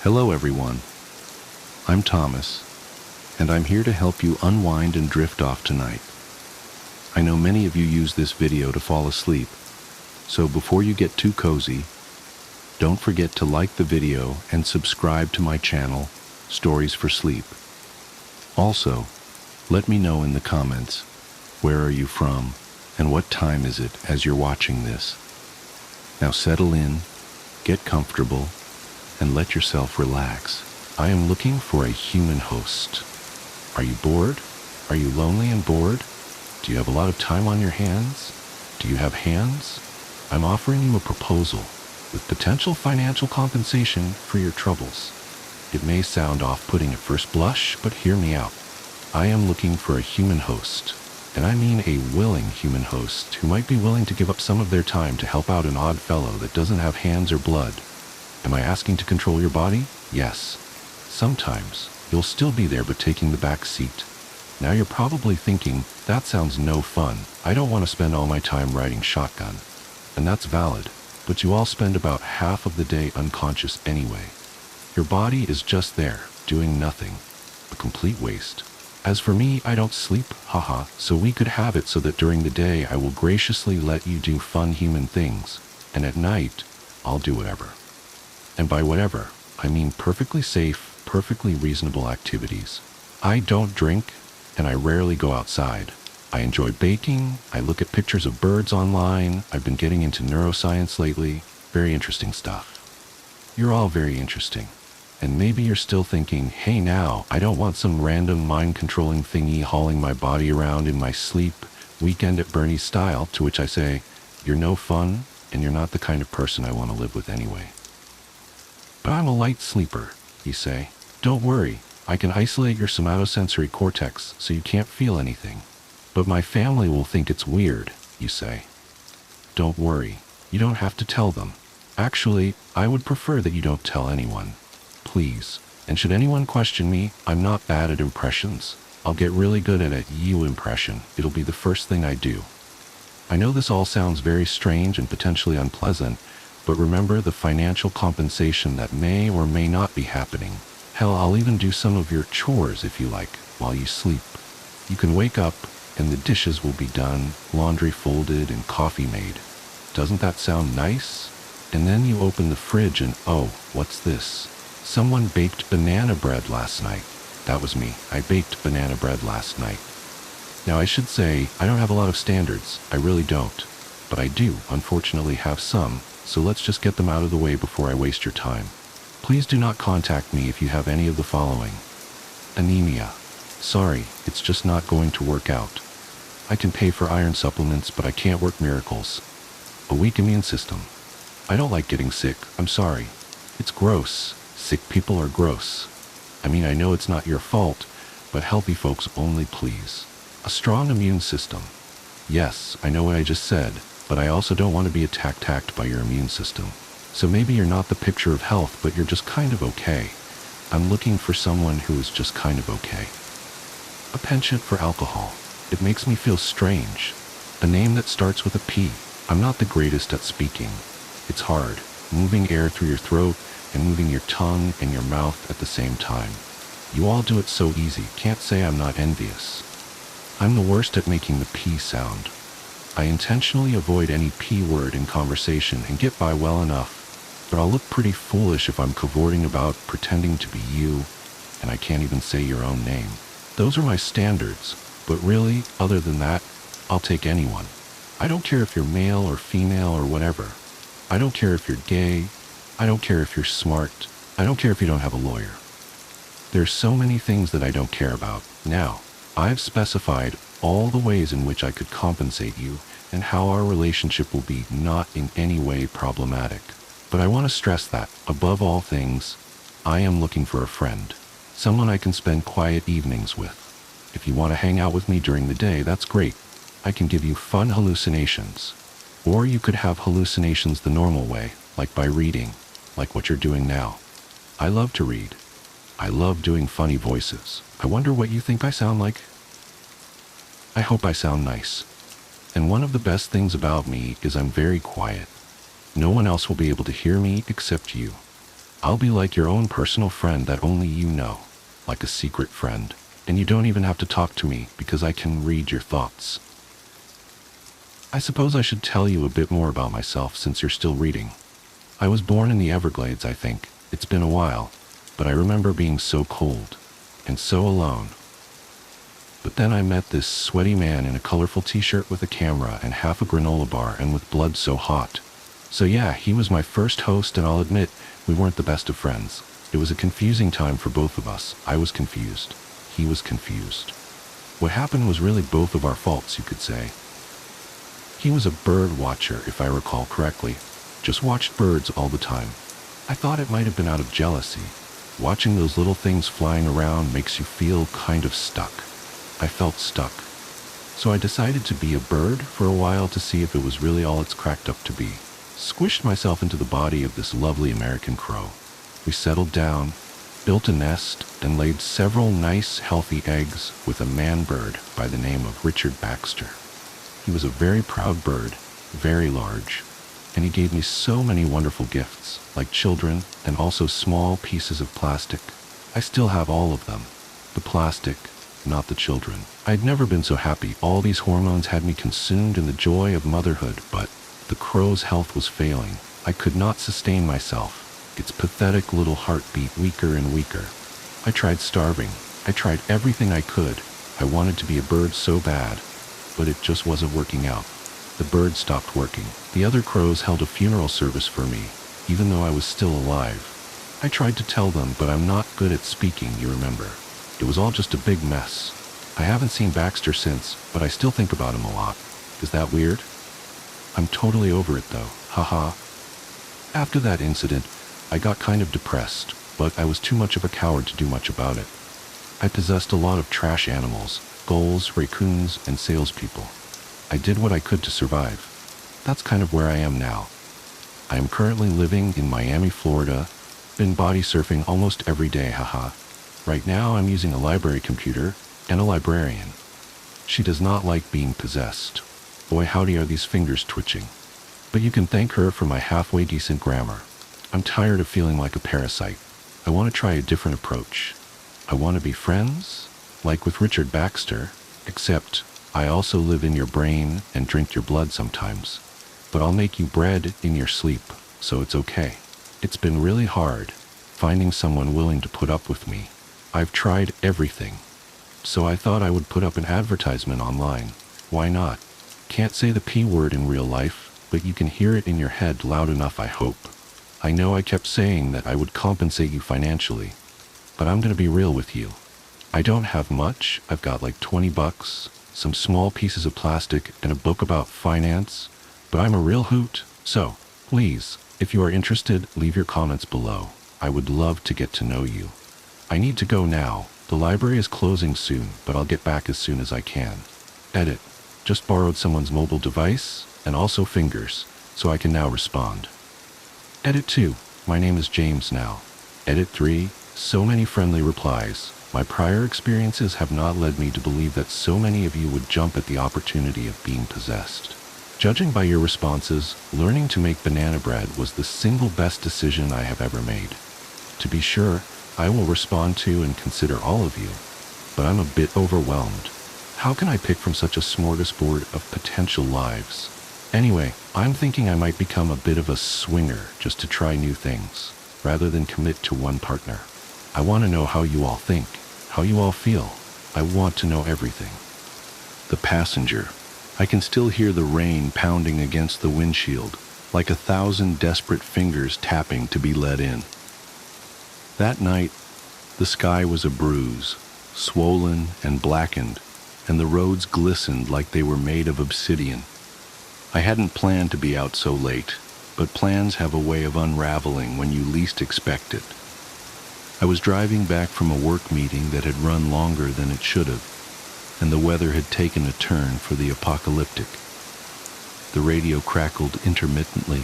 Hello everyone, I'm Thomas, and I'm here to help you unwind and drift off tonight. I know many of you use this video to fall asleep, so before you get too cozy, don't forget to like the video and subscribe to my channel, Stories for Sleep. Also, let me know in the comments, where are you from, and what time is it as you're watching this. Now settle in, get comfortable, and let yourself relax. I am looking for a human host. Are you bored? Are you lonely and bored? Do you have a lot of time on your hands? Do you have hands? I'm offering you a proposal with potential financial compensation for your troubles. It may sound off-putting at first blush, but hear me out. I am looking for a human host, and I mean a willing human host who might be willing to give up some of their time to help out an odd fellow that doesn't have hands or blood. Am I asking to control your body? Yes. Sometimes, you'll still be there but taking the back seat. Now you're probably thinking, that sounds no fun. I don't want to spend all my time riding shotgun. And that's valid, but you all spend about half of the day unconscious anyway. Your body is just there, doing nothing. A complete waste. As for me, I don't sleep, haha, so we could have it so that during the day I will graciously let you do fun human things, and at night, I'll do whatever. And by whatever, I mean perfectly safe, perfectly reasonable activities. I don't drink, and I rarely go outside. I enjoy baking, I look at pictures of birds online, I've been getting into neuroscience lately. Very interesting stuff. You're all very interesting. And maybe you're still thinking, hey now, I don't want some random mind-controlling thingy hauling my body around in my sleep, weekend at Bernie's style, to which I say, you're no fun, and you're not the kind of person I want to live with anyway. But I'm a light sleeper, you say. Don't worry, I can isolate your somatosensory cortex so you can't feel anything. But my family will think it's weird, you say. Don't worry, you don't have to tell them. Actually, I would prefer that you don't tell anyone. Please. And should anyone question me, I'm not bad at impressions. I'll get really good at a you impression. It'll be the first thing I do. I know this all sounds very strange and potentially unpleasant, but remember the financial compensation that may or may not be happening. Hell, I'll even do some of your chores if you like, while you sleep. You can wake up, and the dishes will be done, laundry folded, and coffee made. Doesn't that sound nice? And then you open the fridge and oh, what's this? Someone baked banana bread last night. That was me. I baked banana bread last night. Now I should say, I don't have a lot of standards. I really don't. But I do, unfortunately, have some, so let's just get them out of the way before I waste your time. Please do not contact me if you have any of the following. Anemia. Sorry, it's just not going to work out. I can pay for iron supplements, but I can't work miracles. A weak immune system. I don't like getting sick, I'm sorry. It's gross. Sick people are gross. I mean, I know it's not your fault, but healthy folks only, please. A strong immune system. Yes, I know what I just said, but I also don't want to be attacked by your immune system. So maybe you're not the picture of health, but you're just kind of okay. I'm looking for someone who is just kind of okay. A penchant for alcohol. It makes me feel strange. A name that starts with a P. I'm not the greatest at speaking. It's hard, moving air through your throat and moving your tongue and your mouth at the same time. You all do it so easy, can't say I'm not envious. I'm the worst at making the P sound. I intentionally avoid any P word in conversation and get by well enough, but I'll look pretty foolish if I'm cavorting about pretending to be you, and I can't even say your own name. Those are my standards, but really, other than that, I'll take anyone. I don't care if you're male or female or whatever. I don't care if you're gay. I don't care if you're smart. I don't care if you don't have a lawyer. There's so many things that I don't care about. Now, I've specified all the ways in which I could compensate you and how our relationship will be not in any way problematic. But I want to stress that, above all things, I am looking for a friend. Someone I can spend quiet evenings with. If you want to hang out with me during the day, that's great. I can give you fun hallucinations. Or you could have hallucinations the normal way, like by reading, like what you're doing now. I love to read. I love doing funny voices. I wonder what you think I sound like. I hope I sound nice. And one of the best things about me is I'm very quiet. No one else will be able to hear me except you. I'll be like your own personal friend that only you know, like a secret friend. And you don't even have to talk to me because I can read your thoughts. I suppose I should tell you a bit more about myself since you're still reading. I was born in the Everglades, I think. It's been a while, but I remember being so cold and so alone. But then I met this sweaty man in a colorful t-shirt with a camera and half a granola bar and with blood so hot. So yeah, he was my first host, and I'll admit, we weren't the best of friends. It was a confusing time for both of us. I was confused. He was confused. What happened was really both of our faults, you could say. He was a bird watcher, if I recall correctly. Just watched birds all the time. I thought it might have been out of jealousy. Watching those little things flying around makes you feel kind of stuck. I felt stuck. So I decided to be a bird for a while to see if it was really all it's cracked up to be. Squished myself into the body of this lovely American crow. We settled down, built a nest, and laid several nice, healthy eggs with a man bird by the name of Richard Baxter. He was a very proud bird, very large, and he gave me so many wonderful gifts, like children and also small pieces of plastic. I still have all of them. The plastic, not the children. I'd never been so happy. All these hormones had me consumed in the joy of motherhood, but the crow's health was failing. I could not sustain myself. Its pathetic little heartbeat weaker and weaker. I tried starving. I tried everything I could. I wanted to be a bird so bad, but it just wasn't working out. The bird stopped working. The other crows held a funeral service for me, even though I was still alive. I tried to tell them, but I'm not good at speaking, you remember. It was all just a big mess. I haven't seen Baxter since, but I still think about him a lot. Is that weird? I'm totally over it though, haha. After that incident, I got kind of depressed, but I was too much of a coward to do much about it. I possessed a lot of trash animals, gulls, raccoons, and salespeople. I did what I could to survive. That's kind of where I am now. I am currently living in Miami, Florida. Been body surfing almost every day, haha. Right now I'm using a library computer and a librarian. She does not like being possessed. Boy howdy are these fingers twitching. But you can thank her for my halfway decent grammar. I'm tired of feeling like a parasite. I want to try a different approach. I want to be friends, like with Richard Baxter, except I also live in your brain and drink your blood sometimes. But I'll make you bread in your sleep, so it's okay. It's been really hard finding someone willing to put up with me. I've tried everything. So I thought I would put up an advertisement online. Why not? Can't say the P word in real life, but you can hear it in your head loud enough, I hope. I know I kept saying that I would compensate you financially, but I'm gonna be real with you. I don't have much. I've got like $20, some small pieces of plastic, and a book about finance, but I'm a real hoot. So, please, if you are interested, leave your comments below. I would love to get to know you. I need to go now. The library is closing soon, but I'll get back as soon as I can. Edit. Just borrowed someone's mobile device, and also fingers, so I can now respond. Edit 2. My name is James now. Edit 3. So many friendly replies. My prior experiences have not led me to believe that so many of you would jump at the opportunity of being possessed. Judging by your responses, learning to make banana bread was the single best decision I have ever made. To be sure, I will respond to and consider all of you, but I'm a bit overwhelmed. How can I pick from such a smorgasbord of potential lives? Anyway, I'm thinking I might become a bit of a swinger just to try new things, rather than commit to one partner. I want to know how you all think, how you all feel. I want to know everything. The passenger. I can still hear the rain pounding against the windshield, like 1,000 desperate fingers tapping to be let in. That night, the sky was a bruise, swollen and blackened, and the roads glistened like they were made of obsidian. I hadn't planned to be out so late, but plans have a way of unraveling when you least expect it. I was driving back from a work meeting that had run longer than it should have, and the weather had taken a turn for the apocalyptic. The radio crackled intermittently,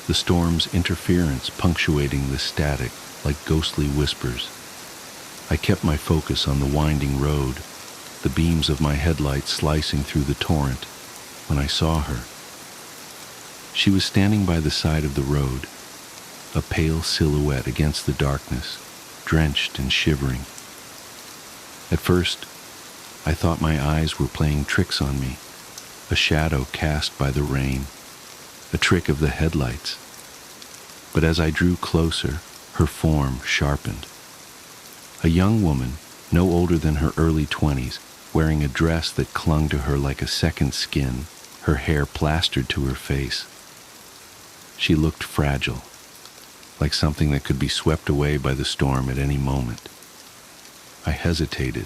the storm's interference punctuating the static like ghostly whispers. I kept my focus on the winding road, the beams of my headlights slicing through the torrent, when I saw her. She was standing by the side of the road, a pale silhouette against the darkness, drenched and shivering. At first, I thought my eyes were playing tricks on me, a shadow cast by the rain, a trick of the headlights. But as I drew closer, her form sharpened. A young woman, no older than her early 20s, wearing a dress that clung to her like a second skin, her hair plastered to her face. She looked fragile, like something that could be swept away by the storm at any moment. I hesitated.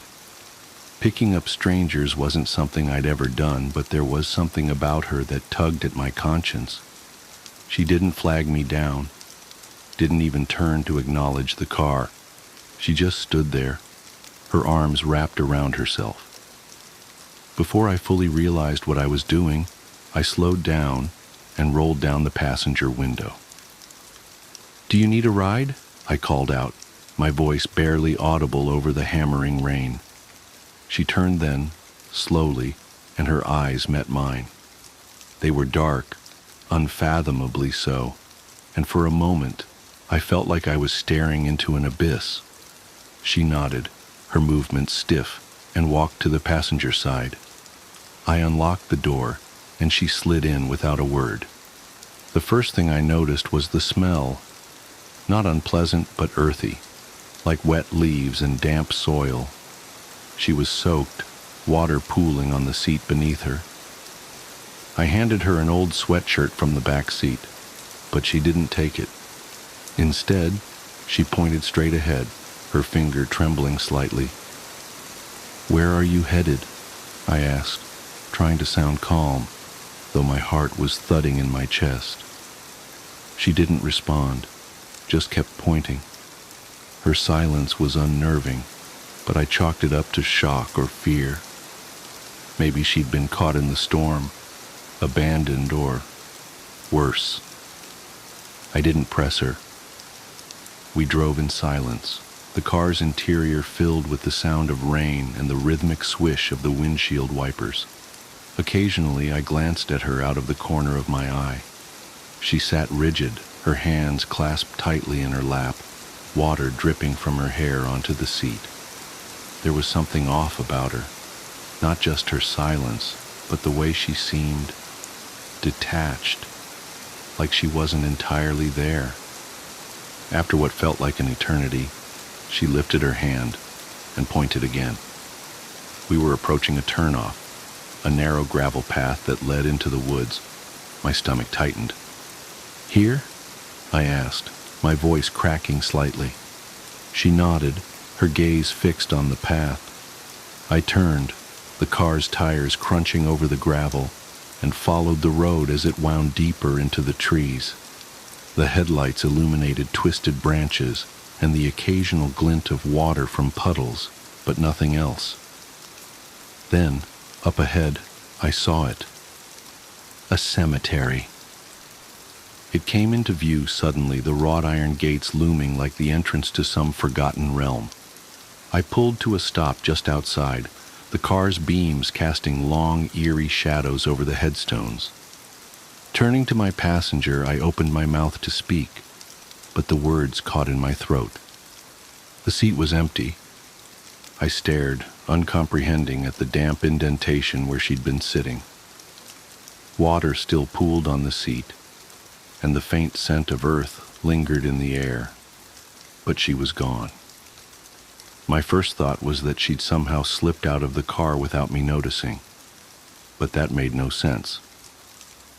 Picking up strangers wasn't something I'd ever done, but there was something about her that tugged at my conscience. She didn't flag me down, didn't even turn to acknowledge the car. She just stood there, her arms wrapped around herself. Before I fully realized what I was doing, I slowed down and rolled down the passenger window. "Do you need a ride?" I called out, my voice barely audible over the hammering rain. She turned then, slowly, and her eyes met mine. They were dark, unfathomably so, and for a moment, I felt like I was staring into an abyss. She nodded, her movements stiff, and walked to the passenger side. I unlocked the door, and she slid in without a word. The first thing I noticed was the smell, not unpleasant but earthy, like wet leaves and damp soil. She was soaked, water pooling on the seat beneath her. I handed her an old sweatshirt from the back seat, but she didn't take it. Instead, she pointed straight ahead, her finger trembling slightly. "Where are you headed?" I asked, trying to sound calm, though my heart was thudding in my chest. She didn't respond, just kept pointing. Her silence was unnerving, but I chalked it up to shock or fear. Maybe she'd been caught in the storm, abandoned, or worse. I didn't press her. We drove in silence, the car's interior filled with the sound of rain and the rhythmic swish of the windshield wipers. Occasionally, I glanced at her out of the corner of my eye. She sat rigid, her hands clasped tightly in her lap, water dripping from her hair onto the seat. There was something off about her, not just her silence, but the way she seemed detached, like she wasn't entirely there. After what felt like an eternity, she lifted her hand and pointed again. We were approaching a turnoff, a narrow gravel path that led into the woods. My stomach tightened. "Here?" I asked, my voice cracking slightly. She nodded, her gaze fixed on the path. I turned, the car's tires crunching over the gravel, and followed the road as it wound deeper into the trees. The headlights illuminated twisted branches and the occasional glint of water from puddles, but nothing else. Then, up ahead, I saw it. A cemetery. It came into view suddenly, the wrought iron gates looming like the entrance to some forgotten realm. I pulled to a stop just outside, the car's beams casting long, eerie shadows over the headstones. Turning to my passenger, I opened my mouth to speak, but the words caught in my throat. The seat was empty. I stared, uncomprehending, at the damp indentation where she'd been sitting. Water still pooled on the seat, and the faint scent of earth lingered in the air, but she was gone. My first thought was that she'd somehow slipped out of the car without me noticing, but that made no sense.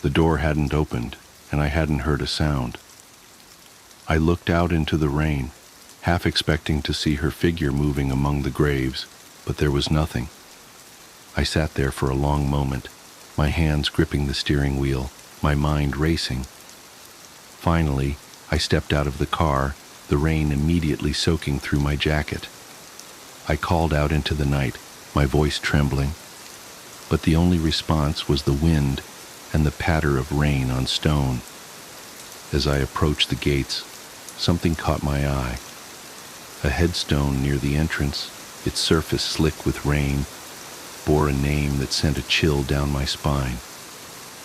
The door hadn't opened, and I hadn't heard a sound. I looked out into the rain, half expecting to see her figure moving among the graves, but there was nothing. I sat there for a long moment, my hands gripping the steering wheel, my mind racing. Finally, I stepped out of the car, the rain immediately soaking through my jacket. I called out into the night, my voice trembling, but the only response was the wind and the patter of rain on stone. As I approached the gates, something caught my eye. A headstone near the entrance, its surface slick with rain, bore a name that sent a chill down my spine.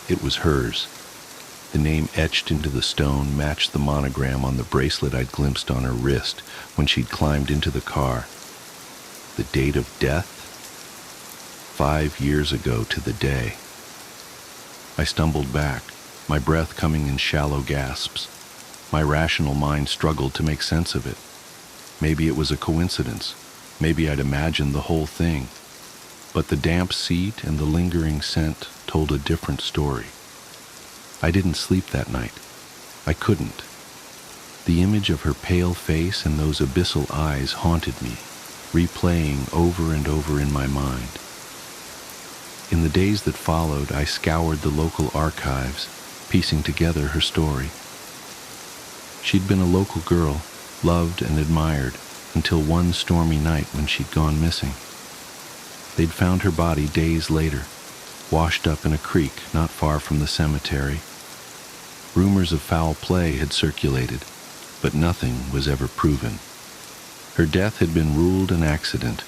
It was hers, The name etched into the stone matched the monogram on the bracelet I'd glimpsed on her wrist when she'd climbed into the car. The date of death? 5 years ago to the day. I stumbled back, my breath coming in shallow gasps. My rational mind struggled to make sense of it. Maybe it was a coincidence. Maybe I'd imagined the whole thing. But the damp seat and the lingering scent told a different story. I didn't sleep that night. I couldn't. The image of her pale face and those abyssal eyes haunted me, replaying over and over in my mind. In the days that followed, I scoured the local archives, piecing together her story. She'd been a local girl, loved and admired, until one stormy night when she'd gone missing. They'd found her body days later, washed up in a creek not far from the cemetery. Rumors of foul play had circulated, but nothing was ever proven. Her death had been ruled an accident,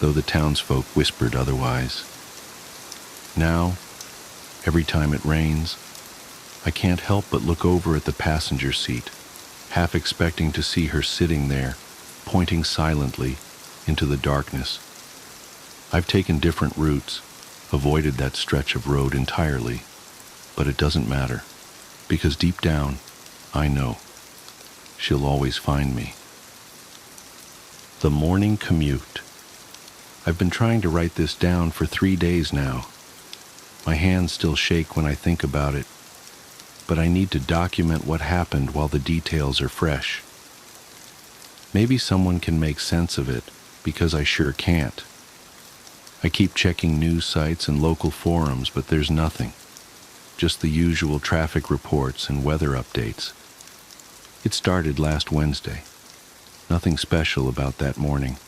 though the townsfolk whispered otherwise. Now, every time it rains, I can't help but look over at the passenger seat, half expecting to see her sitting there, pointing silently into the darkness. I've taken different routes, avoided that stretch of road entirely, but it doesn't matter, because deep down, I know she'll always find me. The morning commute. I've been trying to write this down for 3 days now. My hands still shake when I think about it, but I need to document what happened while the details are fresh. Maybe someone can make sense of it, because I sure can't. I keep checking news sites and local forums, but there's nothing. Just the usual traffic reports and weather updates. It started last Wednesday. Nothing special about that morning.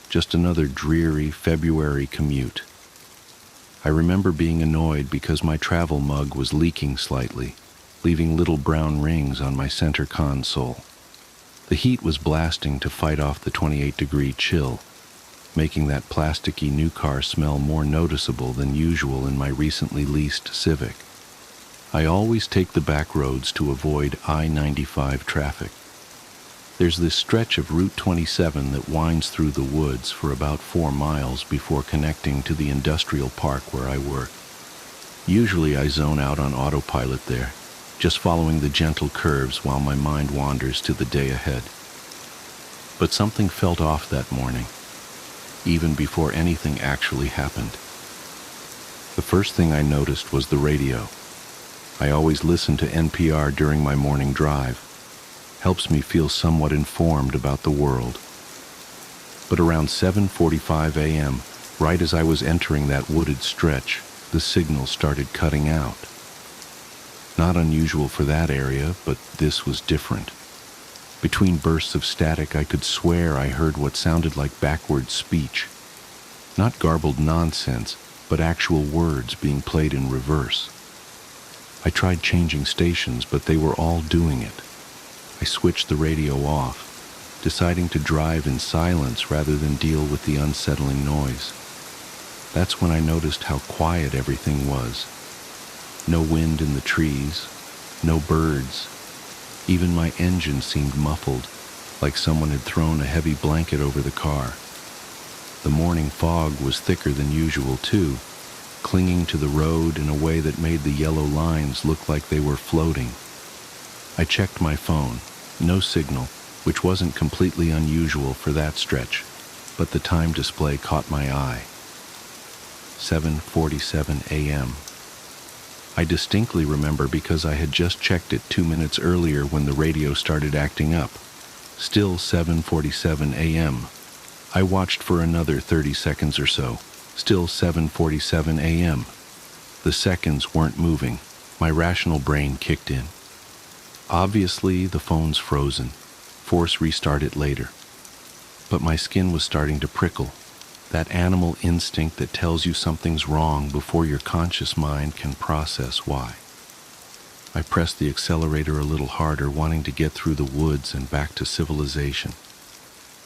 Just another dreary February commute. I remember being annoyed because my travel mug was leaking slightly, leaving little brown rings on my center console. The heat was blasting to fight off the 28-degree chill, making that plasticky new car smell more noticeable than usual in my recently leased Civic. I always take the back roads to avoid I-95 traffic. There's this stretch of Route 27 that winds through the woods for about 4 miles before connecting to the industrial park where I work. Usually I zone out on autopilot there, just following the gentle curves while my mind wanders to the day ahead. But something felt off that morning, even before anything actually happened. The first thing I noticed was the radio. I always listen to NPR during my morning drive. Helps me feel somewhat informed about the world. But around 7:45 a.m., right as I was entering that wooded stretch, the signal started cutting out. Not unusual for that area, but this was different. Between bursts of static, I could swear I heard what sounded like backward speech. Not garbled nonsense, but actual words being played in reverse. I tried changing stations, but they were all doing it. I switched the radio off, deciding to drive in silence rather than deal with the unsettling noise. That's when I noticed how quiet everything was. No wind in the trees, no birds. Even my engine seemed muffled, like someone had thrown a heavy blanket over the car. The morning fog was thicker than usual too, clinging to the road in a way that made the yellow lines look like they were floating. I checked my phone. No signal, which wasn't completely unusual for that stretch, but the time display caught my eye. 7:47 a.m. I distinctly remember because I had just checked it 2 minutes earlier when the radio started acting up. Still 7:47 a.m. I watched for another 30 seconds or so. Still 7:47 a.m. The seconds weren't moving. My rational brain kicked in. Obviously, the phone's frozen. Force restart it later. But my skin was starting to prickle. That animal instinct that tells you something's wrong before your conscious mind can process why. I pressed the accelerator a little harder, wanting to get through the woods and back to civilization.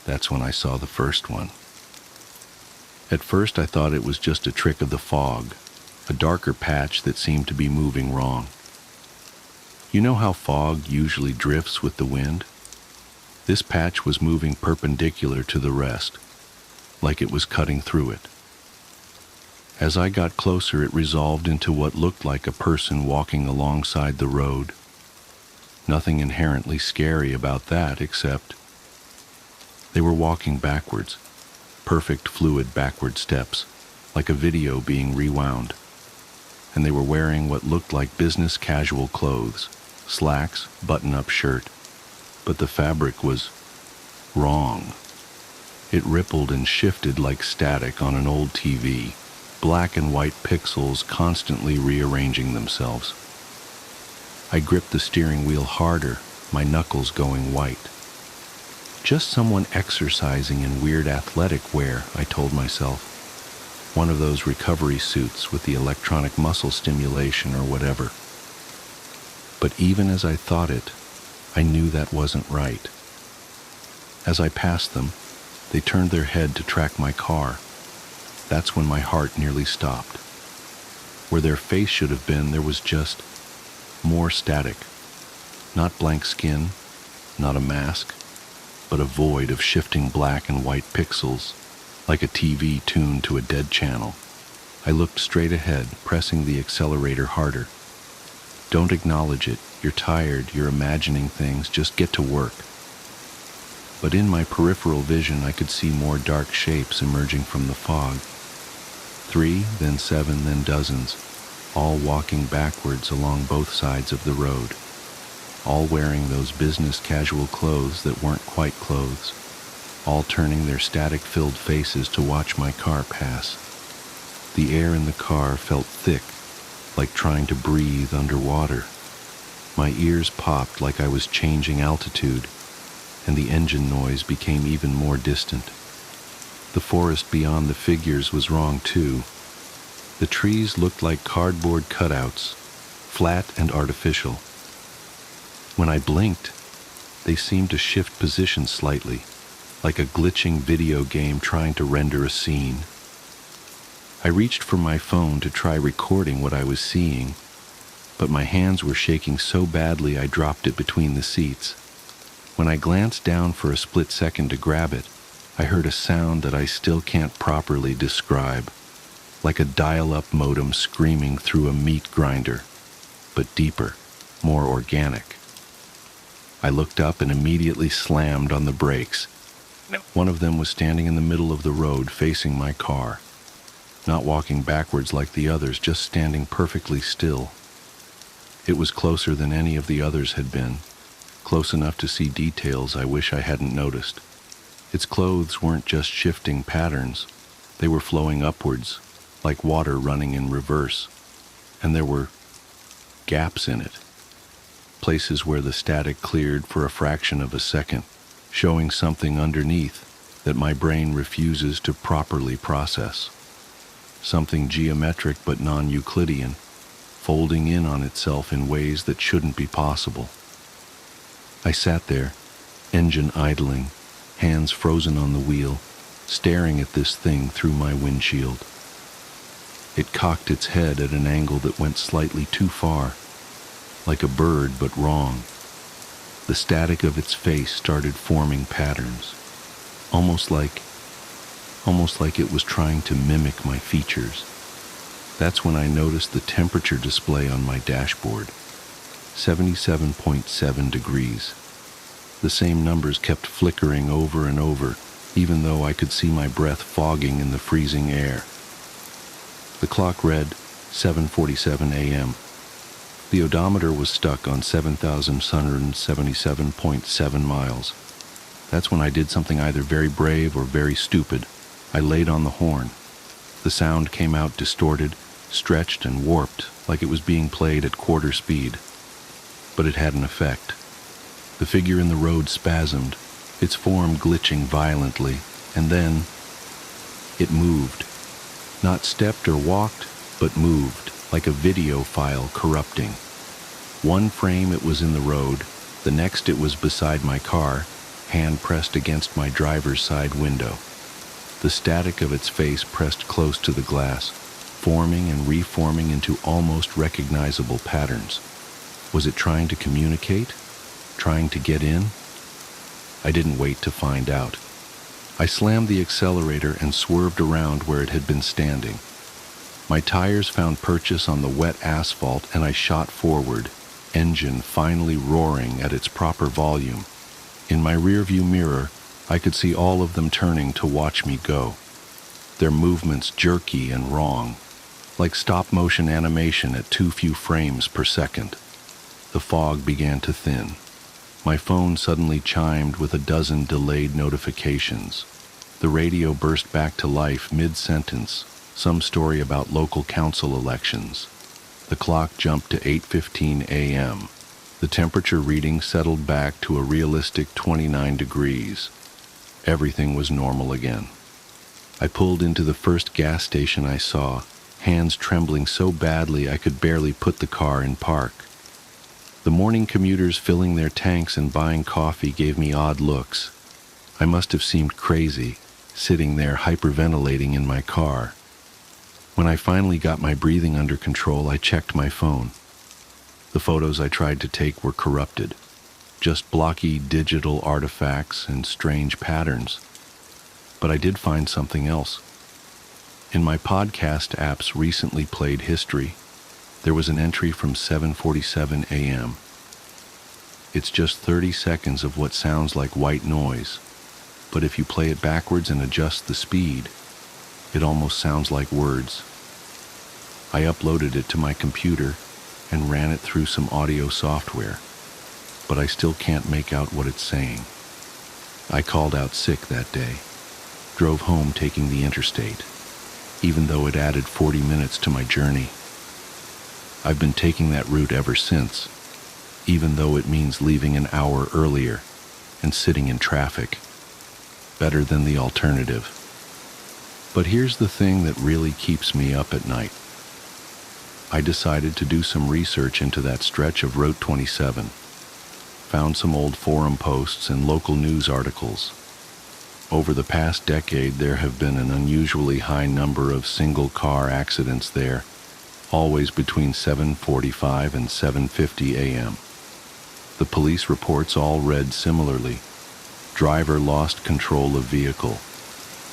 That's when I saw the first one. At first I thought it was just a trick of the fog, a darker patch that seemed to be moving wrong. You know how fog usually drifts with the wind? This patch was moving perpendicular to the rest, like it was cutting through it. As I got closer, it resolved into what looked like a person walking alongside the road. Nothing inherently scary about that, except they were walking backwards, perfect fluid backward steps, like a video being rewound. And they were wearing what looked like business casual clothes, slacks, button-up shirt, but the fabric was wrong. It rippled and shifted like static on an old TV, black and white pixels constantly rearranging themselves. I gripped the steering wheel harder, my knuckles going white. Just someone exercising in weird athletic wear, I told myself. One of those recovery suits with the electronic muscle stimulation or whatever. But even as I thought it, I knew that wasn't right. As I passed them, they turned their head to track my car. That's when my heart nearly stopped. Where their face should have been, there was just more static. Not blank skin, not a mask, but a void of shifting black and white pixels, like a TV tuned to a dead channel. I looked straight ahead, pressing the accelerator harder. Don't acknowledge it. You're tired, you're imagining things, just get to work. But in my peripheral vision, I could see more dark shapes emerging from the fog. 3, then 7, then dozens, all walking backwards along both sides of the road, all wearing those business casual clothes that weren't quite clothes, all turning their static-filled faces to watch my car pass. The air in the car felt thick, like trying to breathe underwater. My ears popped like I was changing altitude, and the engine noise became even more distant. The forest beyond the figures was wrong too. The trees looked like cardboard cutouts, flat and artificial. When I blinked, they seemed to shift position slightly, like a glitching video game trying to render a scene. I reached for my phone to try recording what I was seeing, but my hands were shaking so badly I dropped it between the seats. When I glanced down for a split second to grab it, I heard a sound that I still can't properly describe, like a dial-up modem screaming through a meat grinder, but deeper, more organic. I looked up and immediately slammed on the brakes. One of them was standing in the middle of the road facing my car, not walking backwards like the others, just standing perfectly still. It was closer than any of the others had been, close enough to see details I wish I hadn't noticed. Its clothes weren't just shifting patterns, they were flowing upwards, like water running in reverse, and there were gaps in it, places where the static cleared for a fraction of a second, showing something underneath that my brain refuses to properly process. Something geometric but non-Euclidean, folding in on itself in ways that shouldn't be possible. I sat there, engine idling, hands frozen on the wheel, staring at this thing through my windshield. It cocked its head at an angle that went slightly too far, like a bird but wrong. The static of its face started forming patterns, almost like it was trying to mimic my features. That's when I noticed the temperature display on my dashboard, 77.7 degrees. The same numbers kept flickering over and over, even though I could see my breath fogging in the freezing air. The clock read 7:47 a.m. The odometer was stuck on 7,177.7 miles. That's when I did something either very brave or very stupid. I laid on the horn. The sound came out distorted, stretched and warped like it was being played at quarter speed. But it had an effect. The figure in the road spasmed, its form glitching violently, and then it moved. Not stepped or walked, but moved, like a video file corrupting. One frame it was in the road, the next it was beside my car, hand pressed against my driver's side window. The static of its face pressed close to the glass, forming and reforming into almost recognizable patterns. Was it trying to communicate? Trying to get in? I didn't wait to find out. I slammed the accelerator and swerved around where it had been standing. My tires found purchase on the wet asphalt and I shot forward, engine finally roaring at its proper volume. In my rearview mirror, I could see all of them turning to watch me go. Their movements jerky and wrong, like stop-motion animation at too few frames per second. The fog began to thin. My phone suddenly chimed with a dozen delayed notifications. The radio burst back to life mid-sentence, some story about local council elections. The clock jumped to 8:15 a.m. The temperature reading settled back to a realistic 29 degrees. Everything was normal again. I pulled into the first gas station I saw, hands trembling so badly I could barely put the car in park. The morning commuters filling their tanks and buying coffee gave me odd looks. I must have seemed crazy, sitting there hyperventilating in my car. When I finally got my breathing under control, I checked my phone. The photos I tried to take were corrupted, just blocky digital artifacts and strange patterns. But I did find something else. In my podcast app's recently played history, there was an entry from 7:47 a.m. It's just 30 seconds of what sounds like white noise, but if you play it backwards and adjust the speed, it almost sounds like words. I uploaded it to my computer and ran it through some audio software, but I still can't make out what it's saying. I called out sick that day, drove home taking the interstate, even though it added 40 minutes to my journey. I've been taking that route ever since, even though it means leaving an hour earlier and sitting in traffic. Better than the alternative. But here's the thing that really keeps me up at night. I decided to do some research into that stretch of Route 27. Found some old forum posts and local news articles. Over the past decade, there have been an unusually high number of single-car accidents there, always between 7:45 and 7:50 a.m. The police reports all read similarly. Driver lost control of vehicle.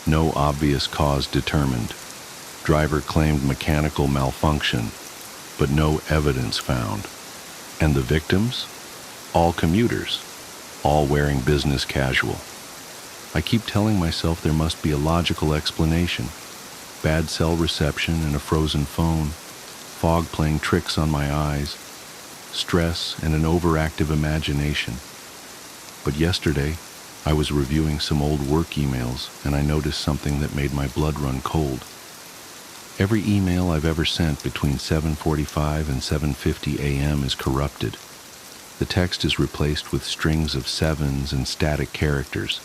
No obvious cause determined. Driver claimed mechanical malfunction, but no evidence found. And the victims? All commuters, all wearing business casual. I keep telling myself there must be a logical explanation. Bad cell reception and a frozen phone, fog playing tricks on my eyes, stress and an overactive imagination. But yesterday, I was reviewing some old work emails and I noticed something that made my blood run cold. Every email I've ever sent between 7:45 and 7:50 a.m. is corrupted. The text is replaced with strings of sevens and static characters.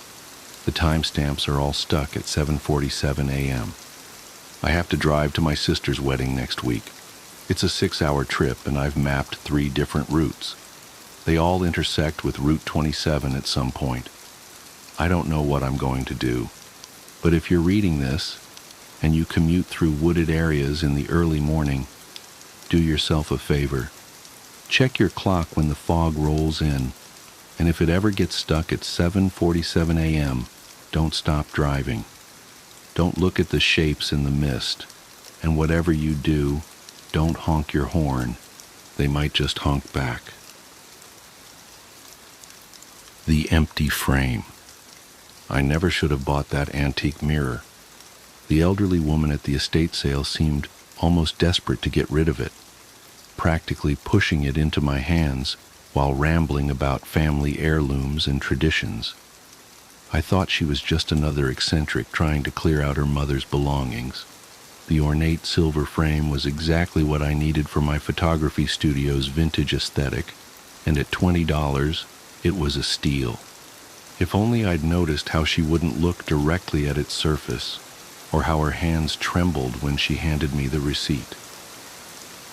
The timestamps are all stuck at 7:47 a.m. I have to drive to my sister's wedding next week. It's a 6-hour trip and I've mapped 3 different routes. They all intersect with Route 27 at some point. I don't know what I'm going to do, but if you're reading this and you commute through wooded areas in the early morning, do yourself a favor. Check your clock when the fog rolls in, and if it ever gets stuck at 7:47 a.m., don't stop driving. Don't look at the shapes in the mist, and whatever you do, don't honk your horn. They might just honk back. The empty frame. I never should have bought that antique mirror. The elderly woman at the estate sale seemed almost desperate to get rid of it, practically pushing it into my hands while rambling about family heirlooms and traditions. I thought she was just another eccentric trying to clear out her mother's belongings. The ornate silver frame was exactly what I needed for my photography studio's vintage aesthetic, and at $20, it was a steal. If only I'd noticed how she wouldn't look directly at its surface, or how her hands trembled when she handed me the receipt.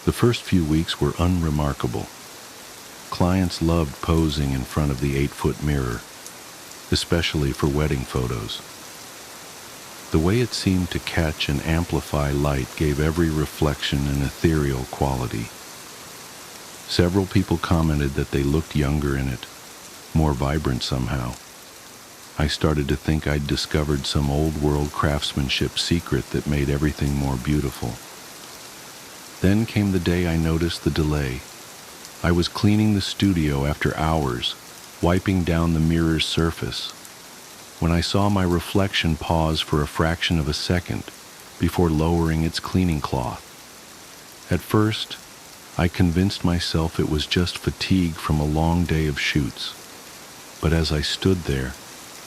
The first few weeks were unremarkable. Clients loved posing in front of the 8-foot mirror, especially for wedding photos. The way it seemed to catch and amplify light gave every reflection an ethereal quality. Several people commented that they looked younger in it, more vibrant somehow. I started to think I'd discovered some old-world craftsmanship secret that made everything more beautiful. Then came the day I noticed the delay. I was cleaning the studio after hours, wiping down the mirror's surface, when I saw my reflection pause for a fraction of a second before lowering its cleaning cloth. At first, I convinced myself it was just fatigue from a long day of shoots, but as I stood there,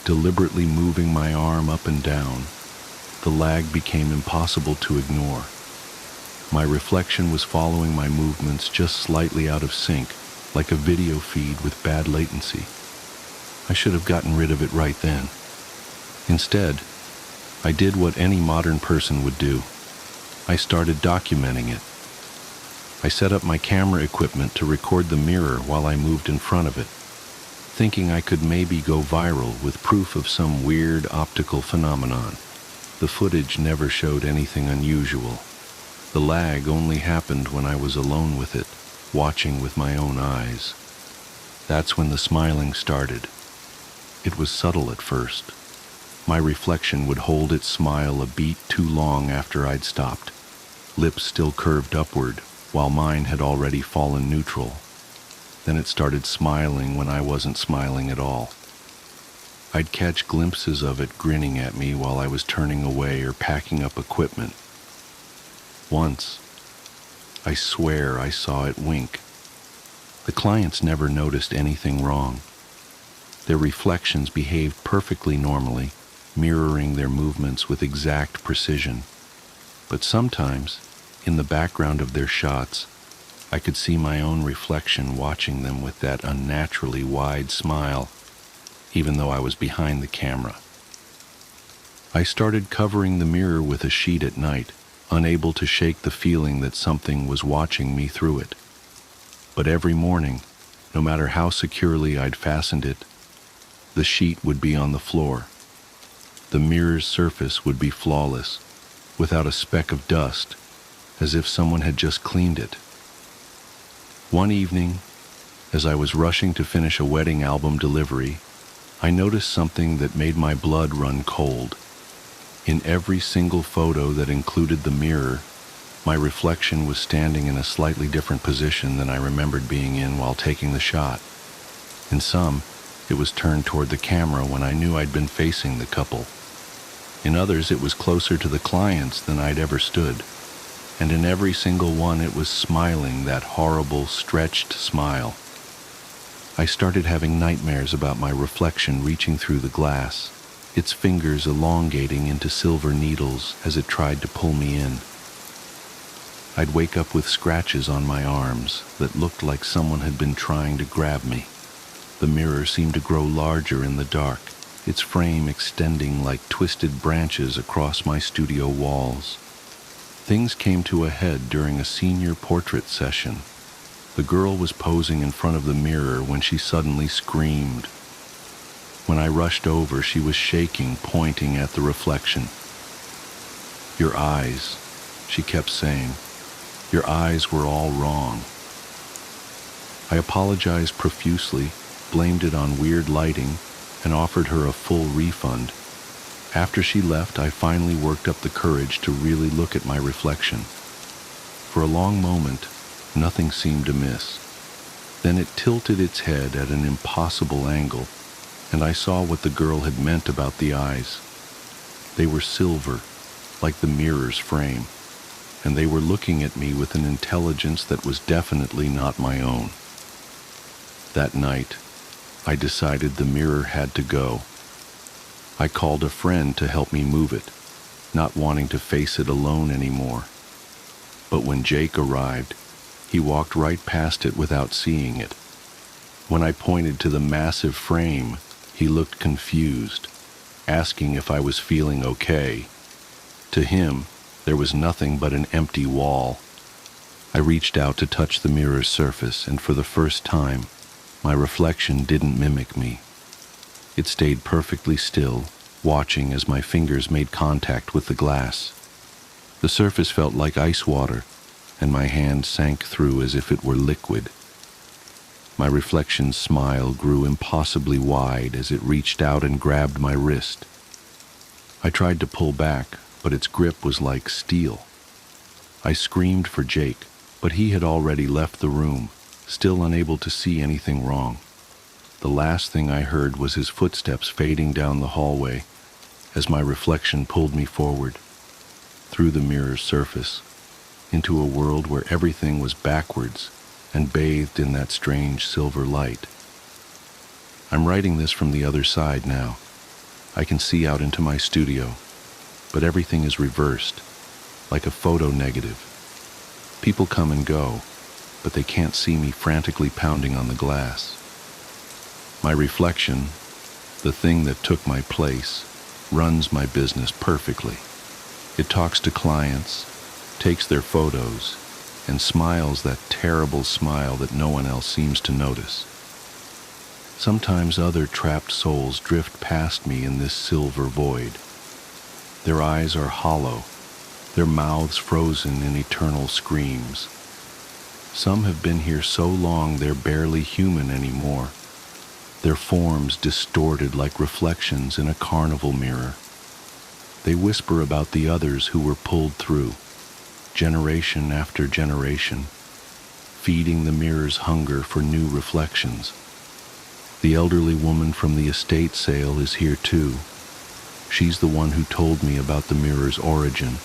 deliberately moving my arm up and down, the lag became impossible to ignore. My reflection was following my movements just slightly out of sync, like a video feed with bad latency. I should have gotten rid of it right then. Instead, I did what any modern person would do. I started documenting it. I set up my camera equipment to record the mirror while I moved in front of it, thinking I could maybe go viral with proof of some weird optical phenomenon. The footage never showed anything unusual. The lag only happened when I was alone with it, watching with my own eyes. That's when the smiling started. It was subtle at first. My reflection would hold its smile a beat too long after I'd stopped, lips still curved upward, while mine had already fallen neutral. Then it started smiling when I wasn't smiling at all. I'd catch glimpses of it grinning at me while I was turning away or packing up equipment. Once, I swear I saw it wink. The clients never noticed anything wrong. Their reflections behaved perfectly normally, mirroring their movements with exact precision. But sometimes, in the background of their shots, I could see my own reflection watching them with that unnaturally wide smile, even though I was behind the camera. I started covering the mirror with a sheet at night, unable to shake the feeling that something was watching me through it. But every morning, no matter how securely I'd fastened it, the sheet would be on the floor. The mirror's surface would be flawless, without a speck of dust, as if someone had just cleaned it. One evening, as I was rushing to finish a wedding album delivery, I noticed something that made my blood run cold. In every single photo that included the mirror, my reflection was standing in a slightly different position than I remembered being in while taking the shot. In some, it was turned toward the camera when I knew I'd been facing the couple. In others, it was closer to the clients than I'd ever stood. And in every single one it was smiling that horrible, stretched smile. I started having nightmares about my reflection reaching through the glass, its fingers elongating into silver needles as it tried to pull me in. I'd wake up with scratches on my arms that looked like someone had been trying to grab me. The mirror seemed to grow larger in the dark, its frame extending like twisted branches across my studio walls. Things came to a head during a senior portrait session. The girl was posing in front of the mirror when she suddenly screamed. When I rushed over, she was shaking, pointing at the reflection. "Your eyes," she kept saying. "Your eyes were all wrong." I apologized profusely, blamed it on weird lighting, and offered her a full refund. After she left, I finally worked up the courage to really look at my reflection. For a long moment, nothing seemed amiss. Then it tilted its head at an impossible angle, and I saw what the girl had meant about the eyes. They were silver, like the mirror's frame, and they were looking at me with an intelligence that was definitely not my own. That night, I decided the mirror had to go. I called a friend to help me move it, not wanting to face it alone anymore. But when Jake arrived, he walked right past it without seeing it. When I pointed to the massive frame, he looked confused, asking if I was feeling okay. To him, there was nothing but an empty wall. I reached out to touch the mirror's surface, and for the first time, my reflection didn't mimic me. It stayed perfectly still, watching as my fingers made contact with the glass. The surface felt like ice water, and my hand sank through as if it were liquid. My reflection's smile grew impossibly wide as it reached out and grabbed my wrist. I tried to pull back, but its grip was like steel. I screamed for Jake, but he had already left the room, still unable to see anything wrong. The last thing I heard was his footsteps fading down the hallway as my reflection pulled me forward, through the mirror's surface, into a world where everything was backwards and bathed in that strange silver light. I'm writing this from the other side now. I can see out into my studio, but everything is reversed, like a photo negative. People come and go, but they can't see me frantically pounding on the glass. My reflection, the thing that took my place, runs my business perfectly. It talks to clients, takes their photos, and smiles that terrible smile that no one else seems to notice. Sometimes other trapped souls drift past me in this silver void. Their eyes are hollow, their mouths frozen in eternal screams. Some have been here so long they're barely human anymore, their forms distorted like reflections in a carnival mirror. They whisper about the others who were pulled through, generation after generation, feeding the mirror's hunger for new reflections. The elderly woman from the estate sale is here too. She's the one who told me about the mirror's origin,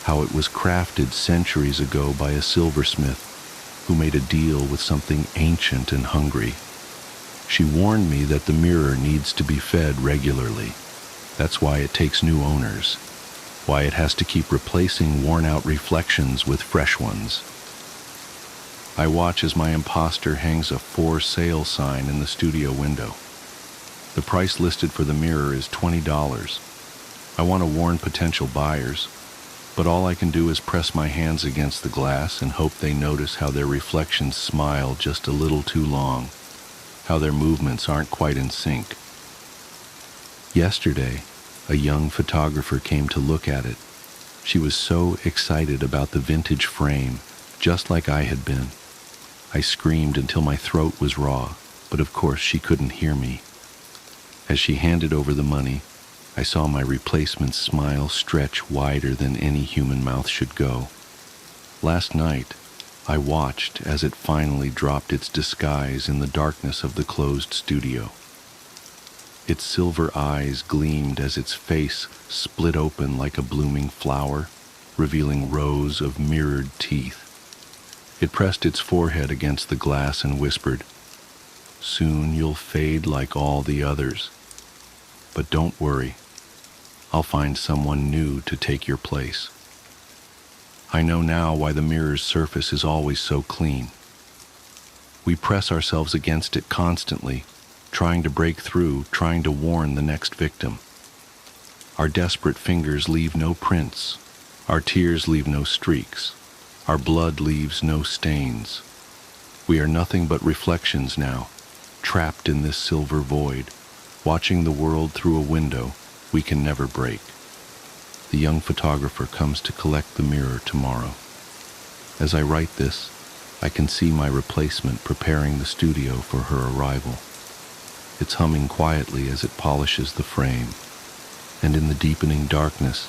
how it was crafted centuries ago by a silversmith who made a deal with something ancient and hungry. She warned me that the mirror needs to be fed regularly. That's why it takes new owners, why it has to keep replacing worn-out reflections with fresh ones. I watch as my imposter hangs a for sale sign in the studio window. The price listed for the mirror is $20. I want to warn potential buyers, but all I can do is press my hands against the glass and hope they notice how their reflections smile just a little too long, how their movements aren't quite in sync. Yesterday, a young photographer came to look at it. She was so excited about the vintage frame, just like I had been. I screamed until my throat was raw, but of course she couldn't hear me. As she handed over the money, I saw my replacement's smile stretch wider than any human mouth should go. Last night, I watched as it finally dropped its disguise in the darkness of the closed studio. Its silver eyes gleamed as its face split open like a blooming flower, revealing rows of mirrored teeth. It pressed its forehead against the glass and whispered, "Soon you'll fade like all the others. But don't worry, I'll find someone new to take your place." I know now why the mirror's surface is always so clean. We press ourselves against it constantly, trying to break through, trying to warn the next victim. Our desperate fingers leave no prints, our tears leave no streaks, our blood leaves no stains. We are nothing but reflections now, trapped in this silver void, watching the world through a window we can never break. The young photographer comes to collect the mirror tomorrow. As I write this, I can see my replacement preparing the studio for her arrival. It's humming quietly as it polishes the frame, and in the deepening darkness,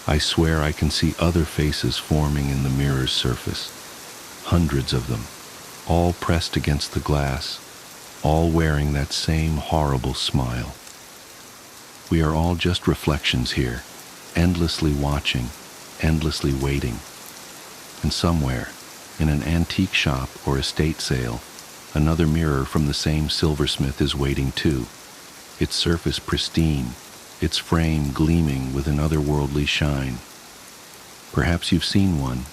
I swear I can see other faces forming in the mirror's surface. Hundreds of them, all pressed against the glass, all wearing that same horrible smile. We are all just reflections here, endlessly watching, endlessly waiting. And somewhere, in an antique shop or estate sale, another mirror from the same silversmith is waiting too, its surface pristine, its frame gleaming with an otherworldly shine. Perhaps you've seen one.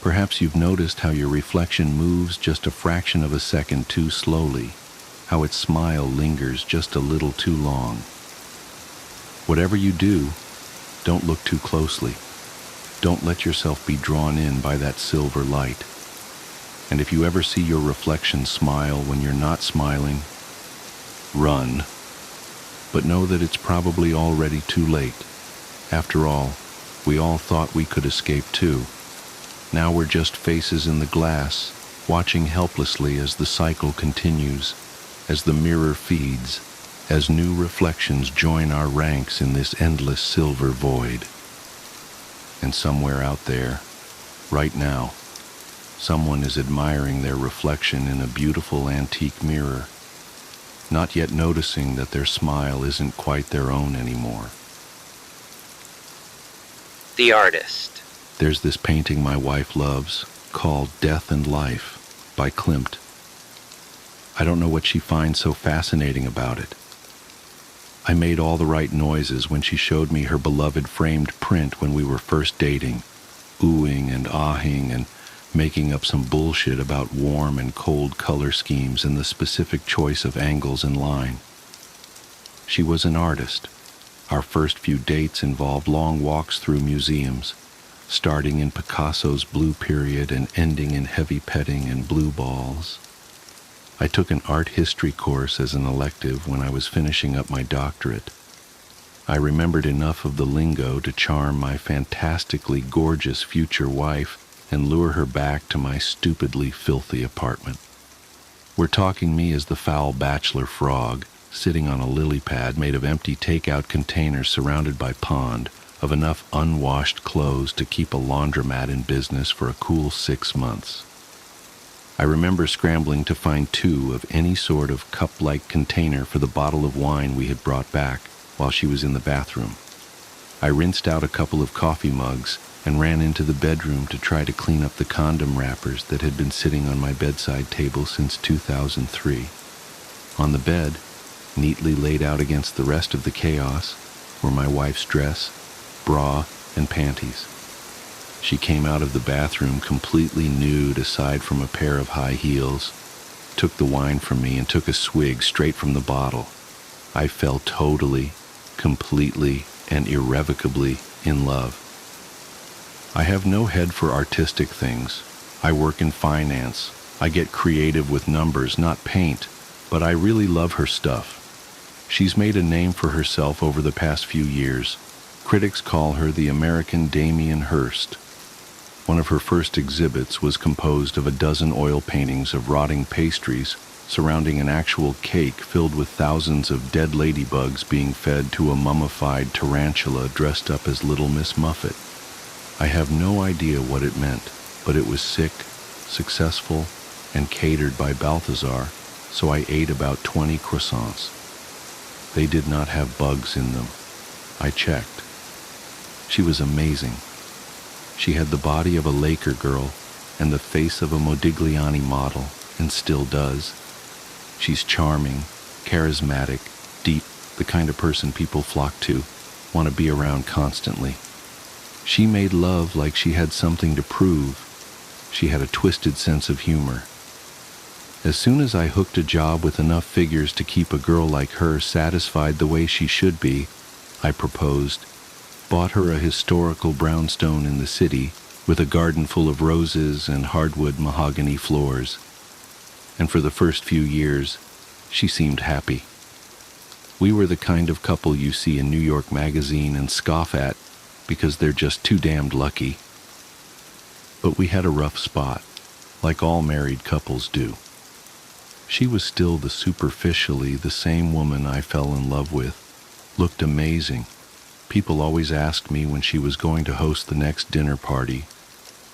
Perhaps you've noticed how your reflection moves just a fraction of a second too slowly, how its smile lingers just a little too long. Whatever you do, don't look too closely. Don't let yourself be drawn in by that silver light. And if you ever see your reflection smile when you're not smiling, run. But know that it's probably already too late. After all, we all thought we could escape too. Now we're just faces in the glass, watching helplessly as the cycle continues, as the mirror feeds, as new reflections join our ranks in this endless silver void. And somewhere out there, right now, someone is admiring their reflection in a beautiful antique mirror, not yet noticing that their smile isn't quite their own anymore. The artist. There's this painting my wife loves called Death and Life by Klimt. I don't know what she finds so fascinating about it. I made all the right noises when she showed me her beloved framed print when we were first dating, oohing and ahing and making up some bullshit about warm and cold color schemes and the specific choice of angles and line. She was an artist. Our first few dates involved long walks through museums, starting in Picasso's Blue Period and ending in heavy petting and blue balls. I took an art history course as an elective when I was finishing up my doctorate. I remembered enough of the lingo to charm my fantastically gorgeous future wife and lure her back to my stupidly filthy apartment. We're talking me as the foul bachelor frog, sitting on a lily pad made of empty takeout containers surrounded by pond, of enough unwashed clothes to keep a laundromat in business for a cool 6 months. I remember scrambling to find 2 of any sort of cup-like container for the bottle of wine we had brought back while she was in the bathroom. I rinsed out a couple of coffee mugs and ran into the bedroom to try to clean up the condom wrappers that had been sitting on my bedside table since 2003. On the bed, neatly laid out against the rest of the chaos, were my wife's dress, bra, and panties. She came out of the bathroom completely nude aside from a pair of high heels, took the wine from me, and took a swig straight from the bottle. I fell totally, completely, and irrevocably in love. I have no head for artistic things. I work in finance. I get creative with numbers, not paint, but I really love her stuff. She's made a name for herself over the past few years. Critics call her the American Damien Hirst. One of her first exhibits was composed of a dozen oil paintings of rotting pastries surrounding an actual cake filled with thousands of dead ladybugs being fed to a mummified tarantula dressed up as Little Miss Muffet. I have no idea what it meant, but it was sick, successful, and catered by Balthazar, so I ate about 20 croissants. They did not have bugs in them. I checked. She was amazing. She had the body of a Laker girl and the face of a Modigliani model, and still does. She's charming, charismatic, deep, the kind of person people flock to, want to be around constantly. She made love like she had something to prove. She had a twisted sense of humor. As soon as I hooked a job with enough figures to keep a girl like her satisfied the way she should be, I proposed, bought her a historical brownstone in the city with a garden full of roses and hardwood mahogany floors. And for the first few years, she seemed happy. We were the kind of couple you see in New York Magazine and scoff at because they're just too damned lucky. But we had a rough spot, like all married couples do. She was still superficially the same woman I fell in love with, looked amazing. People always asked me when she was going to host the next dinner party.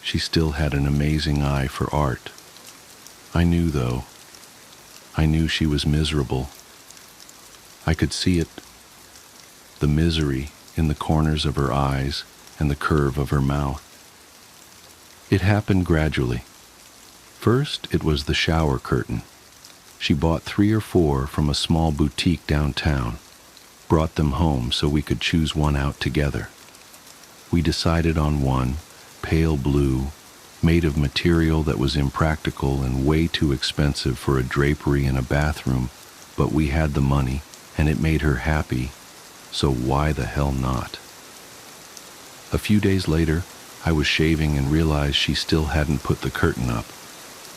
She still had an amazing eye for art. I knew, though. I knew she was miserable. I could see it. The misery in the corners of her eyes and the curve of her mouth. It happened gradually. First, it was the shower curtain. She bought 3 or 4 from a small boutique downtown, brought them home so we could choose one out together. We decided on one, pale blue, made of material that was impractical and way too expensive for a drapery in a bathroom, but we had the money, and it made her happy, so why the hell not? A few days later, I was shaving and realized she still hadn't put the curtain up.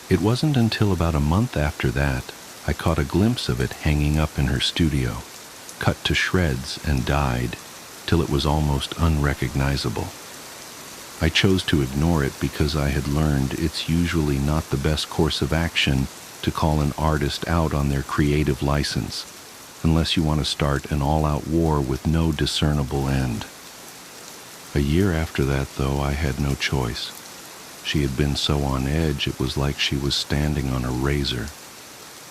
It wasn't until about a month after that I caught a glimpse of it hanging up in her studio, cut to shreds and dyed, till it was almost unrecognizable. I chose to ignore it because I had learned it's usually not the best course of action to call an artist out on their creative license, unless you want to start an all-out war with no discernible end. A year after that, though, I had no choice. She had been so on edge it was like she was standing on a razor.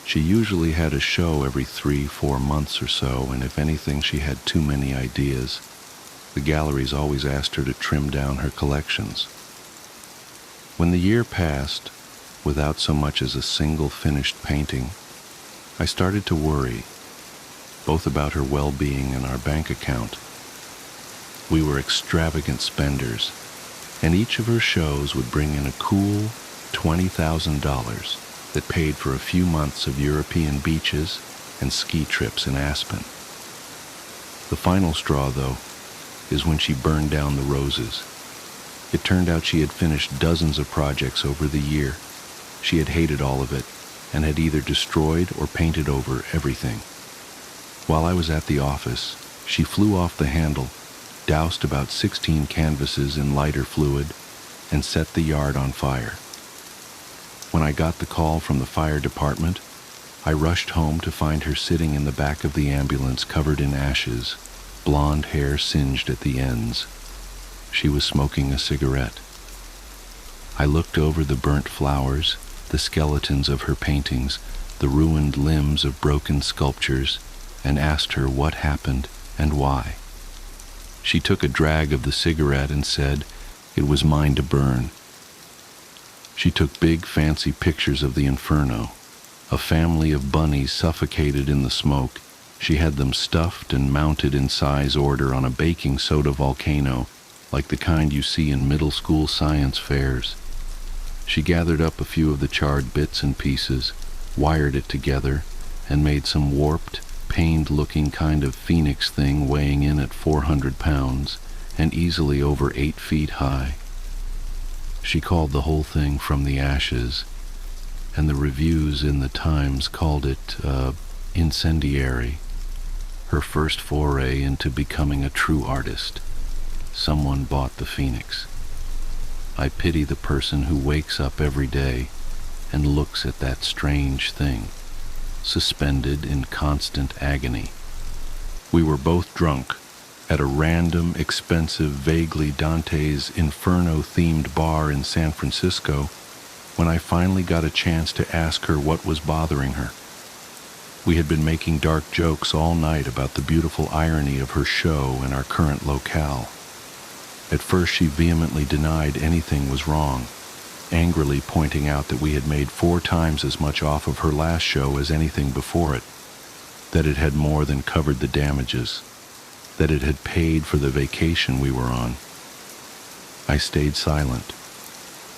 She usually had a show every 3-4 months or so, and if anything, she had too many ideas. The galleries always asked her to trim down her collections. When the year passed, without so much as a single finished painting, I started to worry, both about her well-being and our bank account. We were extravagant spenders, and each of her shows would bring in a cool $20,000 that paid for a few months of European beaches and ski trips in Aspen. The final straw, though, is when she burned down the roses. It turned out she had finished dozens of projects over the year. She had hated all of it and had either destroyed or painted over everything. While I was at the office, she flew off the handle, doused about 16 canvases in lighter fluid, and set the yard on fire. When I got the call from the fire department, I rushed home to find her sitting in the back of the ambulance covered in ashes, blonde hair singed at the ends. She was smoking a cigarette. I looked over the burnt flowers, the skeletons of her paintings, the ruined limbs of broken sculptures, and asked her what happened and why. She took a drag of the cigarette and said it was mine to burn. She took big, fancy pictures of the inferno. A family of bunnies suffocated in the smoke. She had them stuffed and mounted in size order on a baking soda volcano, like the kind you see in middle school science fairs. She gathered up a few of the charred bits and pieces, wired it together, and made some warped, pained-looking kind of phoenix thing weighing in at 400 pounds and easily over 8 feet high. She called the whole thing From the Ashes, and the reviews in the Times called it incendiary. Her first foray into becoming a true artist. Someone bought the phoenix. I pity the person who wakes up every day and looks at that strange thing, suspended in constant agony. We were both drunk at a random, expensive, vaguely Dante's Inferno-themed bar in San Francisco when I finally got a chance to ask her what was bothering her. We had been making dark jokes all night about the beautiful irony of her show and our current locale. At first she vehemently denied anything was wrong, angrily pointing out that we had made 4 times as much off of her last show as anything before it, that it had more than covered the damages, that it had paid for the vacation we were on. I stayed silent.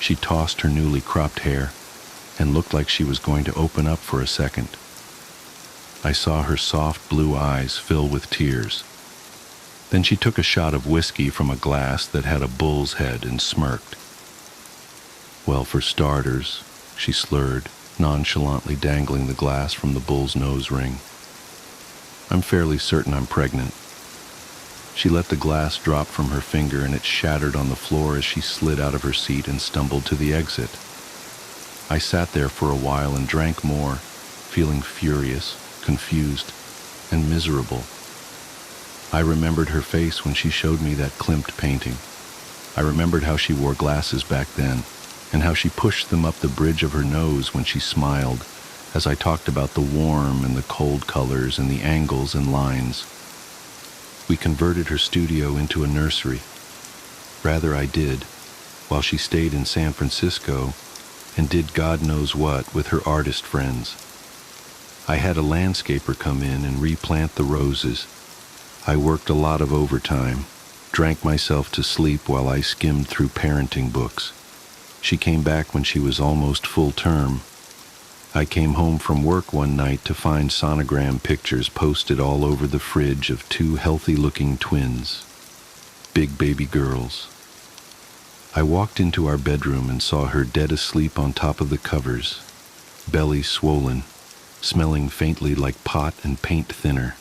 She tossed her newly cropped hair and looked like she was going to open up for a second. I saw her soft blue eyes fill with tears. Then she took a shot of whiskey from a glass that had a bull's head and smirked. "Well, for starters," she slurred, nonchalantly dangling the glass from the bull's nose ring, "I'm fairly certain I'm pregnant." She let the glass drop from her finger and it shattered on the floor as she slid out of her seat and stumbled to the exit. I sat there for a while and drank more, feeling furious, confused, and miserable. I remembered her face when she showed me that Klimt painting. I remembered how she wore glasses back then, and how she pushed them up the bridge of her nose when she smiled, as I talked about the warm and the cold colors and the angles and lines. We converted her studio into a nursery. Rather, I did, while she stayed in San Francisco and did God knows what with her artist friends. I had a landscaper come in and replant the roses. I worked a lot of overtime, drank myself to sleep while I skimmed through parenting books. She came back when she was almost full term. I came home from work one night to find sonogram pictures posted all over the fridge of 2 healthy-looking twins, big baby girls. I walked into our bedroom and saw her dead asleep on top of the covers, belly swollen, smelling faintly like pot and paint thinner.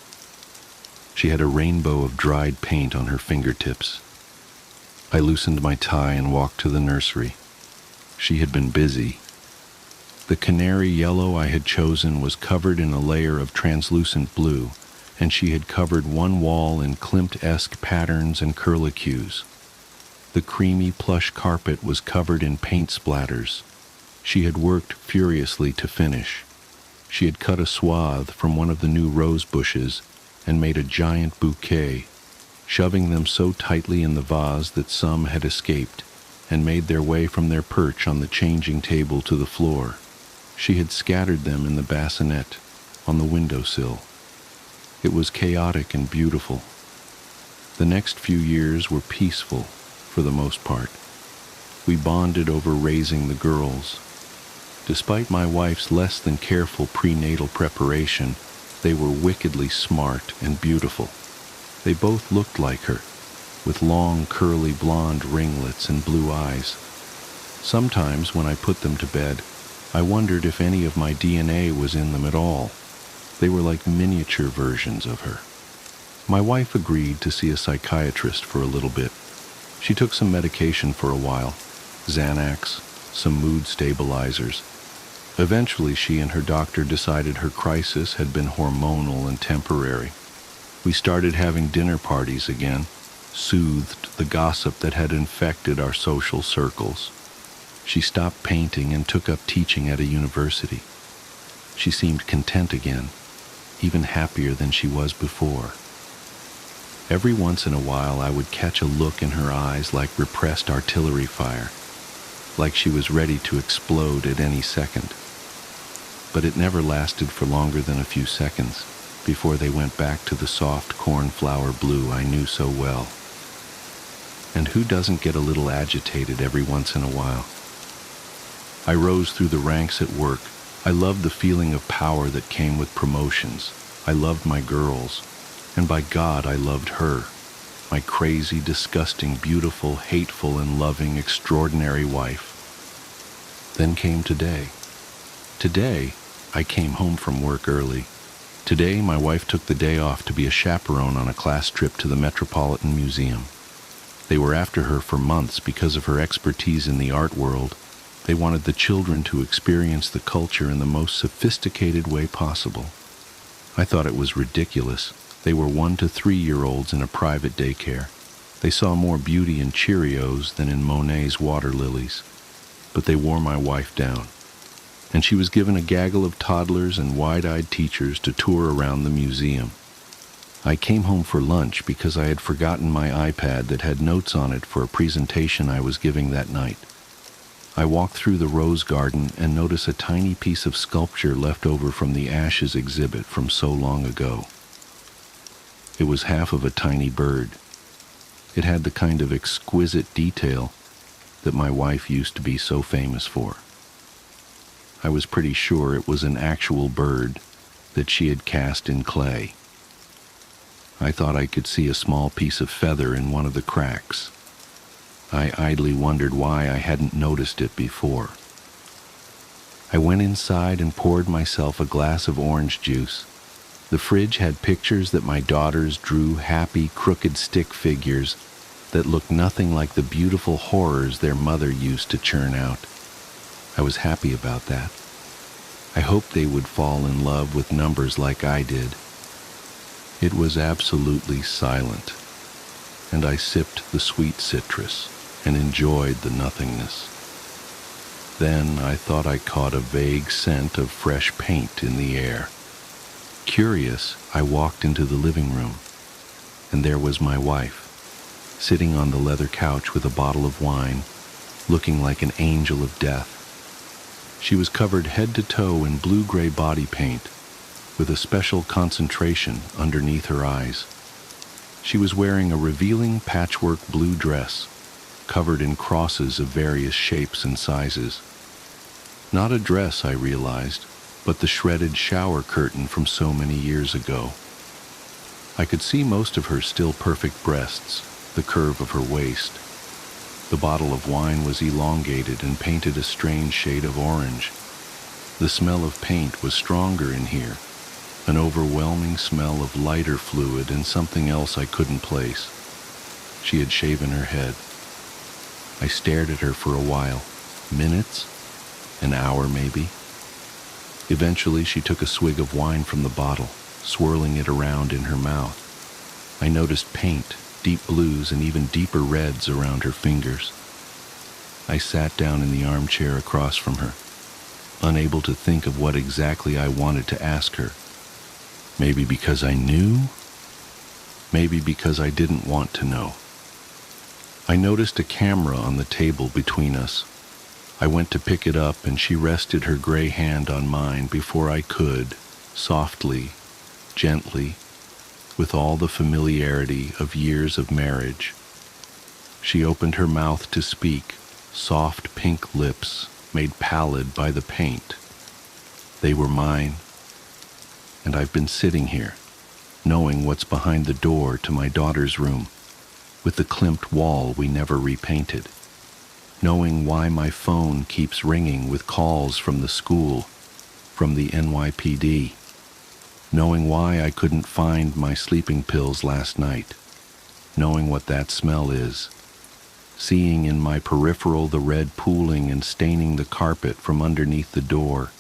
She had a rainbow of dried paint on her fingertips. I loosened my tie and walked to the nursery. She had been busy. The canary yellow I had chosen was covered in a layer of translucent blue, and she had covered one wall in Klimt-esque patterns and curlicues. The creamy plush carpet was covered in paint splatters. She had worked furiously to finish. She had cut a swath from one of the new rose bushes and made a giant bouquet, shoving them so tightly in the vase that some had escaped and made their way from their perch on the changing table to the floor. She had scattered them in the bassinet on the windowsill. It was chaotic and beautiful. The next few years were peaceful, for the most part. We bonded over raising the girls. Despite my wife's less than careful prenatal preparation, they were wickedly smart and beautiful. They both looked like her, with long curly blonde ringlets and blue eyes. Sometimes when I put them to bed, I wondered if any of my DNA was in them at all. They were like miniature versions of her. My wife agreed to see a psychiatrist for a little bit. She took some medication for a while, Xanax, some mood stabilizers. Eventually, she and her doctor decided her crisis had been hormonal and temporary. We started having dinner parties again, soothed the gossip that had infected our social circles. She stopped painting and took up teaching at a university. She seemed content again, even happier than she was before. Every once in a while, I would catch a look in her eyes like repressed artillery fire, like she was ready to explode at any second. But it never lasted for longer than a few seconds before they went back to the soft cornflower blue I knew so well. And who doesn't get a little agitated every once in a while? I rose through the ranks at work. I loved the feeling of power that came with promotions. I loved my girls. And by God, I loved her, my crazy, disgusting, beautiful, hateful, and loving, extraordinary wife. Then came today. Today, I came home from work early. Today, my wife took the day off to be a chaperone on a class trip to the Metropolitan Museum. They were after her for months because of her expertise in the art world. They wanted the children to experience the culture in the most sophisticated way possible. I thought it was ridiculous. They were 1 to 3-year-olds in a private daycare. They saw more beauty in Cheerios than in Monet's water lilies. But they wore my wife down. And she was given a gaggle of toddlers and wide-eyed teachers to tour around the museum. I came home for lunch because I had forgotten my iPad that had notes on it for a presentation I was giving that night. I walked through the rose garden and noticed a tiny piece of sculpture left over from the Ashes exhibit from so long ago. It was half of a tiny bird. It had the kind of exquisite detail that my wife used to be so famous for. I was pretty sure it was an actual bird that she had cast in clay. I thought I could see a small piece of feather in one of the cracks. I idly wondered why I hadn't noticed it before. I went inside and poured myself a glass of orange juice. The fridge had pictures that my daughters drew, happy, crooked stick figures that looked nothing like the beautiful horrors their mother used to churn out. I was happy about that. I hoped they would fall in love with numbers like I did. It was absolutely silent, and I sipped the sweet citrus and enjoyed the nothingness. Then I thought I caught a vague scent of fresh paint in the air. Curious, I walked into the living room, and there was my wife, sitting on the leather couch with a bottle of wine, looking like an angel of death. She was covered head to toe in blue-gray body paint, with a special concentration underneath her eyes. She was wearing a revealing patchwork blue dress, covered in crosses of various shapes and sizes. Not a dress, I realized, but the shredded shower curtain from so many years ago. I could see most of her still perfect breasts, the curve of her waist. The bottle of wine was elongated and painted a strange shade of orange. The smell of paint was stronger in here, an overwhelming smell of lighter fluid and something else I couldn't place. She had shaven her head. I stared at her for a while, minutes, an hour maybe. Eventually, she took a swig of wine from the bottle, swirling it around in her mouth. I noticed paint, deep blues, and even deeper reds around her fingers. I sat down in the armchair across from her, unable to think of what exactly I wanted to ask her. Maybe because I knew, maybe because I didn't want to know. I noticed a camera on the table between us. I went to pick it up and she rested her gray hand on mine before I could, softly, gently, with all the familiarity of years of marriage. She opened her mouth to speak, soft pink lips made pallid by the paint. They were mine, and I've been sitting here, knowing what's behind the door to my daughter's room, with the klimt wall we never repainted, knowing why my phone keeps ringing with calls from the school, from the NYPD, knowing why I couldn't find my sleeping pills last night, knowing what that smell is, seeing in my peripheral the red pooling and staining the carpet from underneath the door,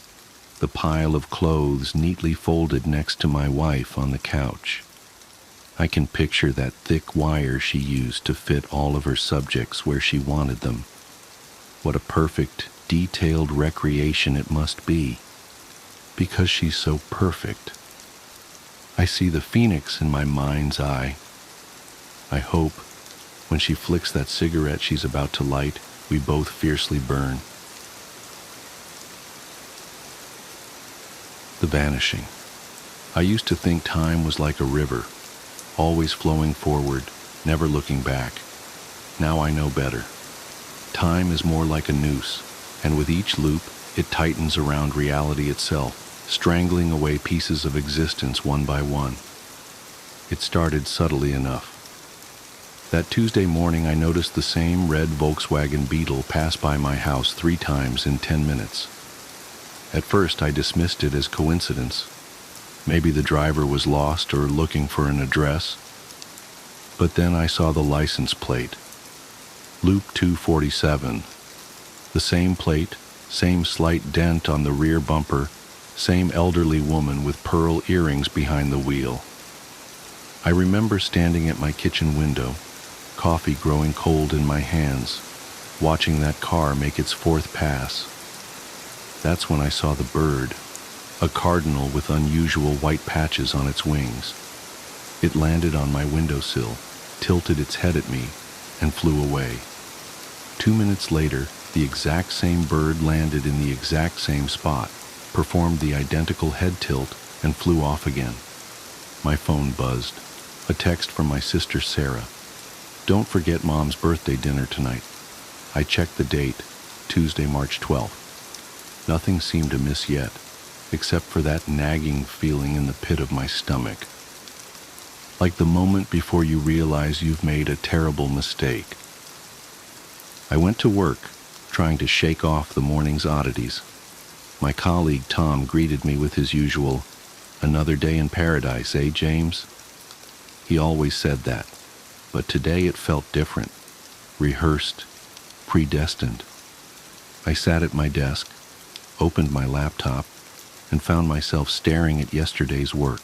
the pile of clothes neatly folded next to my wife on the couch. I can picture that thick wire she used to fit all of her subjects where she wanted them. What a perfect, detailed recreation it must be, because she's so perfect. I see the phoenix in my mind's eye. I hope, when she flicks that cigarette she's about to light, we both fiercely burn. The vanishing. I used to think time was like a river, always flowing forward, never looking back. Now I know better. Time is more like a noose, and with each loop, it tightens around reality itself, strangling away pieces of existence one by one. It started subtly enough. That Tuesday morning, I noticed the same red Volkswagen Beetle pass by my house 3 times in 10 minutes. At first, I dismissed it as coincidence. Maybe the driver was lost or looking for an address. But then I saw the license plate. Loop 247. The same plate, same slight dent on the rear bumper, same elderly woman with pearl earrings behind the wheel. I remember standing at my kitchen window, coffee growing cold in my hands, watching that car make its 4th pass. That's when I saw the bird, a cardinal with unusual white patches on its wings. It landed on my windowsill, tilted its head at me, and flew away. 2 minutes later, the exact same bird landed in the exact same spot, performed the identical head tilt, and flew off again. My phone buzzed. A text from my sister Sarah. "Don't forget Mom's birthday dinner tonight." I checked the date, Tuesday, March 12th. Nothing seemed amiss yet, except for that nagging feeling in the pit of my stomach. Like the moment before you realize you've made a terrible mistake. I went to work, trying to shake off the morning's oddities. My colleague Tom greeted me with his usual, "Another day in paradise, eh, James?" He always said that, but today it felt different, rehearsed, predestined. I sat at my desk, opened my laptop, and found myself staring at yesterday's work.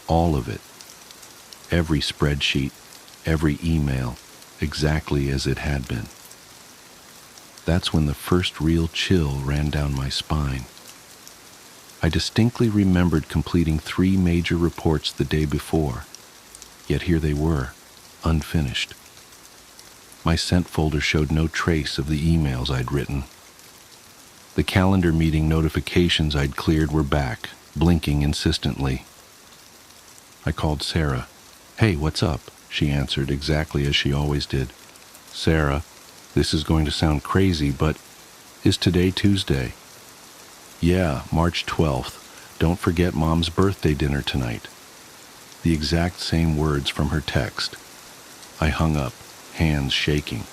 All of it. Every spreadsheet, every email, exactly as it had been. That's when the first real chill ran down my spine. I distinctly remembered completing 3 major reports the day before, yet here they were, unfinished. My sent folder showed no trace of the emails I'd written. The calendar meeting notifications I'd cleared were back, blinking insistently. I called Sarah. "Hey, what's up?" She answered exactly as she always did. "Sarah, this is going to sound crazy, but is today Tuesday?" "Yeah, March 12th. Don't forget Mom's birthday dinner tonight." The exact same words from her text. I hung up, hands shaking.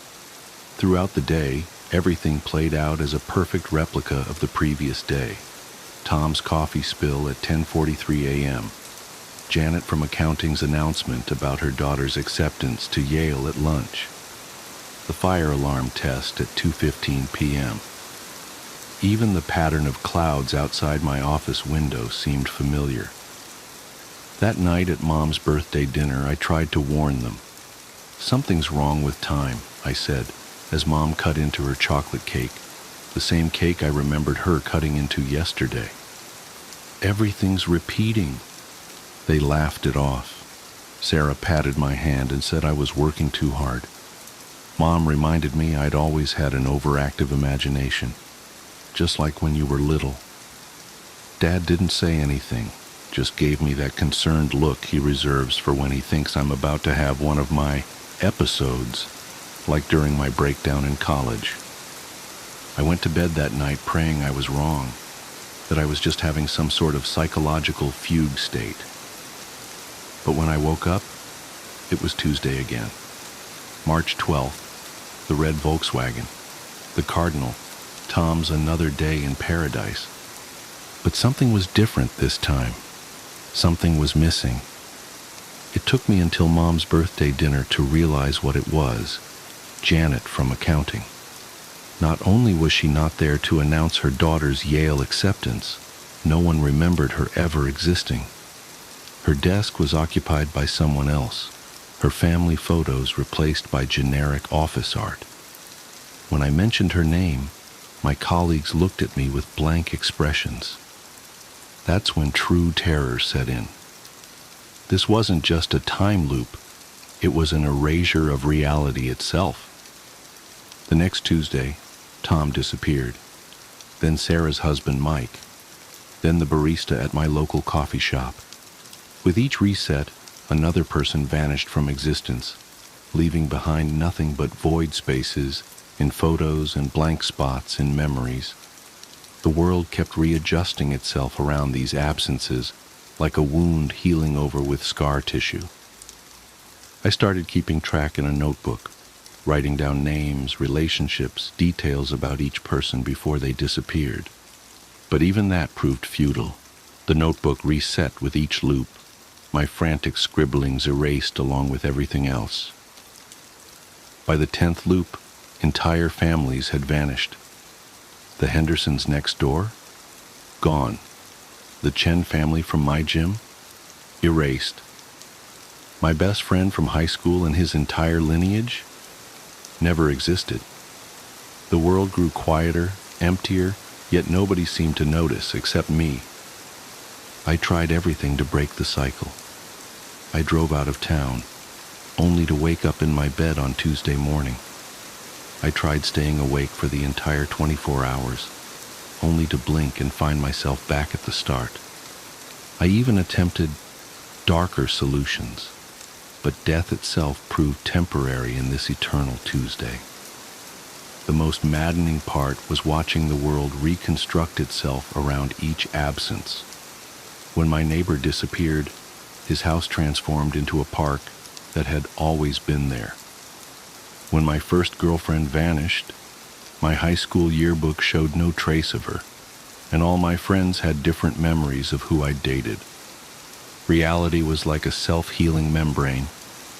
Throughout the day, everything played out as a perfect replica of the previous day. Tom's coffee spill at 10:43 a.m. Janet from accounting's announcement about her daughter's acceptance to Yale at lunch. the fire alarm test at 2:15 p.m. Even the pattern of clouds outside my office window seemed familiar. That night at Mom's birthday dinner, I tried to warn them. "Something's wrong with time," I said, as Mom cut into her chocolate cake, the same cake I remembered her cutting into yesterday. "Everything's repeating." They laughed it off. Sarah patted my hand and said I was working too hard. Mom reminded me I'd always had an overactive imagination, just like when you were little. Dad didn't say anything, just gave me that concerned look he reserves for when he thinks I'm about to have one of my episodes, like during my breakdown in college. I went to bed that night praying I was wrong, that I was just having some sort of psychological fugue state. But when I woke up, it was Tuesday again. March 12th, the red Volkswagen, the Cardinal, Tom's another day in paradise. But something was different this time. Something was missing. It took me until Mom's birthday dinner to realize what it was: Janet from accounting. Not only was she not there to announce her daughter's Yale acceptance, no one remembered her ever existing. Her desk was occupied by someone else, her family photos replaced by generic office art. When I mentioned her name, my colleagues looked at me with blank expressions. That's when true terror set in. This wasn't just a time loop, it was an erasure of reality itself. The next Tuesday, Tom disappeared. Then Sarah's husband, Mike. Then the barista at my local coffee shop. With each reset, another person vanished from existence, leaving behind nothing but void spaces in photos and blank spots in memories. The world kept readjusting itself around these absences, like a wound healing over with scar tissue. I started keeping track in a notebook, writing down names, relationships, details about each person before they disappeared. But even that proved futile. The notebook reset with each loop, my frantic scribblings erased along with everything else. By the 10th loop, entire families had vanished. The Hendersons next door? Gone. The Chen family from my gym? Erased. My best friend from high school and his entire lineage? Never existed. The world grew quieter, emptier, yet nobody seemed to notice except me. I tried everything to break the cycle. I drove out of town, only to wake up in my bed on Tuesday morning. I tried staying awake for the entire 24 hours, only to blink and find myself back at the start. I even attempted darker solutions, but death itself proved temporary in this eternal Tuesday. The most maddening part was watching the world reconstruct itself around each absence. When my neighbor disappeared, his house transformed into a park that had always been there. When my first girlfriend vanished, my high school yearbook showed no trace of her, and all my friends had different memories of who I dated. Reality was like a self-healing membrane,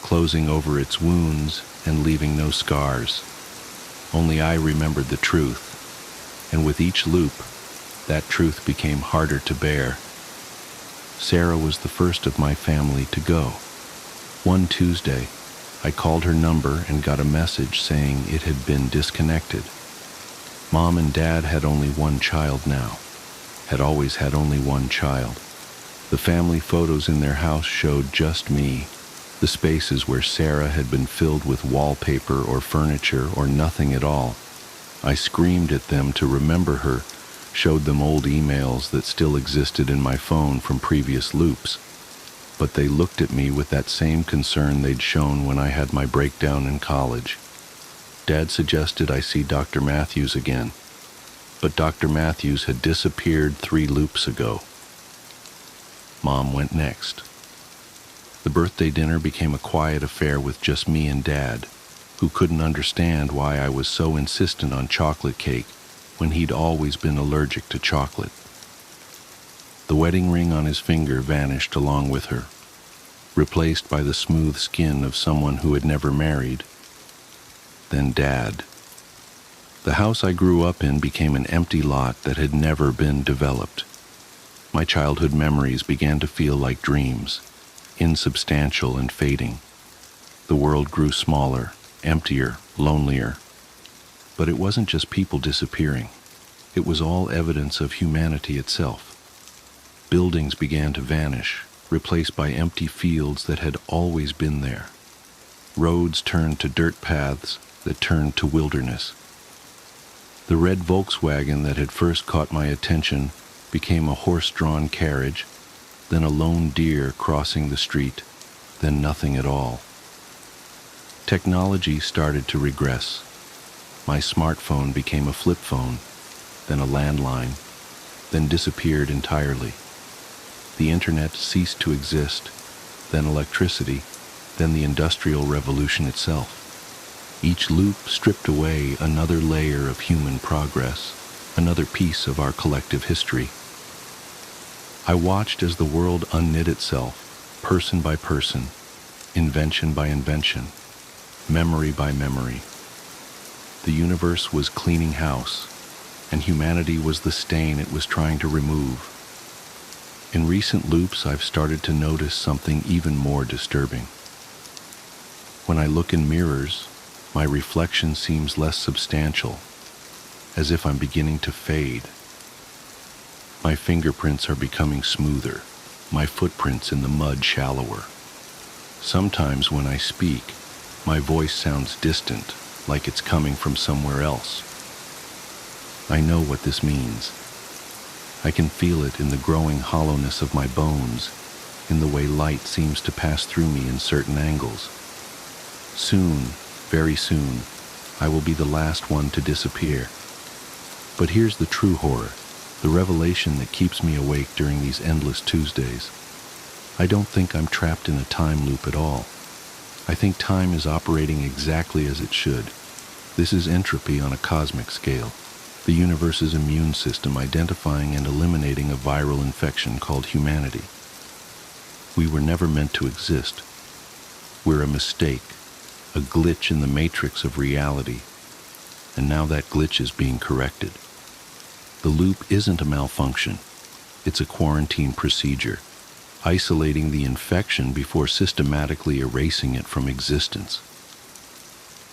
closing over its wounds and leaving no scars. Only I remembered the truth, and with each loop, that truth became harder to bear. Sarah was the first of my family to go. One Tuesday, I called her number and got a message saying it had been disconnected. Mom and Dad had only one child now, had always had only one child. The family photos in their house showed just me, the spaces where Sarah had been filled with wallpaper or furniture or nothing at all. I screamed at them to remember her, showed them old emails that still existed in my phone from previous loops. But they looked at me with that same concern they'd shown when I had my breakdown in college. Dad suggested I see Dr. Matthews again, but Dr. Matthews had disappeared 3 loops ago. Mom went next. The birthday dinner became a quiet affair with just me and Dad, who couldn't understand why I was so insistent on chocolate cake when he'd always been allergic to chocolate. The wedding ring on his finger vanished along with her, replaced by the smooth skin of someone who had never married. then Dad. The house I grew up in became an empty lot that had never been developed. My childhood memories began to feel like dreams, insubstantial and fading. The world grew smaller, emptier, lonelier. But it wasn't just people disappearing. It was all evidence of humanity itself. Buildings began to vanish, replaced by empty fields that had always been there. Roads turned to dirt paths that turned to wilderness. The red Volkswagen that had first caught my attention became a horse-drawn carriage, then a lone deer crossing the street, then nothing at all. Technology started to regress. My smartphone became a flip phone, then a landline, then disappeared entirely. The internet ceased to exist, then electricity, then the Industrial Revolution itself. Each loop stripped away another layer of human progress, another piece of our collective history. I watched as the world unknit itself, person by person, invention by invention, memory by memory. The universe was cleaning house, and humanity was the stain it was trying to remove. In recent loops, I've started to notice something even more disturbing. When I look in mirrors, my reflection seems less substantial, as if I'm beginning to fade. My fingerprints are becoming smoother, my footprints in the mud shallower. Sometimes when I speak, my voice sounds distant, like it's coming from somewhere else. I know what this means. I can feel it in the growing hollowness of my bones, in the way light seems to pass through me in certain angles. Soon, very soon, I will be the last one to disappear. But here's the true horror, the revelation that keeps me awake during these endless Tuesdays. I don't think I'm trapped in a time loop at all. I think time is operating exactly as it should. This is entropy on a cosmic scale, the universe's immune system identifying and eliminating a viral infection called humanity. We were never meant to exist. We're a mistake, a glitch in the matrix of reality, and now that glitch is being corrected. The loop isn't a malfunction, it's a quarantine procedure, isolating the infection before systematically erasing it from existence.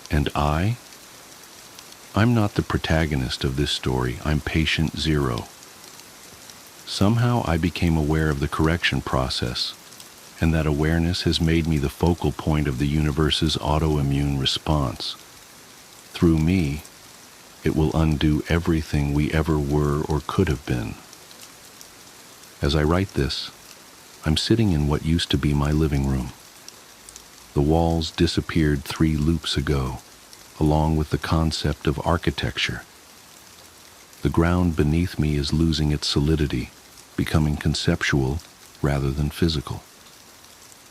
And I'm not the protagonist of this story, I'm patient zero. Somehow I became aware of the correction process, and that awareness has made me the focal point of the universe's autoimmune response. Through me, it will undo everything we ever were or could have been. As I write this, I'm sitting in what used to be my living room. The walls disappeared 3 loops ago, along with the concept of architecture. The ground beneath me is losing its solidity, becoming conceptual rather than physical.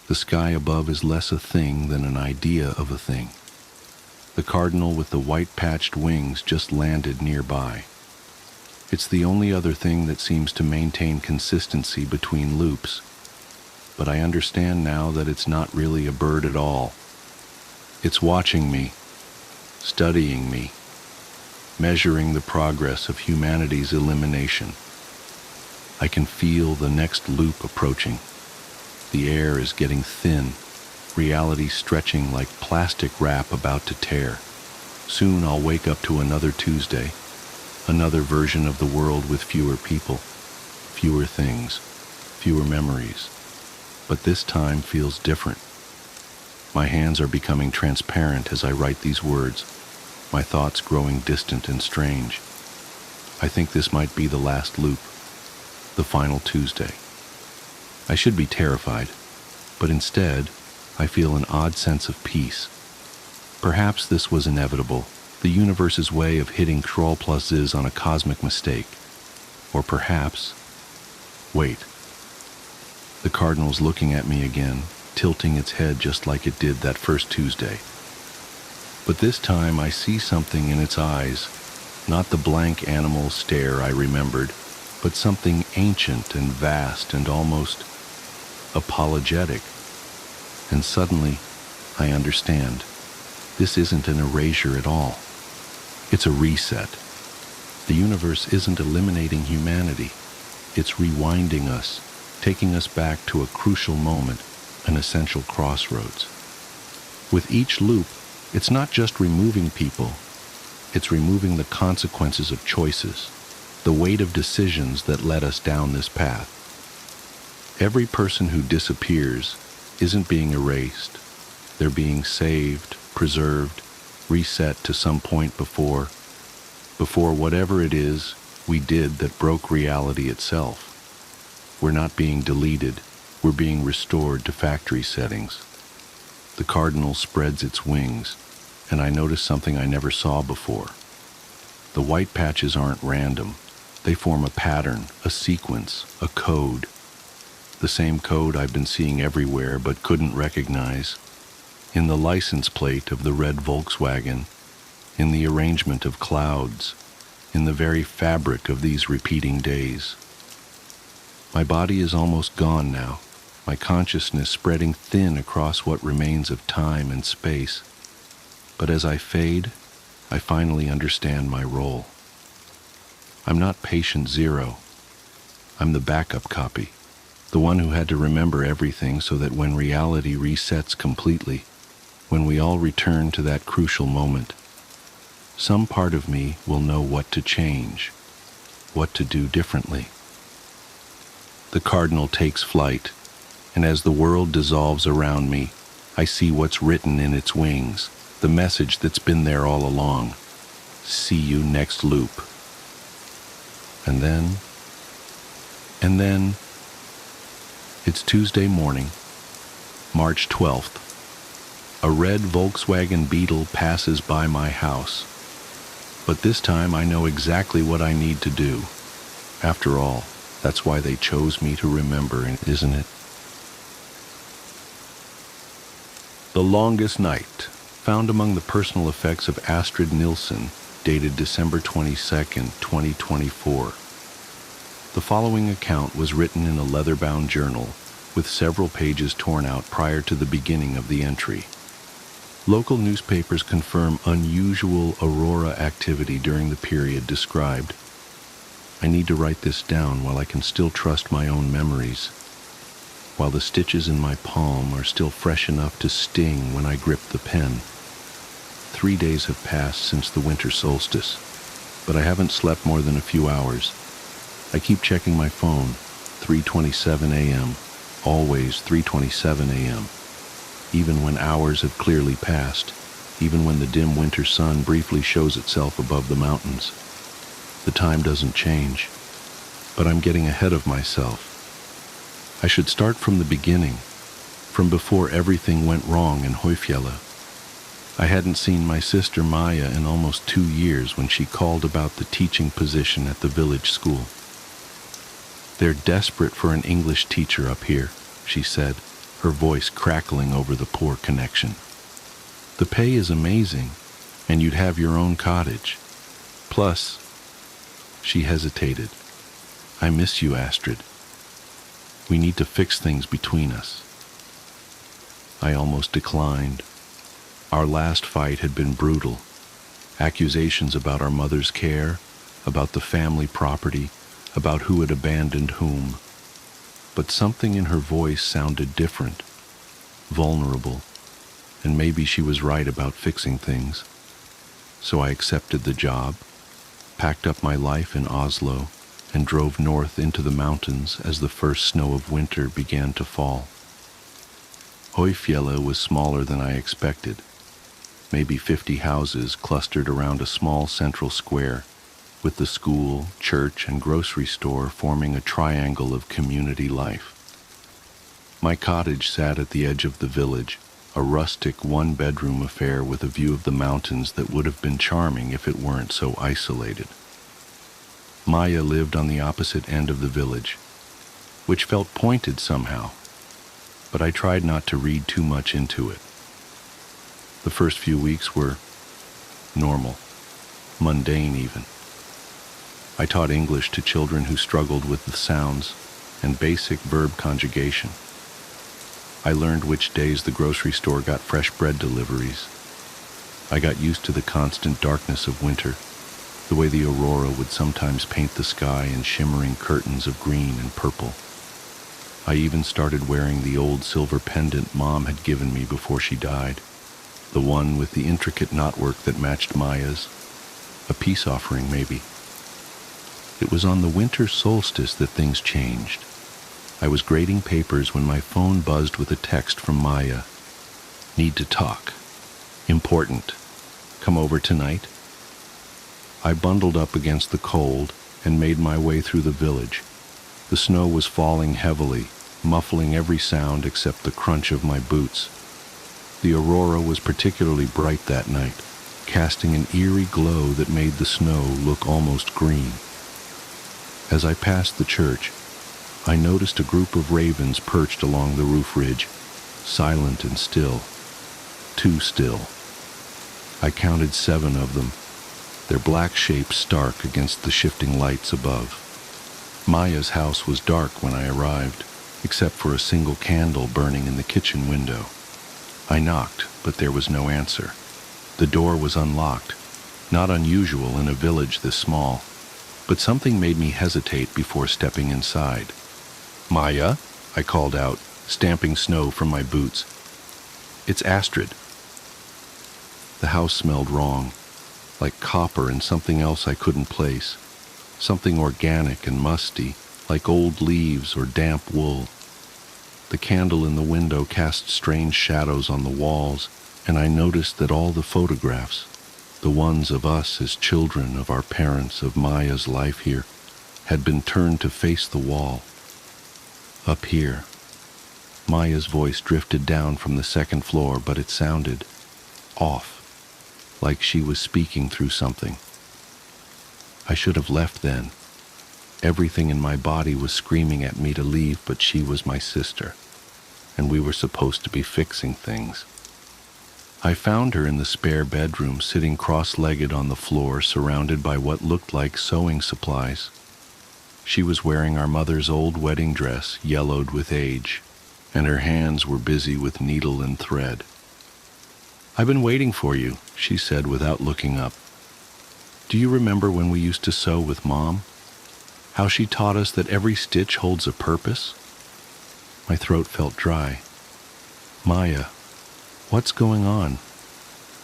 The sky above is less a thing than an idea of a thing. The cardinal with the white-patched wings just landed nearby. It's the only other thing that seems to maintain consistency between loops, but I understand now that it's not really a bird at all. It's watching me, studying me, measuring the progress of humanity's elimination. I can feel the next loop approaching. The air is getting thin, reality stretching like plastic wrap about to tear. Soon I'll wake up to another Tuesday, another version of the world with fewer people, fewer things, fewer memories. But this time feels different. My hands are becoming transparent as I write these words, my thoughts growing distant and strange. I think this might be the last loop, the final Tuesday. I should be terrified, but instead, I feel an odd sense of peace. Perhaps this was inevitable, the universe's way of hitting Ctrl+Z on a cosmic mistake. Or perhaps... Wait. The cardinal's looking at me again, tilting its head just like it did that first Tuesday. But this time I see something in its eyes, not the blank animal stare I remembered, but something ancient and vast and almost apologetic. And suddenly, I understand. This isn't an erasure at all. It's a reset. The universe isn't eliminating humanity. It's rewinding us, taking us back to a crucial moment, an essential crossroads. With each loop, it's not just removing people, it's removing the consequences of choices, the weight of decisions that led us down this path. Every person who disappears isn't being erased. They're being saved, preserved, reset to some point before whatever it is we did that broke reality itself. We're not being deleted, we're being restored to factory settings. The cardinal spreads its wings, and I notice something I never saw before. The white patches aren't random. They form a pattern, a sequence, a code. The same code I've been seeing everywhere but couldn't recognize. In the license plate of the red Volkswagen, in the arrangement of clouds, in the very fabric of these repeating days. My body is almost gone now, my consciousness spreading thin across what remains of time and space. But as I fade, I finally understand my role. I'm not patient zero. I'm the backup copy, the one who had to remember everything so that when reality resets completely, when we all return to that crucial moment, some part of me will know what to change, what to do differently. The cardinal takes flight, and as the world dissolves around me, I see what's written in its wings, the message that's been there all along. See you next loop. And then, it's Tuesday morning, March 12th. A red Volkswagen Beetle passes by my house. But this time I know exactly what I need to do. After all, that's why they chose me to remember, isn't it? The Longest Night, found among the personal effects of Astrid Nilsson, dated December 22nd, 2024. The following account was written in a leather-bound journal, with several pages torn out prior to the beginning of the entry. Local newspapers confirm unusual aurora activity during the period described. I need to write this down while I can still trust my own memories, while the stitches in my palm are still fresh enough to sting when I grip the pen. 3 days have passed since the winter solstice, but I haven't slept more than a few hours. I keep checking my phone, 3:27 a.m., always 3:27 a.m., even when hours have clearly passed, even when the dim winter sun briefly shows itself above the mountains. The time doesn't change, but I'm getting ahead of myself. I should start from the beginning, from before everything went wrong in Hoyfjella. I hadn't seen my sister Maya in almost 2 years when she called about the teaching position at the village school. "They're desperate for an English teacher up here," she said, her voice crackling over the poor connection. "The pay is amazing, and you'd have your own cottage. Plus," she hesitated, "I miss you, Astrid. We need to fix things between us." I almost declined. Our last fight had been brutal. Accusations about our mother's care, about the family property, about who had abandoned whom. But something in her voice sounded different, vulnerable, and maybe she was right about fixing things. So I accepted the job, packed up my life in Oslo, and drove north into the mountains as the first snow of winter began to fall. Hoyfjella was smaller than I expected, maybe 50 houses clustered around a small central square, with the school, church, and grocery store forming a triangle of community life. My cottage sat at the edge of the village, a rustic one-bedroom affair with a view of the mountains that would have been charming if it weren't so isolated. Maya lived on the opposite end of the village, which felt pointed somehow, but I tried not to read too much into it. The first few weeks were normal, mundane even. I taught English to children who struggled with the sounds and basic verb conjugation. I learned which days the grocery store got fresh bread deliveries. I got used to the constant darkness of winter, the way the aurora would sometimes paint the sky in shimmering curtains of green and purple. I even started wearing the old silver pendant Mom had given me before she died, the one with the intricate knotwork that matched Maya's, a peace offering maybe. It was on the winter solstice that things changed. I was grading papers when my phone buzzed with a text from Maya. Need to talk. Important. Come over tonight? I bundled up against the cold and made my way through the village. The snow was falling heavily, muffling every sound except the crunch of my boots. The aurora was particularly bright that night, casting an eerie glow that made the snow look almost green. As I passed the church, I noticed a group of ravens perched along the roof ridge, silent and still. Too still. I counted 7 of them, their black shapes stark against the shifting lights above. Maya's house was dark when I arrived, except for a single candle burning in the kitchen window. I knocked, but there was no answer. The door was unlocked, not unusual in a village this small, but something made me hesitate before stepping inside. "Maya?" I called out, stamping snow from my boots. "It's Astrid." The house smelled wrong, like copper and something else I couldn't place, something organic and musty, like old leaves or damp wool. The candle in the window cast strange shadows on the walls, and I noticed that all the photographs, the ones of us as children of our parents of Maya's life here, had been turned to face the wall. Up here. Maya's voice drifted down from the second floor, but it sounded off, like she was speaking through something. I should have left then. Everything in my body was screaming at me to leave, but she was my sister, and we were supposed to be fixing things. I found her in the spare bedroom, sitting cross-legged on the floor, surrounded by what looked like sewing supplies. She was wearing our mother's old wedding dress, yellowed with age, and her hands were busy with needle and thread. "I've been waiting for you," she said without looking up. "Do you remember when we used to sew with Mom? How she taught us that every stitch holds a purpose?" My throat felt dry. "Maya, what's going on?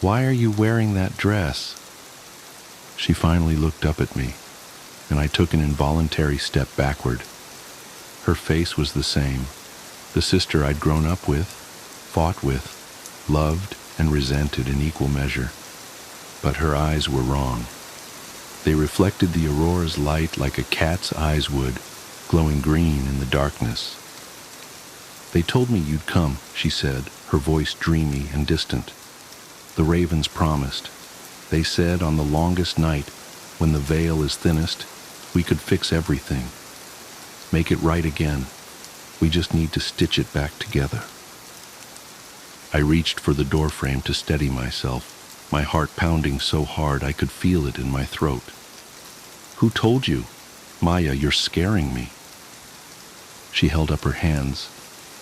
Why are you wearing that dress?" She finally looked up at me, and I took an involuntary step backward. Her face was the same, the sister I'd grown up with, fought with, loved and resented in equal measure. But her eyes were wrong. They reflected the aurora's light like a cat's eyes would, glowing green in the darkness. "They told me you'd come," she said, her voice dreamy and distant. "The ravens promised. They said on the longest night, when the veil is thinnest, we could fix everything. Make it right again. We just need to stitch it back together." I reached for the doorframe to steady myself, my heart pounding so hard I could feel it in my throat. "Who told you? Maya, you're scaring me." She held up her hands,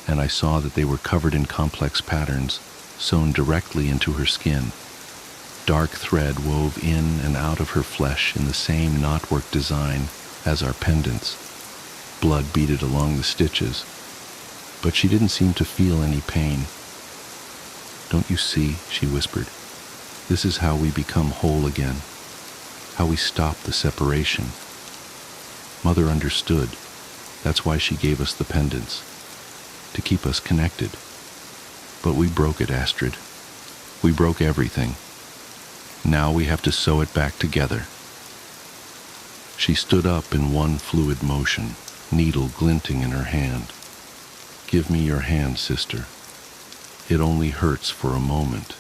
and I saw that they were covered in complex patterns, sewn directly into her skin. Dark thread wove in and out of her flesh in the same knotwork design as our pendants. Blood beaded along the stitches, but she didn't seem to feel any pain. "Don't you see?" she whispered. "This is how we become whole again, how we stop the separation." Mother understood. That's why she gave us the pendants, to keep us connected. But we broke it, Astrid. We broke everything. Now we have to sew it back together. She stood up in one fluid motion, needle glinting in her hand. "Give me your hand, sister. It only hurts for a moment."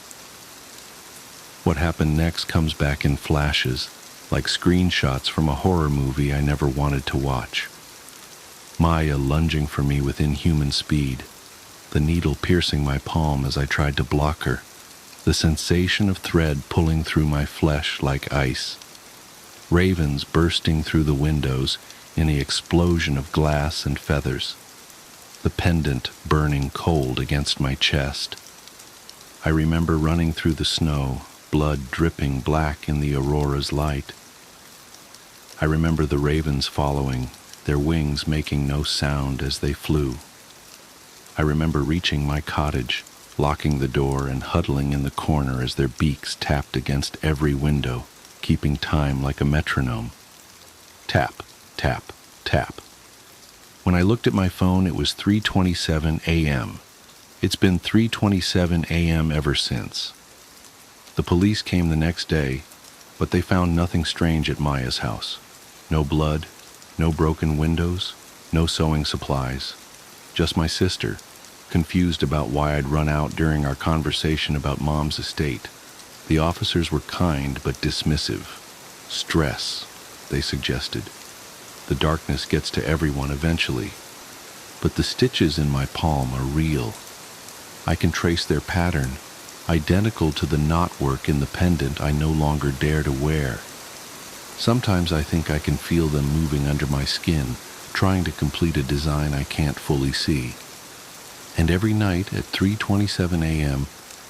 What happened next comes back in flashes, like screenshots from a horror movie I never wanted to watch. Maya lunging for me with inhuman speed, the needle piercing my palm as I tried to block her, the sensation of thread pulling through my flesh like ice. Ravens bursting through the windows in the explosion of glass and feathers, the pendant burning cold against my chest. I remember running through the snow, blood dripping black in the aurora's light. I remember the ravens following, their wings making no sound as they flew. I remember reaching my cottage, locking the door and huddling in the corner as their beaks tapped against every window, keeping time like a metronome. Tap, tap, tap. When I looked at my phone, it was 3:27 a.m. It's been 3:27 a.m. ever since. The police came the next day, but they found nothing strange at Maya's house. No blood, no broken windows, no sewing supplies. Just my sister, confused about why I'd run out during our conversation about Mom's estate. The officers were kind but dismissive. Stress, they suggested. The darkness gets to everyone eventually. But the stitches in my palm are real. I can trace their pattern, identical to the knotwork in the pendant I no longer dare to wear. Sometimes I think I can feel them moving under my skin, trying to complete a design I can't fully see. And every night at 3:27 a.m.,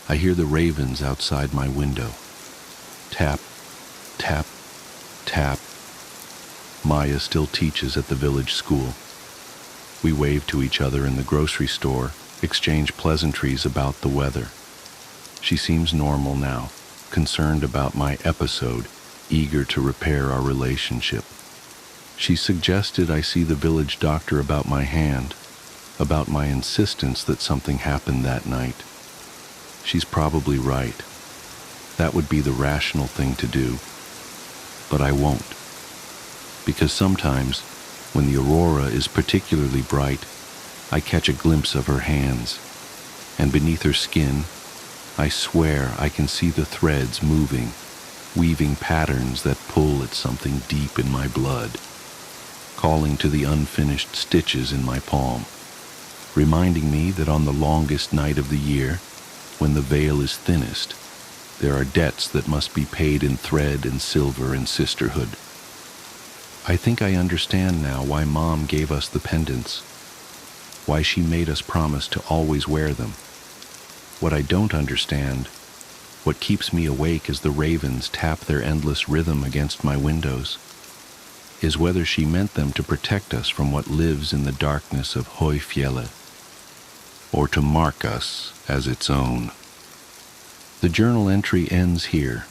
I hear the ravens outside my window. Tap, tap, tap. Maya still teaches at the village school. We wave to each other in the grocery store, exchange pleasantries about the weather. She seems normal now, concerned about my episode, eager to repair our relationship. She suggested I see the village doctor about my hand, about my insistence that something happened that night. She's probably right. That would be the rational thing to do. But I won't. Because sometimes, when the aurora is particularly bright, I catch a glimpse of her hands, and beneath her skin, I swear I can see the threads moving, weaving patterns that pull at something deep in my blood, calling to the unfinished stitches in my palm, reminding me that on the longest night of the year, when the veil is thinnest, there are debts that must be paid in thread and silver and sisterhood. I think I understand now why Mom gave us the pendants, why she made us promise to always wear them. What I don't understand, what keeps me awake as the ravens tap their endless rhythm against my windows, is whether she meant them to protect us from what lives in the darkness of Høyfjellet, or to mark us as its own. The journal entry ends here.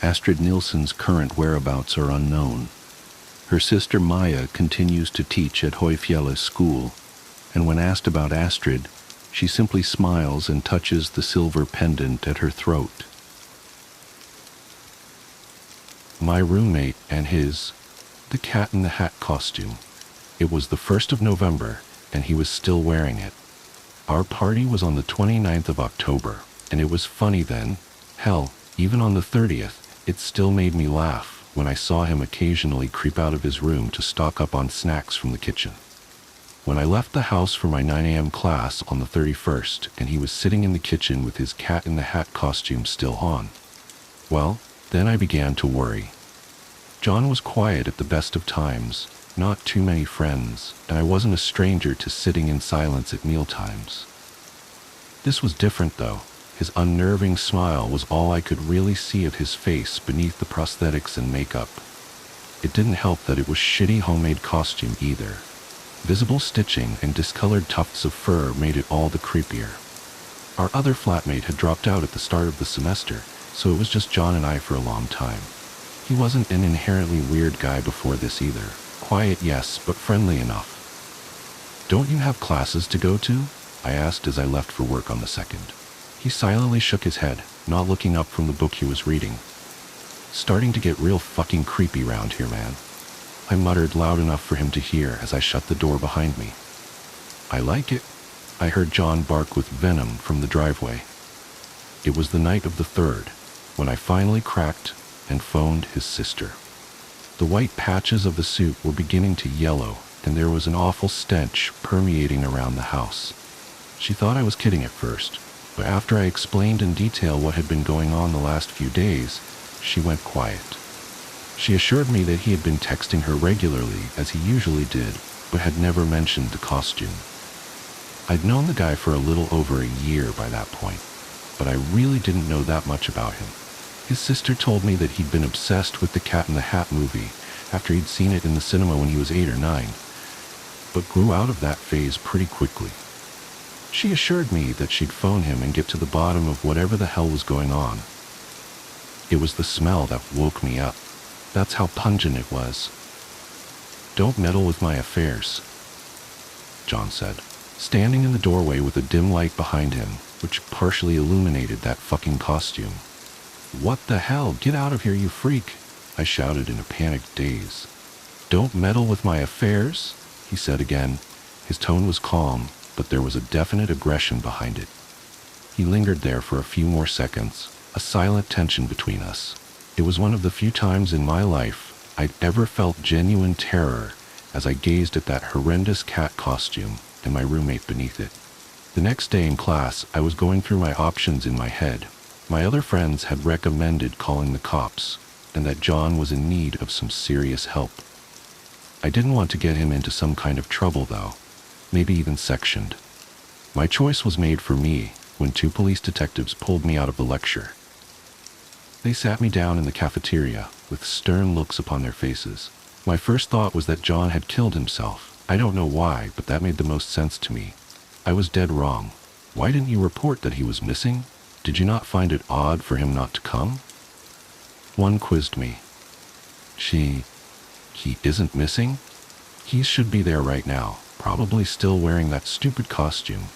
Astrid Nilsson's current whereabouts are unknown. Her sister Maya continues to teach at Høyfjellet school, and when asked about Astrid, she simply smiles and touches the silver pendant at her throat. My roommate and his, the cat in the hat costume. It was the 1st of November, and he was still wearing it. Our party was on the 29th of October, and it was funny then. Hell, even on the 30th, it still made me laugh when I saw him occasionally creep out of his room to stock up on snacks from the kitchen. When I left the house for my 9 a.m. class on the 31st, and he was sitting in the kitchen with his cat in the hat costume still on, well, then I began to worry. John was quiet at the best of times, not too many friends, and I wasn't a stranger to sitting in silence at mealtimes. This was different, though. His unnerving smile was all I could really see of his face beneath the prosthetics and makeup. It didn't help that it was shitty homemade costume either. Visible stitching and discolored tufts of fur made it all the creepier. Our other flatmate had dropped out at the start of the semester, so it was just John and I for a long time. He wasn't an inherently weird guy before this either. Quiet, yes, but friendly enough. "Don't you have classes to go to?" I asked as I left for work on the 2nd. He silently shook his head, not looking up from the book he was reading. "Starting to get real fucking creepy round here, man," I muttered loud enough for him to hear as I shut the door behind me. "I like it," I heard John bark with venom from the driveway. It was the night of the 3rd, when I finally cracked and phoned his sister. The white patches of the suit were beginning to yellow, and there was an awful stench permeating around the house. She thought I was kidding at first, but after I explained in detail what had been going on the last few days, she went quiet. She assured me that he had been texting her regularly, as he usually did, but had never mentioned the costume. I'd known the guy for a little over a year by that point, but I really didn't know that much about him. His sister told me that he'd been obsessed with the Cat in the Hat movie after he'd seen it in the cinema when he was 8 or 9, but grew out of that phase pretty quickly. She assured me that she'd phone him and get to the bottom of whatever the hell was going on. It was the smell that woke me up. That's how pungent it was. "Don't meddle with my affairs," John said, standing in the doorway with a dim light behind him, which partially illuminated that fucking costume. "What the hell? Get out of here, you freak!" I shouted in a panicked daze. "Don't meddle with my affairs," he said again. His tone was calm, but there was a definite aggression behind it. He lingered there for a few more seconds, a silent tension between us. It was one of the few times in my life I'd ever felt genuine terror as I gazed at that horrendous cat costume and my roommate beneath it. The next day in class, I was going through my options in my head. My other friends had recommended calling the cops, and that John was in need of some serious help. I didn't want to get him into some kind of trouble, though, maybe even sectioned. My choice was made for me when 2 police detectives pulled me out of the lecture. They sat me down in the cafeteria with stern looks upon their faces. My first thought was that John had killed himself. I don't know why, but that made the most sense to me. I was dead wrong. "Why didn't you report that he was missing? Did you not find it odd for him not to come?" One quizzed me. He isn't missing? He should be there right now, probably still wearing that stupid costume.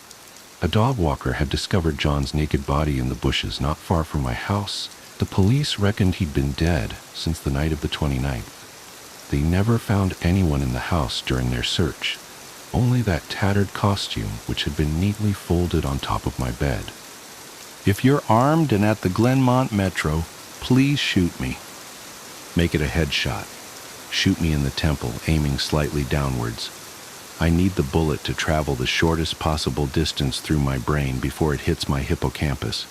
A dog walker had discovered John's naked body in the bushes not far from my house. The police reckoned he'd been dead since the night of the 29th. They never found anyone in the house during their search, only that tattered costume which had been neatly folded on top of my bed. "If you're armed and at the Glenmont Metro, please shoot me. Make it a headshot. Shoot me in the temple, aiming slightly downwards. I need the bullet to travel the shortest possible distance through my brain before it hits my hippocampus.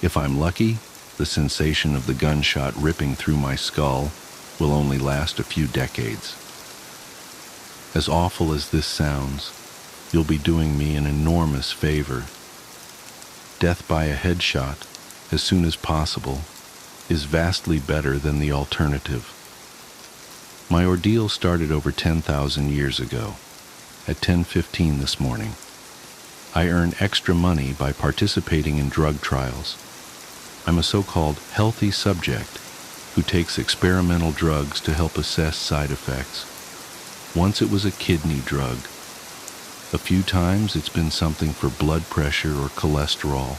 If I'm lucky, the sensation of the gunshot ripping through my skull will only last a few decades." As awful as this sounds, you'll be doing me an enormous favor. Death by a headshot, as soon as possible, is vastly better than the alternative. My ordeal started over 10,000 years ago, at 10:15 this morning. I earn extra money by participating in drug trials. I'm a so-called healthy subject who takes experimental drugs to help assess side effects. Once it was a kidney drug. A few times it's been something for blood pressure or cholesterol.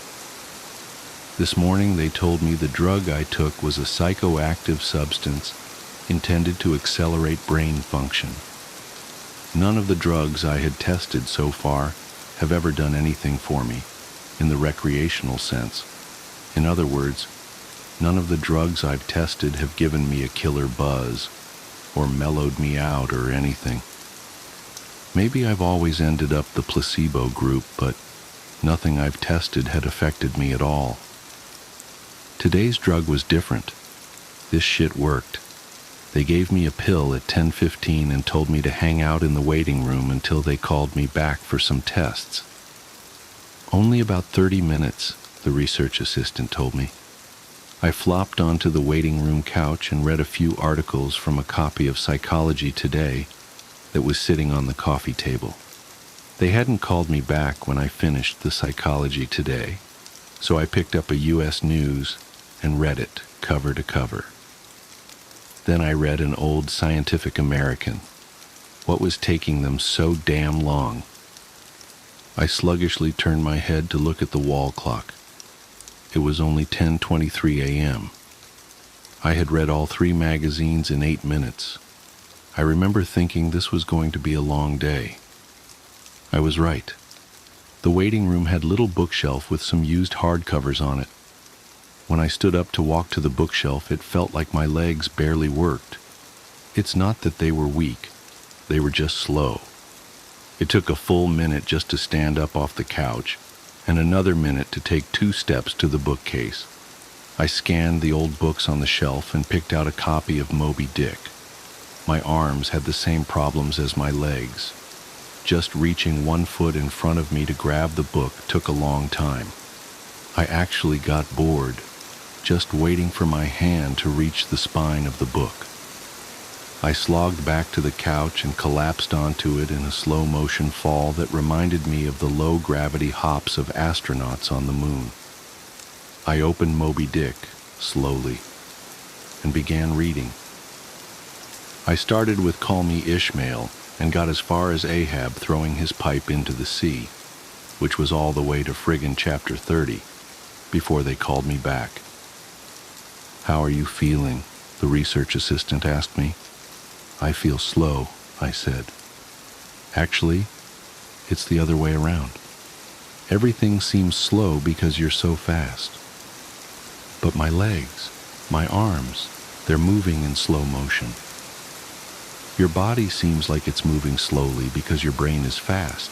This morning they told me the drug I took was a psychoactive substance intended to accelerate brain function. None of the drugs I had tested so far have ever done anything for me, in the recreational sense. In other words, none of the drugs I've tested have given me a killer buzz, or mellowed me out or anything. Maybe I've always ended up the placebo group, but nothing I've tested had affected me at all. Today's drug was different. This shit worked. They gave me a pill at 10:15 and told me to hang out in the waiting room until they called me back for some tests. Only about 30 minutes, the research assistant told me. I flopped onto the waiting room couch and read a few articles from a copy of Psychology Today that was sitting on the coffee table. They hadn't called me back when I finished the Psychology Today, so I picked up a U.S. News and read it cover to cover. Then I read an old Scientific American. What was taking them so damn long? I sluggishly turned my head to look at the wall clock. It was only 10:23 a.m. I had read all 3 magazines in 8 minutes. I remember thinking this was going to be a long day. I was right. The waiting room had a little bookshelf with some used hardcovers on it. When I stood up to walk to the bookshelf, it felt like my legs barely worked. It's not that they were weak. They were just slow. It took a full minute just to stand up off the couch, and another minute to take 2 steps to the bookcase. I scanned the old books on the shelf and picked out a copy of Moby Dick. My arms had the same problems as my legs. Just reaching 1 foot in front of me to grab the book took a long time. I actually got bored. just waiting for my hand to reach the spine of the book. I slogged back to the couch and collapsed onto it in a slow-motion fall that reminded me of the low-gravity hops of astronauts on the moon. I opened Moby Dick, slowly, and began reading. I started with Call Me Ishmael and got as far as Ahab throwing his pipe into the sea, which was all the way to friggin' chapter 30, before they called me back. "How are you feeling?" the research assistant asked me. "I feel slow," I said. "Actually, it's the other way around. Everything seems slow because you're so fast. But my legs, my arms, they're moving in slow motion. Your body seems like it's moving slowly because your brain is fast.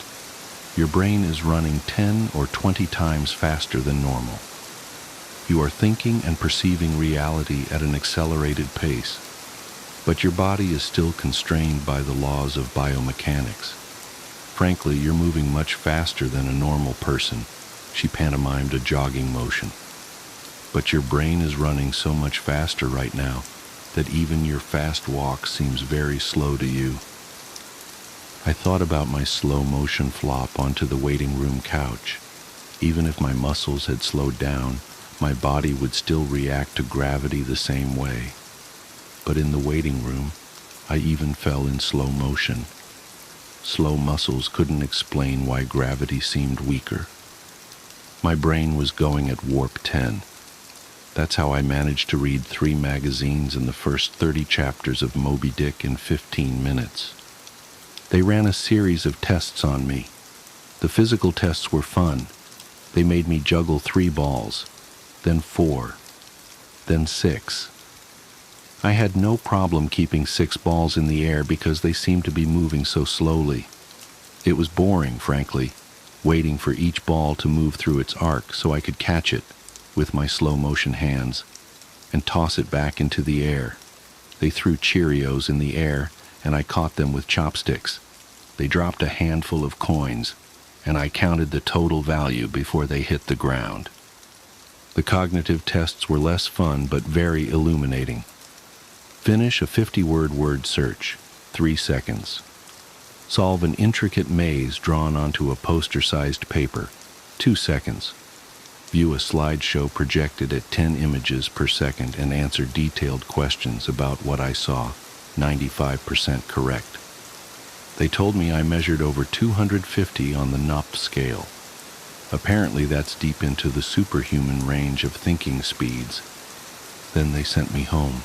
Your brain is running 10 or 20 times faster than normal. You are thinking and perceiving reality at an accelerated pace, but your body is still constrained by the laws of biomechanics. Frankly, you're moving much faster than a normal person." She pantomimed a jogging motion. "But your brain is running so much faster right now that even your fast walk seems very slow to you." I thought about my slow motion flop onto the waiting room couch. Even if my muscles had slowed down, my body would still react to gravity the same way. But in the waiting room, I even fell in slow motion. Slow muscles couldn't explain why gravity seemed weaker. My brain was going at warp 10. That's how I managed to read 3 magazines in the first 30 chapters of Moby Dick in 15 minutes. They ran a series of tests on me. The physical tests were fun. They made me juggle 3 balls, then 4, then 6. I had no problem keeping 6 balls in the air because they seemed to be moving so slowly. It was boring, frankly, waiting for each ball to move through its arc so I could catch it with my slow-motion hands and toss it back into the air. They threw Cheerios in the air, and I caught them with chopsticks. They dropped a handful of coins, and I counted the total value before they hit the ground. The cognitive tests were less fun but very illuminating. Finish a 50-word word search, 3 seconds. Solve an intricate maze drawn onto a poster-sized paper, 2 seconds. View a slideshow projected at 10 images per second and answer detailed questions about what I saw, 95% correct. They told me I measured over 250 on the NUP scale. Apparently that's deep into the superhuman range of thinking speeds. Then they sent me home.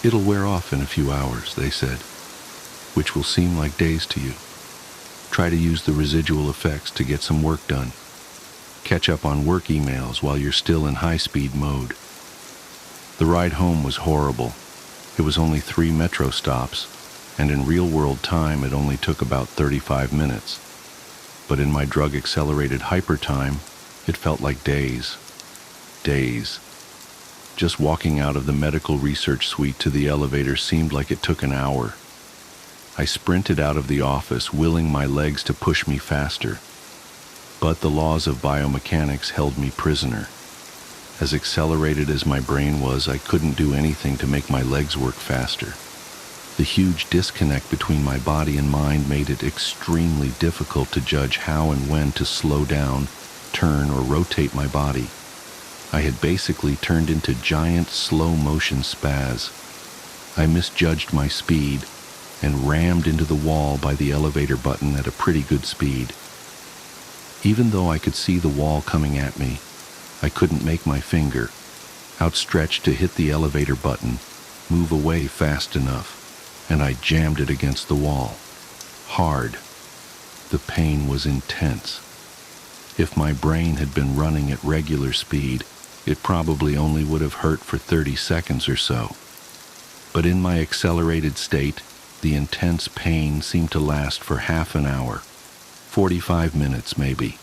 "It'll wear off in a few hours," they said, "which will seem like days to you. Try to use the residual effects to get some work done. Catch up on work emails while you're still in high-speed mode." The ride home was horrible. It was only 3 metro stops, and in real-world time it only took about 35 minutes. But in my drug-accelerated hypertime, it felt like days. Days. Just walking out of the medical research suite to the elevator seemed like it took an hour. I sprinted out of the office, willing my legs to push me faster. But the laws of biomechanics held me prisoner. As accelerated as my brain was, I couldn't do anything to make my legs work faster. The huge disconnect between my body and mind made it extremely difficult to judge how and when to slow down, turn, or rotate my body. I had basically turned into giant slow-motion spaz. I misjudged my speed and rammed into the wall by the elevator button at a pretty good speed. Even though I could see the wall coming at me, I couldn't make my finger, outstretched to hit the elevator button, move away fast enough, and I jammed it against the wall. Hard. The pain was intense. If my brain had been running at regular speed, it probably only would have hurt for 30 seconds or so. But in my accelerated state, the intense pain seemed to last for half an hour, 45 minutes maybe.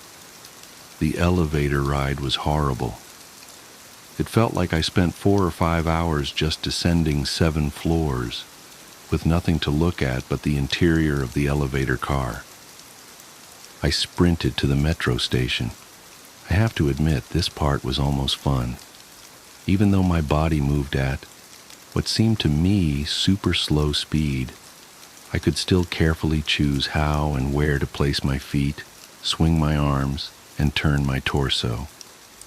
The elevator ride was horrible. It felt like I spent 4 or 5 hours just descending 7 floors, with nothing to look at but the interior of the elevator car. I sprinted to the metro station. I have to admit, this part was almost fun. Even though my body moved at what seemed to me super slow speed, I could still carefully choose how and where to place my feet, swing my arms, and turn my torso.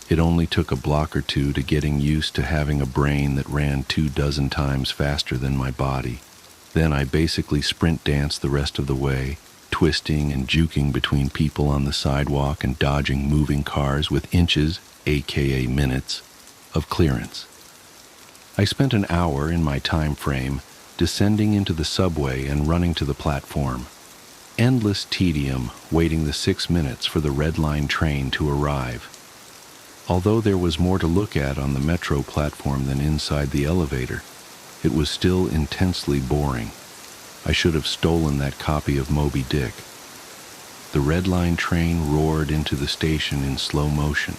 It only took a block or two to getting used to having a brain that ran 24 times faster than my body. Then I basically sprint danced the rest of the way, twisting and juking between people on the sidewalk and dodging moving cars with inches, aka minutes, of clearance. I spent an hour in my time frame descending into the subway and running to the platform. Endless tedium waiting the 6 minutes for the Red Line train to arrive. Although there was more to look at on the metro platform than inside the elevator, it was still intensely boring. I should have stolen that copy of Moby Dick. The Red Line train roared into the station in slow motion.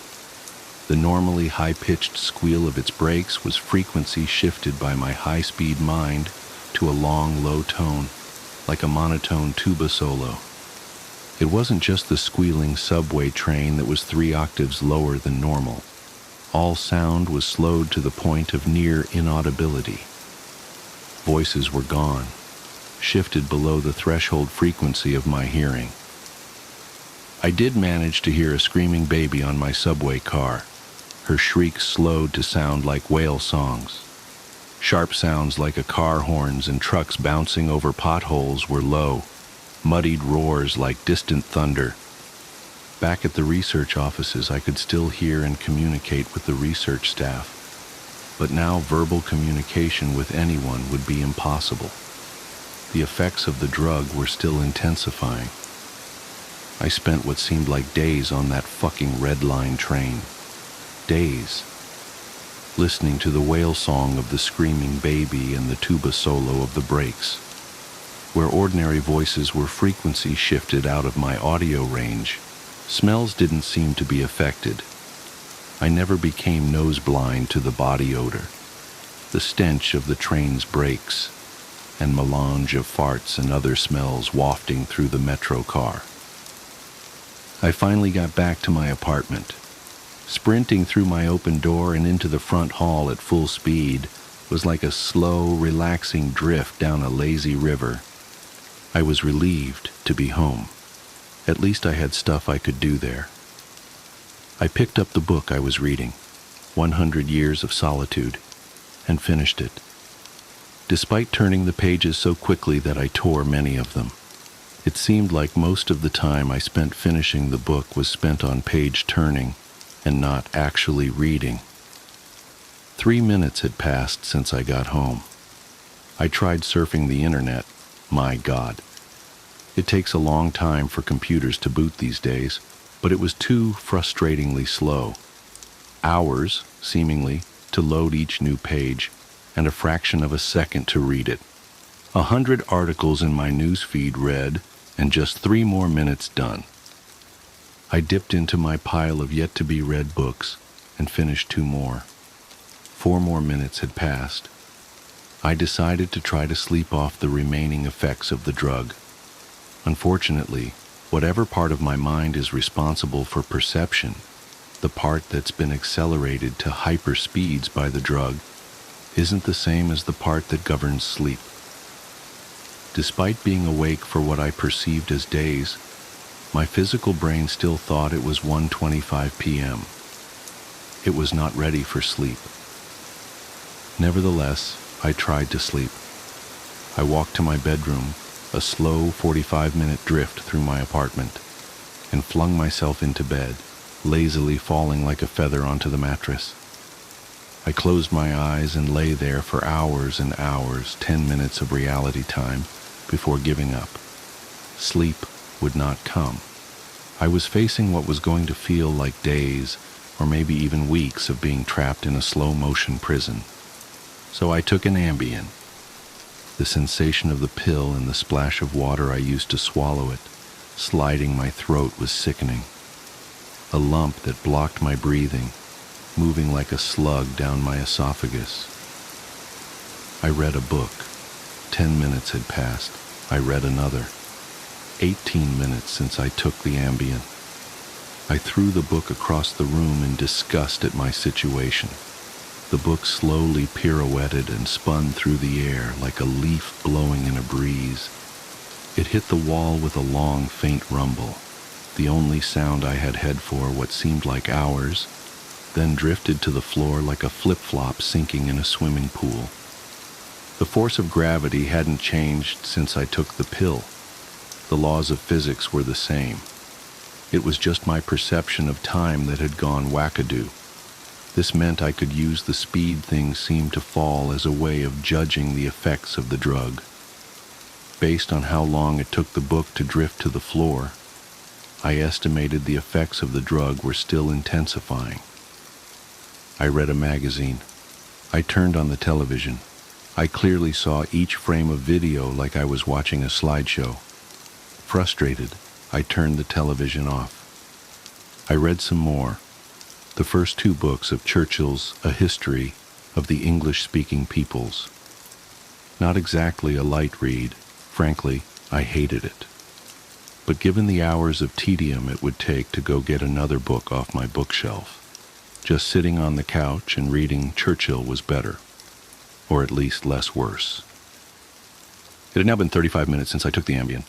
The normally high-pitched squeal of its brakes was frequency shifted by my high-speed mind to a long, low tone, like a monotone tuba solo. It wasn't just the squealing subway train that was 3 octaves lower than normal. All sound was slowed to the point of near inaudibility. Voices were gone, shifted below the threshold frequency of my hearing. I did manage to hear a screaming baby on my subway car. Her shrieks slowed to sound like whale songs. Sharp sounds like a car horns and trucks bouncing over potholes were low, muddied roars like distant thunder. Back at the research offices, I could still hear and communicate with the research staff, but now verbal communication with anyone would be impossible. The effects of the drug were still intensifying. I spent what seemed like days on that fucking Red Line train. Days, listening to the whale song of the screaming baby and the tuba solo of the brakes. Where ordinary voices were frequency shifted out of my audio range, smells didn't seem to be affected. I never became nose blind to the body odor, the stench of the train's brakes, and melange of farts and other smells wafting through the metro car. I finally got back to my apartment. Sprinting through my open door and into the front hall at full speed was like a slow, relaxing drift down a lazy river. I was relieved to be home. At least I had stuff I could do there. I picked up the book I was reading, 100 Years of Solitude, and finished it. Despite turning the pages so quickly that I tore many of them, it seemed like most of the time I spent finishing the book was spent on page turning and not actually reading. 3 minutes had passed since I got home. I tried surfing the internet. My God. It takes a long time for computers to boot these days, but it was too frustratingly slow. Hours, seemingly, to load each new page, and a fraction of a second to read it. 100 articles in my news feed read, and just 3 more minutes done. I dipped into my pile of yet-to-be-read books and finished 2 more. 4 more minutes had passed. I decided to try to sleep off the remaining effects of the drug. Unfortunately, whatever part of my mind is responsible for perception, the part that's been accelerated to hyper speeds by the drug, isn't the same as the part that governs sleep. Despite being awake for what I perceived as days, my physical brain still thought it was 1:25 p.m. It was not ready for sleep. Nevertheless, I tried to sleep. I walked to my bedroom, a slow 45-minute drift through my apartment, and flung myself into bed, lazily falling like a feather onto the mattress. I closed my eyes and lay there for hours and hours, 10 minutes of reality time, before giving up. Sleep would not come. I was facing what was going to feel like days, or maybe even weeks of being trapped in a slow-motion prison. So I took an Ambien. The sensation of the pill and the splash of water I used to swallow it, sliding my throat, was sickening. A lump that blocked my breathing, moving like a slug down my esophagus. I read a book. 10 minutes had passed. I read another. 18 minutes since I took the Ambien. I threw the book across the room in disgust at my situation. The book slowly pirouetted and spun through the air like a leaf blowing in a breeze. It hit the wall with a long, faint rumble, the only sound I had had for what seemed like hours, then drifted to the floor like a flip-flop sinking in a swimming pool. The force of gravity hadn't changed since I took the pill. The laws of physics were the same. It was just my perception of time that had gone wackadoo. This meant I could use the speed things seemed to fall as a way of judging the effects of the drug. Based on how long it took the book to drift to the floor, I estimated the effects of the drug were still intensifying. I read a magazine. I turned on the television. I clearly saw each frame of video like I was watching a slideshow. Frustrated, I turned the television off. I read some more. The first 2 books of Churchill's A History of the English-Speaking Peoples. Not exactly a light read. Frankly, I hated it. But given the hours of tedium it would take to go get another book off my bookshelf, just sitting on the couch and reading Churchill was better, or at least less worse. It had now been 35 minutes since I took the Ambien.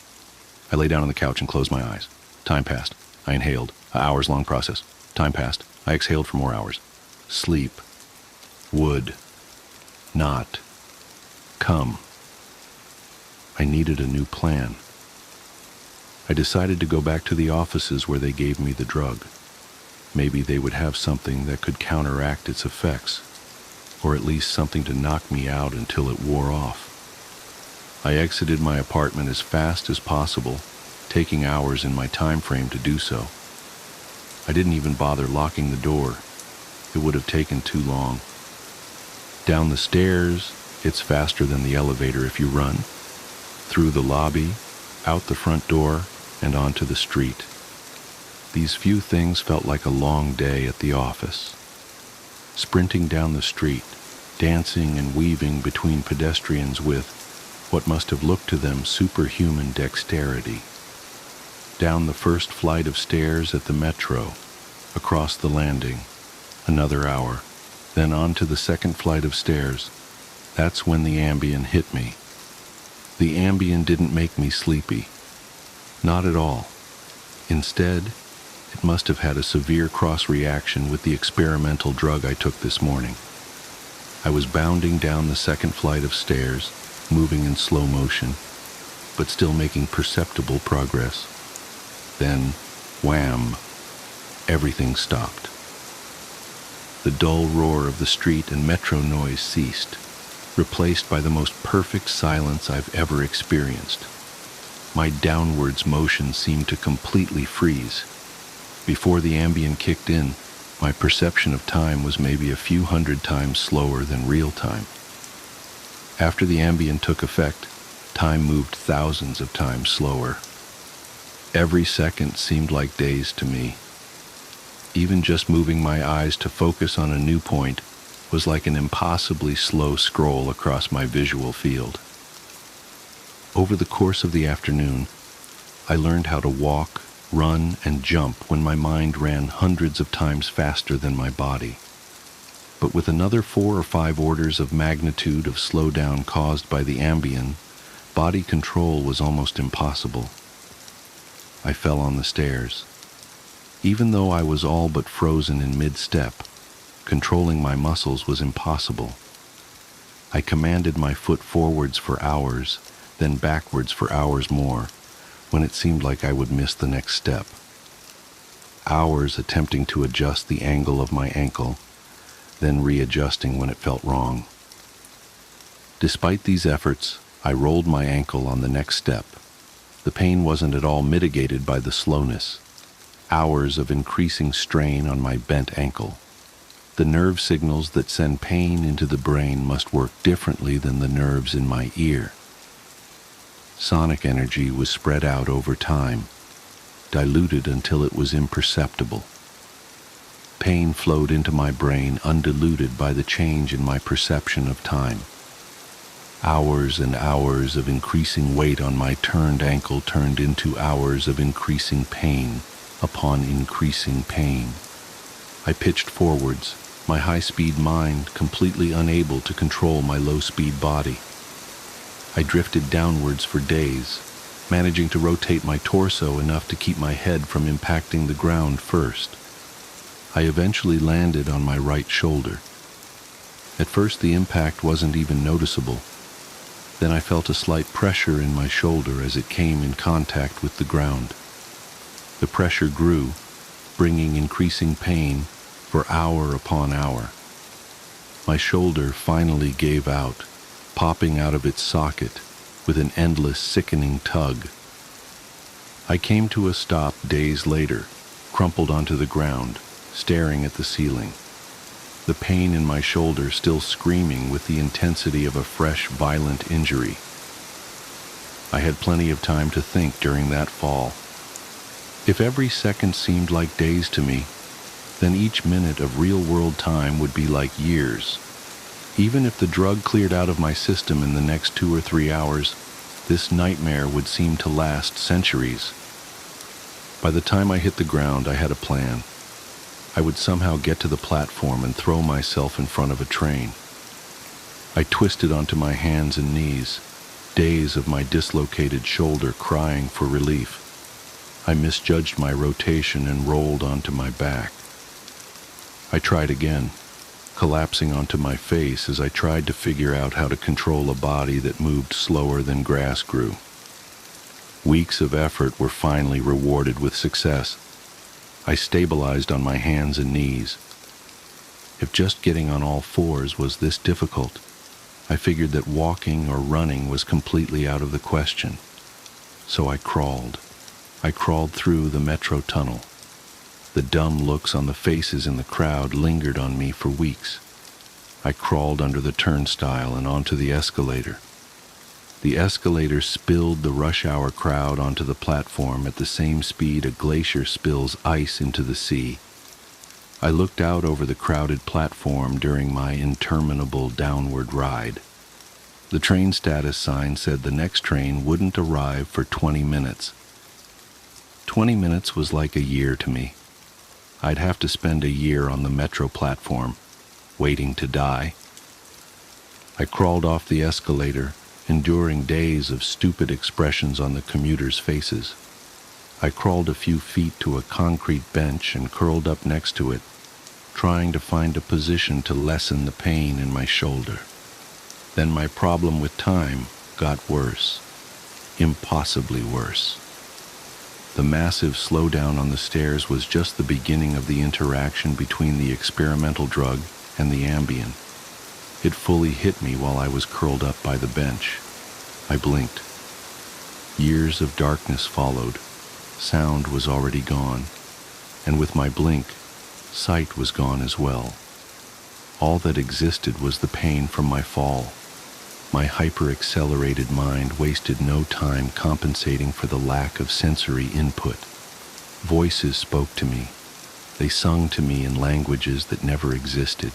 I lay down on the couch and closed my eyes. Time passed. I inhaled. An hours-long process. Time passed. I exhaled for more hours. Sleep would not come. I needed a new plan. I decided to go back to the offices where they gave me the drug. Maybe they would have something that could counteract its effects, or at least something to knock me out until it wore off. I exited my apartment as fast as possible, taking hours in my time frame to do so. I didn't even bother locking the door. It would have taken too long. Down the stairs, it's faster than the elevator if you run. Through the lobby, out the front door, and onto the street. These few things felt like a long day at the office. Sprinting down the street, dancing and weaving between pedestrians with what must have looked to them superhuman dexterity. Down the first flight of stairs at the metro, across the landing, another hour, then on to the second flight of stairs. That's when the Ambien hit me. The Ambien didn't make me sleepy. Not at all. Instead, it must have had a severe cross-reaction with the experimental drug I took this morning. I was bounding down the second flight of stairs, moving in slow motion, but still making perceptible progress. Then, wham, everything stopped. The dull roar of the street and metro noise ceased, replaced by the most perfect silence I've ever experienced. My downwards motion seemed to completely freeze. Before the Ambien kicked in, my perception of time was maybe a few hundred times slower than real time. After the Ambien took effect, time moved thousands of times slower. Every second seemed like days to me. Even just moving my eyes to focus on a new point was like an impossibly slow scroll across my visual field. Over the course of the afternoon, I learned how to walk, run, and jump when my mind ran hundreds of times faster than my body. But with another 4 or 5 orders of magnitude of slowdown caused by the Ambien, body control was almost impossible. I fell on the stairs. Even though I was all but frozen in mid-step, controlling my muscles was impossible. I commanded my foot forwards for hours, then backwards for hours more, when it seemed like I would miss the next step. Hours attempting to adjust the angle of my ankle, then readjusting when it felt wrong. Despite these efforts, I rolled my ankle on the next step. The pain wasn't at all mitigated by the slowness. Hours of increasing strain on my bent ankle. The nerve signals that send pain into the brain must work differently than the nerves in my ear. Sonic energy was spread out over time, diluted until it was imperceptible. Pain flowed into my brain undiluted by the change in my perception of time. Hours and hours of increasing weight on my turned ankle turned into hours of increasing pain upon increasing pain. I pitched forwards, my high-speed mind completely unable to control my low-speed body. I drifted downwards for days, managing to rotate my torso enough to keep my head from impacting the ground first. I eventually landed on my right shoulder. At first the impact wasn't even noticeable. Then I felt a slight pressure in my shoulder as it came in contact with the ground. The pressure grew, bringing increasing pain for hour upon hour. My shoulder finally gave out, popping out of its socket with an endless, sickening tug. I came to a stop days later, crumpled onto the ground, staring at the ceiling. The pain in my shoulder still screaming with the intensity of a fresh, violent injury. I had plenty of time to think during that fall. If every second seemed like days to me, then each minute of real-world time would be like years. Even if the drug cleared out of my system in the next 2 or 3 hours, this nightmare would seem to last centuries. By the time I hit the ground, I had a plan. I would somehow get to the platform and throw myself in front of a train. I twisted onto my hands and knees, days of my dislocated shoulder crying for relief. I misjudged my rotation and rolled onto my back. I tried again, collapsing onto my face as I tried to figure out how to control a body that moved slower than grass grew. Weeks of effort were finally rewarded with success. I stabilized on my hands and knees. If just getting on all fours was this difficult, I figured that walking or running was completely out of the question. So I crawled. I crawled through the metro tunnel. The dumb looks on the faces in the crowd lingered on me for weeks. I crawled under the turnstile and onto the escalator. The escalator spilled the rush hour crowd onto the platform at the same speed a glacier spills ice into the sea. I looked out over the crowded platform during my interminable downward ride. The train status sign said the next train wouldn't arrive for 20 minutes. 20 minutes was like a year to me. I'd have to spend a year on the metro platform, waiting to die. I crawled off the escalator, enduring days of stupid expressions on the commuters' faces. I crawled a few feet to a concrete bench and curled up next to it, trying to find a position to lessen the pain in my shoulder. Then my problem with time got worse, impossibly worse. The massive slowdown on the stairs was just the beginning of the interaction between the experimental drug and the Ambien. It fully hit me while I was curled up by the bench. I blinked. Years of darkness followed. Sound was already gone, and with my blink, sight was gone as well. All that existed was the pain from my fall. My hyper-accelerated mind wasted no time compensating for the lack of sensory input. Voices spoke to me. They sung to me in languages that never existed.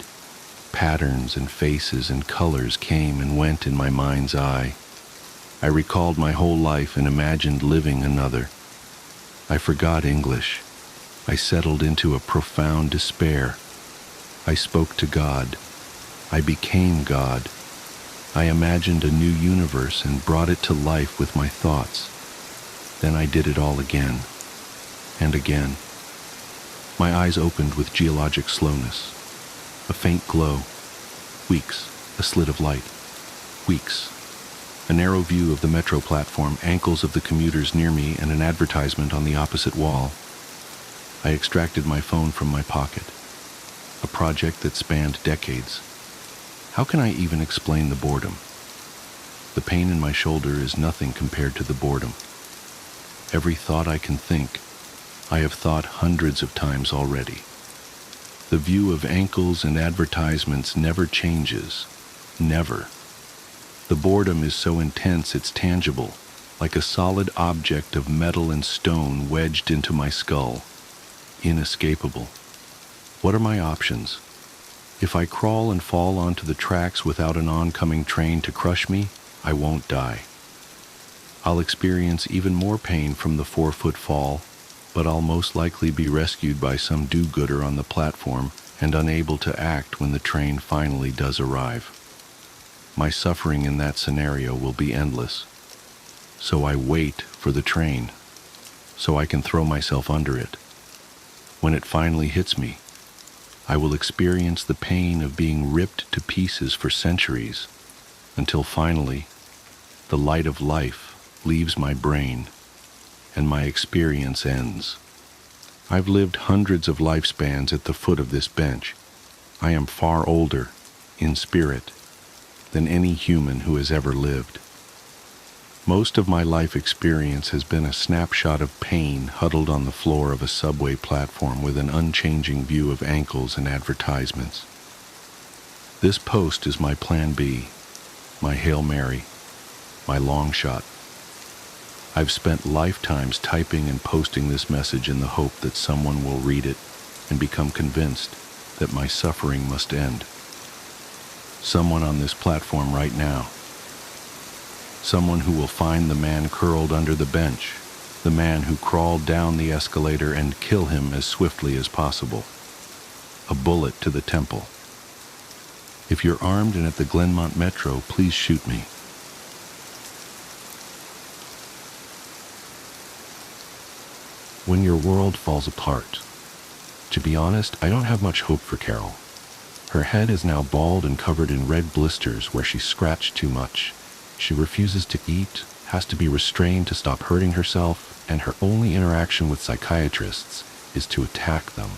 Patterns and faces and colors came and went in my mind's eye. I recalled my whole life and imagined living another. I forgot English. I settled into a profound despair. I spoke to God. I became God. I imagined a new universe and brought it to life with my thoughts. Then I did it all again, and again. My eyes opened with geologic slowness. A faint glow. Weeks. A slit of light. Weeks. A narrow view of the metro platform, ankles of the commuters near me, and an advertisement on the opposite wall. I extracted my phone from my pocket. A project that spanned decades. How can I even explain the boredom? The pain in my shoulder is nothing compared to the boredom. Every thought I can think, I have thought hundreds of times already. The view of ankles and advertisements never changes. Never. The boredom is so intense it's tangible, like a solid object of metal and stone wedged into my skull. Inescapable. What are my options? If I crawl and fall onto the tracks without an oncoming train to crush me, I won't die. I'll experience even more pain from the 4-foot fall, but I'll most likely be rescued by some do-gooder on the platform and unable to act when the train finally does arrive. My suffering in that scenario will be endless. So I wait for the train, so I can throw myself under it. When it finally hits me, I will experience the pain of being ripped to pieces for centuries, until finally, the light of life leaves my brain, and my experience ends. I've lived hundreds of lifespans at the foot of this bench. I am far older, in spirit, than any human who has ever lived. Most of my life experience has been a snapshot of pain huddled on the floor of a subway platform with an unchanging view of ankles and advertisements. This post is my plan B, my Hail Mary, my long shot. I've spent lifetimes typing and posting this message in the hope that someone will read it and become convinced that my suffering must end. Someone on this platform right now. Someone who will find the man curled under the bench, the man who crawled down the escalator, and kill him as swiftly as possible. A bullet to the temple. If you're armed and at the Glenmont Metro, please shoot me. When your world falls apart. To be honest, I don't have much hope for Carol. Her head is now bald and covered in red blisters where she scratched too much. She refuses to eat, has to be restrained to stop hurting herself, and her only interaction with psychiatrists is to attack them.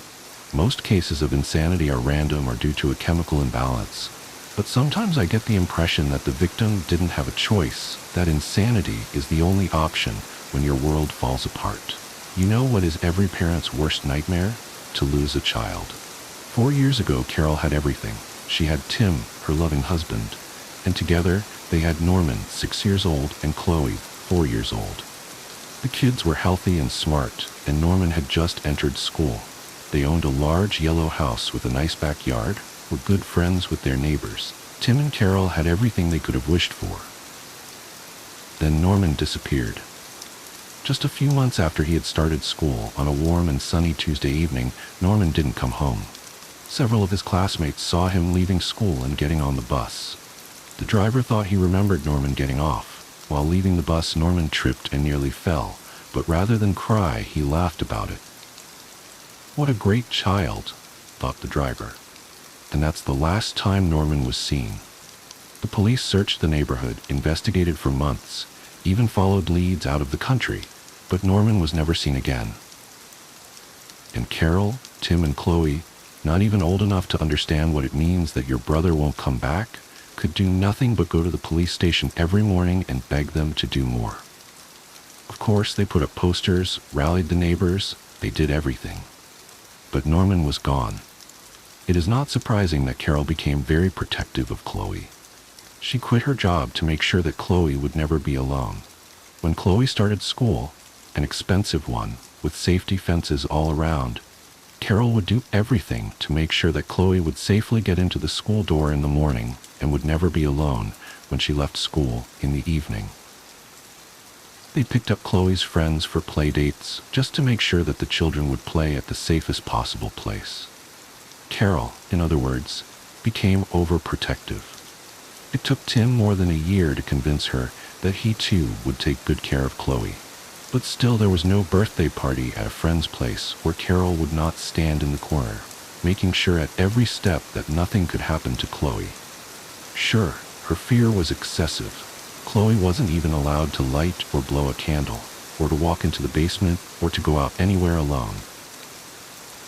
Most cases of insanity are random or due to a chemical imbalance, but sometimes I get the impression that the victim didn't have a choice, that insanity is the only option when your world falls apart. You know what is every parent's worst nightmare? To lose a child. 4 years ago, Carol had everything. She had Tim, her loving husband, and together they had Norman, 6 years old, and Chloe, 4 years old. The kids were healthy and smart, and Norman had just entered school. They owned a large yellow house with a nice backyard, were good friends with their neighbors. Tim and Carol had everything they could have wished for. Then Norman disappeared. Just a few months after he had started school, on a warm and sunny Tuesday evening, Norman didn't come home. Several of his classmates saw him leaving school and getting on the bus. The driver thought he remembered Norman getting off. While leaving the bus, Norman tripped and nearly fell, but rather than cry, he laughed about it. What a great child, thought the driver. And that's the last time Norman was seen. The police searched the neighborhood, investigated for months, even followed leads out of the country, but Norman was never seen again. And Carol, Tim, and Chloe, not even old enough to understand what it means that your brother won't come back, could do nothing but go to the police station every morning and beg them to do more. Of course, they put up posters, rallied the neighbors, they did everything. But Norman was gone. It is not surprising that Carol became very protective of Chloe. She quit her job to make sure that Chloe would never be alone. When Chloe started school, an expensive one, with safety fences all around, Carol would do everything to make sure that Chloe would safely get into the school door in the morning and would never be alone when she left school in the evening. They picked up Chloe's friends for play dates just to make sure that the children would play at the safest possible place. Carol, in other words, became overprotective. It took Tim more than a year to convince her that he too would take good care of Chloe. But still there was no birthday party at a friend's place where Carol would not stand in the corner, making sure at every step that nothing could happen to Chloe. Sure, her fear was excessive. Chloe wasn't even allowed to light or blow a candle, or to walk into the basement, or to go out anywhere alone.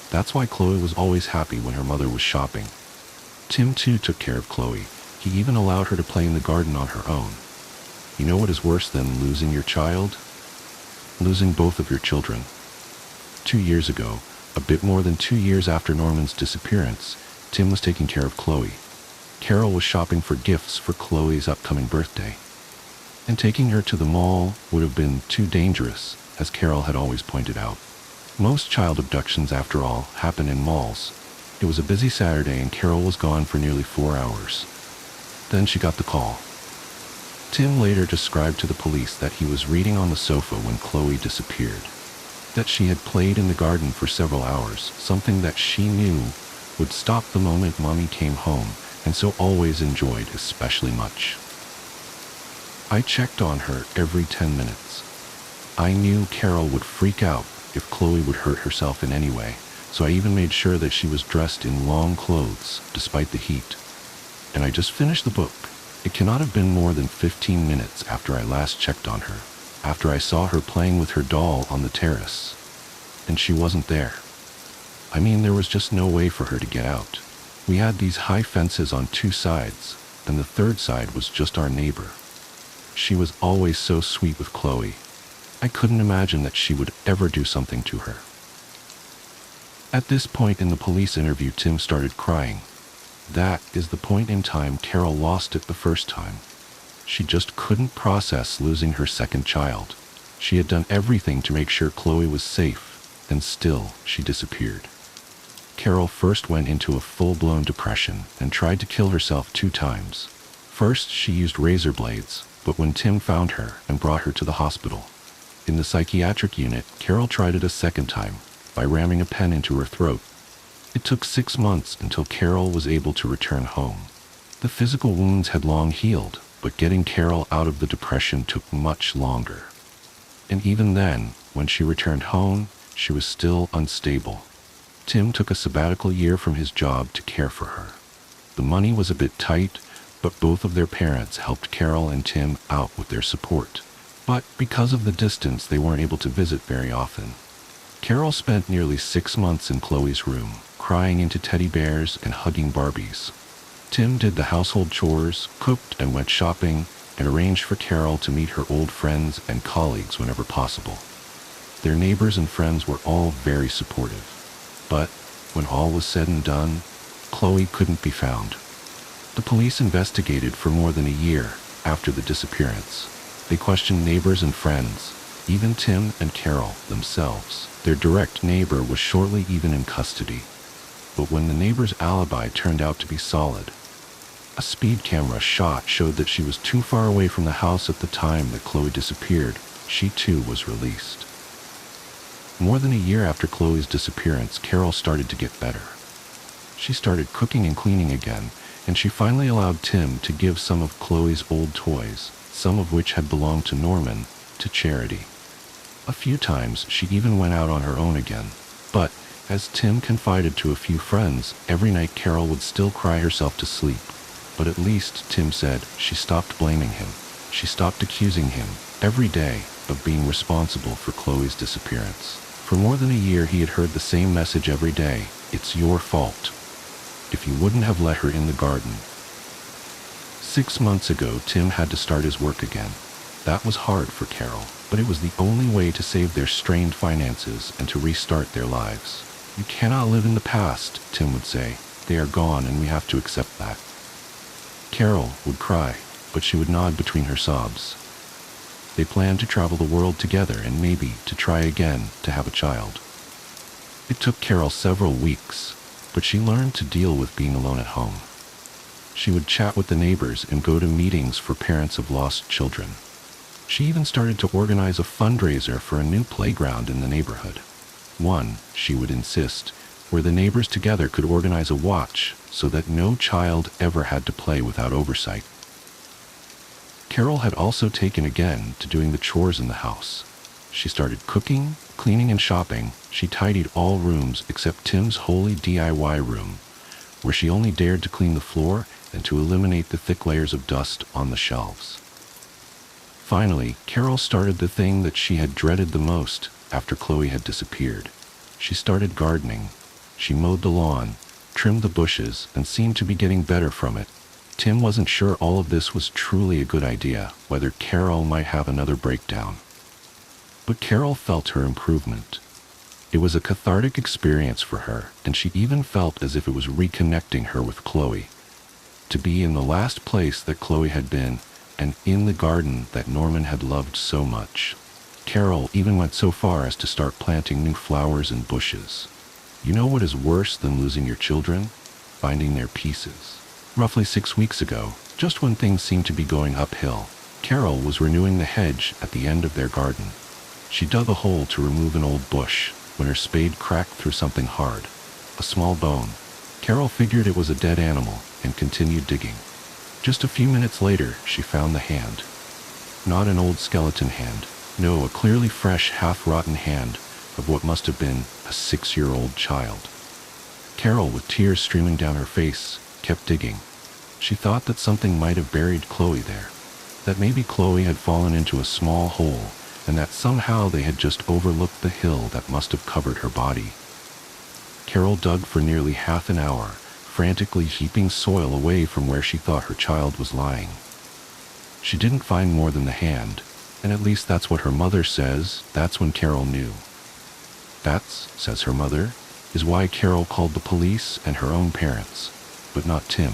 That's why Chloe was always happy when her mother was shopping. Tim too took care of Chloe. He even allowed her to play in the garden on her own. You know what is worse than losing your child? Losing both of your children. 2 years ago, a bit more than 2 years after Norman's disappearance, Tim was taking care of Chloe. Carol was shopping for gifts for Chloe's upcoming birthday. And taking her to the mall would have been too dangerous, as Carol had always pointed out. Most child abductions, after all, happen in malls. It was a busy Saturday and Carol was gone for nearly 4 hours. Then she got the call. Tim later described to the police that he was reading on the sofa when Chloe disappeared, that she had played in the garden for several hours, something that she knew would stop the moment Mommy came home, and so always enjoyed especially much. I checked on her every 10 minutes. I knew Carol would freak out if Chloe would hurt herself in any way, so I even made sure that she was dressed in long clothes despite the heat. And I just finished the book. It cannot have been more than 15 minutes after I last checked on her, after I saw her playing with her doll on the terrace. And she wasn't there. I mean, there was just no way for her to get out. We had these high fences on 2 sides, and the third side was just our neighbor. She was always so sweet with Chloe. I couldn't imagine that she would ever do something to her. At this point in the police interview, Tim started crying. That is the point in time Carol lost it the first time. She just couldn't process losing her second child. She had done everything to make sure Chloe was safe, and still she disappeared. Carol first went into a full-blown depression and tried to kill herself 2 times. First, she used razor blades, but when Tim found her and brought her to the hospital. In the psychiatric unit, Carol tried it a second time by ramming a pen into her throat. It took 6 months until Carol was able to return home. The physical wounds had long healed, but getting Carol out of the depression took much longer. And even then, when she returned home, she was still unstable. Tim took a sabbatical year from his job to care for her. The money was a bit tight, but both of their parents helped Carol and Tim out with their support. But because of the distance, they weren't able to visit very often. Carol spent nearly 6 months in Chloe's room, crying into teddy bears and hugging Barbies. Tim did the household chores, cooked and went shopping, and arranged for Carol to meet her old friends and colleagues whenever possible. Their neighbors and friends were all very supportive. But when all was said and done, Chloe couldn't be found. The police investigated for more than a year after the disappearance. They questioned neighbors and friends, even Tim and Carol themselves. Their direct neighbor was shortly even in custody. But when the neighbor's alibi turned out to be solid, a speed camera shot showed that she was too far away from the house at the time that Chloe disappeared. She too was released. More than a year after Chloe's disappearance, Carol started to get better. She started cooking and cleaning again, and she finally allowed Tim to give some of Chloe's old toys, some of which had belonged to Norman, to charity. A few times she even went out on her own again, but as Tim confided to a few friends, every night Carol would still cry herself to sleep. But at least, Tim said, she stopped blaming him. She stopped accusing him, every day, of being responsible for Chloe's disappearance. For more than a year he had heard the same message every day: it's your fault. If you wouldn't have let her in the garden. 6 months ago, Tim had to start his work again. That was hard for Carol, but it was the only way to save their strained finances and to restart their lives. You cannot live in the past, Tim would say. They are gone and we have to accept that. Carol would cry, but she would nod between her sobs. They planned to travel the world together and maybe to try again to have a child. It took Carol several weeks, but she learned to deal with being alone at home. She would chat with the neighbors and go to meetings for parents of lost children. She even started to organize a fundraiser for a new playground in the neighborhood. One, she would insist, where the neighbors together could organize a watch so that no child ever had to play without oversight. Carol had also taken again to doing the chores in the house. She started cooking, cleaning, and shopping. She tidied all rooms except Tim's holy DIY room, where she only dared to clean the floor and to eliminate the thick layers of dust on the shelves. Finally, Carol started the thing that she had dreaded the most after Chloe had disappeared. She started gardening. She mowed the lawn, trimmed the bushes, and seemed to be getting better from it. Tim wasn't sure all of this was truly a good idea, whether Carol might have another breakdown. But Carol felt her improvement. It was a cathartic experience for her, and she even felt as if it was reconnecting her with Chloe. To be in the last place that Chloe had been, and in the garden that Norman had loved so much. Carol even went so far as to start planting new flowers and bushes. You know what is worse than losing your children? Finding their pieces. Roughly 6 weeks ago, just when things seemed to be going uphill, Carol was renewing the hedge at the end of their garden. She dug a hole to remove an old bush when her spade cracked through something hard, a small bone. Carol figured it was a dead animal and continued digging. Just a few minutes later, she found the hand. Not an old skeleton hand. No, a clearly fresh, half-rotten hand of what must have been a 6-year-old child. Carol, with tears streaming down her face, kept digging. She thought that something might have buried Chloe there. That maybe Chloe had fallen into a small hole, and that somehow they had just overlooked the hill that must have covered her body. Carol dug for nearly half an hour, frantically heaping soil away from where she thought her child was lying. She didn't find more than the hand, and at least that's what her mother says. That's when Carol knew. That's, says her mother, is why Carol called the police and her own parents, but not Tim.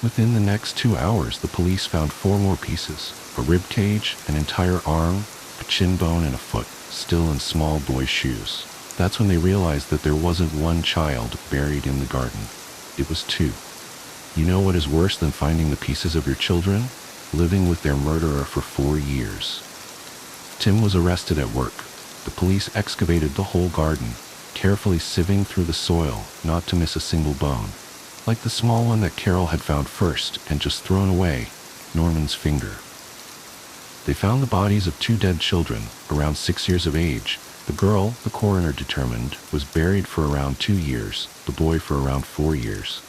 Within the next 2 hours, the police found 4 more pieces: a rib cage, an entire arm, a chin bone, and a foot, still in small boy shoes. That's when they realized that there wasn't one child buried in the garden. It was 2. You know what is worse than finding the pieces of your children? Living with their murderer for 4 years. Tim was arrested at work. The police excavated the whole garden, carefully sieving through the soil, not to miss a single bone. Like the small one that Carol had found first and just thrown away, Norman's finger. They found the bodies of 2 dead children, around 6 years of age. The girl, the coroner determined, was buried for around 2 years, the boy for around 4 years.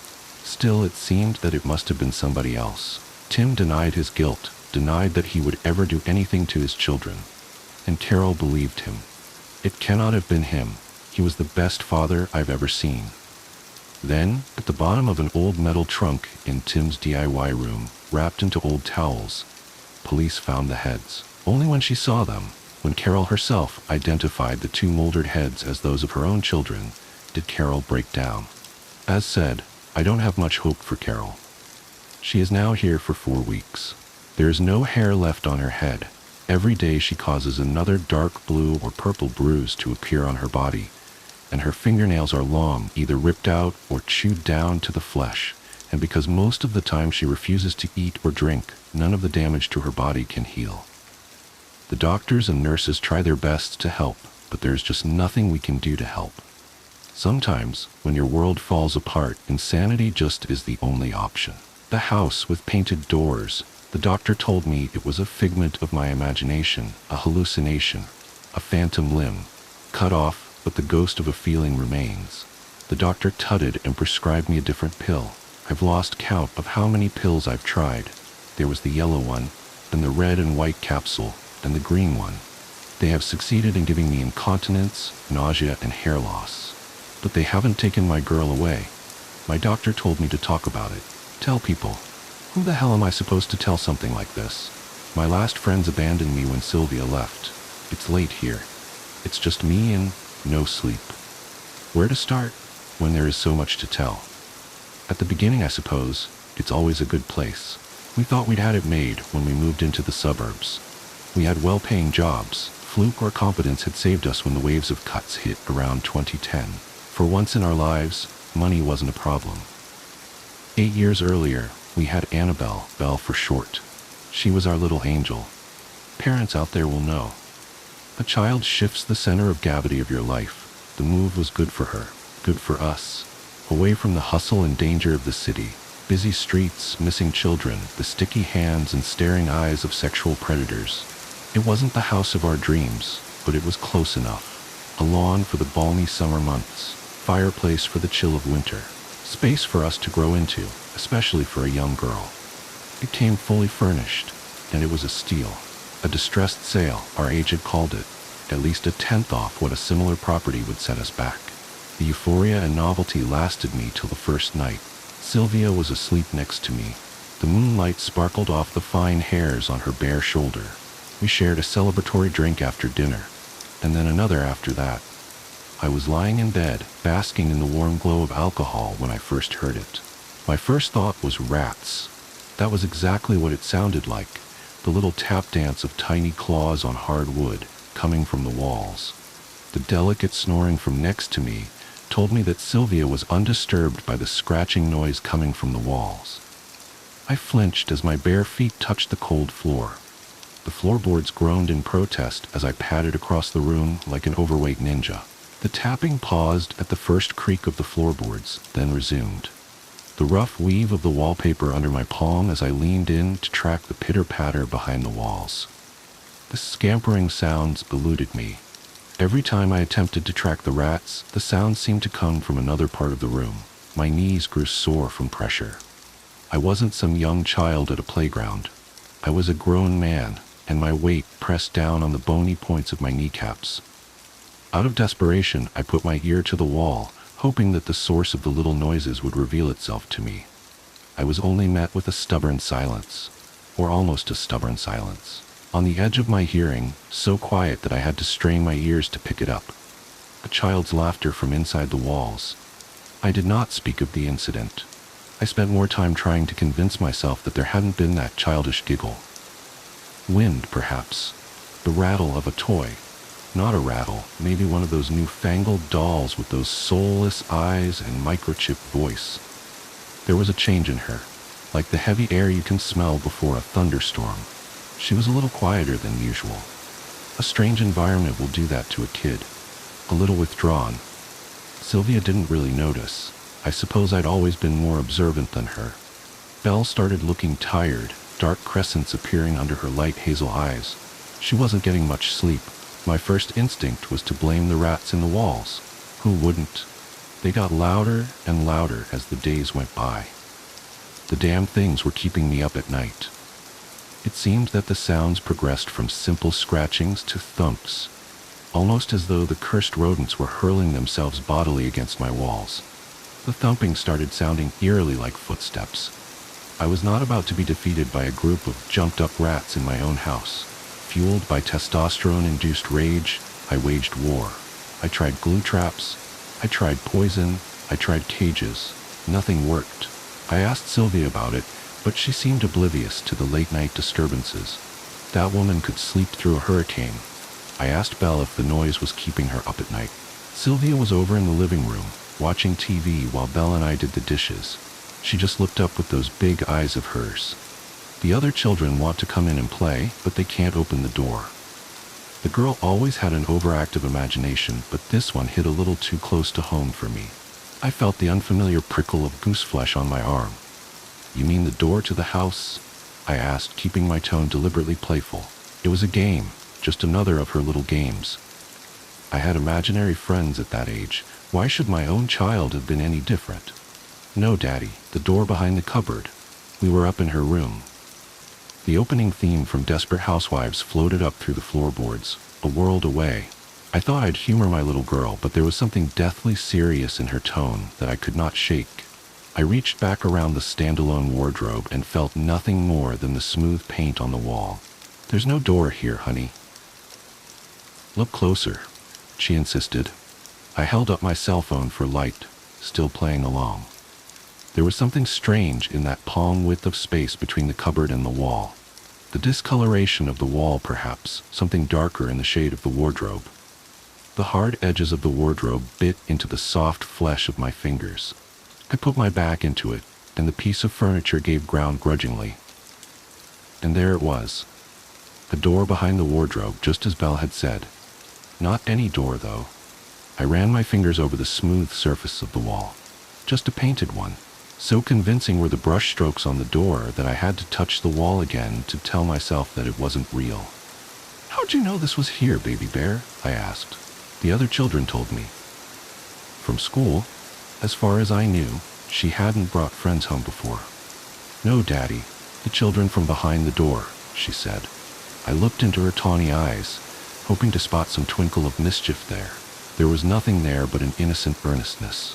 Still, it seemed that it must have been somebody else. Tim denied his guilt, denied that he would ever do anything to his children. And Carol believed him. It cannot have been him. He was the best father I've ever seen. Then, at the bottom of an old metal trunk in Tim's DIY room, wrapped into old towels, police found the heads. Only when she saw them, when Carol herself identified the 2 moldered heads as those of her own children, did Carol break down. As said, I don't have much hope for Carol. She is now here for 4 weeks. There is no hair left on her head. Every day she causes another dark blue or purple bruise to appear on her body, and her fingernails are long, either ripped out or chewed down to the flesh, and because most of the time she refuses to eat or drink, none of the damage to her body can heal. The doctors and nurses try their best to help, but there's just nothing we can do to help. Sometimes, when your world falls apart, insanity just is the only option. The house with painted doors, the doctor told me it was a figment of my imagination, a hallucination, a phantom limb, cut off, but the ghost of a feeling remains. The doctor tutted and prescribed me a different pill. I've lost count of how many pills I've tried. There was the yellow one, then the red and white capsule, and the green one. They have succeeded in giving me incontinence, nausea, and hair loss. But they haven't taken my girl away. My doctor told me to talk about it. Tell people. Who the hell am I supposed to tell something like this? My last friends abandoned me when Sylvia left. It's late here. It's just me and no sleep. Where to start when there is so much to tell? At the beginning, I suppose, it's always a good place. We thought we'd had it made when we moved into the suburbs. We had well-paying jobs. Fluke or competence had saved us when the waves of cuts hit around 2010. For once in our lives, money wasn't a problem. 8 years earlier, we had Annabelle, Belle for short. She was our little angel. Parents out there will know. A child shifts the center of gravity of your life. The move was good for her, good for us. Away from the hustle and danger of the city, busy streets, missing children, the sticky hands and staring eyes of sexual predators. It wasn't the house of our dreams, but it was close enough. A lawn for the balmy summer months, fireplace for the chill of winter, space for us to grow into, especially for a young girl. It came fully furnished, and it was a steal. A distressed sale, our agent called it, at least 1/10 off what a similar property would set us back. The euphoria and novelty lasted me till the first night. Sylvia was asleep next to me. The moonlight sparkled off the fine hairs on her bare shoulder. We shared a celebratory drink after dinner, and then another after that. I was lying in bed, basking in the warm glow of alcohol when I first heard it. My first thought was rats. That was exactly what it sounded like. The little tap dance of tiny claws on hard wood, coming from the walls. The delicate snoring from next to me told me that Sylvia was undisturbed by the scratching noise coming from the walls. I flinched as my bare feet touched the cold floor. The floorboards groaned in protest as I padded across the room like an overweight ninja. The tapping paused at the first creak of the floorboards, then resumed. the rough weave of the wallpaper under my palm as I leaned in to track the pitter-patter behind the walls. The scampering sounds eluded me. Every time I attempted to track the rats, the sound seemed to come from another part of the room. My knees grew sore from pressure. I wasn't some young child at a playground. I was a grown man, and my weight pressed down on the bony points of my kneecaps. Out of desperation, I put my ear to the wall, hoping that the source of the little noises would reveal itself to me. I was only met with a stubborn silence, or almost a stubborn silence. On the edge of my hearing, so quiet that I had to strain my ears to pick it up. A child's laughter from inside the walls. I did not speak of the incident. I spent more time trying to convince myself that there hadn't been that childish giggle. Wind, perhaps. The rattle of a toy. Not a rattle, maybe one of those newfangled dolls with those soulless eyes and microchipped voice. There was a change in her, like the heavy air you can smell before a thunderstorm. She was a little quieter than usual. A strange environment will do that to a kid. A little withdrawn. Sylvia didn't really notice. I suppose I'd always been more observant than her. Belle started looking tired, dark crescents appearing under her light hazel eyes. She wasn't getting much sleep. My first instinct was to blame the rats in the walls. Who wouldn't? They got louder and louder as the days went by. The damn things were keeping me up at night. It seemed that the sounds progressed from simple scratchings to thumps, almost as though the cursed rodents were hurling themselves bodily against my walls. The thumping started sounding eerily like footsteps. I was not about to be defeated by a group of jumped-up rats in my own house. Fueled by testosterone-induced rage, I waged war. I tried glue traps. I tried poison. I tried cages. Nothing worked. I asked Sylvia about it, but she seemed oblivious to the late-night disturbances. That woman could sleep through a hurricane. I asked Belle if the noise was keeping her up at night. Sylvia was over in the living room, watching TV while Belle and I did the dishes. She just looked up with those big eyes of hers. The other children want to come in and play, but they can't open the door. The girl always had an overactive imagination, but this one hit a little too close to home for me. I felt the unfamiliar prickle of goose flesh on my arm. "You mean the door to the house?" I asked, keeping my tone deliberately playful. It was a game, just another of her little games. I had imaginary friends at that age. Why should my own child have been any different? "No, Daddy, the door behind the cupboard." We were up in her room. The opening theme from Desperate Housewives floated up through the floorboards, a world away. I thought I'd humor my little girl, but there was something deathly serious in her tone that I could not shake. I reached back around the standalone wardrobe and felt nothing more than the smooth paint on the wall. "There's no door here, honey." "Look closer," she insisted. I held up my cell phone for light, still playing along. There was something strange in that palm width of space between the cupboard and the wall. The discoloration of the wall, perhaps, something darker in the shade of the wardrobe. The hard edges of the wardrobe bit into the soft flesh of my fingers. I put my back into it, and the piece of furniture gave ground grudgingly. And there it was. A door behind the wardrobe, just as Belle had said. Not any door, though. I ran my fingers over the smooth surface of the wall. Just a painted one. So convincing were the brush strokes on the door that I had to touch the wall again to tell myself that it wasn't real. "How'd you know this was here, baby bear?" I asked. The other children told me. From school. As far as I knew, she hadn't brought friends home before. "No, Daddy, the children from behind the door," she said. I looked into her tawny eyes, hoping to spot some twinkle of mischief there. There was nothing there but an innocent earnestness.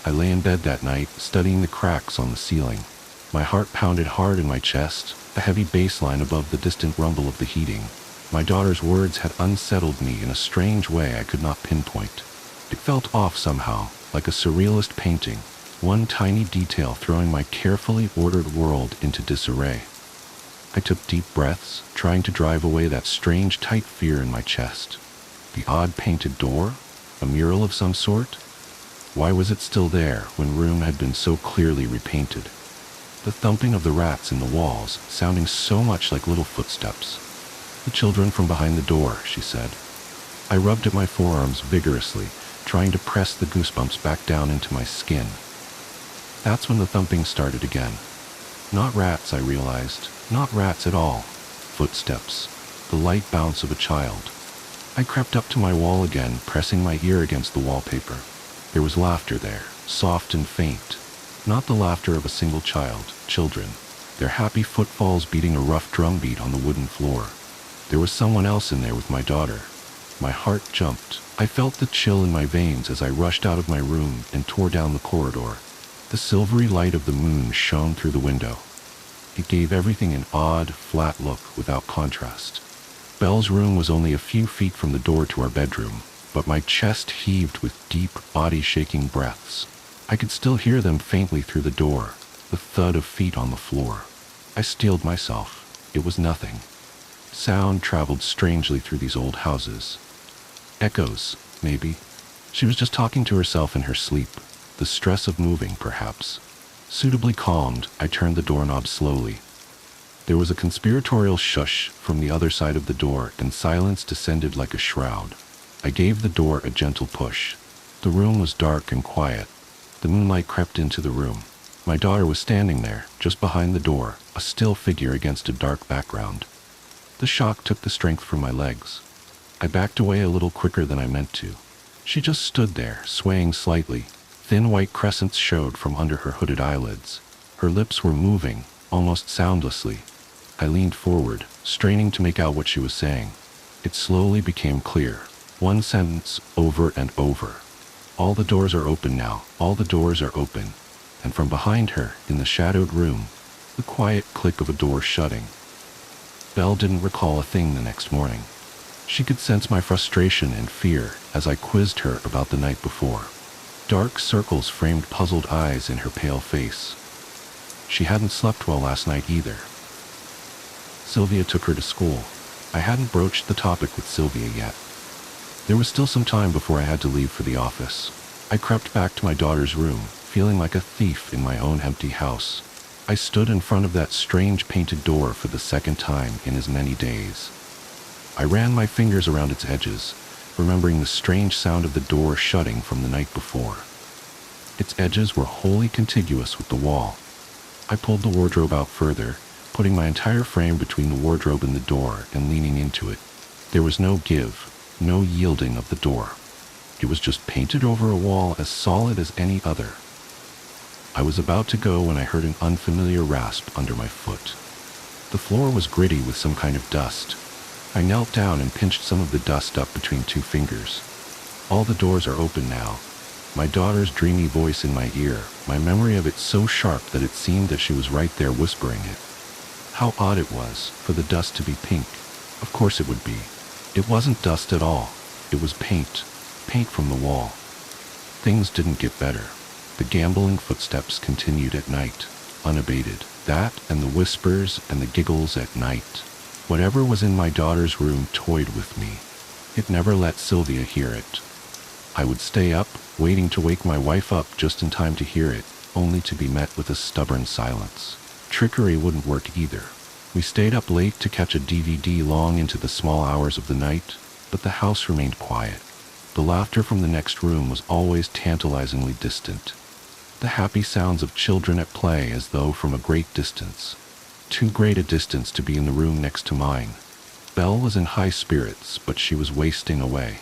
I lay in bed that night, studying the cracks on the ceiling. My heart pounded hard in my chest, a heavy bass line above the distant rumble of the heating. My daughter's words had unsettled me in a strange way I could not pinpoint. It felt off somehow, like a surrealist painting, one tiny detail throwing my carefully ordered world into disarray. I took deep breaths, trying to drive away that strange tight fear in my chest. The odd painted door? A mural of some sort? Why was it still there when room had been so clearly repainted? The thumping of the rats in the walls, sounding so much like little footsteps. "The children from behind the door," she said. I rubbed at my forearms vigorously, trying to press the goosebumps back down into my skin. That's when the thumping started again. Not rats, I realized. Not rats at all. Footsteps. The light bounce of a child. I crept up to my wall again, pressing my ear against the wallpaper. There was laughter there, soft and faint. Not the laughter of a single child, children. Their happy footfalls beating a rough drumbeat on the wooden floor. There was someone else in there with my daughter. My heart jumped. I felt the chill in my veins as I rushed out of my room and tore down the corridor. The silvery light of the moon shone through the window. It gave everything an odd, flat look without contrast. Belle's room was only a few feet from the door to our bedroom, but my chest heaved with deep, body-shaking breaths. I could still hear them faintly through the door, the thud of feet on the floor. I steeled myself. It was nothing. Sound traveled strangely through these old houses. Echoes, maybe. She was just talking to herself in her sleep. The stress of moving, perhaps. Suitably calmed, I turned the doorknob slowly. There was a conspiratorial shush from the other side of the door, and silence descended like a shroud. I gave the door a gentle push. The room was dark and quiet. The moonlight crept into the room. My daughter was standing there, just behind the door, a still figure against a dark background. The shock took the strength from my legs. I backed away a little quicker than I meant to. She just stood there, swaying slightly. Thin white crescents showed from under her hooded eyelids. Her lips were moving, almost soundlessly. I leaned forward, straining to make out what she was saying. It slowly became clear. One sentence, over and over. All the doors are open now. All the doors are open. And from behind her, in the shadowed room, the quiet click of a door shutting. Belle didn't recall a thing the next morning. She could sense my frustration and fear as I quizzed her about the night before. Dark circles framed puzzled eyes in her pale face. She hadn't slept well last night either. Sylvia took her to school. I hadn't broached the topic with Sylvia yet. There was still some time before I had to leave for the office. I crept back to my daughter's room, feeling like a thief in my own empty house. I stood in front of that strange painted door for the second time in as many days. I ran my fingers around its edges, remembering the strange sound of the door shutting from the night before. Its edges were wholly contiguous with the wall. I pulled the wardrobe out further, putting my entire frame between the wardrobe and the door and leaning into it. There was no give, no yielding of the door. It was just painted over a wall as solid as any other. I was about to go when I heard an unfamiliar rasp under my foot. The floor was gritty with some kind of dust. I knelt down and pinched some of the dust up between two fingers. All the doors are open now. My daughter's dreamy voice in my ear, my memory of it so sharp that it seemed that she was right there whispering it. How odd it was for the dust to be pink. Of course it would be. It wasn't dust at all. It was paint. Paint from the wall. Things didn't get better. The gambling footsteps continued at night, unabated. That and the whispers and the giggles at night. Whatever was in my daughter's room toyed with me. It never let Sylvia hear it. I would stay up, waiting to wake my wife up just in time to hear it, only to be met with a stubborn silence. Trickery wouldn't work either. We stayed up late to catch a DVD long into the small hours of the night, but the house remained quiet. The laughter from the next room was always tantalizingly distant. The happy sounds of children at play as though from a great distance. Too great a distance to be in the room next to mine. Belle was in high spirits, but she was wasting away.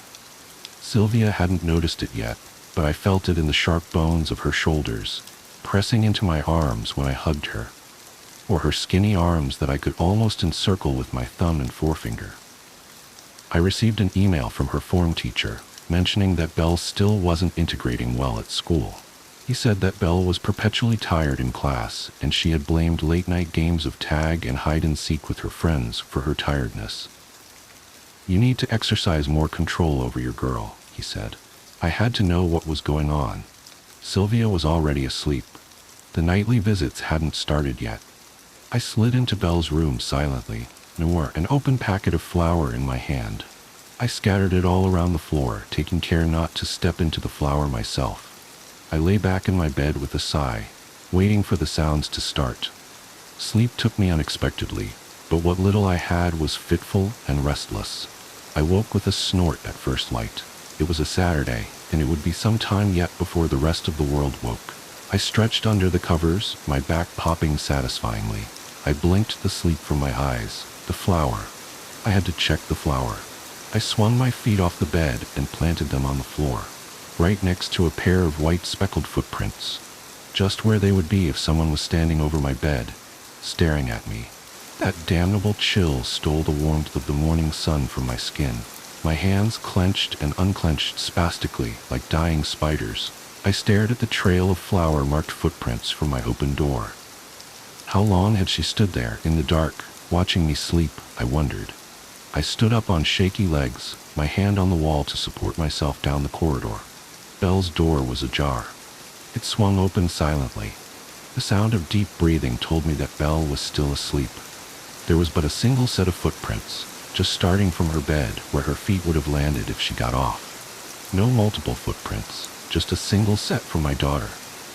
Sylvia hadn't noticed it yet, but I felt it in the sharp bones of her shoulders, pressing into my arms when I hugged her, or her skinny arms that I could almost encircle with my thumb and forefinger. I received an email from her form teacher, mentioning that Belle still wasn't integrating well at school. He said that Belle was perpetually tired in class, and she had blamed late-night games of tag and hide-and-seek with her friends for her tiredness. "You need to exercise more control over your girl," he said. I had to know what was going on. Sylvia was already asleep. The nightly visits hadn't started yet. I slid into Belle's room silently, an open packet of flour in my hand. I scattered it all around the floor, taking care not to step into the flour myself. I lay back in my bed with a sigh, waiting for the sounds to start. Sleep took me unexpectedly, but what little I had was fitful and restless. I woke with a snort at first light. It was a Saturday, and it would be some time yet before the rest of the world woke. I stretched under the covers, my back popping satisfyingly. I blinked the sleep from my eyes. The flower. I had to check the flower. I swung my feet off the bed and planted them on the floor, right next to a pair of white speckled footprints, just where they would be if someone was standing over my bed, staring at me. That damnable chill stole the warmth of the morning sun from my skin. My hands clenched and unclenched spastically like dying spiders. I stared at the trail of flower-marked footprints from my open door. How long had she stood there in the dark, watching me sleep, I wondered. I stood up on shaky legs, my hand on the wall to support myself down the corridor. Belle's door was ajar. It swung open silently. The sound of deep breathing told me that Belle was still asleep. There was but a single set of footprints, just starting from her bed where her feet would have landed if she got off. No multiple footprints, just a single set from my daughter.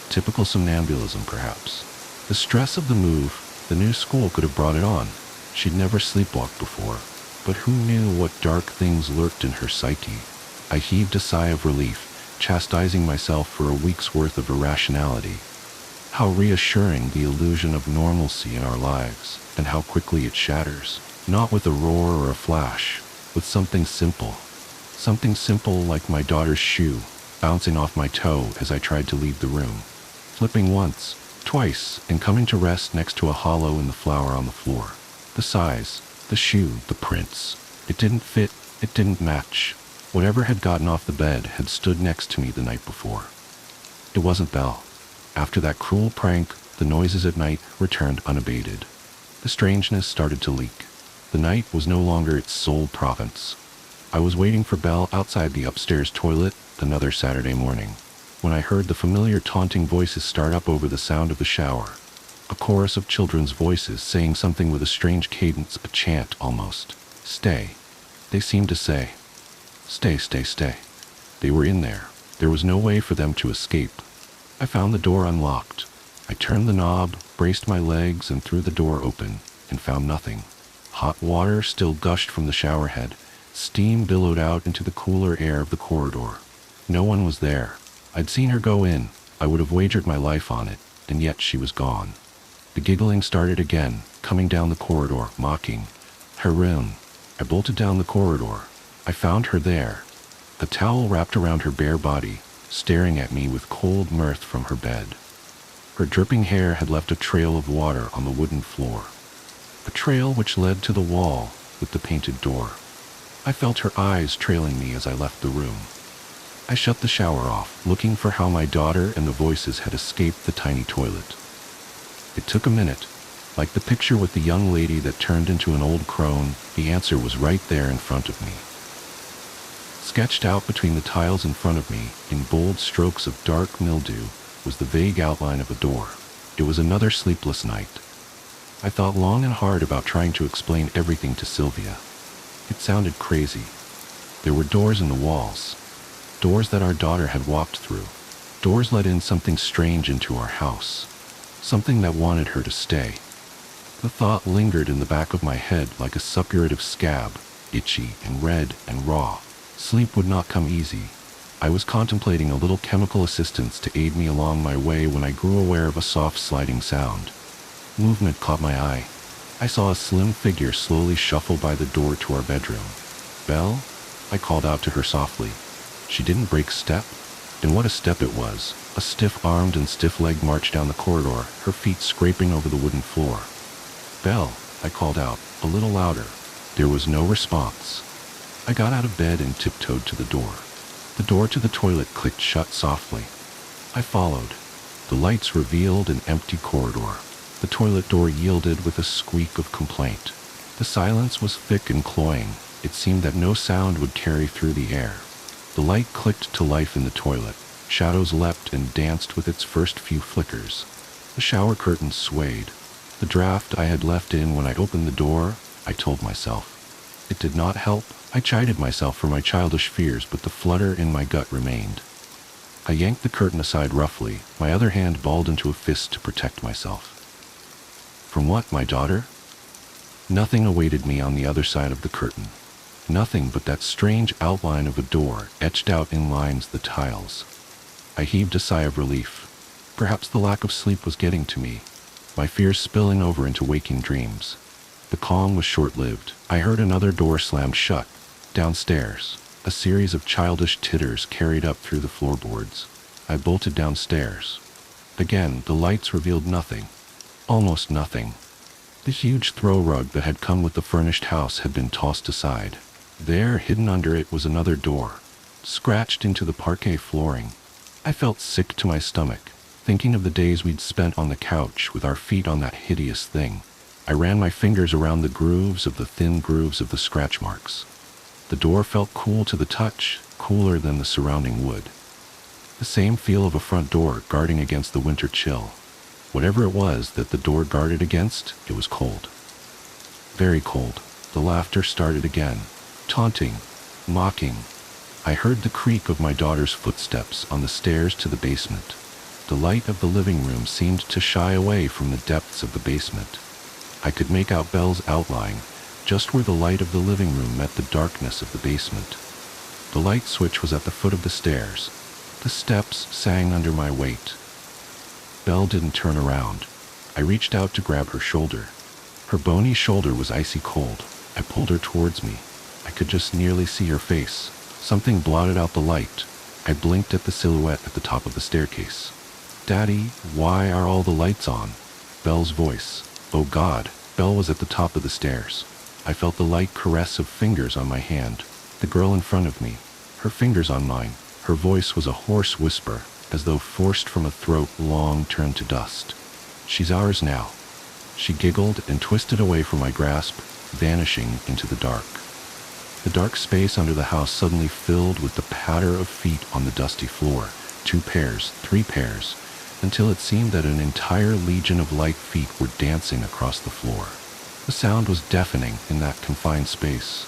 Typical somnambulism, perhaps. The stress of the move, the new school could have brought it on. She'd never sleepwalked before, but who knew what dark things lurked in her psyche? I heaved a sigh of relief, chastising myself for a week's worth of irrationality. How reassuring the illusion of normalcy in our lives, and how quickly it shatters. Not with a roar or a flash, with something simple. Something simple like my daughter's shoe, bouncing off my toe as I tried to leave the room. Flipping once, twice, and coming to rest next to a hollow in the flower on the floor. The size, the shoe, the prints. It didn't fit, it didn't match. Whatever had gotten off the bed had stood next to me the night before. It wasn't Belle. After that cruel prank, the noises at night returned unabated. The strangeness started to leak. The night was no longer its sole province. I was waiting for Belle outside the upstairs toilet another Saturday morning, when I heard the familiar taunting voices start up over the sound of the shower. A chorus of children's voices saying something with a strange cadence, a chant almost. Stay. They seemed to say. Stay, stay, stay. They were in there. There was no way for them to escape. I found the door unlocked. I turned the knob, braced my legs, and threw the door open, and found nothing. Hot water still gushed from the shower head. Steam billowed out into the cooler air of the corridor. No one was there. I'd seen her go in. I would have wagered my life on it, and yet she was gone. The giggling started again, coming down the corridor, mocking. Haroon. I bolted down the corridor. I found her there, a towel wrapped around her bare body, staring at me with cold mirth from her bed. Her dripping hair had left a trail of water on the wooden floor, a trail which led to the wall with the painted door. I felt her eyes trailing me as I left the room. I shut the shower off, looking for how my daughter and the voices had escaped the tiny toilet. It took a minute. Like the picture with the young lady that turned into an old crone, the answer was right there in front of me. Sketched out between the tiles in front of me, in bold strokes of dark mildew, was the vague outline of a door. It was another sleepless night. I thought long and hard about trying to explain everything to Sylvia. It sounded crazy. There were doors in the walls. Doors that our daughter had walked through. Doors let in something strange into our house. Something that wanted her to stay. The thought lingered in the back of my head like a suppurative scab, itchy and red and raw. Sleep would not come easy. I was contemplating a little chemical assistance to aid me along my way when I grew aware of a soft sliding sound. Movement caught my eye. I saw a slim figure slowly shuffle by the door to our bedroom. Belle? I called out to her softly. She didn't break step. And what a step it was. A stiff-armed and stiff-legged march down the corridor, her feet scraping over the wooden floor. Belle, I called out, a little louder. There was no response. I got out of bed and tiptoed to the door. The door to the toilet clicked shut softly. I followed. The lights revealed an empty corridor. The toilet door yielded with a squeak of complaint. The silence was thick and cloying. It seemed that no sound would carry through the air. The light clicked to life in the toilet. Shadows leapt and danced with its first few flickers. The shower curtains swayed. The draft I had left in when I opened the door, I told myself. It did not help. I chided myself for my childish fears, but the flutter in my gut remained. I yanked the curtain aside roughly, my other hand balled into a fist to protect myself. From what, my daughter? Nothing awaited me on the other side of the curtain. Nothing but that strange outline of a door etched out in lines the tiles. I heaved a sigh of relief. Perhaps the lack of sleep was getting to me, my fears spilling over into waking dreams. The calm was short-lived. I heard another door slammed shut. Downstairs, a series of childish titters carried up through the floorboards. I bolted downstairs. Again, the lights revealed nothing. Almost nothing. The huge throw rug that had come with the furnished house had been tossed aside. There, hidden under it, was another door, scratched into the parquet flooring. I felt sick to my stomach, thinking of the days we'd spent on the couch with our feet on that hideous thing. I ran my fingers around the thin grooves of the scratch marks. The door felt cool to the touch, cooler than the surrounding wood. The same feel of a front door guarding against the winter chill. Whatever it was that the door guarded against, it was cold. Very cold. The laughter started again, taunting, mocking. I heard the creak of my daughter's footsteps on the stairs to the basement. The light of the living room seemed to shy away from the depths of the basement. I could make out Belle's outline, just where the light of the living room met the darkness of the basement. The light switch was at the foot of the stairs. The steps sang under my weight. Belle didn't turn around. I reached out to grab her shoulder. Her bony shoulder was icy cold. I pulled her towards me. I could just nearly see her face. Something blotted out the light. I blinked at the silhouette at the top of the staircase. "Daddy, why are all the lights on?" Belle's voice. Oh God. Belle was at the top of the stairs. I felt the light caress of fingers on my hand. The girl in front of me, her fingers on mine. Her voice was a hoarse whisper, as though forced from a throat long turned to dust. "She's ours now." She giggled and twisted away from my grasp, vanishing into the dark. The dark space under the house suddenly filled with the patter of feet on the dusty floor. 2 pairs, 3 pairs, until it seemed that an entire legion of light feet were dancing across the floor. The sound was deafening in that confined space.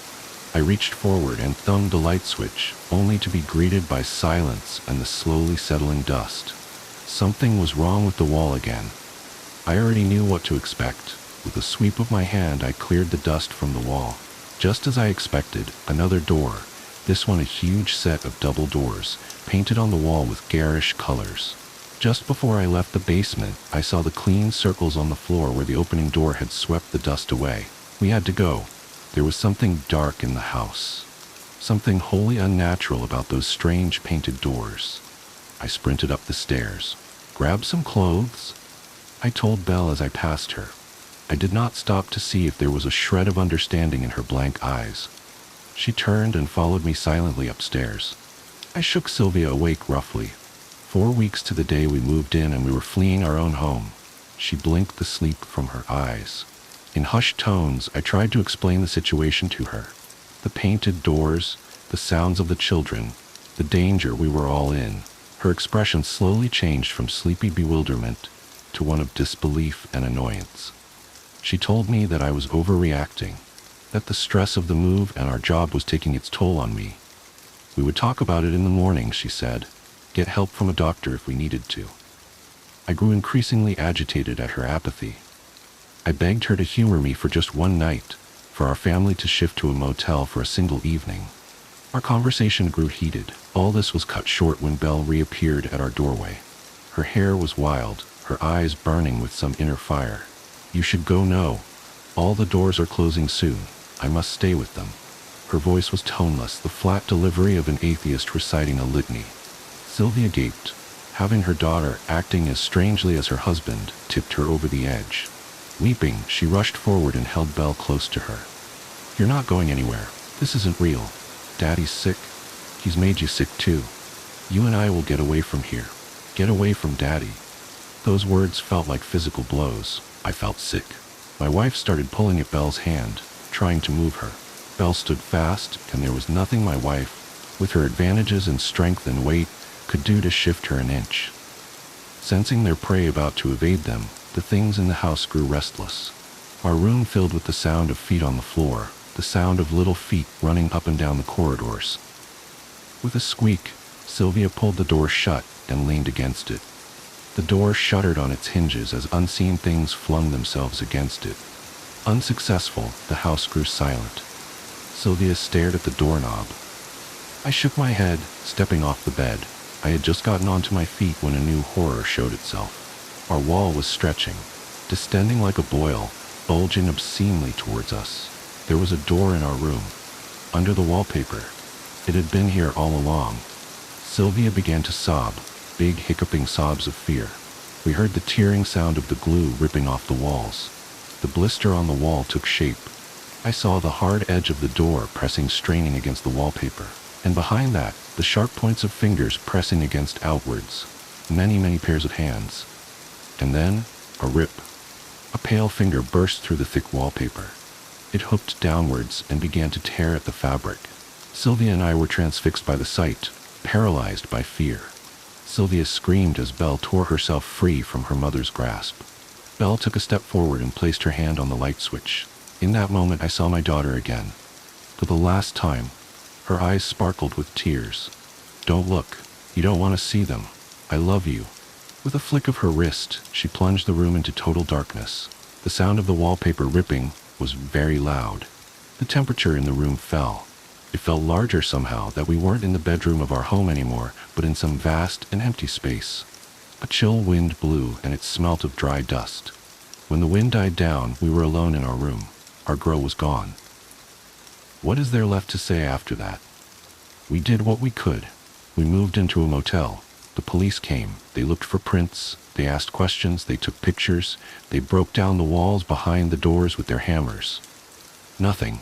I reached forward and thumbed the light switch, only to be greeted by silence and the slowly settling dust. Something was wrong with the wall again. I already knew what to expect. With a sweep of my hand, I cleared the dust from the wall. Just as I expected, another door, this one a huge set of double doors, painted on the wall with garish colors. Just before I left the basement, I saw the clean circles on the floor where the opening door had swept the dust away. We had to go. There was something dark in the house. Something wholly unnatural about those strange painted doors. I sprinted up the stairs. "Grab some clothes," I told Belle as I passed her. I did not stop to see if there was a shred of understanding in her blank eyes. She turned and followed me silently upstairs. I shook Sylvia awake roughly. 4 weeks to the day we moved in and we were fleeing our own home. She blinked the sleep from her eyes. In hushed tones, I tried to explain the situation to her. The painted doors, the sounds of the children, the danger we were all in. Her expression slowly changed from sleepy bewilderment to one of disbelief and annoyance. She told me that I was overreacting, that the stress of the move and our job was taking its toll on me. We would talk about it in the morning, she said. Get help from a doctor if we needed to. I grew increasingly agitated at her apathy. I begged her to humor me for just one night, for our family to shift to a motel for a single evening. Our conversation grew heated. All this was cut short when Belle reappeared at our doorway. Her hair was wild, her eyes burning with some inner fire. "You should go now. All the doors are closing soon. I must stay with them." Her voice was toneless, the flat delivery of an atheist reciting a litany. Sylvia gaped. Having her daughter acting as strangely as her husband tipped her over the edge. Weeping, she rushed forward and held Belle close to her. "You're not going anywhere. This isn't real. Daddy's sick. He's made you sick too. You and I will get away from here. Get away from Daddy." Those words felt like physical blows. I felt sick. My wife started pulling at Belle's hand, trying to move her. Belle stood fast, and there was nothing my wife, with her advantages in strength and weight, could do to shift her an inch. Sensing their prey about to evade them, the things in the house grew restless. Our room filled with the sound of feet on the floor, the sound of little feet running up and down the corridors. With a squeak, Sylvia pulled the door shut and leaned against it. The door shuddered on its hinges as unseen things flung themselves against it. Unsuccessful, the house grew silent. Sylvia stared at the doorknob. I shook my head, stepping off the bed. I had just gotten onto my feet when a new horror showed itself. Our wall was stretching, distending like a boil, bulging obscenely towards us. There was a door in our room, under the wallpaper. It had been here all along. Sylvia began to sob, big hiccuping sobs of fear. We heard the tearing sound of the glue ripping off the walls. The blister on the wall took shape. I saw the hard edge of the door pressing, straining against the wallpaper, and behind that, the sharp points of fingers pressing against outwards. Many pairs of hands. And then, a rip. A pale finger burst through the thick wallpaper. It hooked downwards and began to tear at the fabric. Sylvia and I were transfixed by the sight, paralyzed by fear. Sylvia screamed as Belle tore herself free from her mother's grasp. Belle took a step forward and placed her hand on the light switch. In that moment, I saw my daughter again. For the last time, her eyes sparkled with tears. "Don't look. You don't want to see them. I love you." With a flick of her wrist, she plunged the room into total darkness. The sound of the wallpaper ripping was very loud. The temperature in the room fell. It felt larger somehow, that we weren't in the bedroom of our home anymore, but in some vast and empty space. A chill wind blew, and it smelt of dry dust. When the wind died down, we were alone in our room. Our girl was gone. What is there left to say after that? We did what we could. We moved into a motel. The police came. They looked for prints. They asked questions. They took pictures. They broke down the walls behind the doors with their hammers. Nothing.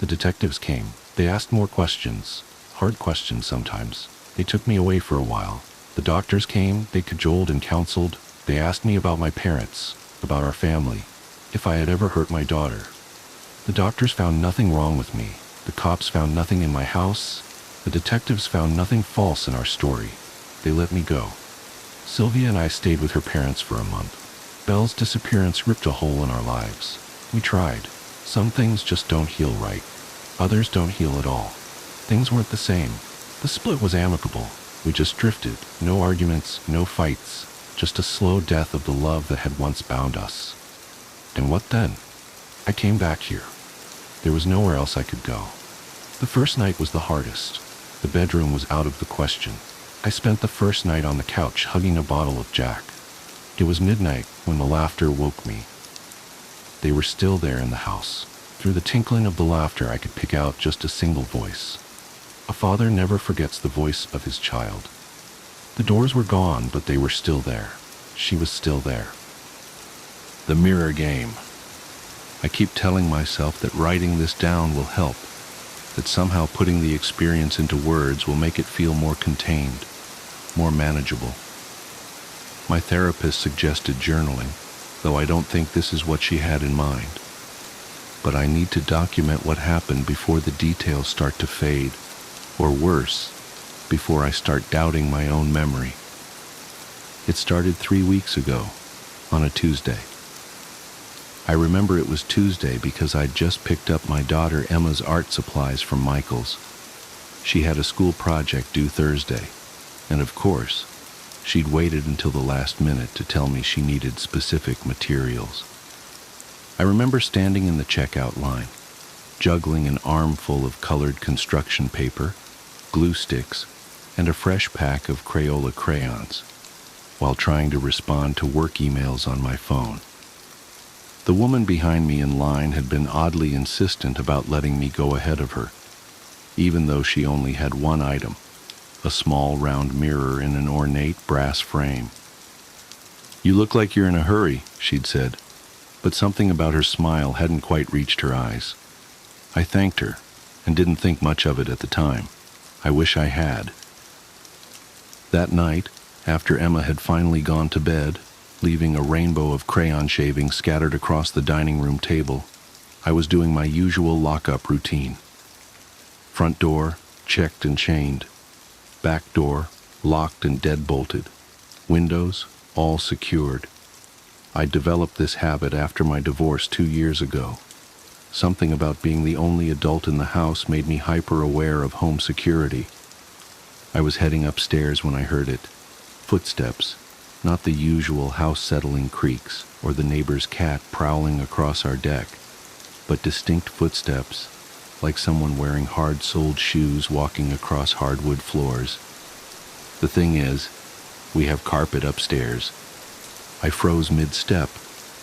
The detectives came. They asked more questions. Hard questions sometimes. They took me away for a while. The doctors came. They cajoled and counseled. They asked me about my parents, about our family, if I had ever hurt my daughter. The doctors found nothing wrong with me. The cops found nothing in my house. The detectives found nothing false in our story. They let me go. Sylvia and I stayed with her parents for a month. Belle's disappearance ripped a hole in our lives. We tried. Some things just don't heal right. Others don't heal at all. Things weren't the same. The split was amicable. We just drifted. No arguments, no fights. Just a slow death of the love that had once bound us. And what then? I came back here. There was nowhere else I could go. The first night was the hardest. The bedroom was out of the question. I spent the first night on the couch hugging a bottle of Jack. It was midnight when the laughter woke me. They were still there in the house. Through the tinkling of the laughter, I could pick out just a single voice. A father never forgets the voice of his child. The doors were gone, but they were still there. She was still there. The mirror game. I keep telling myself that writing this down will help, that somehow putting the experience into words will make it feel more contained, more manageable. My therapist suggested journaling, though I don't think this is what she had in mind. But I need to document what happened before the details start to fade, or worse, before I start doubting my own memory. It started 3 weeks ago, on a Tuesday. I remember it was Tuesday because I'd just picked up my daughter Emma's art supplies from Michael's. She had a school project due Thursday, and of course, she'd waited until the last minute to tell me she needed specific materials. I remember standing in the checkout line, juggling an armful of colored construction paper, glue sticks, and a fresh pack of Crayola crayons, while trying to respond to work emails on my phone. The woman behind me in line had been oddly insistent about letting me go ahead of her, even though she only had one item, a small round mirror in an ornate brass frame. "You look like you're in a hurry," she'd said, but something about her smile hadn't quite reached her eyes. I thanked her, and didn't think much of it at the time. I wish I had. That night, after Emma had finally gone to bed, leaving a rainbow of crayon shavings scattered across the dining room table, I was doing my usual lock-up routine. Front door, checked and chained. Back door, locked and deadbolted. Windows, all secured. I developed this habit after my divorce 2 years ago. Something about being the only adult in the house made me hyper-aware of home security. I was heading upstairs when I heard it. Footsteps, not the usual house-settling creaks or the neighbor's cat prowling across our deck, but distinct footsteps, like someone wearing hard-soled shoes walking across hardwood floors. The thing is, we have carpet upstairs. I froze mid-step,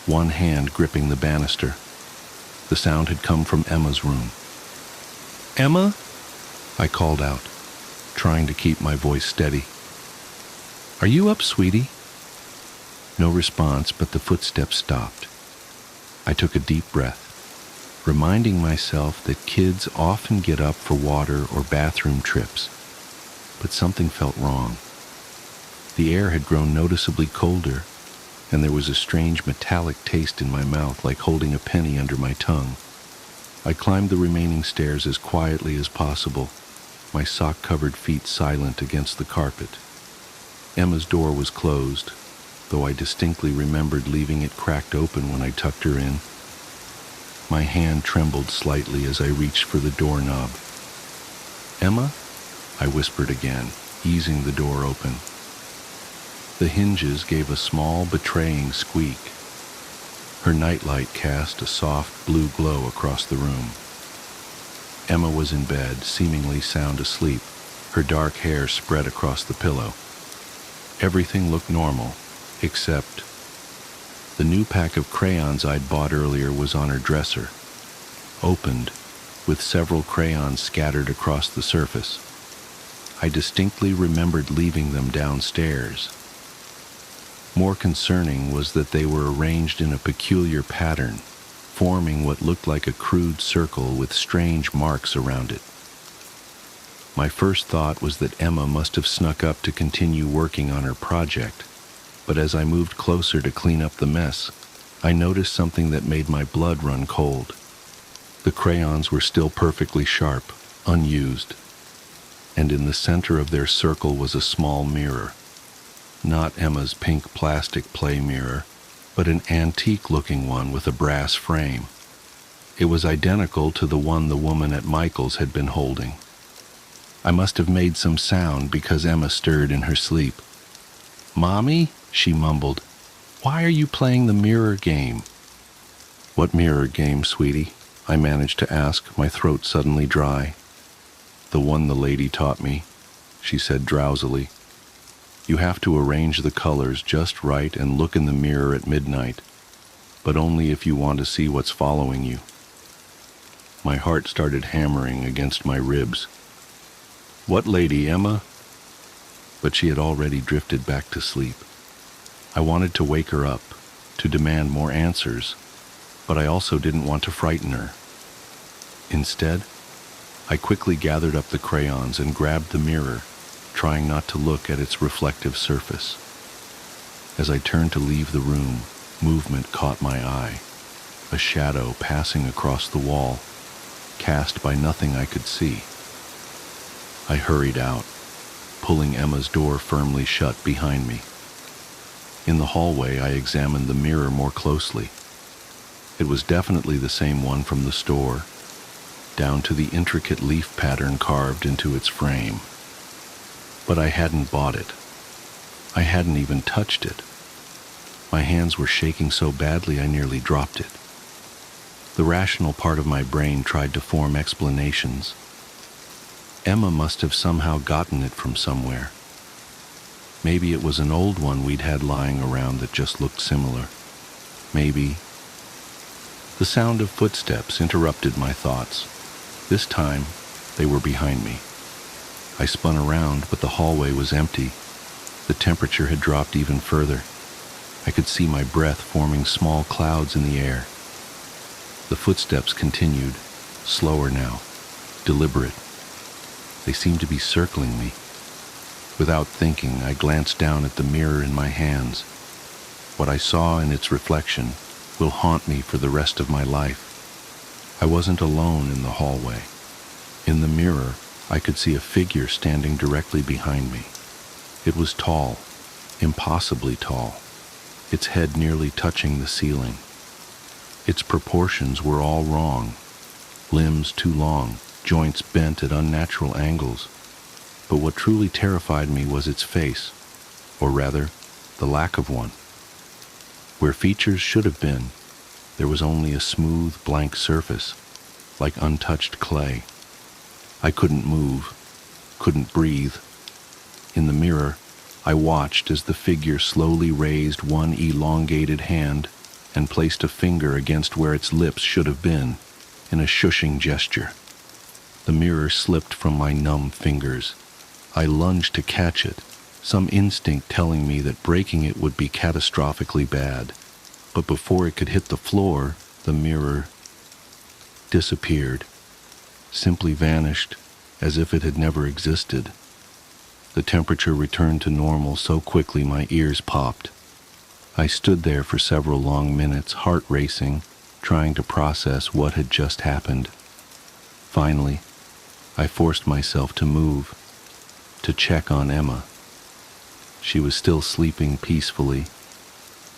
one hand gripping the banister. The sound had come from Emma's room. "Emma?" I called out, trying to keep my voice steady. "Are you up, sweetie?" No response, but the footsteps stopped. I took a deep breath, reminding myself that kids often get up for water or bathroom trips, but something felt wrong. The air had grown noticeably colder, and there was a strange metallic taste in my mouth, like holding a penny under my tongue. I climbed the remaining stairs as quietly as possible, my sock-covered feet silent against the carpet. Emma's door was closed, though I distinctly remembered leaving it cracked open when I tucked her in. My hand trembled slightly as I reached for the doorknob. "Emma?" I whispered again, easing the door open. The hinges gave a small, betraying squeak. Her nightlight cast a soft blue glow across the room. Emma was in bed, seemingly sound asleep, her dark hair spread across the pillow. Everything looked normal, except the new pack of crayons I'd bought earlier was on her dresser, opened, with several crayons scattered across the surface. I distinctly remembered leaving them downstairs. More concerning was that they were arranged in a peculiar pattern, forming what looked like a crude circle with strange marks around it. My first thought was that Emma must have snuck up to continue working on her project, but as I moved closer to clean up the mess, I noticed something that made my blood run cold. The crayons were still perfectly sharp, unused, and in the center of their circle was a small mirror. Not Emma's pink plastic play mirror, but an antique-looking one with a brass frame. It was identical to the one the woman at Michael's had been holding. I must have made some sound because Emma stirred in her sleep. "Mommy?" she mumbled. "Why are you playing the mirror game?" "What mirror game, sweetie?" I managed to ask, my throat suddenly dry. "The one the lady taught me," she said drowsily. "You have to arrange the colors just right and look in the mirror at midnight, but only if you want to see what's following you." My heart started hammering against my ribs. "What lady, Emma?" But she had already drifted back to sleep. I wanted to wake her up, to demand more answers, but I also didn't want to frighten her. Instead, I quickly gathered up the crayons and grabbed the mirror, trying not to look at its reflective surface. As I turned to leave the room, movement caught my eye, a shadow passing across the wall, cast by nothing I could see. I hurried out, pulling Emma's door firmly shut behind me. In the hallway, I examined the mirror more closely. It was definitely the same one from the store, down to the intricate leaf pattern carved into its frame. But I hadn't bought it. I hadn't even touched it. My hands were shaking so badly I nearly dropped it. The rational part of my brain tried to form explanations. Emma must have somehow gotten it from somewhere. Maybe it was an old one we'd had lying around that just looked similar. Maybe... The sound of footsteps interrupted my thoughts. This time, they were behind me. I spun around, but the hallway was empty. The temperature had dropped even further. I could see my breath forming small clouds in the air. The footsteps continued, slower now, deliberate. They seemed to be circling me. Without thinking, I glanced down at the mirror in my hands. What I saw in its reflection will haunt me for the rest of my life. I wasn't alone in the hallway. In the mirror, I could see a figure standing directly behind me. It was tall, impossibly tall, its head nearly touching the ceiling. Its proportions were all wrong, limbs too long, joints bent at unnatural angles. But what truly terrified me was its face, or rather, the lack of one. Where features should have been, there was only a smooth, blank surface, like untouched clay. I couldn't move, couldn't breathe. In the mirror, I watched as the figure slowly raised one elongated hand and placed a finger against where its lips should have been, in a shushing gesture. The mirror slipped from my numb fingers. I lunged to catch it, some instinct telling me that breaking it would be catastrophically bad. But before it could hit the floor, the mirror disappeared, simply vanished, as if it had never existed. The temperature returned to normal so quickly my ears popped. I stood there for several long minutes, heart racing, trying to process what had just happened. Finally, I forced myself to move, to check on Emma. She was still sleeping peacefully,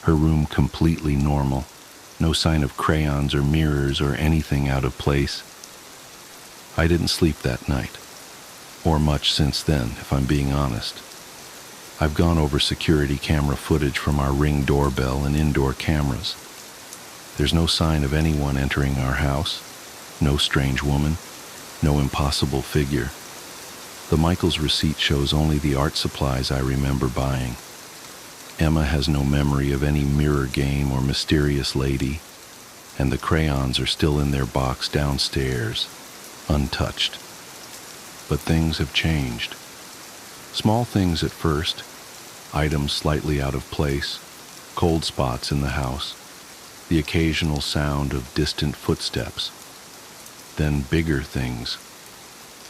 her room completely normal, no sign of crayons or mirrors or anything out of place. I didn't sleep that night, or much since then, if I'm being honest. I've gone over security camera footage from our Ring doorbell and indoor cameras. There's no sign of anyone entering our house, no strange woman, no impossible figure. The Michaels receipt shows only the art supplies I remember buying. Emma has no memory of any mirror game or mysterious lady, and the crayons are still in their box downstairs, untouched. But things have changed. Small things at first, items slightly out of place, cold spots in the house, the occasional sound of distant footsteps. Then bigger things.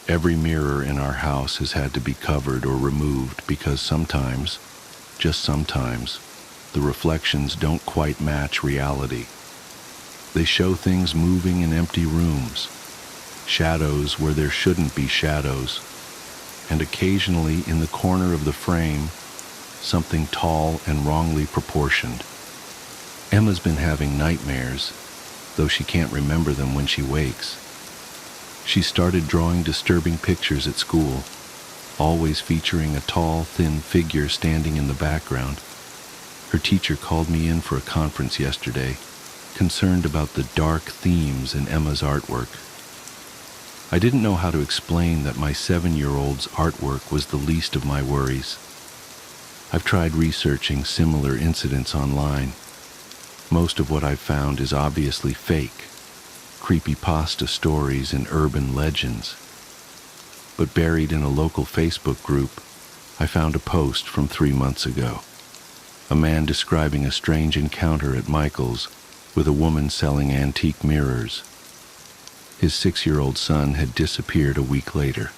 Every mirror in our house has had to be covered or removed because sometimes, just sometimes, the reflections don't quite match reality. They show things moving in empty rooms, shadows where there shouldn't be shadows, and occasionally in the corner of the frame, something tall and wrongly proportioned. Emma's been having nightmares, though she can't remember them when she wakes. She started drawing disturbing pictures at school, always featuring a tall, thin figure standing in the background. Her teacher called me in for a conference yesterday, concerned about the dark themes in Emma's artwork. I didn't know how to explain that my 7-year-old's artwork was the least of my worries. I've tried researching similar incidents online. Most of what I've found is obviously fake, creepypasta stories and urban legends. But buried in a local Facebook group, I found a post from 3 months ago. A man describing a strange encounter at Michael's with a woman selling antique mirrors. His 6-year-old son had disappeared a week later.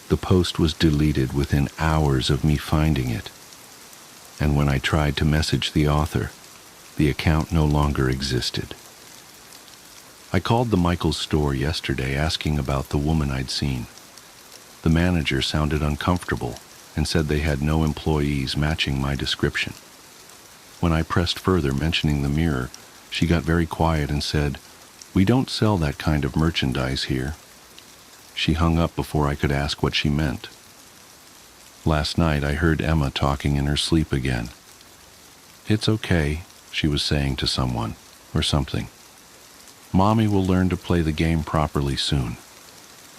The post was deleted within hours of me finding it, and when I tried to message the author, the account no longer existed. I called the Michaels store yesterday asking about the woman I'd seen. The manager sounded uncomfortable and said they had no employees matching my description. When I pressed further mentioning the mirror, she got very quiet and said, "We don't sell that kind of merchandise here." She hung up before I could ask what she meant. Last night I heard Emma talking in her sleep again. "It's okay," she was saying to someone, or something. "Mommy will learn to play the game properly soon.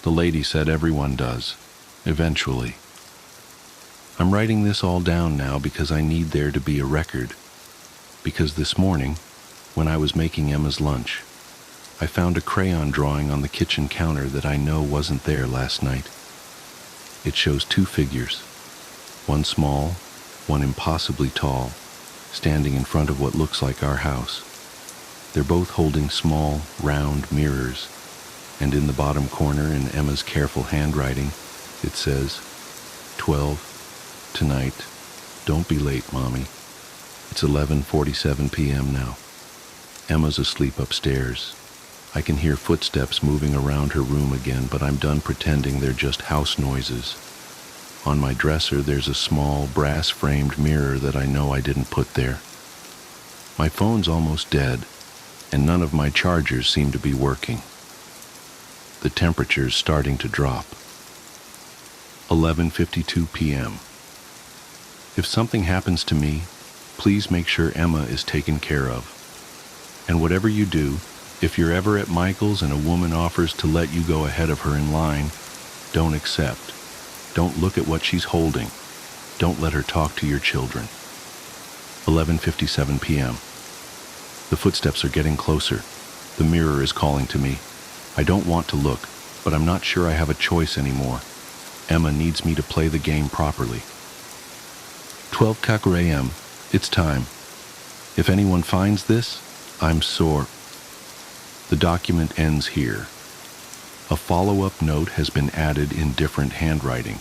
The lady said everyone does, eventually." I'm writing this all down now because I need there to be a record. Because this morning, when I was making Emma's lunch, I found a crayon drawing on the kitchen counter that I know wasn't there last night. It shows 2 figures, one small, one impossibly tall, standing in front of what looks like our house. They're both holding small, round mirrors, and in the bottom corner in Emma's careful handwriting, it says, 12, tonight, don't be late, Mommy. It's 11:47 p.m. now. Emma's asleep upstairs. I can hear footsteps moving around her room again, but I'm done pretending they're just house noises. On my dresser, there's a small, brass-framed mirror that I know I didn't put there. My phone's almost dead, and none of my chargers seem to be working. The temperature's starting to drop. 11:52 p.m. If something happens to me, please make sure Emma is taken care of. And whatever you do, if you're ever at Michael's and a woman offers to let you go ahead of her in line, don't accept. Don't look at what she's holding. Don't let her talk to your children. 11:57 p.m. The footsteps are getting closer. The mirror is calling to me. I don't want to look, but I'm not sure I have a choice anymore. Emma needs me to play the game properly. 12 a.m. It's time. If anyone finds this, I'm sore. The document ends here. A follow-up note has been added in different handwriting.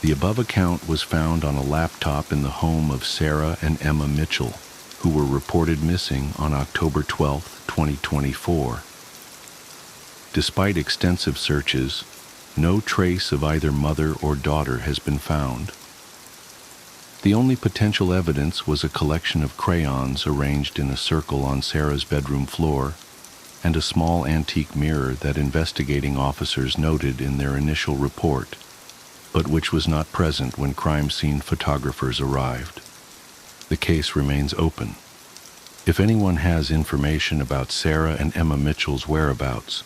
The above account was found on a laptop in the home of Sarah and Emma Mitchell, who were reported missing on October 12, 2024. Despite extensive searches, no trace of either mother or daughter has been found. The only potential evidence was a collection of crayons arranged in a circle on Sarah's bedroom floor and a small antique mirror that investigating officers noted in their initial report, but which was not present when crime scene photographers arrived. The case remains open. If anyone has information about Sarah and Emma Mitchell's whereabouts,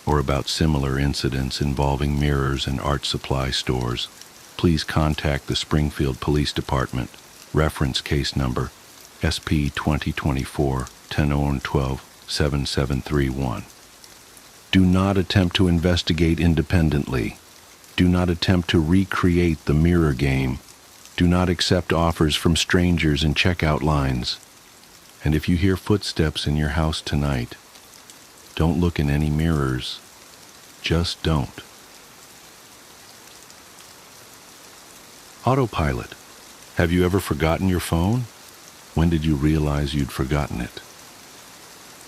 or about similar incidents involving mirrors and art supply stores, please contact the Springfield Police Department, reference case number SP 2024-10-12-7731. Do not attempt to investigate independently. Do not attempt to recreate the mirror game. Do not accept offers from strangers in checkout lines. And if you hear footsteps in your house tonight, don't look in any mirrors. Just don't. Autopilot. Have you ever forgotten your phone? When did you realize you'd forgotten it?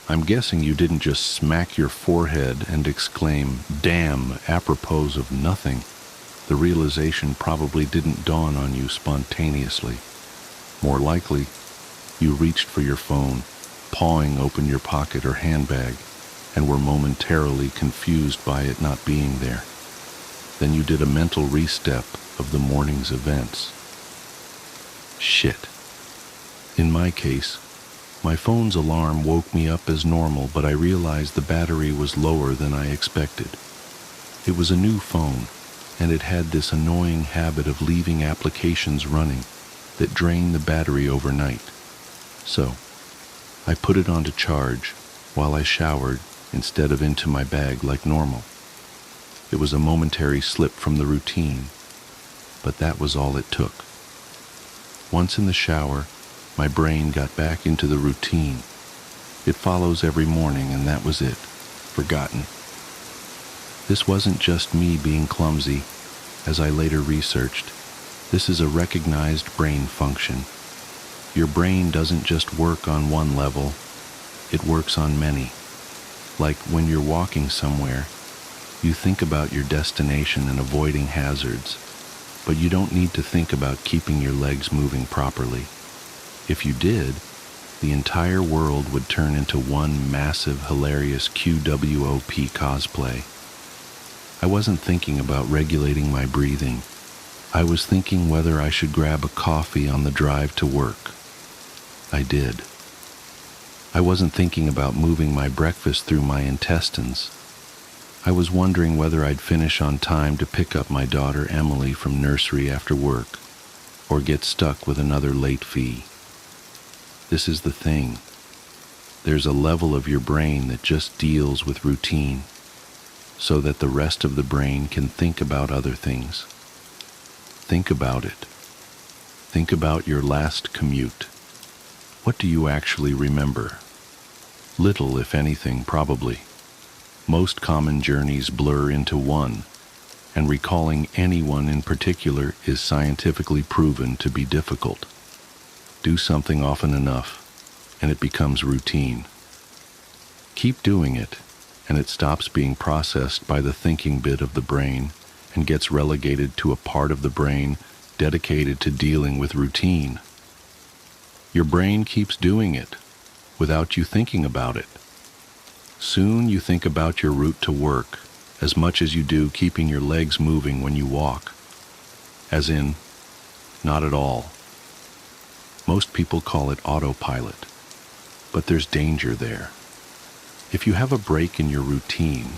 I'm guessing you didn't just smack your forehead and exclaim, "Damn," apropos of nothing. The realization probably didn't dawn on you spontaneously. More likely, you reached for your phone, pawing open your pocket or handbag, and were momentarily confused by it not being there. Then you did a mental re-step of the morning's events. Shit. In my case, my phone's alarm woke me up as normal, but I realized the battery was lower than I expected. It was a new phone, and it had this annoying habit of leaving applications running that drain the battery overnight. So, I put it on to charge while I showered instead of into my bag like normal. It was a momentary slip from the routine, but that was all it took. Once in the shower, my brain got back into the routine. It follows every morning, and that was it. Forgotten. This wasn't just me being clumsy. As I later researched, this is a recognized brain function. Your brain doesn't just work on one level, it works on many. Like when you're walking somewhere, you think about your destination and avoiding hazards, but you don't need to think about keeping your legs moving properly. If you did, the entire world would turn into one massive, hilarious QWOP cosplay. I wasn't thinking about regulating my breathing. I was thinking whether I should grab a coffee on the drive to work. I did. I wasn't thinking about moving my breakfast through my intestines. I was wondering whether I'd finish on time to pick up my daughter Emily from nursery after work, or get stuck with another late fee. This is the thing. There's a level of your brain that just deals with routine, so that the rest of the brain can think about other things. Think about it. Think about your last commute. What do you actually remember? Little, if anything, probably. Most common journeys blur into one, and recalling anyone in particular is scientifically proven to be difficult. Do something often enough, and it becomes routine. Keep doing it, and it stops being processed by the thinking bit of the brain and gets relegated to a part of the brain dedicated to dealing with routine. Your brain keeps doing it without you thinking about it. Soon you think about your route to work as much as you do keeping your legs moving when you walk. As in, not at all. Most people call it autopilot, but there's danger there. If you have a break in your routine,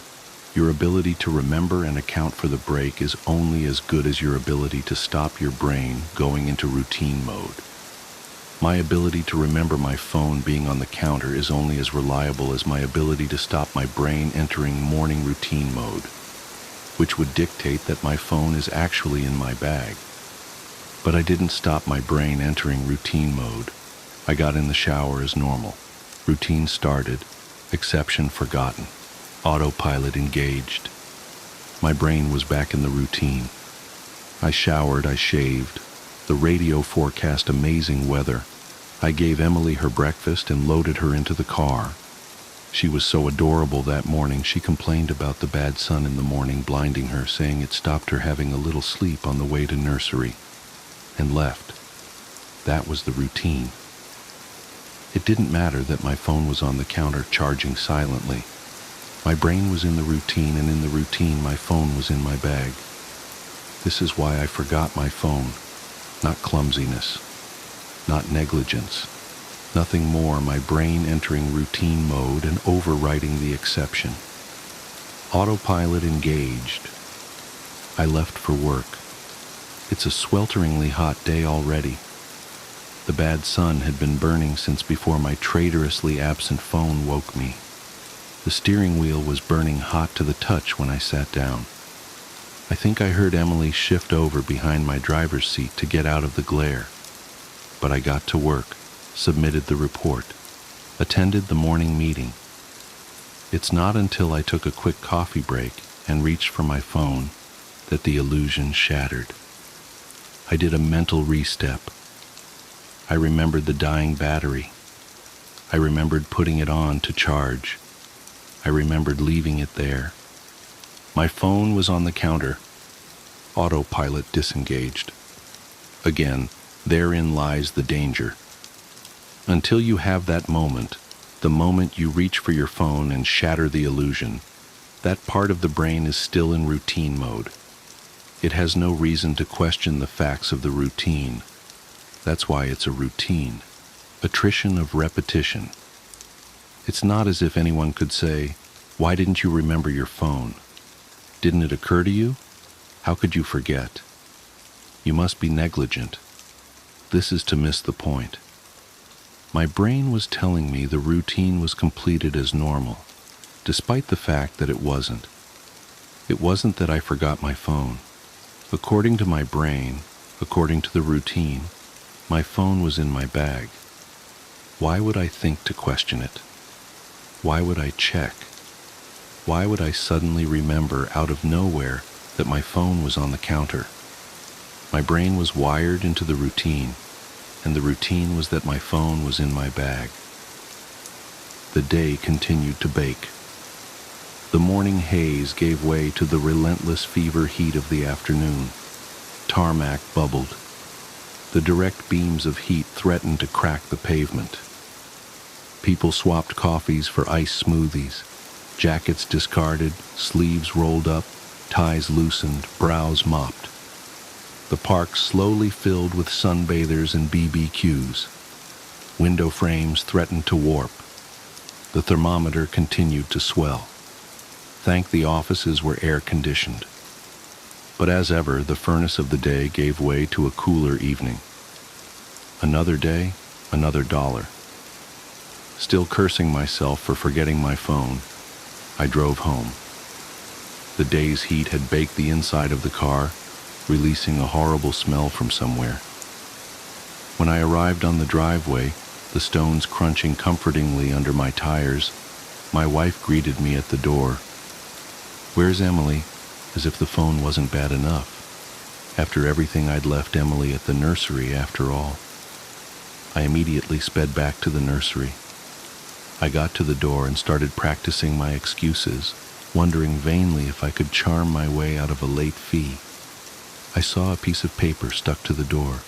Your ability to remember and account for the break is only as good as your ability to stop your brain going into routine mode. My ability to remember my phone being on the counter is only as reliable as my ability to stop my brain entering morning routine mode, which would dictate that my phone is actually in my bag. But I didn't stop my brain entering routine mode. I got in the shower as normal. Routine started, exception forgotten, autopilot engaged. My brain was back in the routine. I showered, I shaved. The radio forecast amazing weather. I gave Emily her breakfast and loaded her into the car. She was so adorable that morning. She complained about the bad sun in the morning blinding her, saying it stopped her having a little sleep on the way to nursery, and left. That was the routine. It didn't matter that my phone was on the counter charging silently. My brain was in the routine, and in the routine my phone was in my bag. This is why I forgot my phone. Not clumsiness, not negligence, nothing more. My brain entering routine mode and overriding the exception. Autopilot engaged. I left for work. It's a swelteringly hot day already. The bad sun had been burning since before my traitorously absent phone woke me. The steering wheel was burning hot to the touch when I sat down. I think I heard Emily shift over behind my driver's seat to get out of the glare. But I got to work, submitted the report, attended the morning meeting. It's not until I took a quick coffee break and reached for my phone that the illusion shattered. I did a mental re-step. I remembered the dying battery. I remembered putting it on to charge. I remembered leaving it there. My phone was on the counter. Autopilot disengaged. Again, therein lies the danger. Until you have that moment, the moment you reach for your phone and shatter the illusion, that part of the brain is still in routine mode. It has no reason to question the facts of the routine. That's why it's a routine. Attrition of repetition. It's not as if anyone could say, "Why didn't you remember your phone? Didn't it occur to you? How could you forget?" You must be negligent. This is to miss the point. My brain was telling me the routine was completed as normal, despite the fact that it wasn't. It wasn't that I forgot my phone. According to my brain, according to the routine, my phone was in my bag. Why would I think to question it? Why would I check? Why would I suddenly remember out of nowhere that my phone was on the counter? My brain was wired into the routine, and the routine was that my phone was in my bag. The day continued to bake. The morning haze gave way to the relentless fever heat of the afternoon. Tarmac bubbled. The direct beams of heat threatened to crack the pavement. People swapped coffees for iced smoothies. Jackets discarded, sleeves rolled up, ties loosened, brows mopped. The park slowly filled with sunbathers and BBQs. Window frames threatened to warp. The thermometer continued to swell. Thank the offices were air-conditioned. But as ever, the furnace of the day gave way to a cooler evening. Another day, another dollar. Still cursing myself for forgetting my phone, I drove home. The day's heat had baked the inside of the car, releasing a horrible smell from somewhere. When I arrived on the driveway, the stones crunching comfortingly under my tires, my wife greeted me at the door. "Where's Emily?" As if the phone wasn't bad enough. After everything, I'd left Emily at the nursery after all. I immediately sped back to the nursery. I got to the door and started practicing my excuses, wondering vainly if I could charm my way out of a late fee. I saw a piece of paper stuck to the door.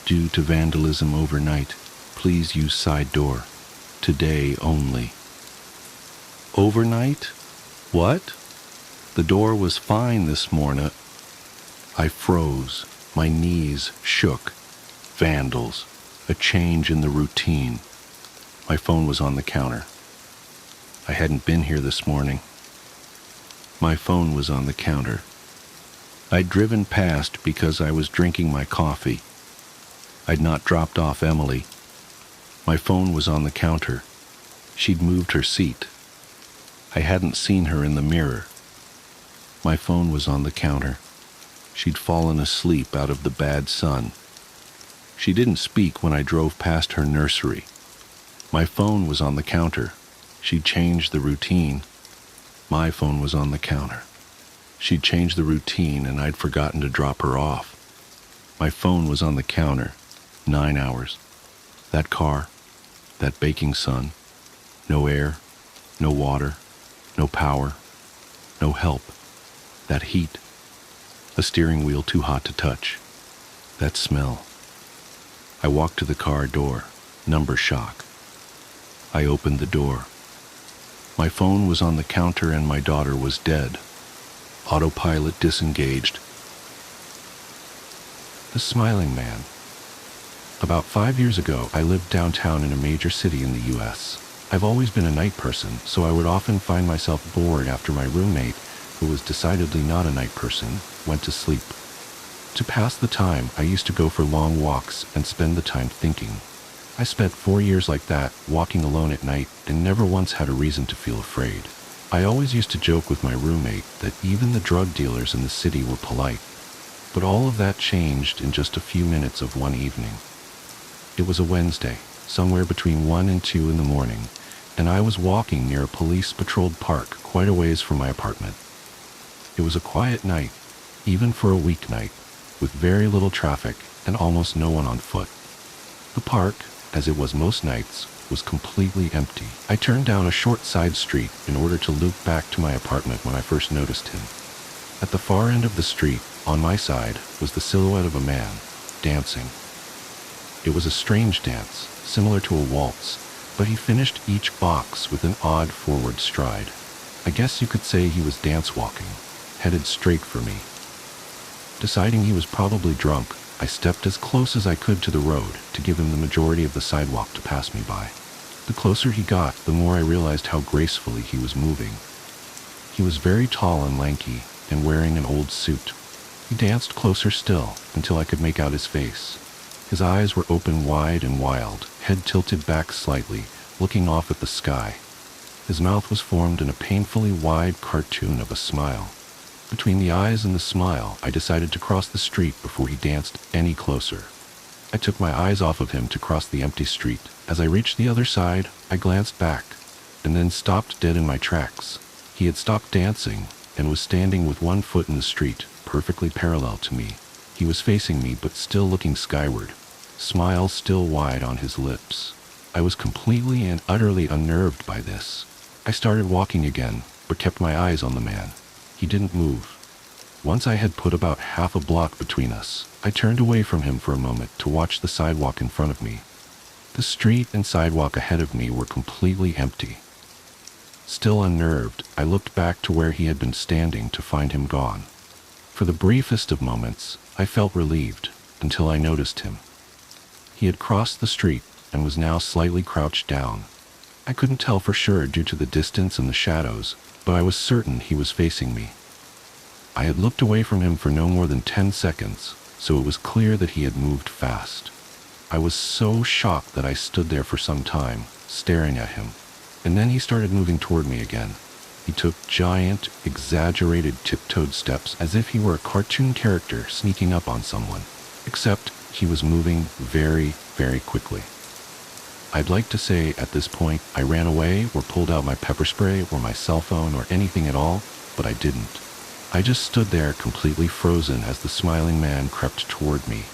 "Due to vandalism overnight, please use side door. Today only." Overnight? What? The door was fine this morning. I froze. My knees shook. Vandals. A change in the routine. My phone was on the counter. I hadn't been here this morning. My phone was on the counter. I'd driven past because I was drinking my coffee. I'd not dropped off Emily. My phone was on the counter. She'd moved her seat. I hadn't seen her in the mirror. My phone was on the counter. She'd fallen asleep out of the bad sun. She didn't speak when I drove past her nursery. My phone was on the counter. She'd changed the routine. My phone was on the counter. She'd changed the routine and I'd forgotten to drop her off. My phone was on the counter. 9 hours. That car, that baking sun, no air, no water, no power, no help. That heat, a steering wheel too hot to touch. That smell. I walked to the car door, number shock. I opened the door. My phone was on the counter and my daughter was dead. Autopilot disengaged. The Smiling Man. About 5 years ago, I lived downtown in a major city in the U.S. I've always been a night person, so I would often find myself bored after my roommate, who was decidedly not a night person, went to sleep. To pass the time, I used to go for long walks and spend the time thinking. I spent 4 years like that, walking alone at night, and never once had a reason to feel afraid. I always used to joke with my roommate that even the drug dealers in the city were polite. But all of that changed in just a few minutes of one evening. It was a Wednesday, somewhere between 1 and 2 in the morning, and I was walking near a police-patrolled park quite a ways from my apartment. It was a quiet night, even for a weeknight, with very little traffic and almost no one on foot. The park, as it was most nights, was completely empty. I turned down a short side street in order to loop back to my apartment when I first noticed him. At the far end of the street, on my side, was the silhouette of a man, dancing. It was a strange dance, similar to a waltz, but he finished each box with an odd forward stride. I guess you could say he was dance-walking, headed straight for me. Deciding he was probably drunk, I stepped as close as I could to the road to give him the majority of the sidewalk to pass me by. The closer he got, the more I realized how gracefully he was moving. He was very tall and lanky, and wearing an old suit. He danced closer still, until I could make out his face. His eyes were open wide and wild, head tilted back slightly, looking off at the sky. His mouth was formed in a painfully wide cartoon of a smile. Between the eyes and the smile, I decided to cross the street before he danced any closer. I took my eyes off of him to cross the empty street. As I reached the other side, I glanced back, and then stopped dead in my tracks. He had stopped dancing, and was standing with one foot in the street, perfectly parallel to me. He was facing me, but still looking skyward, smile still wide on his lips. I was completely and utterly unnerved by this. I started walking again, but kept my eyes on the man. He didn't move. Once I had put about half a block between us, I turned away from him for a moment to watch the sidewalk in front of me. The street and sidewalk ahead of me were completely empty. Still unnerved, I looked back to where he had been standing to find him gone. For the briefest of moments, I felt relieved, until I noticed him. He had crossed the street and was now slightly crouched down. I couldn't tell for sure due to the distance and the shadows, but I was certain he was facing me. I had looked away from him for no more than 10 seconds, so it was clear that he had moved fast. I was so shocked that I stood there for some time, staring at him, and then he started moving toward me again. He took giant, exaggerated tiptoed steps as if he were a cartoon character sneaking up on someone, except he was moving very, very quickly. I'd like to say at this point I ran away or pulled out my pepper spray or my cell phone or anything at all, but I didn't. I just stood there completely frozen as the smiling man crept toward me,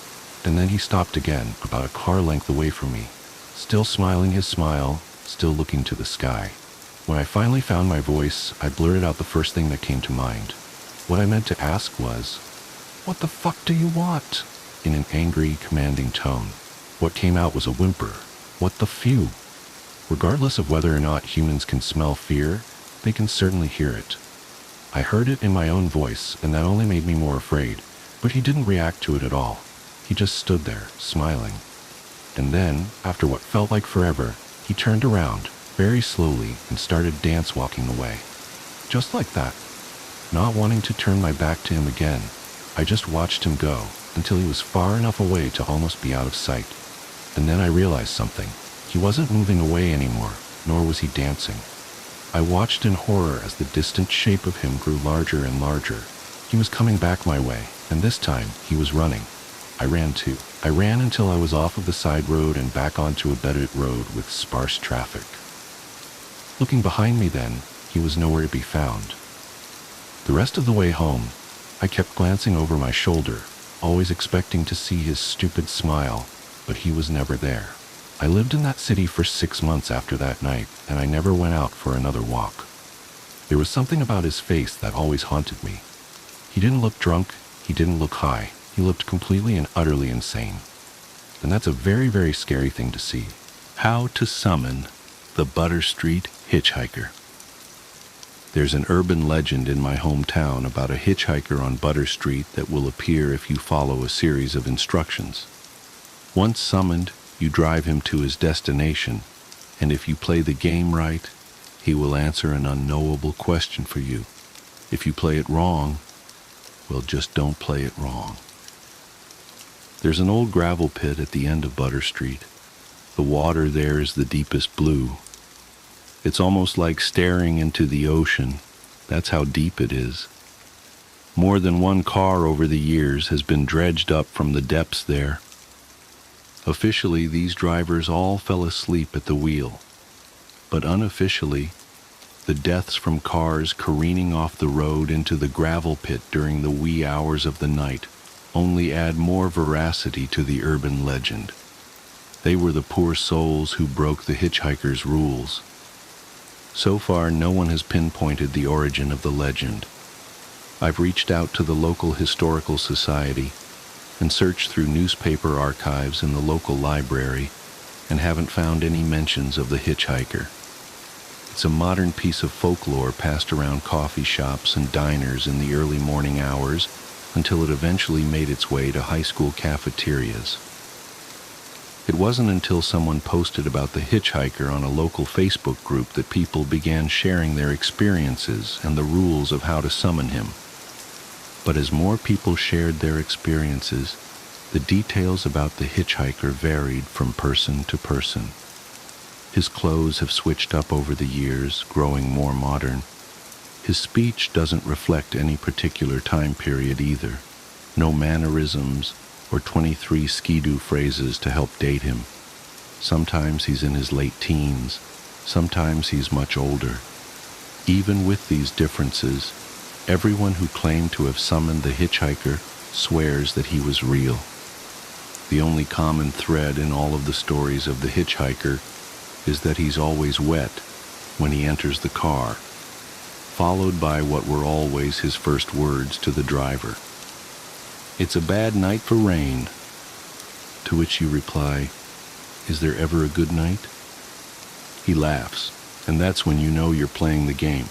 and then he stopped again about a car length away from me, still smiling his smile, still looking to the sky. When I finally found my voice, I blurted out the first thing that came to mind. What I meant to ask was, "What the fuck do you want?" in an angry, commanding tone. What came out was a whimper. What the phew? Regardless of whether or not humans can smell fear, they can certainly hear it. I heard it in my own voice, and that only made me more afraid, but he didn't react to it at all. He just stood there, smiling. And then, after what felt like forever, he turned around, very slowly, and started dance-walking away. Just like that. Not wanting to turn my back to him again, I just watched him go until he was far enough away to almost be out of sight. And then I realized something. He wasn't moving away anymore, nor was he dancing. I watched in horror as the distant shape of him grew larger and larger. He was coming back my way, and this time he was running. I ran too. I ran until I was off of the side road and back onto a bedded road with sparse traffic. Looking behind me then, he was nowhere to be found. The rest of the way home, I kept glancing over my shoulder, always expecting to see his stupid smile, but he was never there. I lived in that city for 6 months after that night, and I never went out for another walk. There was something about his face that always haunted me. He didn't look drunk, he didn't look high, he looked completely and utterly insane. And that's a very, very scary thing to see. How to summon the Butter Street hitchhiker. There's an urban legend in my hometown about a hitchhiker on Butter Street that will appear if you follow a series of instructions. Once summoned, you drive him to his destination, and if you play the game right, he will answer an unknowable question for you. If you play it wrong, well, just don't play it wrong. There's an old gravel pit at the end of Butter Street. The water there is the deepest blue. It's almost like staring into the ocean. That's how deep it is. More than one car over the years has been dredged up from the depths there. Officially, these drivers all fell asleep at the wheel. But unofficially, the deaths from cars careening off the road into the gravel pit during the wee hours of the night only add more veracity to the urban legend. They were the poor souls who broke the hitchhiker's rules. So far, no one has pinpointed the origin of the legend. I've reached out to the local historical society and searched through newspaper archives in the local library and haven't found any mentions of the hitchhiker. It's a modern piece of folklore passed around coffee shops and diners in the early morning hours until it eventually made its way to high school cafeterias. It wasn't until someone posted about the hitchhiker on a local Facebook group that people began sharing their experiences and the rules of how to summon him. But as more people shared their experiences, the details about the hitchhiker varied from person to person. His clothes have switched up over the years, growing more modern. His speech doesn't reflect any particular time period either. No mannerisms or 23 skidoo phrases to help date him. Sometimes he's in his late teens, sometimes he's much older. Even with these differences, everyone who claimed to have summoned the hitchhiker swears that he was real. The only common thread in all of the stories of the hitchhiker is that he's always wet when he enters the car, followed by what were always his first words to the driver. "It's a bad night for rain." To which you reply, "Is there ever a good night?" He laughs, and that's when you know you're playing the game.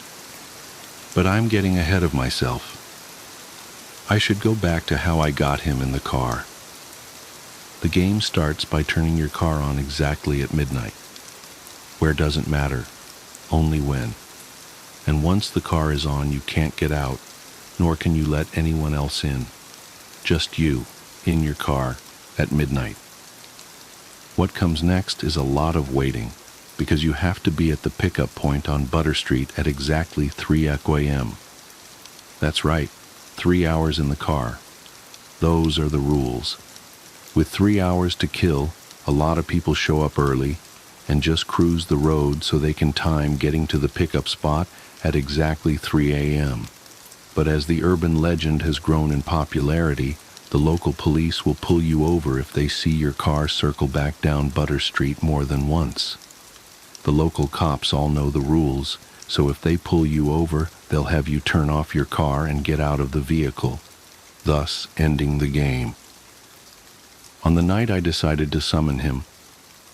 But I'm getting ahead of myself. I should go back to how I got him in the car. The game starts by turning your car on exactly at midnight. Where doesn't matter, only when. And once the car is on, you can't get out, nor can you let anyone else in. Just you, in your car, at midnight. What comes next is a lot of waiting, because you have to be at the pickup point on Butter Street at exactly 3 a.m. That's right, 3 hours in the car. Those are the rules. With 3 hours to kill, a lot of people show up early and just cruise the road so they can time getting to the pickup spot at exactly 3 a.m. But as the urban legend has grown in popularity, the local police will pull you over if they see your car circle back down Butter Street more than once. The local cops all know the rules, so if they pull you over, they'll have you turn off your car and get out of the vehicle, thus ending the game. On the night I decided to summon him,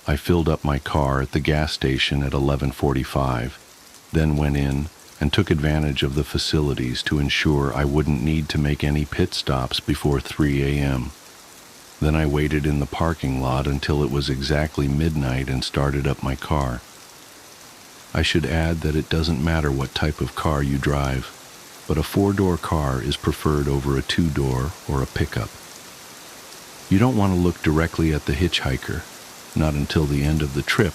I filled up my car at the gas station at 11:45, then went in and took advantage of the facilities to ensure I wouldn't need to make any pit stops before 3 a.m. Then I waited in the parking lot until it was exactly midnight and started up my car. I should add that it doesn't matter what type of car you drive. but a 4-door car is preferred over a 2-door or a pickup. You don't want to look directly at the hitchhiker, not until the end of the trip.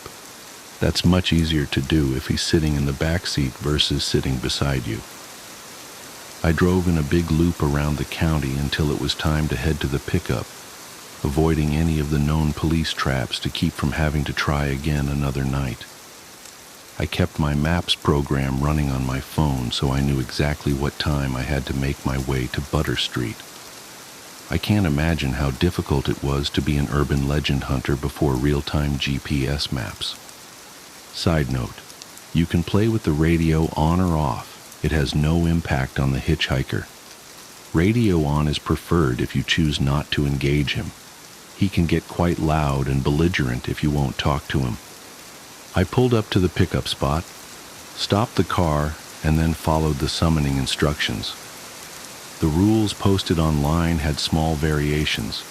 That's much easier to do if he's sitting in the back seat versus sitting beside you. I drove in a big loop around the county until it was time to head to the pickup, avoiding any of the known police traps to keep from having to try again another night. I kept my maps program running on my phone so I knew exactly what time I had to make my way to Butter Street. I can't imagine how difficult it was to be an urban legend hunter before real-time GPS maps. Side note, you can play with the radio on or off. It has no impact on the hitchhiker. Radio on is preferred if you choose not to engage him. He can get quite loud and belligerent if you won't talk to him. I pulled up to the pickup spot, stopped the car, and then followed the summoning instructions. The rules posted online had small variations,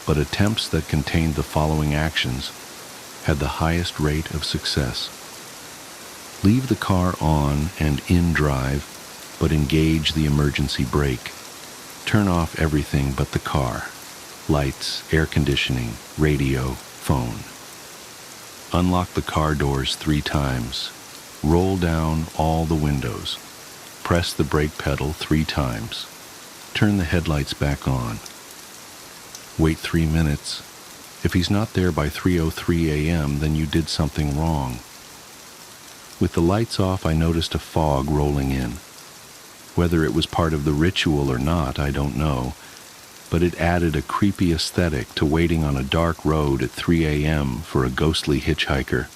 but attempts that contained the following actions had the highest rate of success. Leave the car on and in drive, but engage the emergency brake. Turn off everything but the car: lights, air conditioning, radio, phone. Unlock the car doors 3 times. Roll down all the windows. Press the brake pedal 3 times. Turn the headlights back on. Wait 3 minutes. If he's not there by 3:03 a.m., then you did something wrong. With the lights off, I noticed a fog rolling in. Whether it was part of the ritual or not, I don't know, but it added a creepy aesthetic to waiting on a dark road at 3 a.m. for a ghostly hitchhiker.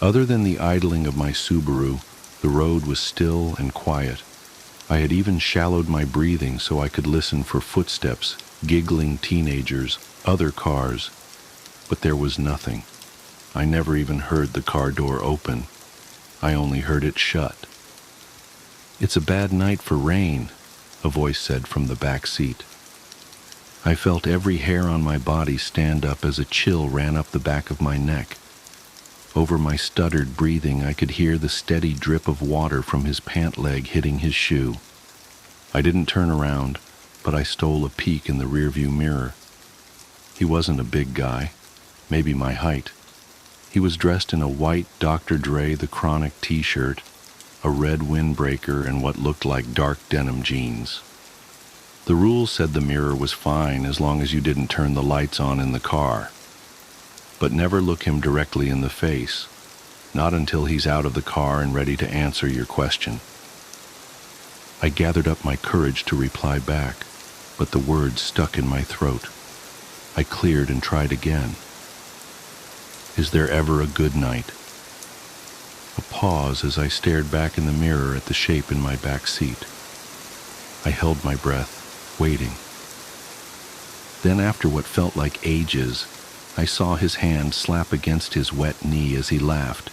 Other than the idling of my Subaru, the road was still and quiet. I had even shallowed my breathing so I could listen for footsteps, giggling teenagers, other cars, but there was nothing. I never even heard the car door open. I only heard it shut. "It's a bad night for rain," a voice said from the back seat. I felt every hair on my body stand up as a chill ran up the back of my neck. Over my stuttered breathing, I could hear the steady drip of water from his pant leg hitting his shoe. I didn't turn around, but I stole a peek in the rearview mirror. He wasn't a big guy, maybe my height. He was dressed in a white Dr. Dre The Chronic t-shirt, a red windbreaker, and what looked like dark denim jeans. The rules said the mirror was fine as long as you didn't turn the lights on in the car. But never look him directly in the face, not until he's out of the car and ready to answer your question. I gathered up my courage to reply back, but the words stuck in my throat. I cleared and tried again. "Is there ever a good night?" A pause as I stared back in the mirror at the shape in my back seat. I held my breath, waiting. Then, after what felt like ages, I saw his hand slap against his wet knee as he laughed.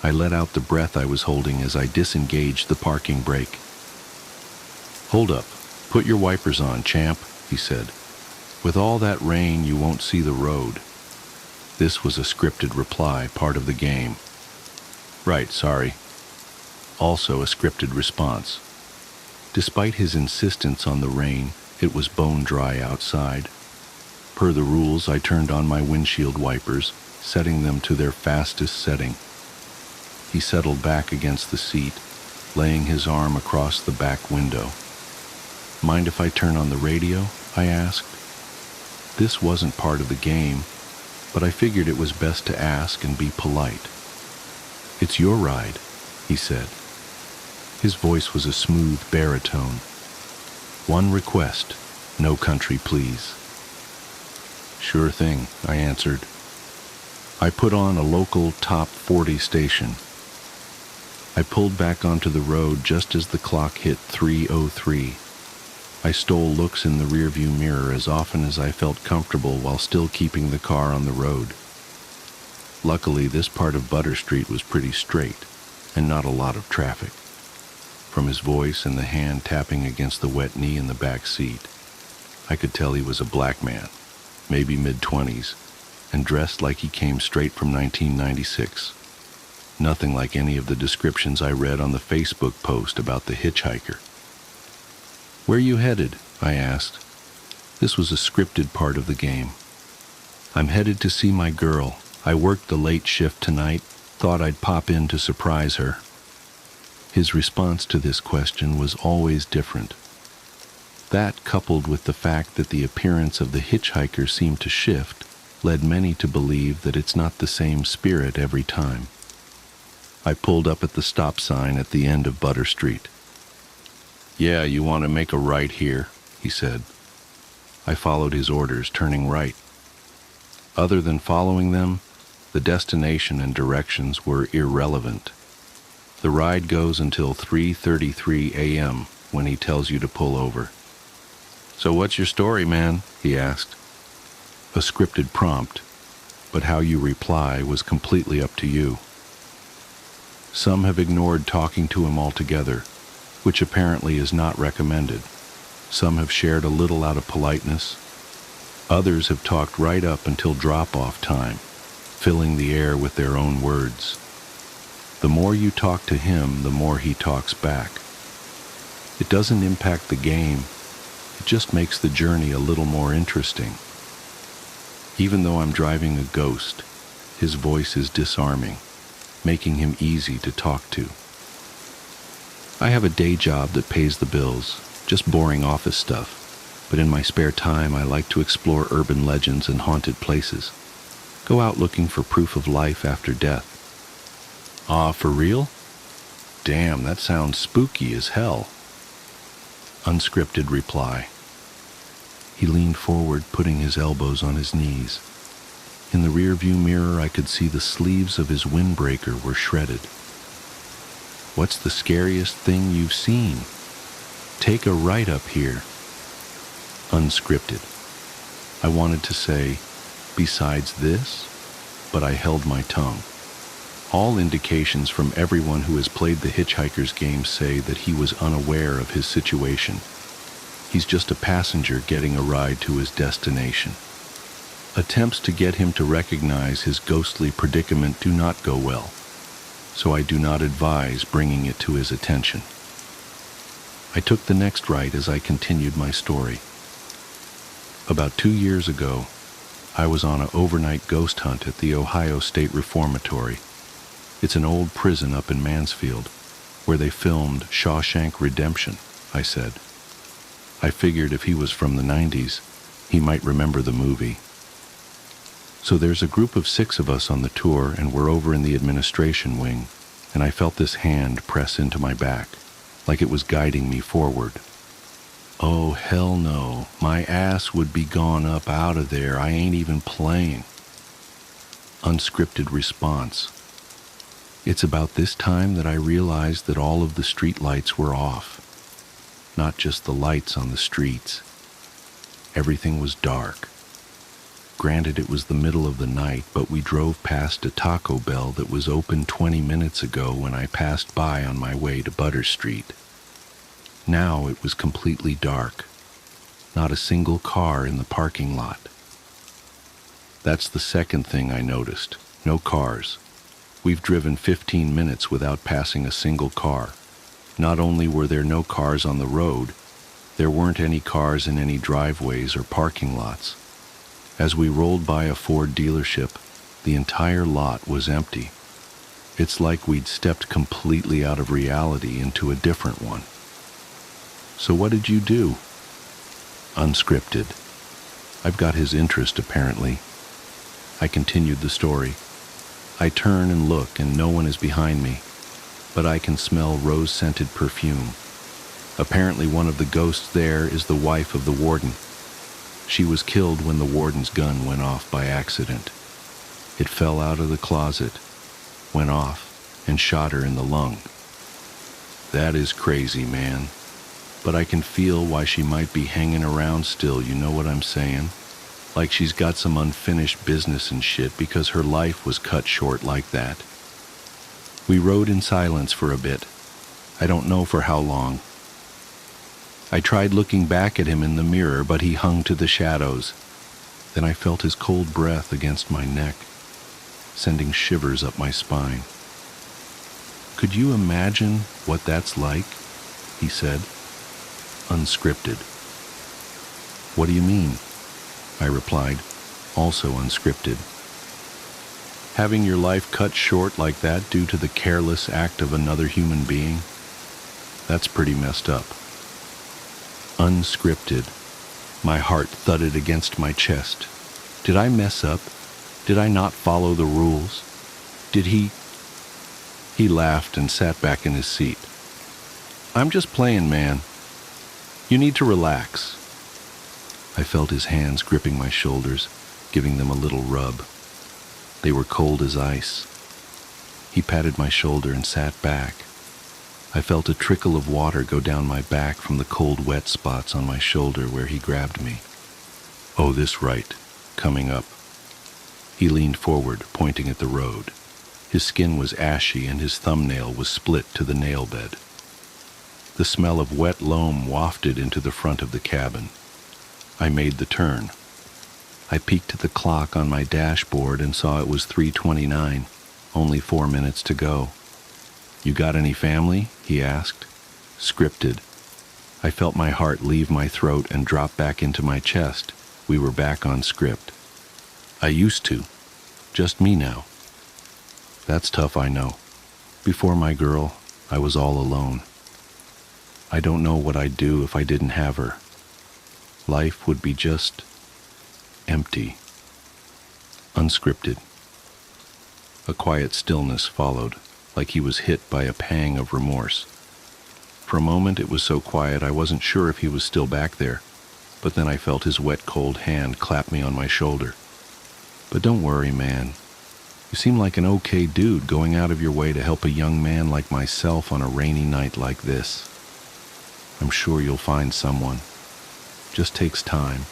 I let out the breath I was holding as I disengaged the parking brake. "Hold up, put your wipers on, champ," he said. "With all that rain, you won't see the road." This was a scripted reply, part of the game. "Right, sorry." Also a scripted response. Despite his insistence on the rain, it was bone dry outside. Per the rules, I turned on my windshield wipers, setting them to their fastest setting. He settled back against the seat, laying his arm across the back window. "Mind if I turn on the radio?" I asked. This wasn't part of the game, but I figured it was best to ask and be polite. "It's your ride," he said. His voice was a smooth baritone. "One request, no country, please." "Sure thing," I answered. I put on a local top 40 station. I pulled back onto the road just as the clock hit 3:03. I stole looks in the rearview mirror as often as I felt comfortable while still keeping the car on the road. Luckily, this part of Butter Street was pretty straight, and not a lot of traffic. From his voice and the hand tapping against the wet knee in the back seat, I could tell he was a black man, maybe mid-20s, and dressed like he came straight from 1996. Nothing like any of the descriptions I read on the Facebook post about the hitchhiker. "Where you headed?" I asked. This was a scripted part of the game. "I'm headed to see my girl. I worked the late shift tonight. Thought I'd pop in to surprise her." His response to this question was always different. That, coupled with the fact that the appearance of the hitchhiker seemed to shift, led many to believe that it's not the same spirit every time. I pulled up at the stop sign at the end of Butter Street. "Yeah, you want to make a right here," he said. I followed his orders, turning right. Other than following them, the destination and directions were irrelevant. The ride goes until 3:33 a.m. when he tells you to pull over. "So what's your story, man?" he asked. A scripted prompt, but how you reply was completely up to you. Some have ignored talking to him altogether, which apparently is not recommended. Some have shared a little out of politeness. Others have talked right up until drop-off time, filling the air with their own words. The more you talk to him, the more he talks back. It doesn't impact the game, it just makes the journey a little more interesting. Even though I'm driving a ghost, his voice is disarming, making him easy to talk to. I have a day job that pays the bills, just boring office stuff, but in my spare time I like to explore urban legends and haunted places. Go out looking for proof of life after death. "Ah, for real? Damn, that sounds spooky as hell." Unscripted reply. He leaned forward, putting his elbows on his knees. In the rearview mirror, I could see the sleeves of his windbreaker were shredded. "What's the scariest thing you've seen? Take a right up here." Unscripted. I wanted to say, "Besides this?" but I held my tongue. All indications from everyone who has played the Hitchhiker's game say that he was unaware of his situation. He's just a passenger getting a ride to his destination. Attempts to get him to recognize his ghostly predicament do not go well, so I do not advise bringing it to his attention. I took the next right as I continued my story. About 2 years ago, I was on an overnight ghost hunt at the Ohio State Reformatory. It's an old prison up in Mansfield, where they filmed Shawshank Redemption, I said. I figured if he was from the 90s, he might remember the movie. So there's a group of 6 of us on the tour, and we're over in the administration wing, and I felt this hand press into my back, like it was guiding me forward. Oh, hell no. My ass would be gone up out of there. I ain't even playing. Unscripted response. It's about this time that I realized that all of the street lights were off. Not just the lights on the streets. Everything was dark. Granted, it was the middle of the night, but we drove past a Taco Bell that was open 20 minutes ago when I passed by on my way to Butter Street. Now it was completely dark. Not a single car in the parking lot. That's the second thing I noticed. No cars. We've driven 15 minutes without passing a single car. Not only were there no cars on the road, there weren't any cars in any driveways or parking lots. As we rolled by a Ford dealership, the entire lot was empty. It's like we'd stepped completely out of reality into a different one. So what did you do? Unscripted. I've got his interest, apparently. I continued the story. I turn and look, and no one is behind me, but I can smell rose-scented perfume. Apparently one of the ghosts there is the wife of the warden. She was killed when the warden's gun went off by accident. It fell out of the closet, went off, and shot her in the lung. That is crazy, man. But I can feel why she might be hanging around still, you know what I'm saying? Like she's got some unfinished business and shit because her life was cut short like that. We rode in silence for a bit. I don't know for how long. I tried looking back at him in the mirror, but he hung to the shadows. Then I felt his cold breath against my neck, sending shivers up my spine. Could you imagine what that's like? He said, unscripted. What do you mean? I replied, also unscripted. Having your life cut short like that due to the careless act of another human being? That's pretty messed up. Unscripted. My heart thudded against my chest. Did I mess up? Did I not follow the rules? Did he... He laughed and sat back in his seat. I'm just playing, man. You need to relax. I felt his hands gripping my shoulders, giving them a little rub. They were cold as ice. He patted my shoulder and sat back. I felt a trickle of water go down my back from the cold, wet spots on my shoulder where he grabbed me. Oh, this right, coming up. He leaned forward, pointing at the road. His skin was ashy and his thumbnail was split to the nail bed. The smell of wet loam wafted into the front of the cabin. I made the turn. I peeked at the clock on my dashboard and saw it was 3:29, only 4 minutes to go. You got any family? He asked. Scripted. I felt my heart leave my throat and drop back into my chest. We were back on script. I used to. Just me now. That's tough, I know. Before my girl, I was all alone. I don't know what I'd do if I didn't have her. Life would be just empty. Unscripted. A quiet stillness followed, like he was hit by a pang of remorse. For a moment it was so quiet I wasn't sure if he was still back there, but then I felt his wet, cold hand clap me on my shoulder. But don't worry, man. You seem like an okay dude going out of your way to help a young man like myself on a rainy night like this. I'm sure you'll find someone. Just takes time.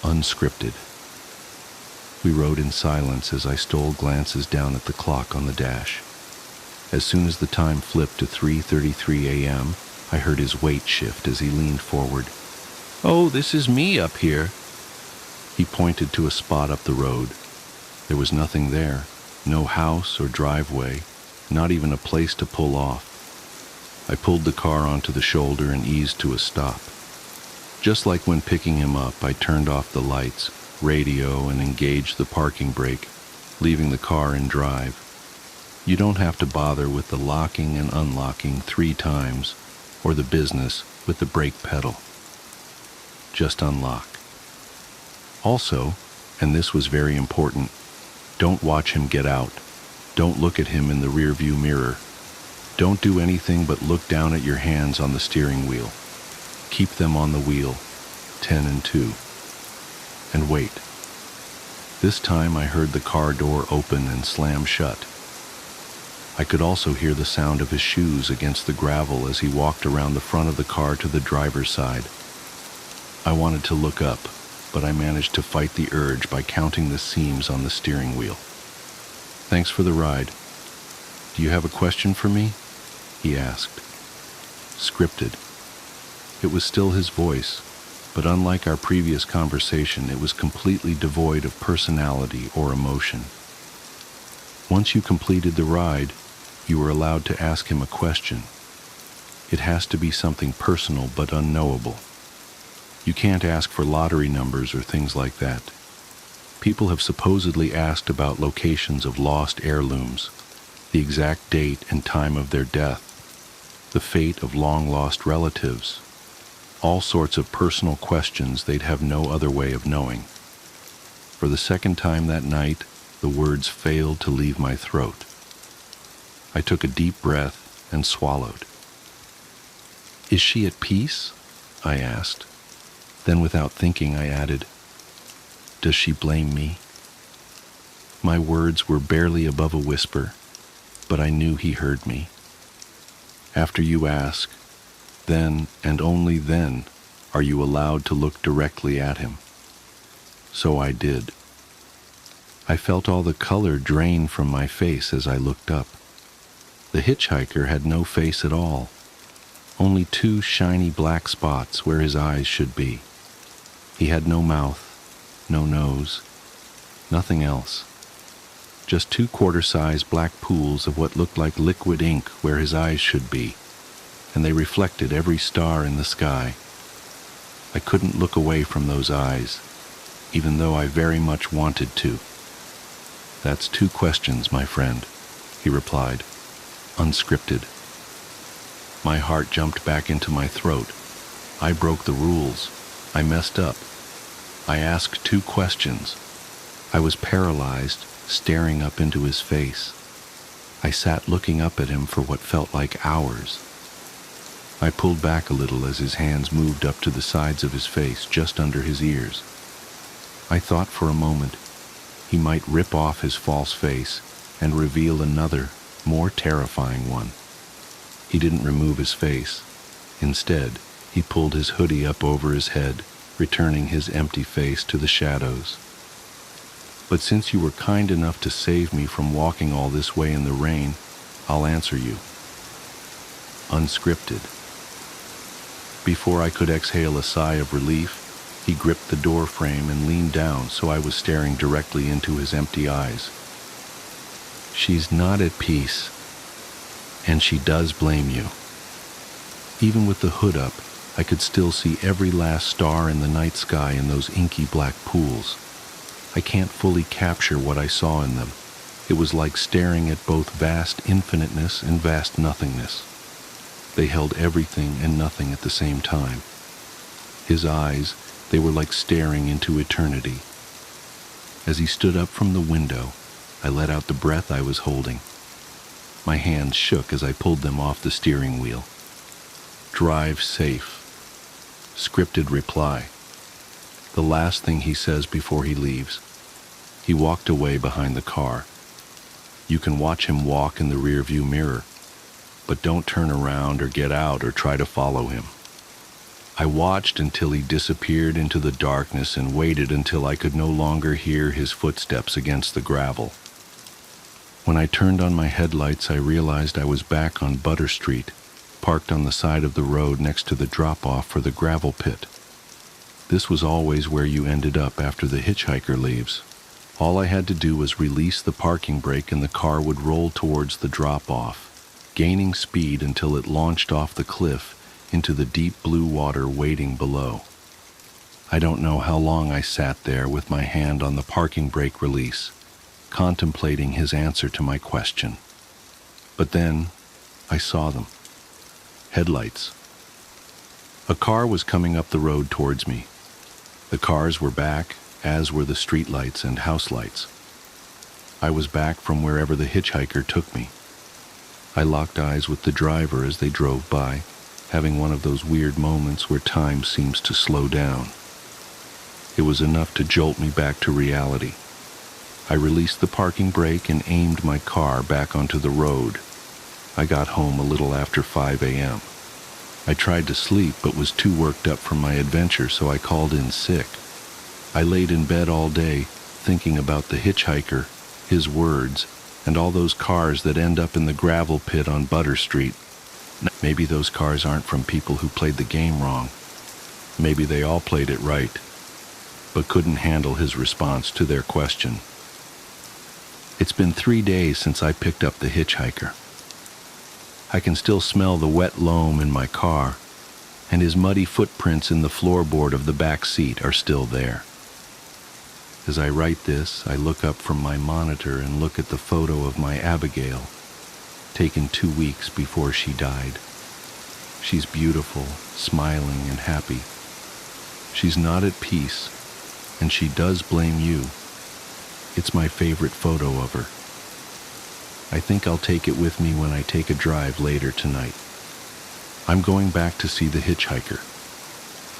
Unscripted. We rode in silence as I stole glances down at the clock on the dash. As soon as the time flipped to 3:33 a.m., I heard his weight shift as he leaned forward. Oh, this is me up here. He pointed to a spot up the road. There was nothing there, no house or driveway, not even a place to pull off. I pulled the car onto the shoulder and eased to a stop. Just like when picking him up, I turned off the lights, radio, and engaged the parking brake, leaving the car in drive. You don't have to bother with the locking and unlocking 3 times, or the business with the brake pedal. Just unlock. Also, and this was very important, don't watch him get out. Don't look at him in the rearview mirror. Don't do anything but look down at your hands on the steering wheel. Keep them on the wheel, 10 and 2. And wait. This time I heard the car door open and slam shut. I could also hear the sound of his shoes against the gravel as he walked around the front of the car to the driver's side. I wanted to look up, but I managed to fight the urge by counting the seams on the steering wheel. Thanks for the ride. Do you have a question for me? He asked. Scripted. It was still his voice, but unlike our previous conversation, it was completely devoid of personality or emotion. Once you completed the ride, you were allowed to ask him a question. It has to be something personal but unknowable. You can't ask for lottery numbers or things like that. People have supposedly asked about locations of lost heirlooms, the exact date and time of their death, the fate of long-lost relatives, all sorts of personal questions they'd have no other way of knowing. For the second time that night, the words failed to leave my throat. I took a deep breath and swallowed. Is she at peace? I asked. Then without thinking, I added, does she blame me? My words were barely above a whisper, but I knew he heard me. After you ask, then and only then are you allowed to look directly at him. So I did. I felt all the color drain from my face as I looked up. The hitchhiker had no face at all, only 2 shiny black spots where his eyes should be. He had no mouth, no nose, nothing else. just 2 quarter-size black pools of what looked like liquid ink where his eyes should be, and they reflected every star in the sky. I couldn't look away from those eyes, even though I very much wanted to. "That's 2 questions, my friend," he replied, unscripted. My heart jumped back into my throat. I broke the rules. I messed up. I asked 2 questions. I was paralyzed, staring up into his face. I sat looking up at him for what felt like hours. I pulled back a little as his hands moved up to the sides of his face, just under his ears. I thought for a moment he might rip off his false face and reveal another, more terrifying one. He didn't remove his face. Instead, he pulled his hoodie up over his head, returning his empty face to the shadows. "But since you were kind enough to save me from walking all this way in the rain, I'll answer you." Unscripted. Before I could exhale a sigh of relief, he gripped the door frame and leaned down so I was staring directly into his empty eyes. "She's not at peace, and she does blame you." Even with the hood up, I could still see every last star in the night sky in those inky black pools. I can't fully capture what I saw in them. It was like staring at both vast infiniteness and vast nothingness. They held everything and nothing at the same time. His eyes, they were like staring into eternity. As he stood up from the window, I let out the breath I was holding. My hands shook as I pulled them off the steering wheel. "Drive safe." Scripted reply. The last thing he says before he leaves. He walked away behind the car. You can watch him walk in the rearview mirror, but don't turn around or get out or try to follow him. I watched until he disappeared into the darkness and waited until I could no longer hear his footsteps against the gravel. When I turned on my headlights, I realized I was back on Butter Street, parked on the side of the road next to the drop-off for the gravel pit. This was always where you ended up after the hitchhiker leaves. All I had to do was release the parking brake and the car would roll towards the drop-off, gaining speed until it launched off the cliff into the deep blue water waiting below. I don't know how long I sat there with my hand on the parking brake release, contemplating his answer to my question. But then, I saw them. Headlights. A car was coming up the road towards me. The cars were back, as were the streetlights and house lights. I was back from wherever the hitchhiker took me. I locked eyes with the driver as they drove by, having one of those weird moments where time seems to slow down. It was enough to jolt me back to reality. I released the parking brake and aimed my car back onto the road. I got home a little after 5 a.m. I tried to sleep but was too worked up from my adventure, so I called in sick. I laid in bed all day, thinking about the hitchhiker, his words, and all those cars that end up in the gravel pit on Butter Street. Maybe those cars aren't from people who played the game wrong. Maybe they all played it right, but couldn't handle his response to their question. It's been 3 days since I picked up the hitchhiker. I can still smell the wet loam in my car, and his muddy footprints in the floorboard of the back seat are still there. As I write this, I look up from my monitor and look at the photo of my Abigail, taken 2 weeks before she died. She's beautiful, smiling, and happy. She's not at peace, and she does blame you. It's my favorite photo of her. I think I'll take it with me when I take a drive later tonight. I'm going back to see the hitchhiker.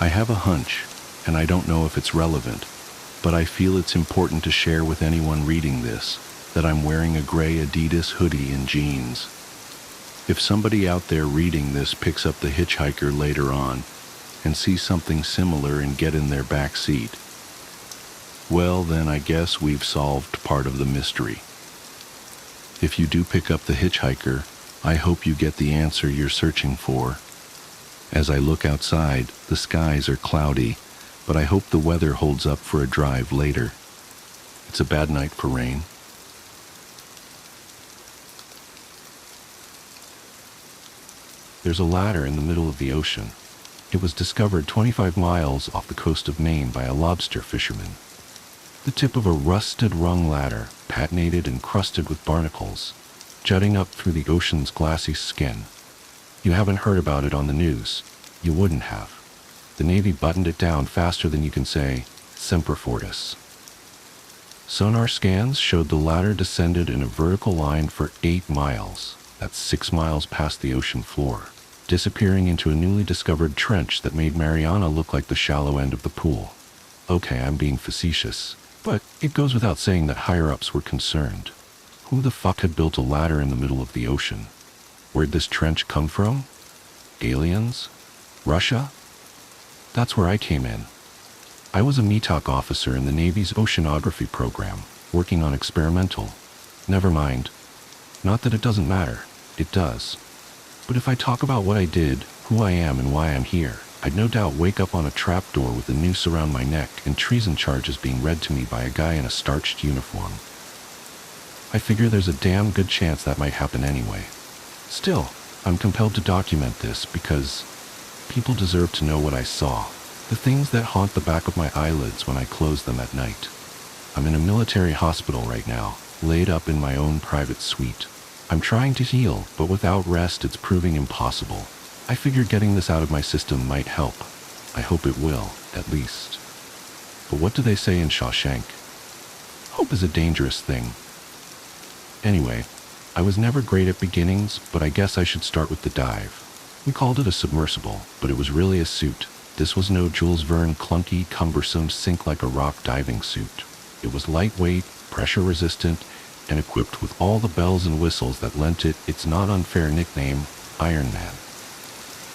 I have a hunch, and I don't know if it's relevant, but I feel it's important to share with anyone reading this that I'm wearing a gray Adidas hoodie and jeans. If somebody out there reading this picks up the hitchhiker later on and sees something similar and get in their back seat, well, then I guess we've solved part of the mystery. If you do pick up the hitchhiker, I hope you get the answer you're searching for. As I look outside, the skies are cloudy, but I hope the weather holds up for a drive later. It's a bad night for rain. There's a ladder in the middle of the ocean. It was discovered 25 miles off the coast of Maine by a lobster fisherman. The tip of a rusted rung ladder, patinated and crusted with barnacles, jutting up through the ocean's glassy skin. You haven't heard about it on the news. You wouldn't have. The Navy buttoned it down faster than you can say, Semper Fortis. Sonar scans showed the ladder descended in a vertical line for 8 miles. That's 6 miles past the ocean floor, disappearing into a newly discovered trench that made Mariana look like the shallow end of the pool. Okay, I'm being facetious, but it goes without saying that higher-ups were concerned. Who the fuck had built a ladder in the middle of the ocean? Where'd this trench come from? Aliens? Russia? That's where I came in. I was a METOC officer in the Navy's oceanography program, working on experimental. Never mind. Not that it doesn't matter. It does. But if I talk about what I did, who I am, and why I'm here, I'd no doubt wake up on a trapdoor with a noose around my neck and treason charges being read to me by a guy in a starched uniform. I figure there's a damn good chance that might happen anyway. Still, I'm compelled to document this because people deserve to know what I saw. The things that haunt the back of my eyelids when I close them at night. I'm in a military hospital right now, laid up in my own private suite. I'm trying to heal, but without rest it's proving impossible. I figure getting this out of my system might help. I hope it will, at least. But what do they say in Shawshank? Hope is a dangerous thing. Anyway, I was never great at beginnings, but I guess I should start with the dive. We called it a submersible, but it was really a suit. This was no Jules Verne clunky, cumbersome, sink-like-a-rock diving suit. It was lightweight, pressure-resistant, and equipped with all the bells and whistles that lent it its not unfair nickname, Iron Man.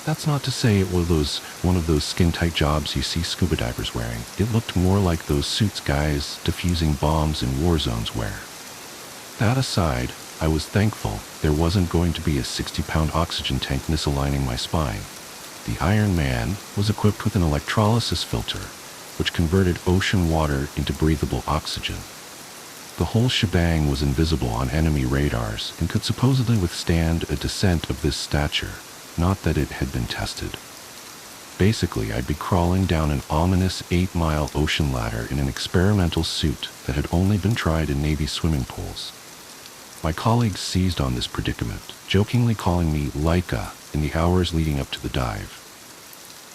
That's not to say it was one of those skin-tight jobs you see scuba divers wearing. It looked more like those suits guys defusing bombs in war zones wear. That aside, I was thankful there wasn't going to be a 60-pound oxygen tank misaligning my spine. The Iron Man was equipped with an electrolysis filter, which converted ocean water into breathable oxygen. The whole shebang was invisible on enemy radars and could supposedly withstand a descent of this stature, not that it had been tested. Basically, I'd be crawling down an ominous 8-mile ocean ladder in an experimental suit that had only been tried in Navy swimming pools. My colleagues seized on this predicament, jokingly calling me Laika in the hours leading up to the dive.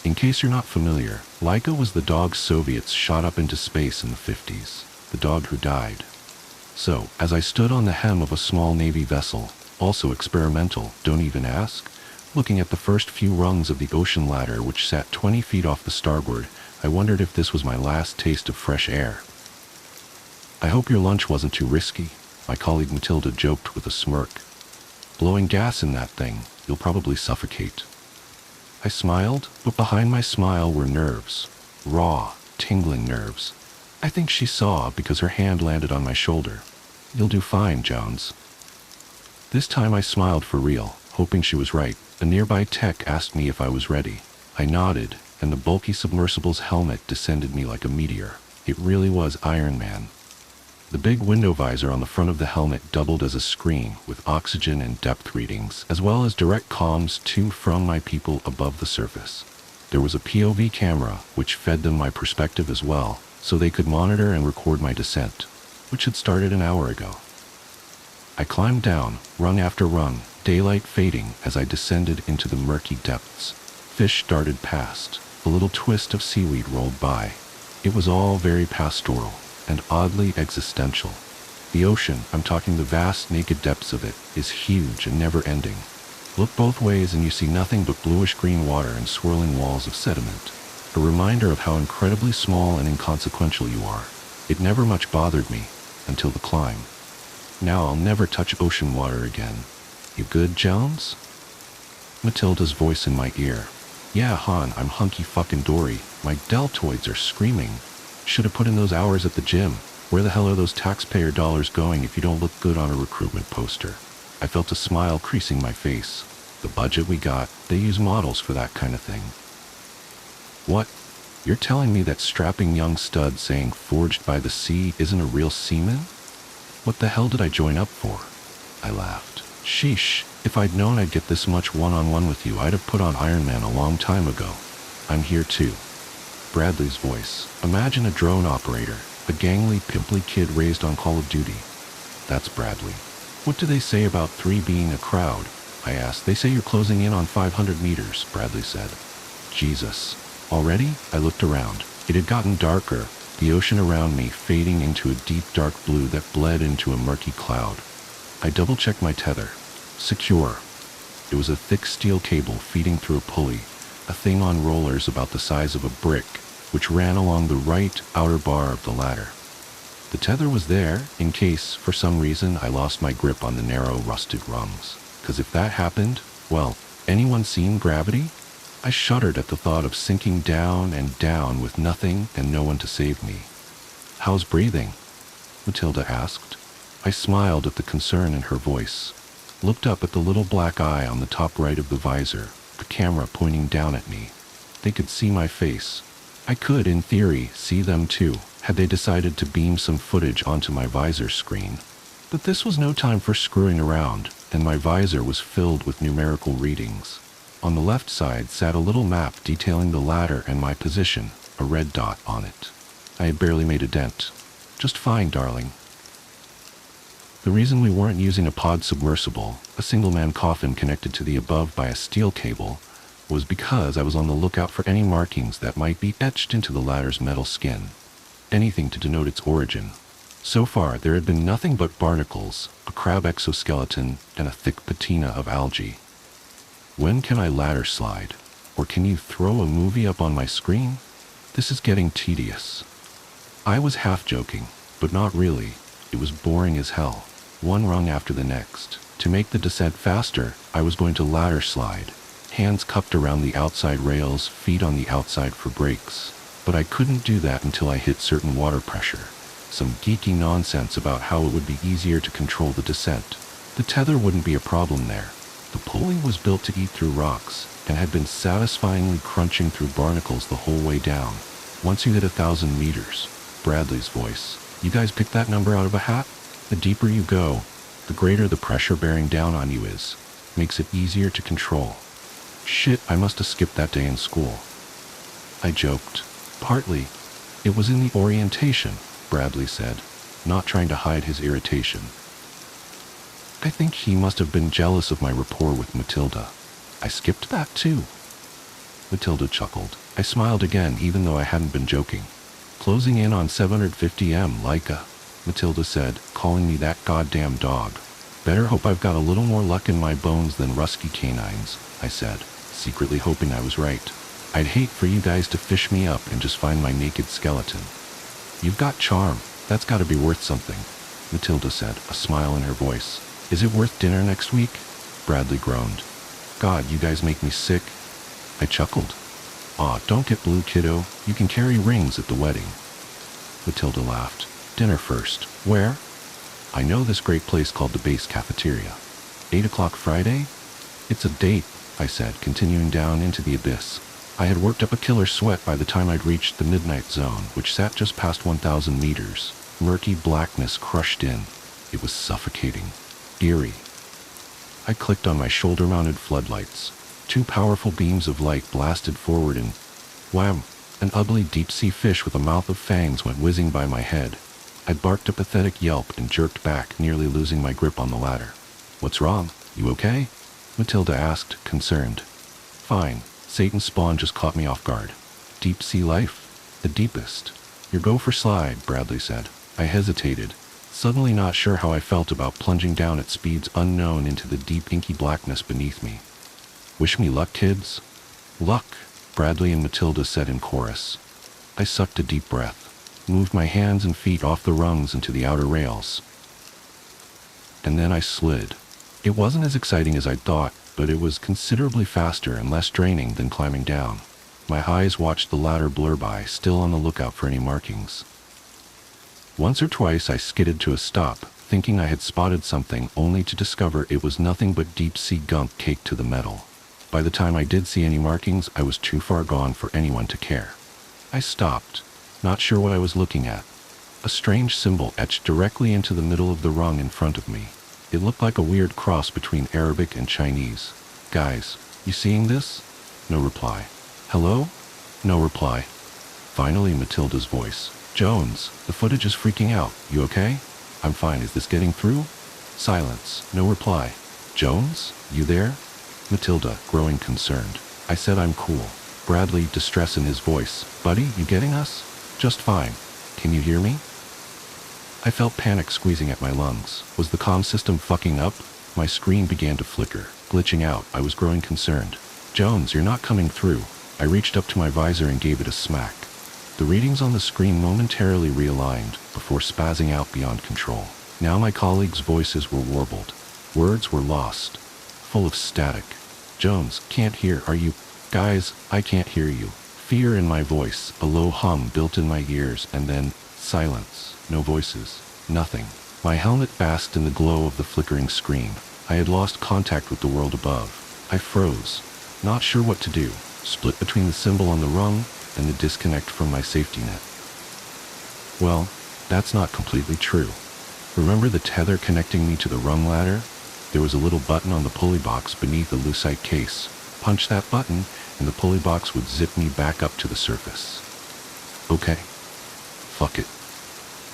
In case you're not familiar, Laika was the dog Soviets shot up into space in the 50s, the dog who died. So, as I stood on the hem of a small Navy vessel, also experimental, don't even ask, looking at the first few rungs of the ocean ladder which sat 20 feet off the starboard, I wondered if this was my last taste of fresh air. I hope your lunch wasn't too risky, my colleague Matilda joked with a smirk. Blowing gas in that thing, you'll probably suffocate. I smiled, but behind my smile were nerves. Raw, tingling nerves. I think she saw because her hand landed on my shoulder. You'll do fine, Jones. This time I smiled for real, hoping she was right. A nearby tech asked me if I was ready. I nodded, and the bulky submersible's helmet descended me like a meteor. It really was Iron Man. The big window visor on the front of the helmet doubled as a screen with oxygen and depth readings, as well as direct comms to from my people above the surface. There was a POV camera, which fed them my perspective as well, so they could monitor and record my descent, which had started an hour ago. I climbed down, rung after rung, daylight fading as I descended into the murky depths. Fish darted past. A little twist of seaweed rolled by. It was all very pastoral and oddly existential. The ocean, I'm talking the vast naked depths of it, is huge and never-ending. Look both ways and you see nothing but bluish-green water and swirling walls of sediment. A reminder of how incredibly small and inconsequential you are. It never much bothered me, until the climb. Now I'll never touch ocean water again. You good, Jones? Matilda's voice in my ear. Yeah, hon, I'm hunky fucking dory. My deltoids are screaming. Should have put in those hours at the gym. Where the hell are those taxpayer dollars going if you don't look good on a recruitment poster? I felt a smile creasing my face. The budget we got, they use models for that kind of thing. What? You're telling me that strapping young stud saying forged by the sea isn't a real seaman? What the hell did I join up for? I laughed. Sheesh, If I'd known I'd get this much one-on-one with you, I'd have put on Iron Man a long time ago. I'm here too. Bradley's voice. Imagine a drone operator, a gangly, pimply kid raised on Call of Duty. That's Bradley. What do they say about 3 being a crowd? I asked. They say you're closing in on 500 meters, Bradley said. Jesus. Already? I looked around. It had gotten darker, the ocean around me fading into a deep dark blue that bled into a murky cloud. I double-checked my tether. Secure. It was a thick steel cable feeding through a pulley, a thing on rollers about the size of a brick, which ran along the right outer bar of the ladder. The tether was there, in case, for some reason, I lost my grip on the narrow, rusted rungs. 'Cause if that happened, well, anyone seen Gravity? I shuddered at the thought of sinking down and down with nothing and no one to save me. How's breathing? Matilda asked. I smiled at the concern in her voice, looked up at the little black eye on the top right of the visor, the camera pointing down at me. They could see my face. I could, in theory, see them too, had they decided to beam some footage onto my visor screen. But this was no time for screwing around, and my visor was filled with numerical readings. On the left side sat a little map detailing the ladder and my position, a red dot on it. I had barely made a dent. Just fine, darling. The reason we weren't using a pod submersible, a single-man coffin connected to the above by a steel cable, was because I was on the lookout for any markings that might be etched into the ladder's metal skin. Anything to denote its origin. So far, there had been nothing but barnacles, a crab exoskeleton, and a thick patina of algae. When can I ladder slide? Or can you throw a movie up on my screen? This is getting tedious. I was half joking, but not really. It was boring as hell. One rung after the next. To make the descent faster, I was going to ladder slide. Hands cupped around the outside rails, feet on the outside for brakes. But I couldn't do that until I hit certain water pressure. Some geeky nonsense about how it would be easier to control the descent. The tether wouldn't be a problem there. The pulley was built to eat through rocks, and had been satisfyingly crunching through barnacles the whole way down. Once you hit 1,000 meters, Bradley's voice. You guys picked that number out of a hat? The deeper you go, the greater the pressure bearing down on you is. Makes it easier to control. Shit, I must have skipped that day in school. I joked. Partly. It was in the orientation, Bradley said, not trying to hide his irritation. I think he must have been jealous of my rapport with Matilda. I skipped that too. Matilda chuckled. I smiled again, even though I hadn't been joking. Closing in on 750M, Leica, Matilda said, calling me that goddamn dog. Better hope I've got a little more luck in my bones than rusky canines, I said, secretly hoping I was right. I'd hate for you guys to fish me up and just find my naked skeleton. You've got charm. That's got to be worth something, Matilda said, a smile in her voice. Is it worth dinner next week? Bradley groaned. God, you guys make me sick. I chuckled. Aw, don't get blue, kiddo. You can carry rings at the wedding. Matilda laughed. Dinner first. Where? I know this great place called the Base Cafeteria. 8 o'clock Friday? It's a date, I said, continuing down into the abyss. I had worked up a killer sweat by the time I'd reached the midnight zone, which sat just past 1,000 meters. Murky blackness crushed in. It was suffocating. Eerie. I clicked on my shoulder-mounted floodlights. 2 powerful beams of light blasted forward and wham! An ugly deep-sea fish with a mouth of fangs went whizzing by my head. I barked a pathetic yelp and jerked back, nearly losing my grip on the ladder. What's wrong? You okay? Matilda asked, concerned. Fine. Satan's spawn just caught me off guard. Deep-sea life? The deepest. Your go for slide, Bradley said. I hesitated, suddenly not sure how I felt about plunging down at speeds unknown into the deep inky blackness beneath me. Wish me luck, kids? Luck, Bradley and Matilda said in chorus. I sucked a deep breath, moved my hands and feet off the rungs into the outer rails. And then I slid. It wasn't as exciting as I'd thought, but it was considerably faster and less draining than climbing down. My eyes watched the ladder blur by, still on the lookout for any markings. Once or twice I skidded to a stop, thinking I had spotted something, only to discover it was nothing but deep-sea gunk caked to the metal. By the time I did see any markings, I was too far gone for anyone to care. I stopped, not sure what I was looking at. A strange symbol etched directly into the middle of the rung in front of me. It looked like a weird cross between Arabic and Chinese. Guys, you seeing this? No reply. Hello? No reply. Finally, Matilda's voice. Jones, the footage is freaking out. You okay? I'm fine. Is this getting through? Silence. No reply. Jones? You there? Matilda, growing concerned. I said I'm cool. Bradley, distress in his voice. Buddy, you getting us? Just fine. Can you hear me? I felt panic squeezing at my lungs. Was the comm system fucking up? My screen began to flicker, glitching out. I was growing concerned. Jones, you're not coming through. I reached up to my visor and gave it a smack. The readings on the screen momentarily realigned before spazzing out beyond control. Now my colleagues' voices were warbled. Words were lost, full of static. Jones, can't hear. Are you? Guys, I can't hear you. Fear in my voice, a low hum built in my ears, and then silence. No voices. Nothing. My helmet basked in the glow of the flickering screen. I had lost contact with the world above. I froze, not sure what to do, split between the symbol on the rung and the disconnect from my safety net. Well, that's not completely true. Remember the tether connecting me to the rung ladder? There was a little button on the pulley box beneath the lucite case. Punch that button, and the pulley box would zip me back up to the surface. Okay. Fuck it.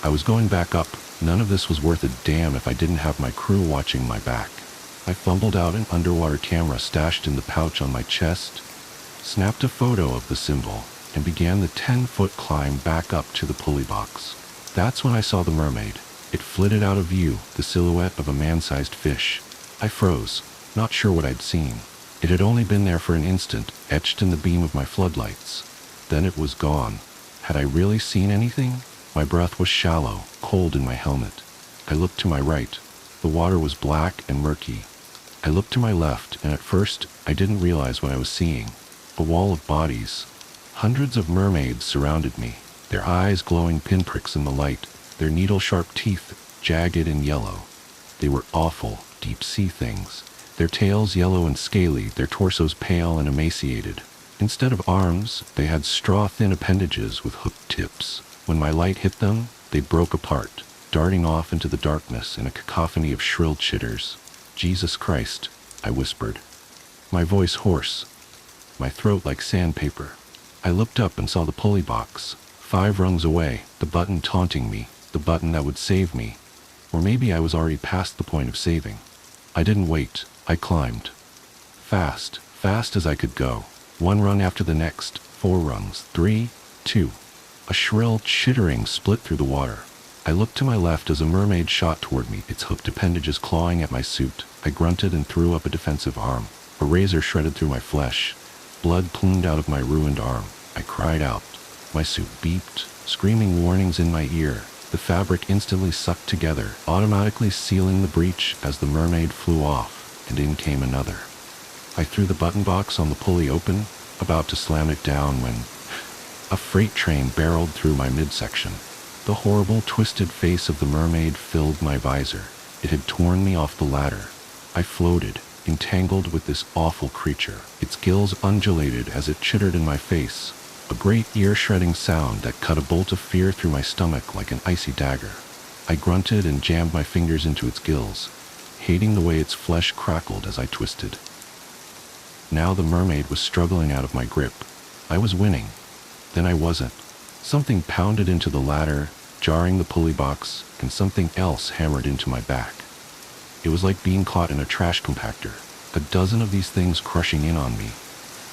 I was going back up. None of this was worth a damn if I didn't have my crew watching my back. I fumbled out an underwater camera stashed in the pouch on my chest, snapped a photo of the symbol, and began the 10-foot climb back up to the pulley box. That's when I saw the mermaid. It flitted out of view, the silhouette of a man-sized fish. I froze, not sure what I'd seen. It had only been there for an instant, etched in the beam of my floodlights. Then it was gone. Had I really seen anything? My breath was shallow, cold in my helmet. I looked to my right. The water was black and murky. I looked to my left, and at first, I didn't realize what I was seeing. A wall of bodies. Hundreds of mermaids surrounded me, their eyes glowing pinpricks in the light, their needle-sharp teeth jagged and yellow. They were awful, deep-sea things. Their tails yellow and scaly, their torsos pale and emaciated. Instead of arms, they had straw-thin appendages with hooked tips. When my light hit them, they broke apart, darting off into the darkness in a cacophony of shrill chitters. Jesus Christ, I whispered, my voice hoarse, my throat like sandpaper. I looked up and saw the pulley box, 5 rungs away, the button taunting me, the button that would save me. Or maybe I was already past the point of saving. I didn't wait. I climbed. Fast as I could go. 1 rung after the next, 4 rungs, 3, 2. A shrill chittering split through the water. I looked to my left as a mermaid shot toward me, its hooked appendages clawing at my suit. I grunted and threw up a defensive arm. A razor shredded through my flesh. Blood plumed out of my ruined arm. I cried out. My suit beeped, screaming warnings in my ear. The fabric instantly sucked together, automatically sealing the breach as the mermaid flew off, and in came another. I threw the button box on the pulley open, about to slam it down when a freight train barreled through my midsection. The horrible, twisted face of the mermaid filled my visor. It had torn me off the ladder. I floated, entangled with this awful creature. Its gills undulated as it chittered in my face, a great ear-shredding sound that cut a bolt of fear through my stomach like an icy dagger. I grunted and jammed my fingers into its gills, hating the way its flesh crackled as I twisted. Now the mermaid was struggling out of my grip. I was winning. Then I wasn't. Something pounded into the ladder, jarring the pulley box, and something else hammered into my back. It was like being caught in a trash compactor, a dozen of these things crushing in on me.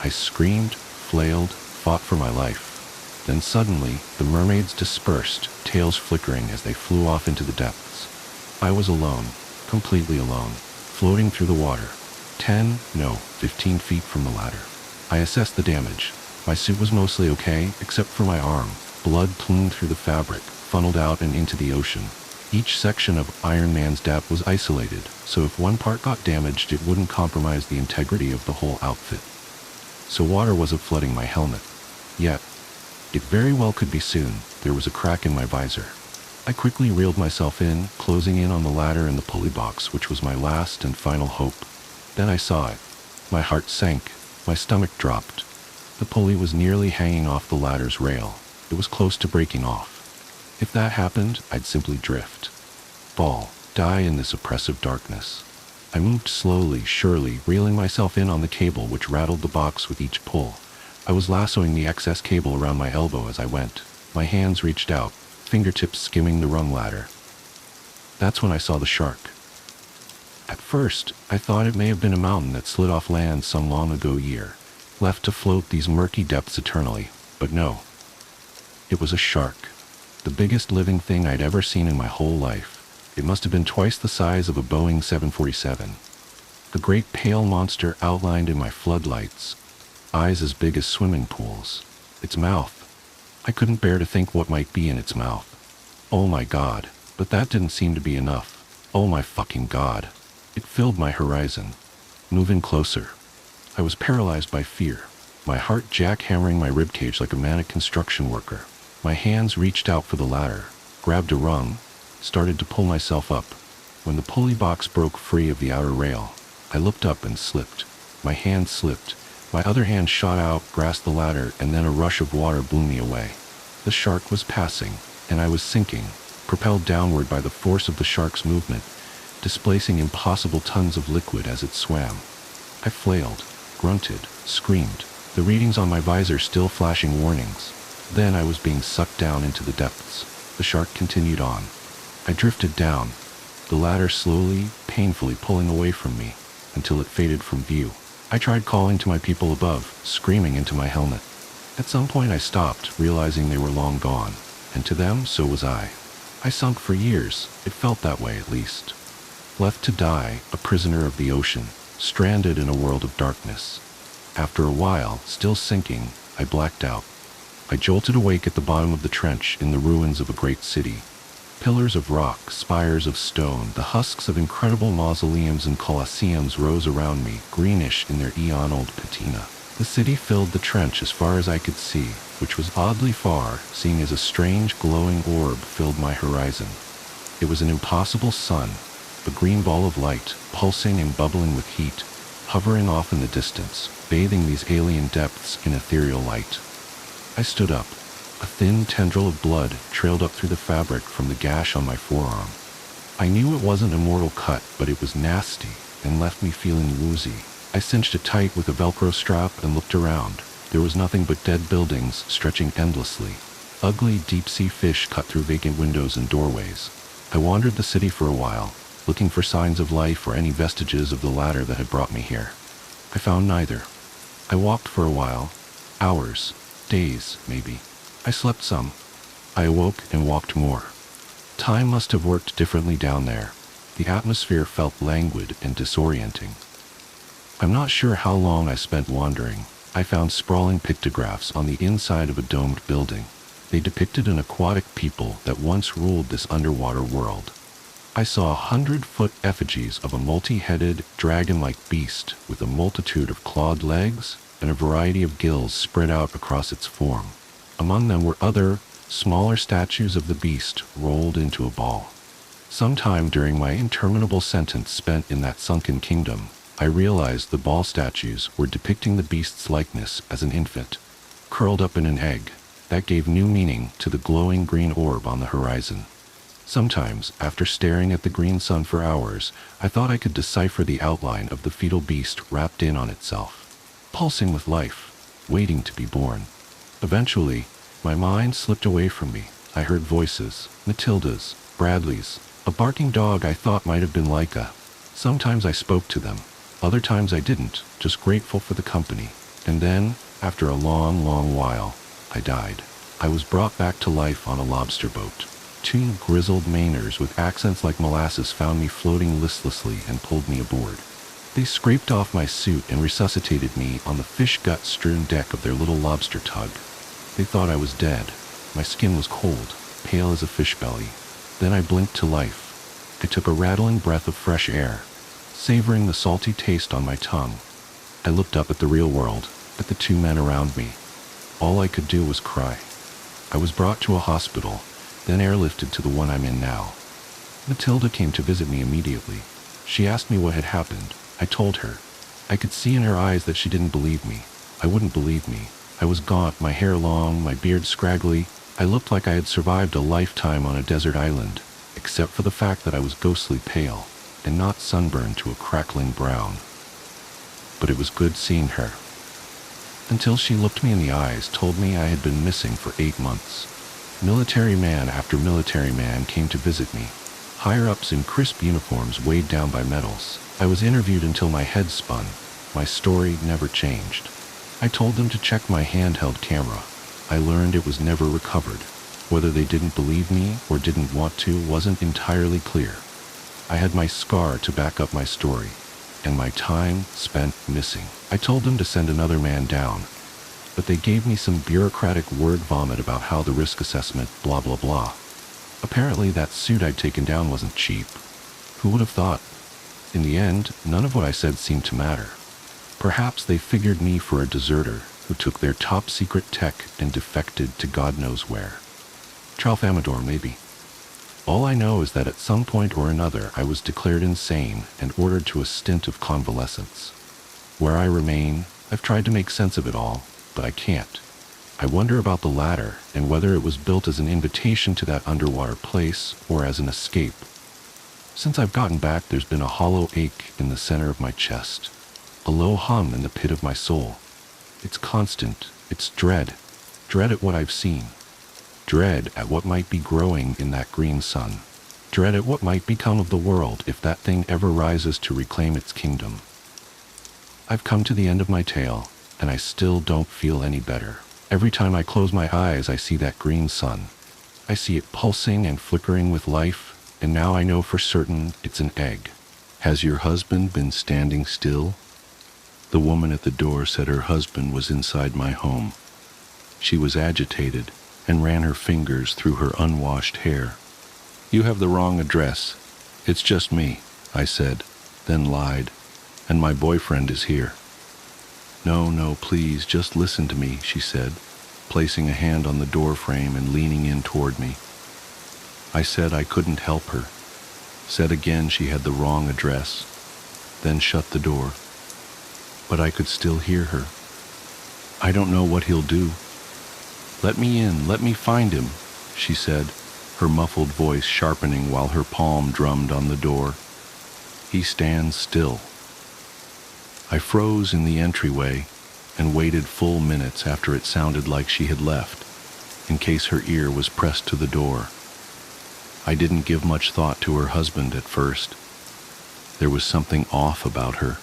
I screamed, flailed, fought for my life. Then suddenly, the mermaids dispersed, tails flickering as they flew off into the depths. I was alone, completely alone, floating through the water, 15 feet from the ladder. I assessed the damage. My suit was mostly okay, except for my arm. Blood plumed through the fabric, funneled out and into the ocean. Each section of Iron Man's dap was isolated, so if one part got damaged, it wouldn't compromise the integrity of the whole outfit. So water wasn't flooding my helmet. Yet, it very well could be soon. There was a crack in my visor. I quickly reeled myself in, closing in on the ladder and the pulley box, which was my last and final hope. Then I saw it. My heart sank. My stomach dropped. The pulley was nearly hanging off the ladder's rail. It was close to breaking off. If that happened, I'd simply drift. Fall die in this oppressive darkness. I moved slowly, surely, reeling myself in on the cable which rattled the box with each pull. I was lassoing the excess cable around my elbow as I went. My hands reached out, fingertips skimming the rung ladder. That's when I saw the shark. At first, I thought it may have been a mountain that slid off land some long ago year, left to float these murky depths eternally, but no. It was a shark. The biggest living thing I'd ever seen in my whole life. It must have been twice the size of a Boeing 747. The great pale monster outlined in my floodlights, eyes as big as swimming pools. Its mouth. I couldn't bear to think what might be in its mouth. Oh my God, but that didn't seem to be enough. Oh my fucking God. It filled my horizon, moving closer. I was paralyzed by fear, my heart jackhammering my ribcage like a manic construction worker. My hands reached out for the ladder, grabbed a rung, started to pull myself up. When the pulley box broke free of the outer rail, I looked up and slipped. My hand slipped. My other hand shot out, grasped the ladder, and then a rush of water blew me away. The shark was passing, and I was sinking, propelled downward by the force of the shark's movement, displacing impossible tons of liquid as it swam. I flailed, grunted, screamed, the readings on my visor still flashing warnings. Then I was being sucked down into the depths. The shark continued on. I drifted down, the ladder slowly, painfully pulling away from me, until it faded from view. I tried calling to my people above, screaming into my helmet. At some point I stopped, realizing they were long gone, and to them, so was I. I sunk for years, it felt that way at least. Left to die, a prisoner of the ocean, stranded in a world of darkness. After a while, still sinking, I blacked out. I jolted awake at the bottom of the trench in the ruins of a great city. Pillars of rock, spires of stone, the husks of incredible mausoleums and colosseums rose around me, greenish in their eon-old patina. The city filled the trench as far as I could see, which was oddly far, seeing as a strange glowing orb filled my horizon. It was an impossible sun, a green ball of light, pulsing and bubbling with heat, hovering off in the distance, bathing these alien depths in ethereal light. I stood up. A thin tendril of blood trailed up through the fabric from the gash on my forearm. I knew it wasn't a mortal cut, but it was nasty and left me feeling woozy. I cinched it tight with a Velcro strap and looked around. There was nothing but dead buildings stretching endlessly. Ugly deep-sea fish cut through vacant windows and doorways. I wandered the city for a while, looking for signs of life or any vestiges of the ladder that had brought me here. I found neither. I walked for a while, hours, days, maybe. I slept some. I awoke and walked more. Time must have worked differently down there. The atmosphere felt languid and disorienting. I'm not sure how long I spent wandering. I found sprawling pictographs on the inside of a domed building. They depicted an aquatic people that once ruled this underwater world. I saw 100-foot effigies of a multi-headed, dragon-like beast with a multitude of clawed legs and a variety of gills spread out across its form. Among them were other, smaller statues of the beast rolled into a ball. Sometime during my interminable sentence spent in that sunken kingdom, I realized the ball statues were depicting the beast's likeness as an infant, curled up in an egg. That gave new meaning to the glowing green orb on the horizon. Sometimes, after staring at the green sun for hours, I thought I could decipher the outline of the fetal beast wrapped in on itself, pulsing with life, waiting to be born. Eventually, my mind slipped away from me. I heard voices, Matilda's, Bradley's, a barking dog I thought might have been Laika. Sometimes I spoke to them, other times I didn't, just grateful for the company. And then, after a long, long while, I died. I was brought back to life on a lobster boat. Two grizzled Mainers with accents like molasses found me floating listlessly and pulled me aboard. They scraped off my suit and resuscitated me on the fish gut-strewn deck of their little lobster tug. They thought I was dead. My skin was cold, pale as a fish belly. Then I blinked to life. I took a rattling breath of fresh air, savoring the salty taste on my tongue. I looked up at the real world, at the two men around me. All I could do was cry. I was brought to a hospital, then airlifted to the one I'm in now. Matilda came to visit me immediately. She asked me what had happened. I told her. I could see in her eyes that she didn't believe me. I wouldn't believe me. I was gaunt, my hair long, my beard scraggly. I looked like I had survived a lifetime on a desert island, except for the fact that I was ghostly pale and not sunburned to a crackling brown. But it was good seeing her, until she looked me in the eyes, told me I had been missing for 8 months. Military man after military man came to visit me. Higher-ups in crisp uniforms weighed down by medals. I was interviewed until my head spun. My story never changed. I told them to check my handheld camera. I learned it was never recovered. Whether they didn't believe me or didn't want to wasn't entirely clear. I had my scar to back up my story, and my time spent missing. I told them to send another man down, but they gave me some bureaucratic word vomit about how the risk assessment, blah blah blah. Apparently that suit I'd taken down wasn't cheap. Who would have thought? In the end, none of what I said seemed to matter. Perhaps they figured me for a deserter who took their top secret tech and defected to God knows where. Tralfamador, maybe. All I know is that at some point or another I was declared insane and ordered to a stint of convalescence. Where I remain, I've tried to make sense of it all, but I can't. I wonder about the latter and whether it was built as an invitation to that underwater place or as an escape. Since I've gotten back, there's been a hollow ache in the center of my chest, a low hum in the pit of my soul. It's constant. It's dread. Dread at what I've seen. Dread at what might be growing in that green sun. Dread at what might become of the world if that thing ever rises to reclaim its kingdom. I've come to the end of my tale, and I still don't feel any better. Every time I close my eyes, I see that green sun. I see it pulsing and flickering with life, and now I know for certain it's an egg. Has your husband been standing still? The woman at the door said her husband was inside my home. She was agitated and ran her fingers through her unwashed hair. You have the wrong address. It's just me, I said, then lied. And my boyfriend is here. No, please, just listen to me, she said, placing a hand on the door frame and leaning in toward me. I said I couldn't help her. Said again she had the wrong address, then shut the door. But I could still hear her. I don't know what he'll do. Let me in, let me find him, she said, her muffled voice sharpening while her palm drummed on the door. He stands still. I froze in the entryway and waited full minutes after it sounded like she had left, in case her ear was pressed to the door. I didn't give much thought to her husband at first. There was something off about her,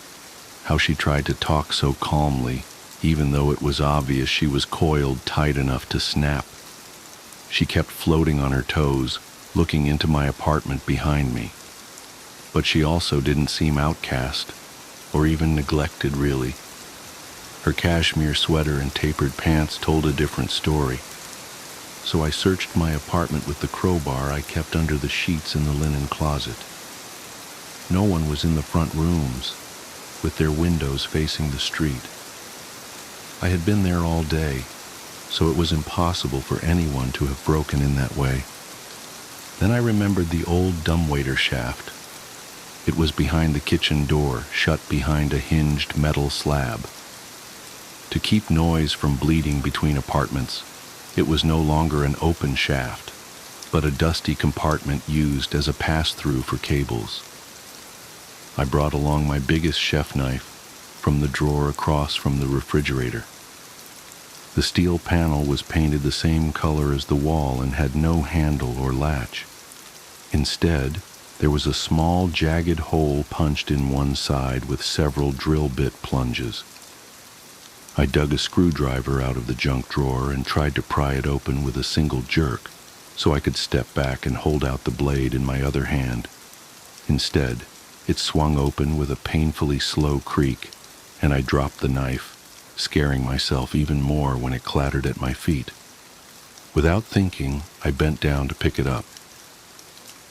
how she tried to talk so calmly, even though it was obvious she was coiled tight enough to snap. She kept floating on her toes, looking into my apartment behind me. But she also didn't seem outcast, or even neglected, really. Her cashmere sweater and tapered pants told a different story. So I searched my apartment with the crowbar I kept under the sheets in the linen closet. No one was in the front rooms, with their windows facing the street. I had been there all day, so it was impossible for anyone to have broken in that way. Then I remembered the old dumbwaiter shaft. It was behind the kitchen door, shut behind a hinged metal slab. To keep noise from bleeding between apartments, it was no longer an open shaft, but a dusty compartment used as a pass-through for cables. I brought along my biggest chef knife from the drawer across from the refrigerator. The steel panel was painted the same color as the wall and had no handle or latch. Instead, there was a small, jagged hole punched in one side with several drill bit plunges. I dug a screwdriver out of the junk drawer and tried to pry it open with a single jerk, so I could step back and hold out the blade in my other hand. Instead, it swung open with a painfully slow creak, and I dropped the knife, scaring myself even more when it clattered at my feet. Without thinking, I bent down to pick it up.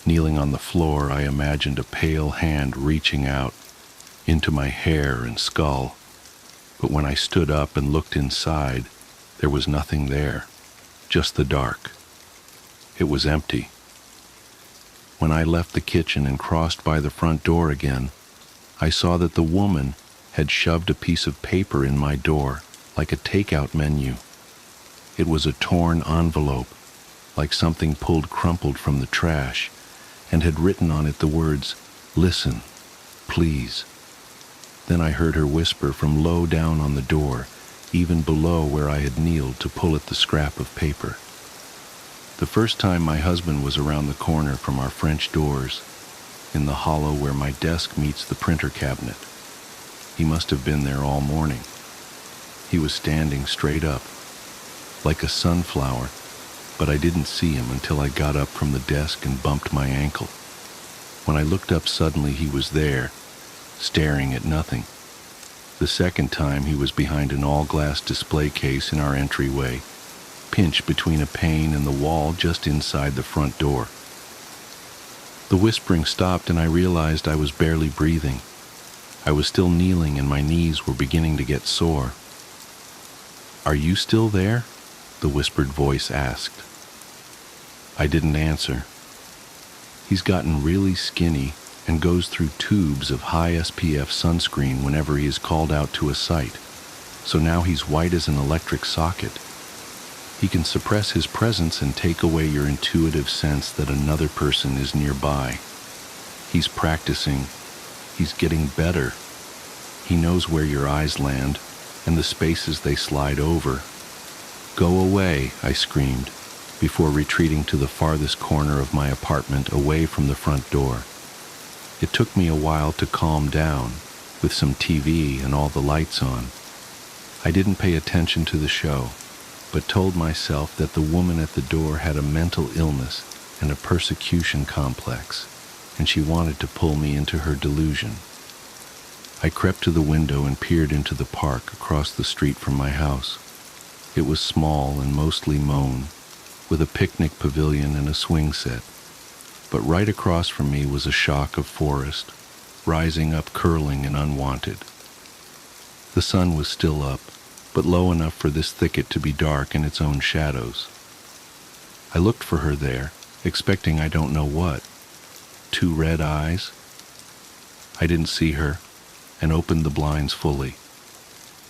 Kneeling on the floor, I imagined a pale hand reaching out into my hair and skull. But when I stood up and looked inside, there was nothing there, just the dark. It was empty. When I left the kitchen and crossed by the front door again, I saw that the woman had shoved a piece of paper in my door, like a takeout menu. It was a torn envelope, like something pulled crumpled from the trash, and had written on it the words, "Listen, please." Then I heard her whisper from low down on the door, even below where I had kneeled to pull at the scrap of paper. The first time my husband was around the corner from our French doors, in the hollow where my desk meets the printer cabinet. He must have been there all morning. He was standing straight up, like a sunflower, but I didn't see him until I got up from the desk and bumped my ankle. When I looked up suddenly, he was there, staring at nothing. The second time, he was behind an all-glass display case in our entryway, pinched between a pane and the wall just inside the front door. The whispering stopped and I realized I was barely breathing. I was still kneeling and my knees were beginning to get sore. "Are you still there?" the whispered voice asked. I didn't answer. He's gotten really skinny and goes through tubes of high SPF sunscreen whenever he is called out to a site, so now he's white as an electric socket. He can suppress his presence and take away your intuitive sense that another person is nearby. He's practicing. He's getting better. He knows where your eyes land and the spaces they slide over. "Go away," I screamed, before retreating to the farthest corner of my apartment away from the front door. It took me a while to calm down, with some TV and all the lights on. I didn't pay attention to the show, but told myself that the woman at the door had a mental illness and a persecution complex, and she wanted to pull me into her delusion. I crept to the window and peered into the park across the street from my house. It was small and mostly mown, with a picnic pavilion and a swing set. But right across from me was a shock of forest, rising up curling and unwanted. The sun was still up, but low enough for this thicket to be dark in its own shadows. I looked for her there, expecting I don't know what. 2 red eyes? I didn't see her, and opened the blinds fully.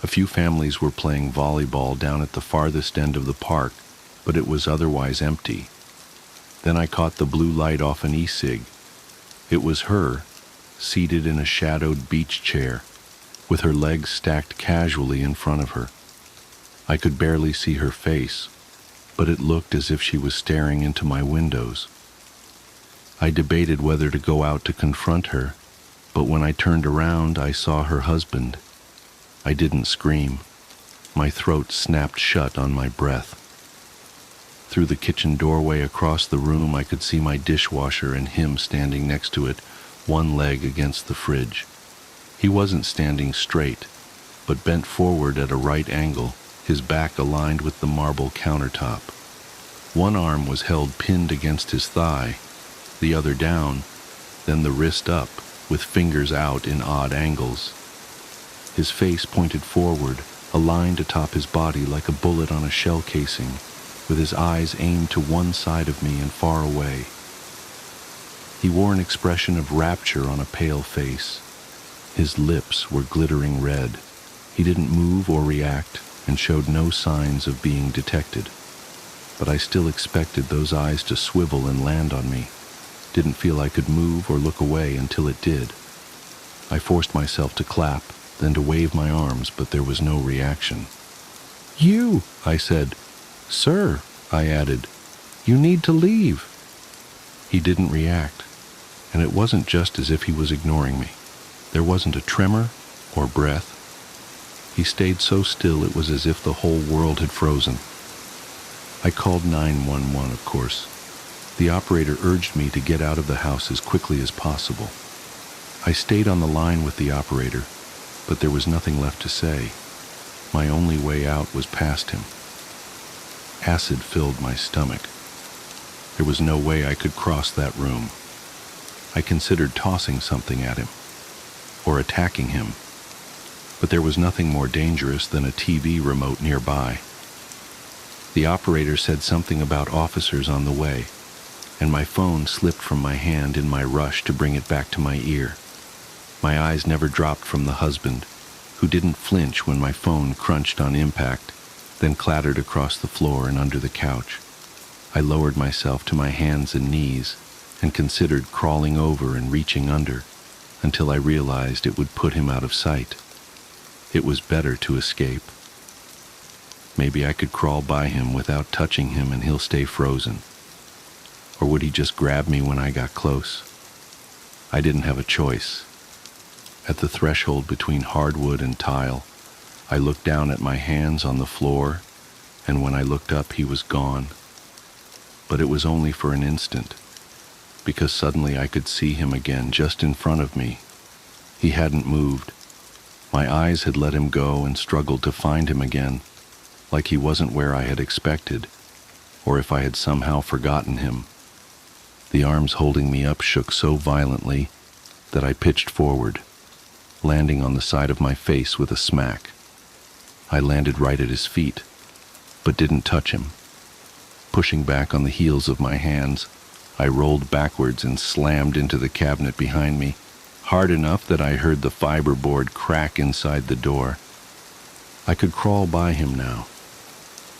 A few families were playing volleyball down at the farthest end of the park, but it was otherwise empty. Then I caught the blue light off an e-cig. It was her, seated in a shadowed beach chair, with her legs stacked casually in front of her. I could barely see her face, but it looked as if she was staring into my windows. I debated whether to go out to confront her, but when I turned around, I saw her husband. I didn't scream. My throat snapped shut on my breath. Through the kitchen doorway across the room, I could see my dishwasher and him standing next to it, one leg against the fridge. He wasn't standing straight, but bent forward at a right angle, his back aligned with the marble countertop. One arm was held pinned against his thigh, the other down, then the wrist up, with fingers out in odd angles. His face pointed forward, aligned atop his body like a bullet on a shell casing, with his eyes aimed to one side of me and far away. He wore an expression of rapture on a pale face. His lips were glittering red. He didn't move or react and showed no signs of being detected. But I still expected those eyes to swivel and land on me. Didn't feel I could move or look away until it did. I forced myself to clap, then to wave my arms, but there was no reaction. "You," I said. "Sir," I added, "you need to leave." He didn't react, and it wasn't just as if he was ignoring me. There wasn't a tremor or breath. He stayed so still it was as if the whole world had frozen. I called 911, of course. The operator urged me to get out of the house as quickly as possible. I stayed on the line with the operator, but there was nothing left to say. My only way out was past him. Acid filled my stomach. There was no way I could cross that room. I considered tossing something at him, or attacking him, but there was nothing more dangerous than a TV remote nearby. The operator said something about officers on the way, and my phone slipped from my hand in my rush to bring it back to my ear. My eyes never dropped from the husband, who didn't flinch when my phone crunched on impact, then clattered across the floor and under the couch. I lowered myself to my hands and knees, and considered crawling over and reaching under until I realized it would put him out of sight. It was better to escape. Maybe I could crawl by him without touching him and he'll stay frozen. Or would he just grab me when I got close? I didn't have a choice. At the threshold between hardwood and tile, I looked down at my hands on the floor, and when I looked up, he was gone. But it was only for an instant, because suddenly I could see him again just in front of me. He hadn't moved. My eyes had let him go and struggled to find him again, like he wasn't where I had expected, or if I had somehow forgotten him. The arms holding me up shook so violently that I pitched forward, landing on the side of my face with a smack. I landed right at his feet, but didn't touch him. Pushing back on the heels of my hands, I rolled backwards and slammed into the cabinet behind me, hard enough that I heard the fiberboard crack inside the door. I could crawl by him now,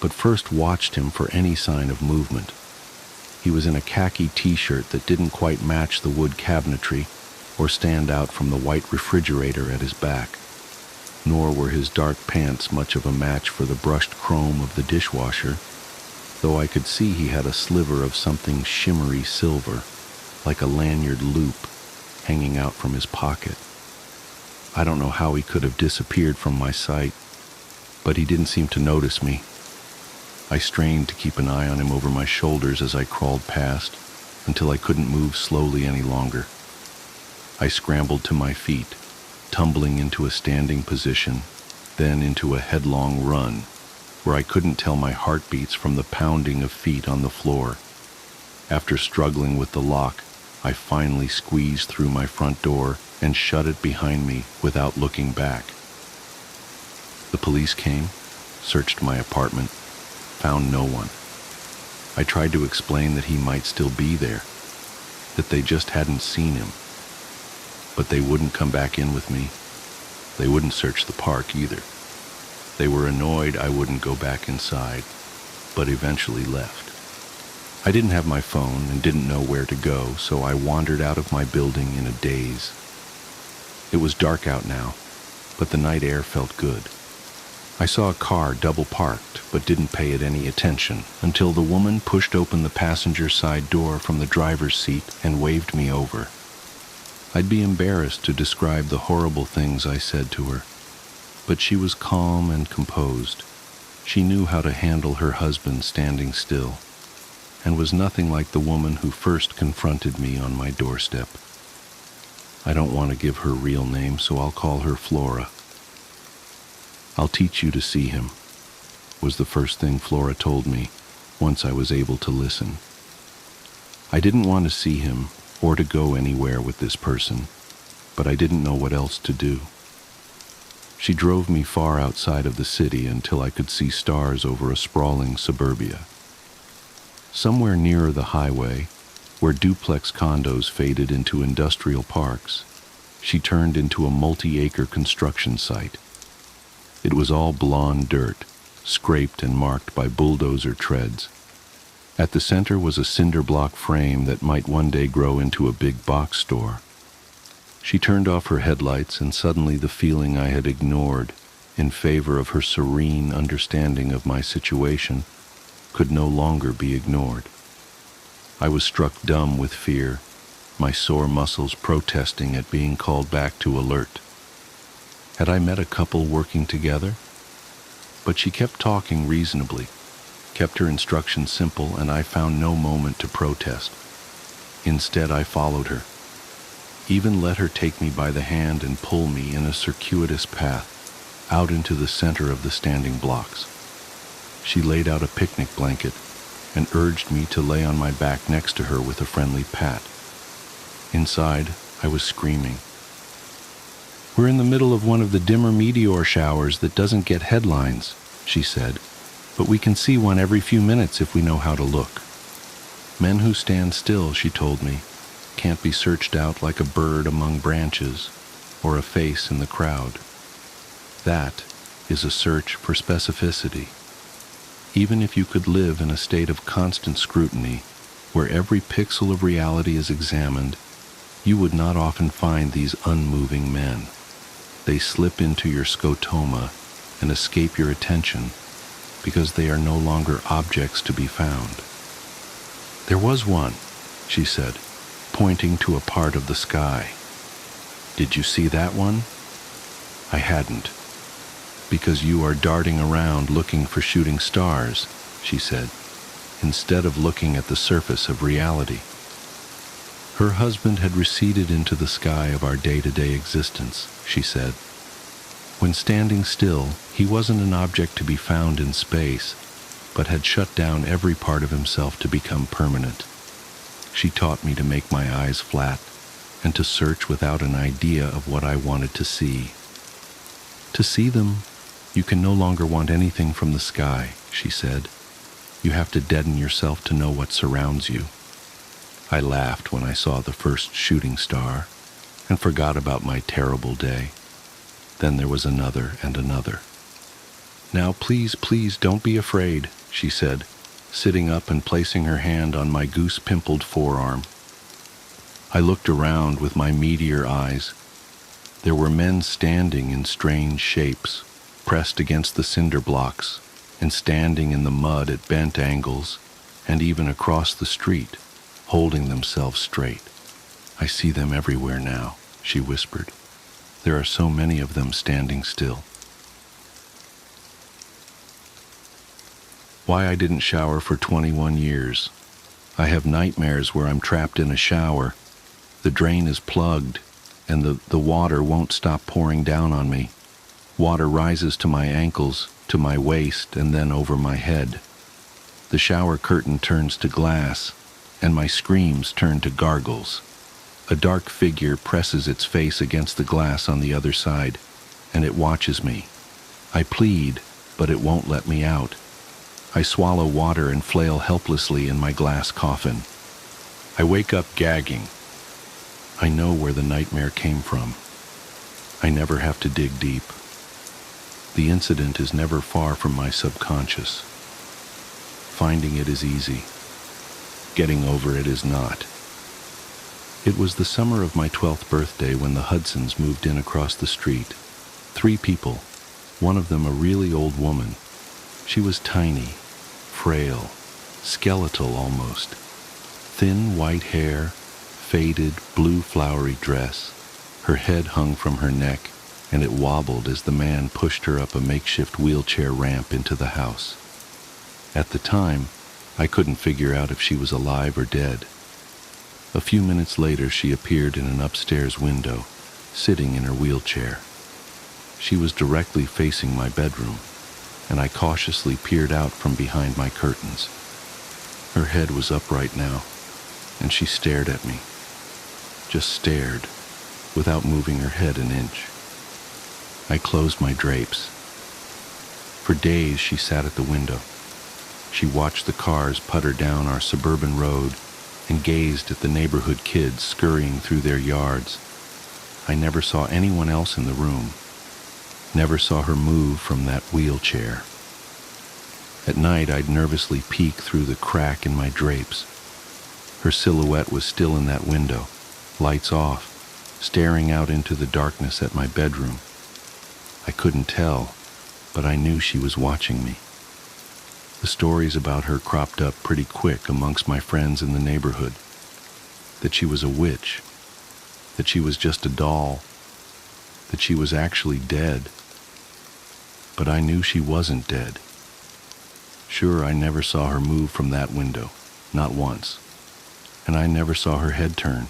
but first watched him for any sign of movement. He was in a khaki t-shirt that didn't quite match the wood cabinetry or stand out from the white refrigerator at his back, nor were his dark pants much of a match for the brushed chrome of the dishwasher, though I could see he had a sliver of something shimmery silver, like a lanyard loop, hanging out from his pocket. I don't know how he could have disappeared from my sight, but he didn't seem to notice me. I strained to keep an eye on him over my shoulders as I crawled past, until I couldn't move slowly any longer. I scrambled to my feet, tumbling into a standing position, then into a headlong run, where I couldn't tell my heartbeats from the pounding of feet on the floor. After struggling with the lock, I finally squeezed through my front door and shut it behind me without looking back. The police came, searched my apartment, found no one. I tried to explain that he might still be there, that they just hadn't seen him. But they wouldn't come back in with me. They wouldn't search the park either. They were annoyed I wouldn't go back inside, but eventually left. I didn't have my phone and didn't know where to go, so I wandered out of my building in a daze. It was dark out now, but the night air felt good. I saw a car double parked, but didn't pay it any attention until the woman pushed open the passenger side door from the driver's seat and waved me over. I'd be embarrassed to describe the horrible things I said to her, but she was calm and composed. She knew how to handle her husband standing still, and was nothing like the woman who first confronted me on my doorstep. I don't want to give her real name, so I'll call her Flora. "I'll teach you to see him," was the first thing Flora told me once I was able to listen. I didn't want to see him or to go anywhere with this person, but I didn't know what else to do. She drove me far outside of the city until I could see stars over a sprawling suburbia. Somewhere nearer the highway, where duplex condos faded into industrial parks, she turned into a multi-acre construction site. It was all blonde dirt, scraped and marked by bulldozer treads. At the center was a cinder block frame that might one day grow into a big box store. She turned off her headlights, and suddenly the feeling I had ignored in favor of her serene understanding of my situation could no longer be ignored. I was struck dumb with fear, my sore muscles protesting at being called back to alert. Had I met a couple working together? But she kept talking reasonably, kept her instructions simple, and I found no moment to protest. Instead, I followed her, even let her take me by the hand and pull me in a circuitous path out into the center of the standing blocks. She laid out a picnic blanket and urged me to lay on my back next to her with a friendly pat. Inside, I was screaming. "We're in the middle of one of the dimmer meteor showers that doesn't get headlines," she said, "but we can see one every few minutes if we know how to look. Men who stand still," she told me, "can't be searched out like a bird among branches or a face in the crowd. That is a search for specificity. Even if you could live in a state of constant scrutiny, where every pixel of reality is examined, you would not often find these unmoving men. They slip into your scotoma and escape your attention because they are no longer objects to be found. There was one, she said, pointing to a part of the sky. Did you see that one? I hadn't. Because you are darting around looking for shooting stars, she said, instead of looking at the surface of reality. Her husband had receded into the sky of our day-to-day existence, she said. When standing still, he wasn't an object to be found in space, but had shut down every part of himself to become permanent. She taught me to make my eyes flat and to search without an idea of what I wanted to see. To see them, you can no longer want anything from the sky, she said. You have to deaden yourself to know what surrounds you. I laughed when I saw the first shooting star and forgot about my terrible day. Then there was another and another. Now please, please don't be afraid, she said, sitting up and placing her hand on my goose-pimpled forearm. I looked around with my meteor eyes. There were men standing in strange shapes, pressed against the cinder blocks, and standing in the mud at bent angles, and even across the street, holding themselves straight. I see them everywhere now, she whispered. There are so many of them standing still. Why I didn't shower for 21 years. I have nightmares where I'm trapped in a shower. The drain is plugged, and the water won't stop pouring down on me. Water rises to my ankles, to my waist, and then over my head. The shower curtain turns to glass, and my screams turn to gargles. A dark figure presses its face against the glass on the other side, and it watches me. I plead, but it won't let me out. I swallow water and flail helplessly in my glass coffin. I wake up gagging. I know where the nightmare came from. I never have to dig deep. The incident is never far from my subconscious. Finding it is easy. Getting over it is not. It was the summer of my 12th birthday when the Hudsons moved in across the street. 3 people, one of them a really old woman. She was tiny, frail, skeletal almost. Thin white hair, faded blue flowery dress. Her head hung from her neck, and it wobbled as the man pushed her up a makeshift wheelchair ramp into the house. At the time, I couldn't figure out if she was alive or dead. A few minutes later, she appeared in an upstairs window, sitting in her wheelchair. She was directly facing my bedroom, and I cautiously peered out from behind my curtains. Her head was upright now, and she stared at me. Just stared, without moving her head an inch. I closed my drapes. For days she sat at the window. She watched the cars putter down our suburban road and gazed at the neighborhood kids scurrying through their yards. I never saw anyone else in the room. Never saw her move from that wheelchair. At night, I'd nervously peek through the crack in my drapes. Her silhouette was still in that window, lights off, staring out into the darkness at my bedroom. I couldn't tell, but I knew she was watching me. The stories about her cropped up pretty quick amongst my friends in the neighborhood. That she was a witch, that she was just a doll, that she was actually dead. But I knew she wasn't dead. Sure, I never saw her move from that window, not once, and I never saw her head turn,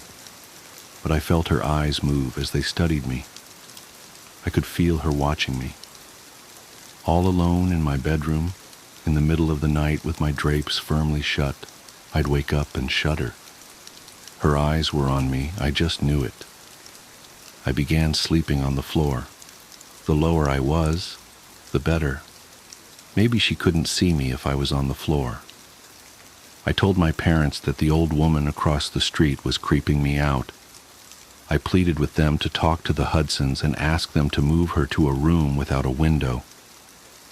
but I felt her eyes move as they studied me. I could feel her watching me. All alone in my bedroom, in the middle of the night with my drapes firmly shut, I'd wake up and shudder. Her eyes were on me, I just knew it. I began sleeping on the floor. The lower I was, the better. Maybe she couldn't see me if I was on the floor. I told my parents that the old woman across the street was creeping me out. I pleaded with them to talk to the Hudsons and ask them to move her to a room without a window.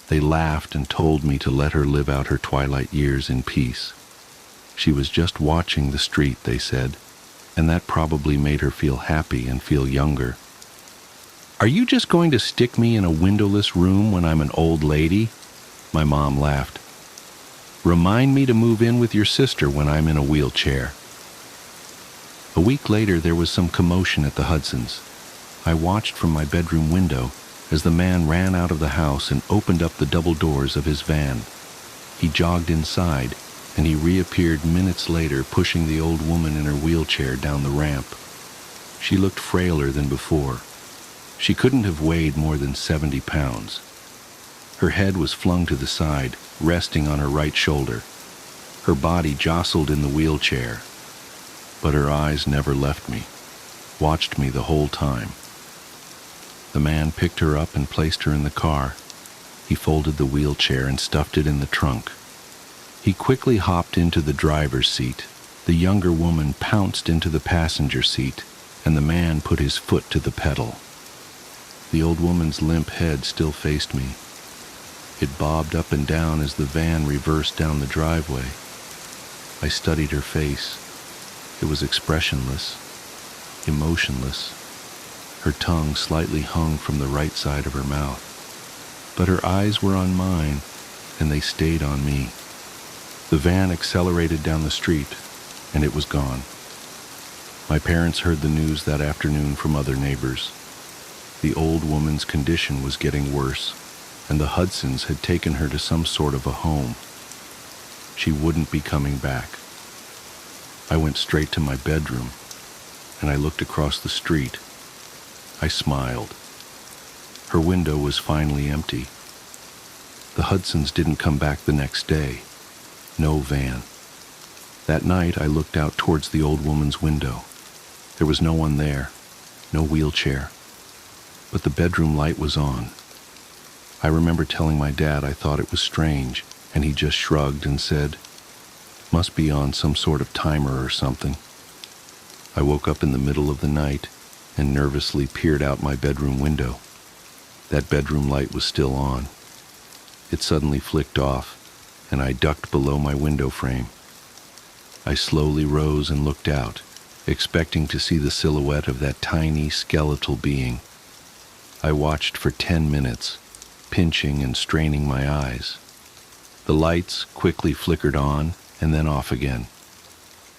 They laughed and told me to let her live out her twilight years in peace. She was just watching the street, they said, and that probably made her feel happy and feel younger. Are you just going to stick me in a windowless room when I'm an old lady? My mom laughed. Remind me to move in with your sister when I'm in a wheelchair. A week later, there was some commotion at the Hudsons. I watched from my bedroom window as the man ran out of the house and opened up the double doors of his van. He jogged inside, and he reappeared minutes later pushing the old woman in her wheelchair down the ramp. She looked frailer than before. She couldn't have weighed more than 70 pounds. Her head was flung to the side, resting on her right shoulder. Her body jostled in the wheelchair, but her eyes never left me, watched me the whole time. The man picked her up and placed her in the car. He folded the wheelchair and stuffed it in the trunk. He quickly hopped into the driver's seat. The younger woman pounced into the passenger seat, and the man put his foot to the pedal. The old woman's limp head still faced me. It bobbed up and down as the van reversed down the driveway. I studied her face. It was expressionless, emotionless. Her tongue slightly hung from the right side of her mouth. But her eyes were on mine, and they stayed on me. The van accelerated down the street, and it was gone. My parents heard the news that afternoon from other neighbors. The old woman's condition was getting worse, and the Hudsons had taken her to some sort of a home. She wouldn't be coming back. I went straight to my bedroom, and I looked across the street. I smiled. Her window was finally empty. The Hudsons didn't come back the next day. No van. That night, I looked out towards the old woman's window. There was no one there, no wheelchair, but the bedroom light was on. I remember telling my dad I thought it was strange, and he just shrugged and said, "Must be on some sort of timer or something." I woke up in the middle of the night and nervously peered out my bedroom window. That bedroom light was still on. It suddenly flicked off, and I ducked below my window frame. I slowly rose and looked out, expecting to see the silhouette of that tiny skeletal being. I watched for 10 minutes, pinching and straining my eyes. The lights quickly flickered on and then off again.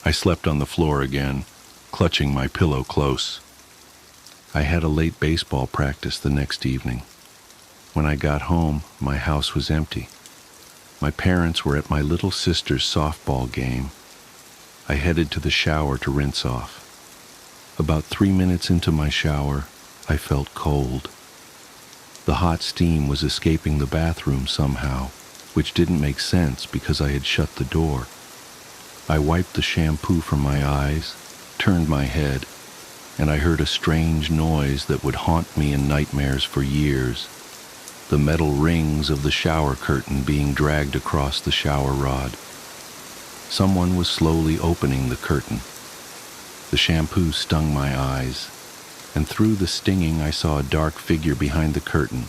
I slept on the floor again, clutching my pillow close. I had a late baseball practice the next evening. When I got home, my house was empty. My parents were at my little sister's softball game. I headed to the shower to rinse off. About 3 minutes into my shower, I felt cold. The hot steam was escaping the bathroom somehow, which didn't make sense because I had shut the door. I wiped the shampoo from my eyes, turned my head, and I heard a strange noise that would haunt me in nightmares for years. The metal rings of the shower curtain being dragged across the shower rod. Someone was slowly opening the curtain. The shampoo stung my eyes, and through the stinging I saw a dark figure behind the curtain.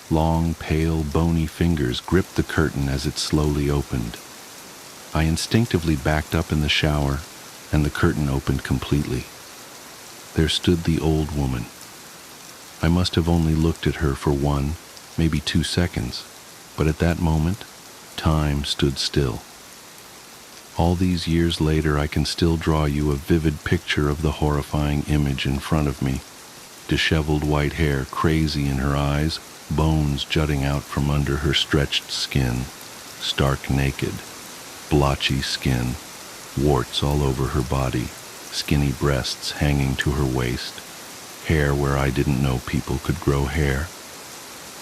Long, pale, bony fingers gripped the curtain as it slowly opened. I instinctively backed up in the shower, and the curtain opened completely. There stood the old woman. I must have only looked at her for 1, maybe 2 seconds, but at that moment, time stood still. All these years later, I can still draw you a vivid picture of the horrifying image in front of me. Disheveled white hair crazy in her eyes, bones jutting out from under her stretched skin, stark naked, blotchy skin, warts all over her body, skinny breasts hanging to her waist, hair where I didn't know people could grow hair.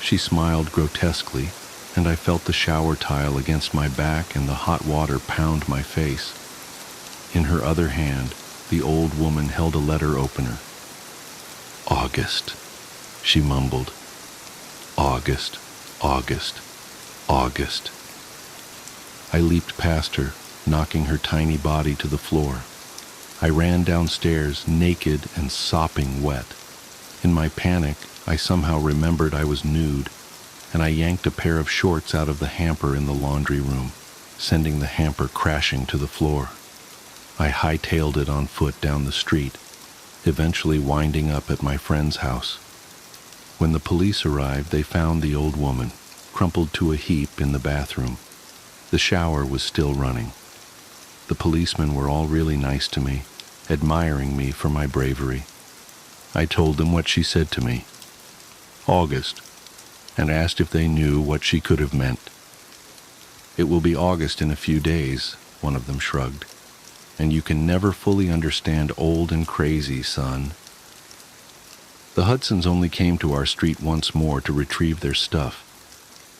She smiled grotesquely, and I felt the shower tile against my back and the hot water pound my face. In her other hand, the old woman held a letter opener. "August," she mumbled. "August, August, August." I leaped past her, knocking her tiny body to the floor. I ran downstairs, naked and sopping wet. In my panic, I somehow remembered I was nude, and I yanked a pair of shorts out of the hamper in the laundry room, sending the hamper crashing to the floor. I hightailed it on foot down the street, eventually winding up at my friend's house. When the police arrived, they found the old woman, crumpled to a heap in the bathroom. The shower was still running. The policemen were all really nice to me, admiring me for my bravery. I told them what she said to me, August, and asked if they knew what she could have meant. It will be August in a few days, one of them shrugged, and you can never fully understand old and crazy, son. The Hudsons only came to our street once more to retrieve their stuff.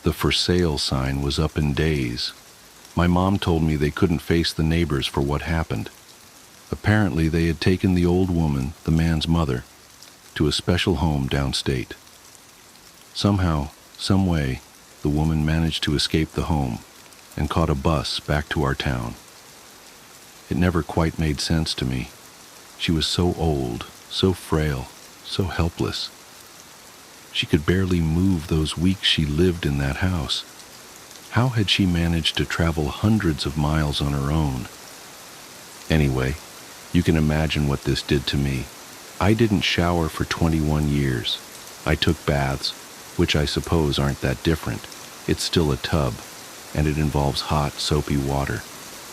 The for sale sign was up in days. My mom told me they couldn't face the neighbors for what happened. Apparently they had taken the old woman, the man's mother, to a special home downstate. Somehow, some way, the woman managed to escape the home and caught a bus back to our town. It never quite made sense to me. She was so old, so frail, so helpless. She could barely move those weeks she lived in that house. How had she managed to travel hundreds of miles on her own? Anyway, you can imagine what this did to me. I didn't shower for 21 years. I took baths, which I suppose aren't that different. It's still a tub, and it involves hot, soapy water.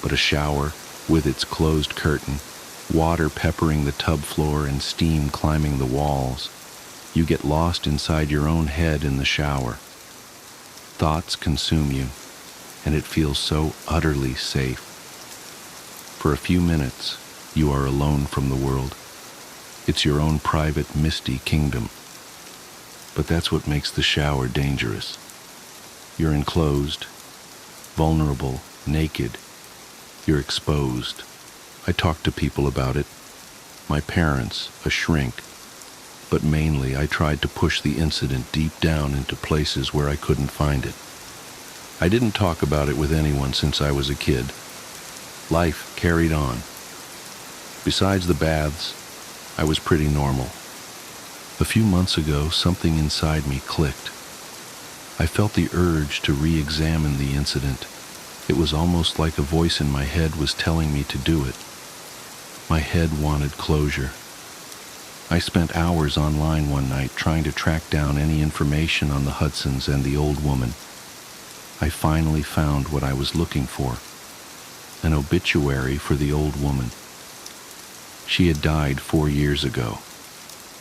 But a shower, with its closed curtain, water peppering the tub floor and steam climbing the walls, you get lost inside your own head in the shower. Thoughts consume you, and it feels so utterly safe. For a few minutes, you are alone from the world. It's your own private, misty kingdom. But that's what makes the shower dangerous. You're enclosed, vulnerable, naked. You're exposed. I talked to people about it. My parents, a shrink. But mainly I tried to push the incident deep down into places where I couldn't find it. I didn't talk about it with anyone since I was a kid. Life carried on. Besides the baths, I was pretty normal. A few months ago, something inside me clicked. I felt the urge to re-examine the incident. It was almost like a voice in my head was telling me to do it. My head wanted closure. I spent hours online one night trying to track down any information on the Hudsons and the old woman. I finally found what I was looking for. An obituary for the old woman. She had died 4 years ago.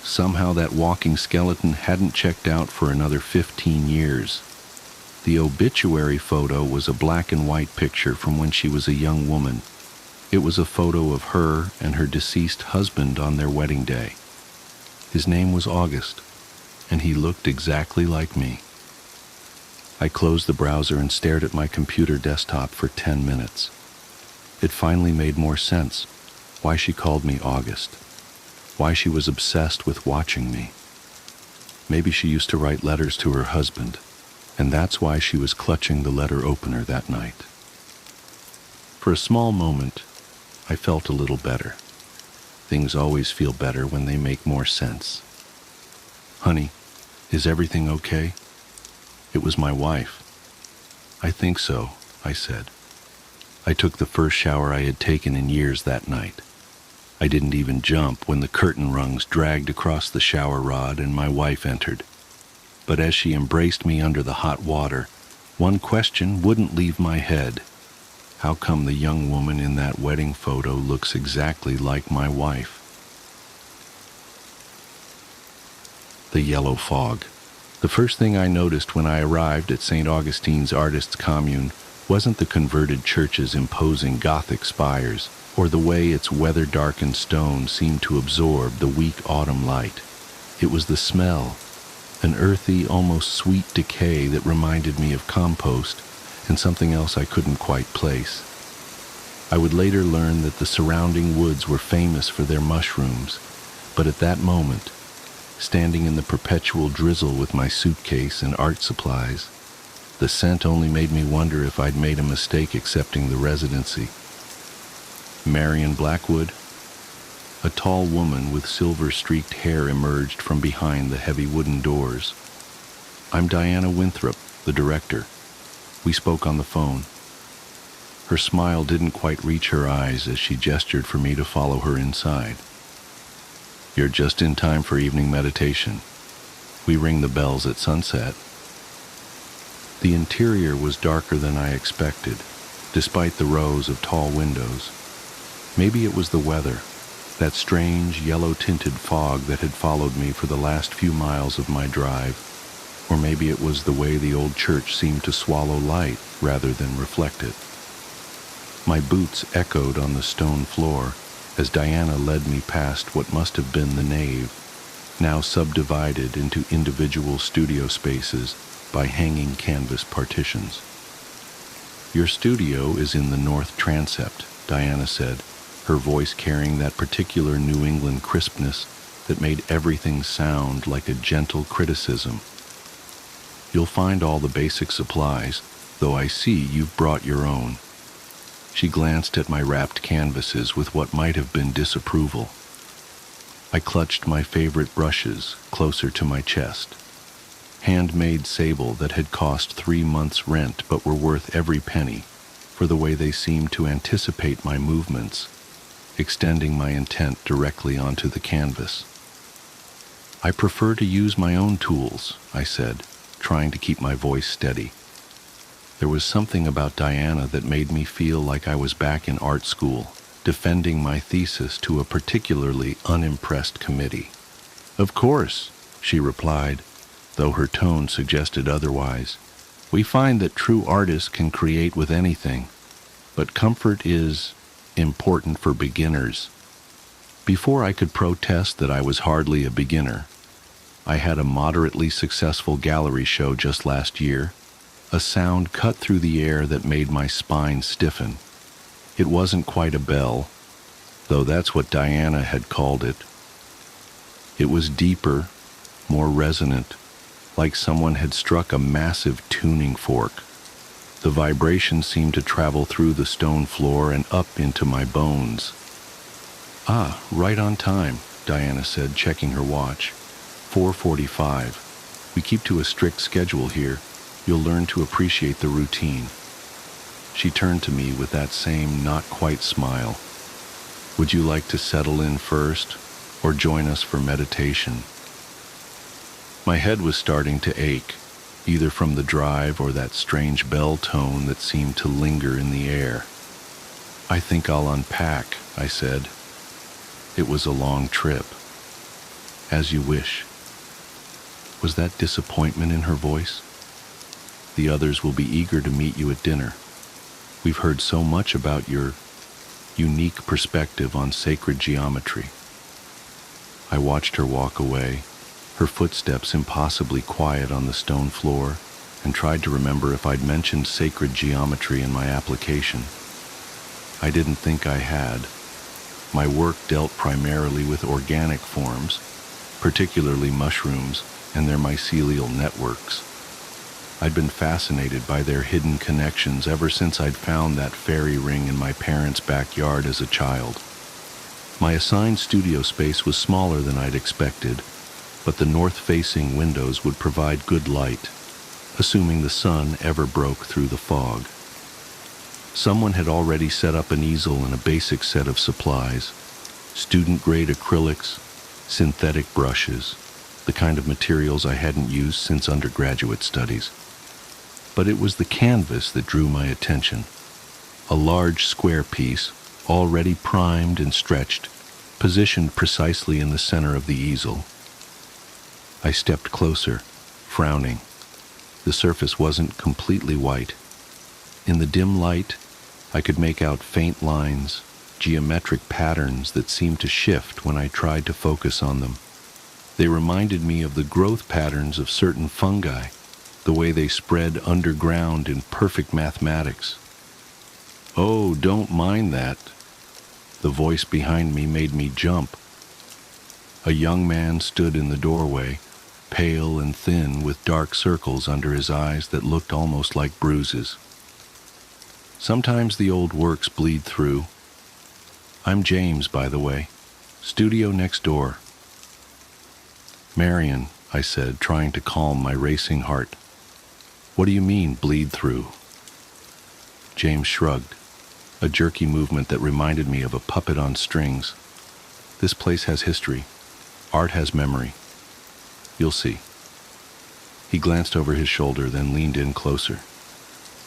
Somehow that walking skeleton hadn't checked out for another 15 years. The obituary photo was a black and white picture from when she was a young woman. It was a photo of her and her deceased husband on their wedding day. His name was August, and he looked exactly like me. I closed the browser and stared at my computer desktop for 10 minutes. It finally made more sense why she called me August, why she was obsessed with watching me. Maybe she used to write letters to her husband, and that's why she was clutching the letter opener that night. For a small moment, I felt a little better. Things always feel better when they make more sense. Honey, is everything okay? It was my wife. I think so, I said. I took the first shower I had taken in years that night. I didn't even jump when the curtain rungs dragged across the shower rod and my wife entered. But as she embraced me under the hot water, one question wouldn't leave my head. How come the young woman in that wedding photo looks exactly like my wife? The yellow fog. The first thing I noticed when I arrived at St. Augustine's Artists' Commune wasn't the converted church's imposing Gothic spires, or the way its weather-darkened stone seemed to absorb the weak autumn light. It was the smell, an earthy, almost sweet decay that reminded me of compost and something else I couldn't quite place. I would later learn that the surrounding woods were famous for their mushrooms, but at that moment, standing in the perpetual drizzle with my suitcase and art supplies, the scent only made me wonder if I'd made a mistake accepting the residency. Marion Blackwood? A tall woman with silver-streaked hair emerged from behind the heavy wooden doors. I'm Diana Winthrop, the director. We spoke on the phone. Her smile didn't quite reach her eyes as she gestured for me to follow her inside. "You're just in time for evening meditation. We ring the bells at sunset." The interior was darker than I expected, despite the rows of tall windows. Maybe it was the weather, that strange yellow-tinted fog that had followed me for the last few miles of my drive, or maybe it was the way the old church seemed to swallow light rather than reflect it. My boots echoed on the stone floor as Diana led me past what must have been the nave, now subdivided into individual studio spaces by hanging canvas partitions. "Your studio is in the north transept," Diana said, her voice carrying that particular New England crispness that made everything sound like a gentle criticism. "You'll find all the basic supplies, though I see you've brought your own." She glanced at my wrapped canvases with what might have been disapproval. I clutched my favorite brushes closer to my chest. Handmade sable that had cost 3 months' rent but were worth every penny for the way they seemed to anticipate my movements, extending my intent directly onto the canvas. "I prefer to use my own tools," I said, trying to keep my voice steady. There was something about Diana that made me feel like I was back in art school, defending my thesis to a particularly unimpressed committee. "Of course," she replied, though her tone suggested otherwise. "We find that true artists can create with anything, but comfort is important for beginners." Before I could protest that I was hardly a beginner, I had a moderately successful gallery show just last year. A sound cut through the air that made my spine stiffen. It wasn't quite a bell, though that's what Diana had called it. It was deeper, more resonant, like someone had struck a massive tuning fork. The vibration seemed to travel through the stone floor and up into my bones. "Ah, right on time," Diana said, checking her watch. 4:45. "We keep to a strict schedule here. You'll learn to appreciate the routine." She turned to me with that same not-quite smile. "Would you like to settle in first, or join us for meditation?" My head was starting to ache, either from the drive or that strange bell tone that seemed to linger in the air. "I think I'll unpack," I said. "It was a long trip." "As you wish." Was that disappointment in her voice? "The others will be eager to meet you at dinner. We've heard so much about your unique perspective on sacred geometry." I watched her walk away, her footsteps impossibly quiet on the stone floor, and tried to remember if I'd mentioned sacred geometry in my application. I didn't think I had. My work dealt primarily with organic forms, particularly mushrooms and their mycelial networks. I'd been fascinated by their hidden connections ever since I'd found that fairy ring in my parents' backyard as a child. My assigned studio space was smaller than I'd expected, but the north-facing windows would provide good light, assuming the sun ever broke through the fog. Someone had already set up an easel and a basic set of supplies: student-grade acrylics, synthetic brushes, the kind of materials I hadn't used since undergraduate studies. But it was the canvas that drew my attention. A large square piece, already primed and stretched, positioned precisely in the center of the easel. I stepped closer, frowning. The surface wasn't completely white. In the dim light, I could make out faint lines, geometric patterns that seemed to shift when I tried to focus on them. They reminded me of the growth patterns of certain fungi, the way they spread underground in perfect mathematics. "Oh, don't mind that." The voice behind me made me jump. A young man stood in the doorway, pale and thin with dark circles under his eyes that looked almost like bruises. "Sometimes the old works bleed through. I'm James, by the way. Studio next door." "Marion," I said, trying to calm my racing heart. "What do you mean, bleed through?" James shrugged. a jerky movement that reminded me of a puppet on strings. This place has history. Art has memory. You'll see. He glanced over his shoulder, then leaned in closer.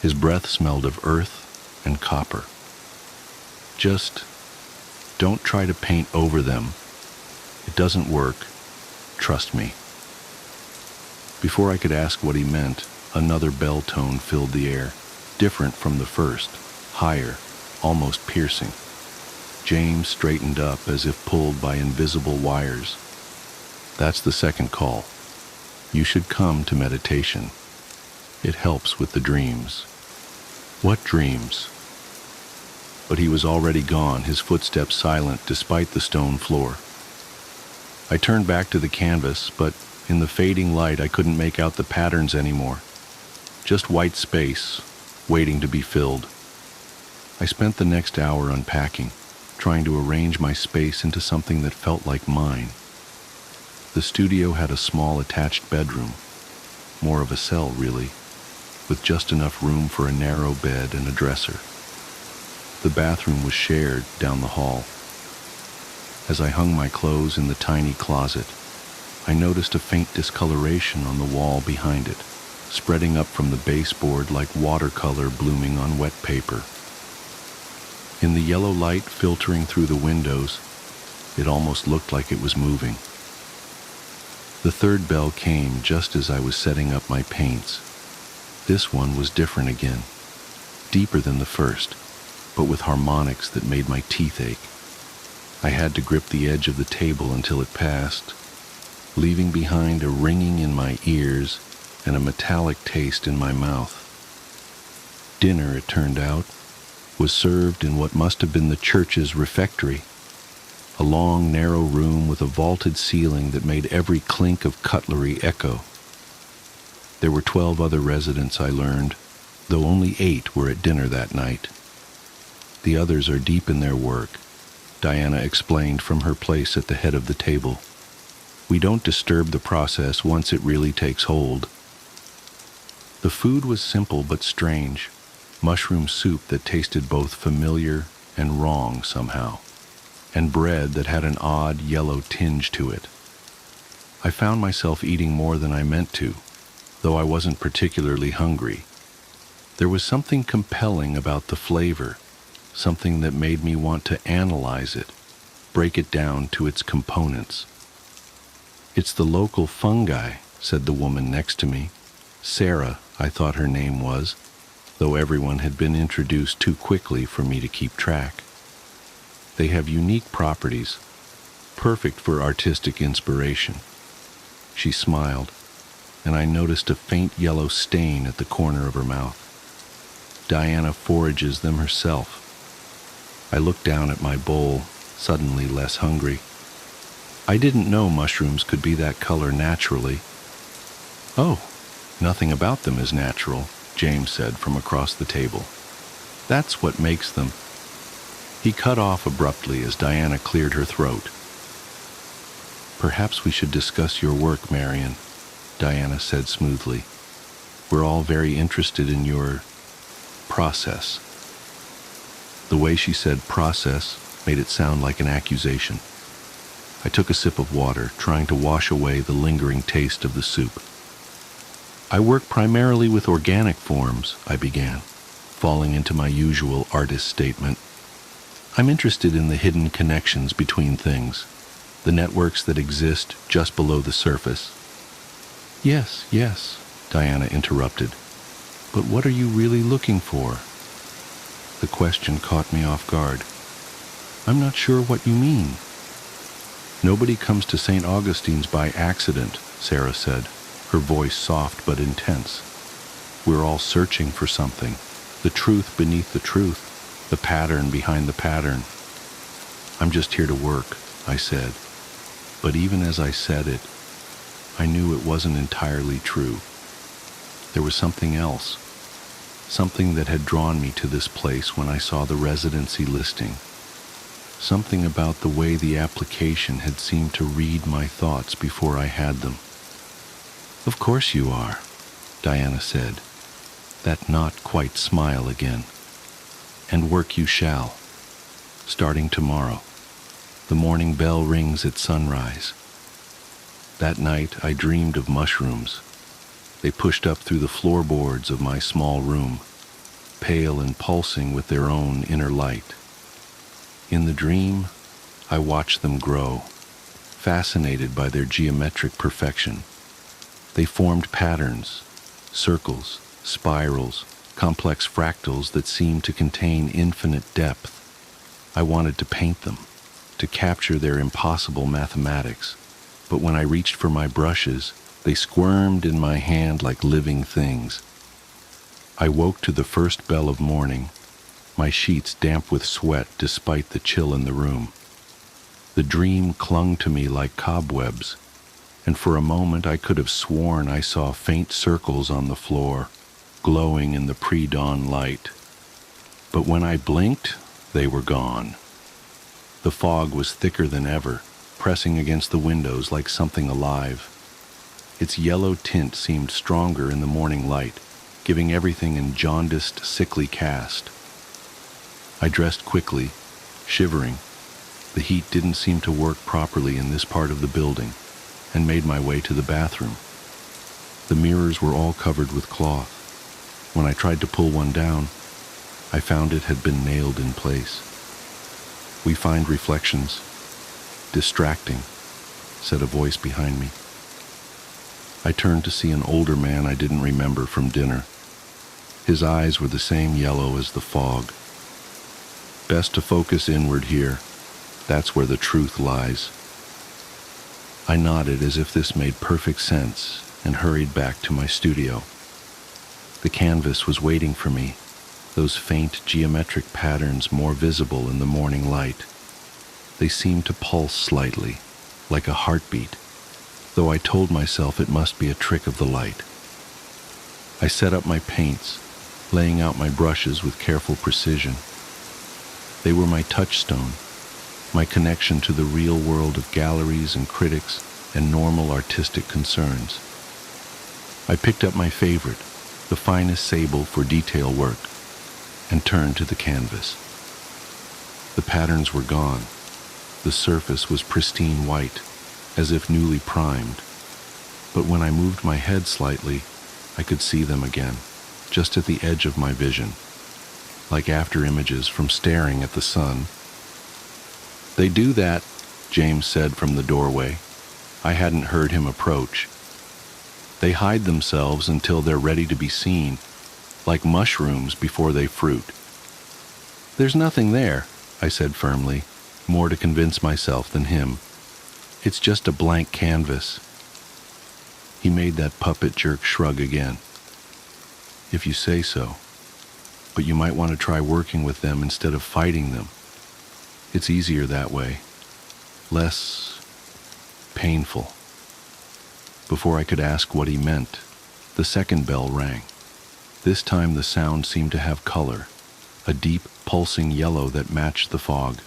His breath smelled of earth and copper. Just don't try to paint over them. It doesn't work. Trust me. Before I could ask what he meant, another bell tone filled the air, different from the first, higher, almost piercing. James straightened up as if pulled by invisible wires. That's the second call. You should come to meditation. It helps with the dreams. What dreams? But he was already gone, his footsteps silent despite the stone floor. I turned back to the canvas, but in the fading light I couldn't make out the patterns anymore. Just white space, waiting to be filled. I spent the next hour unpacking, trying to arrange my space into something that felt like mine. The studio had a small attached bedroom, more of a cell really, with just enough room for a narrow bed and a dresser. The bathroom was shared down the hall. As I hung my clothes in the tiny closet, I noticed a faint discoloration on the wall behind it, spreading up from the baseboard like watercolor blooming on wet paper. In the yellow light filtering through the windows, it almost looked like it was moving. The third bell came just as I was setting up my paints. This one was different again, deeper than the first, but with harmonics that made my teeth ache. I had to grip the edge of the table until it passed, leaving behind a ringing in my ears and a metallic taste in my mouth. Dinner, it turned out, was served in what must have been the church's refectory, a long, narrow room with a vaulted ceiling that made every clink of cutlery echo. There were 12 other residents, I learned, though only 8 were at dinner that night. The others are deep in their work, Diana explained from her place at the head of the table. We don't disturb the process once it really takes hold. The food was simple but strange, mushroom soup that tasted both familiar and wrong somehow, and bread that had an odd yellow tinge to it. I found myself eating more than I meant to, though I wasn't particularly hungry. There was something compelling about the flavor, something that made me want to analyze it, break it down to its components. It's the local fungi, said the woman next to me. Sarah, I thought her name was, though everyone had been introduced too quickly for me to keep track. They have unique properties, perfect for artistic inspiration. She smiled, and I noticed a faint yellow stain at the corner of her mouth. Diana forages them herself. I looked down at my bowl, suddenly less hungry. I didn't know mushrooms could be that color naturally. Oh, nothing about them is natural, James said from across the table. That's what makes them. He cut off abruptly as Diana cleared her throat. Perhaps we should discuss your work, Marion, Diana said smoothly. We're all very interested in your process. The way she said process made it sound like an accusation. I took a sip of water, trying to wash away the lingering taste of the soup. I work primarily with organic forms, I began, falling into my usual artist statement. I'm interested in the hidden connections between things, the networks that exist just below the surface. Yes, Diana interrupted. But what are you really looking for? The question caught me off guard. I'm not sure what you mean. Nobody comes to St. Augustine's by accident, Sarah said, her voice soft but intense. We're all searching for something, the truth beneath the truth, the pattern behind the pattern. I'm just here to work, I said. But even as I said it, I knew it wasn't entirely true. There was something else, something that had drawn me to this place when I saw the residency listing. Something about the way the application had seemed to read my thoughts before I had them. Of course you are, Diana said, that not quite smile again. and work you shall, starting tomorrow. The morning bell rings at sunrise. That night I dreamed of mushrooms. They pushed up through the floorboards of my small room, pale and pulsing with their own inner light. In the dream, I watched them grow, fascinated by their geometric perfection. They formed patterns, circles, spirals, complex fractals that seemed to contain infinite depth. I wanted to paint them, to capture their impossible mathematics, but when I reached for my brushes, they squirmed in my hand like living things. I woke to the first bell of morning, my sheets damp with sweat despite the chill in the room. The dream clung to me like cobwebs, and for a moment I could have sworn I saw faint circles on the floor, glowing in the pre-dawn light. But when I blinked, they were gone. The fog was thicker than ever, pressing against the windows like something alive. Its yellow tint seemed stronger in the morning light, giving everything a jaundiced, sickly cast. I dressed quickly, shivering. The heat didn't seem to work properly in this part of the building, and made my way to the bathroom. The mirrors were all covered with cloth. When I tried to pull one down, I found it had been nailed in place. "We find reflections distracting," said a voice behind me. I turned to see an older man I didn't remember from dinner. His eyes were the same yellow as the fog. "Best to focus inward here. That's where the truth lies." I nodded as if this made perfect sense and hurried back to my studio. The canvas was waiting for me, those faint geometric patterns more visible in the morning light. They seemed to pulse slightly, like a heartbeat, though I told myself it must be a trick of the light. I set up my paints, laying out my brushes with careful precision. They were my touchstone, my connection to the real world of galleries and critics and normal artistic concerns. I picked up my favorite, the finest sable for detail work, and turned to the canvas. The patterns were gone. The surface was pristine white, as if newly primed. But when I moved my head slightly, I could see them again, just at the edge of my vision, like after images from staring at the sun. "They do that," James said from the doorway. I hadn't heard him approach. "They hide themselves until they're ready to be seen, like mushrooms before they fruit." "There's nothing there," I said firmly, more to convince myself than him. "It's just a blank canvas." He made that puppet jerk shrug again. "If you say so. But you might want to try working with them instead of fighting them. It's easier that way. Less painful." Before I could ask what he meant, the second bell rang. This time the sound seemed to have color, a deep, pulsing yellow that matched the fog.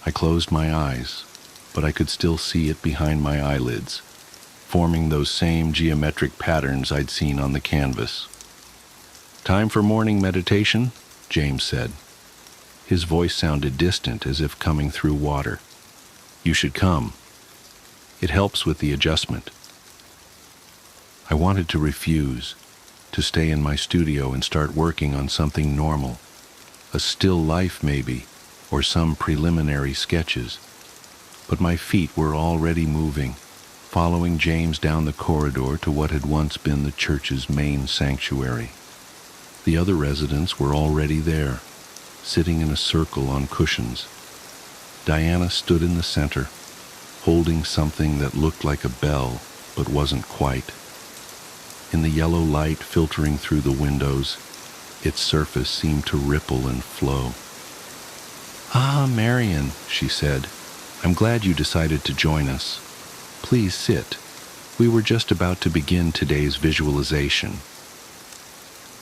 I closed my eyes, but I could still see it behind my eyelids, forming those same geometric patterns I'd seen on the canvas. "Time for morning meditation," James said. His voice sounded distant, as if coming through water. "You should come. It helps with the adjustment." I wanted to refuse, to stay in my studio and start working on something normal, a still life maybe, or some preliminary sketches. But my feet were already moving, following James down the corridor to what had once been the church's main sanctuary. The other residents were already there, sitting in a circle on cushions. Diana stood in the center, holding something that looked like a bell, but wasn't quite. In the yellow light filtering through the windows, its surface seemed to ripple and flow. "Ah, Marian," she said, "I'm glad you decided to join us. Please sit. We were just about to begin today's visualization."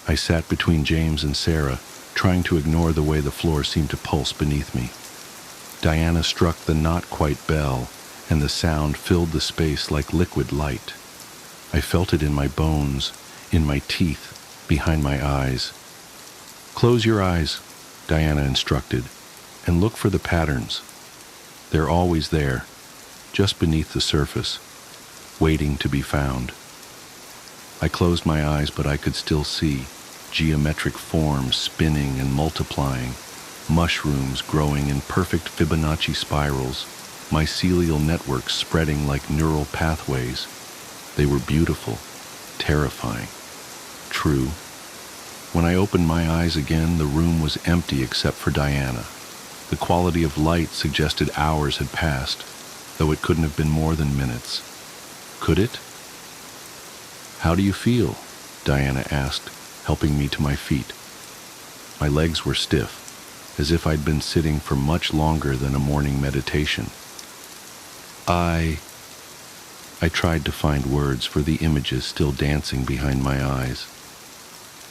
I sat between James and Sarah, trying to ignore the way the floor seemed to pulse beneath me. Diana struck the not-quite bell, and the sound filled the space like liquid light. I felt it in my bones, in my teeth, behind my eyes. "Close your eyes," Diana instructed, "and look for the patterns. They're always there, just beneath the surface, waiting to be found." I closed my eyes, but I could still see geometric forms spinning and multiplying, mushrooms growing in perfect Fibonacci spirals, mycelial networks spreading like neural pathways. They were beautiful, terrifying, true. When I opened my eyes again, the room was empty except for Diana. The quality of light suggested hours had passed, though it couldn't have been more than minutes. Could it? "How do you feel?" Diana asked, helping me to my feet. My legs were stiff, as if I'd been sitting for much longer than a morning meditation. I tried to find words for the images still dancing behind my eyes.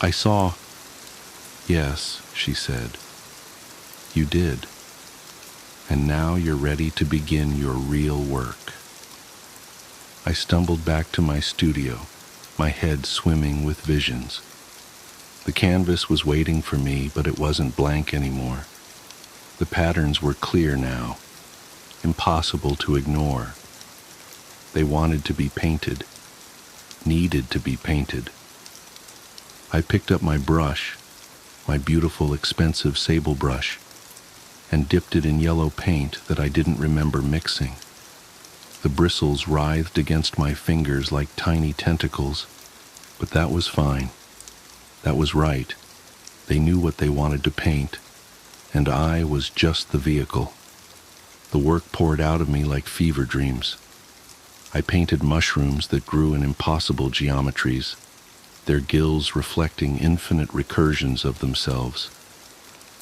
"I saw." "Yes," she said. "You did. And now you're ready to begin your real work." I stumbled back to my studio, my head swimming with visions. The canvas was waiting for me, but it wasn't blank anymore. The patterns were clear now, impossible to ignore. They wanted to be painted, needed to be painted. I picked up my brush, my beautiful, expensive sable brush, and dipped it in yellow paint that I didn't remember mixing. The bristles writhed against my fingers like tiny tentacles, but that was fine. That was right. They knew what they wanted to paint, and I was just the vehicle. The work poured out of me like fever dreams. I painted mushrooms that grew in impossible geometries, their gills reflecting infinite recursions of themselves.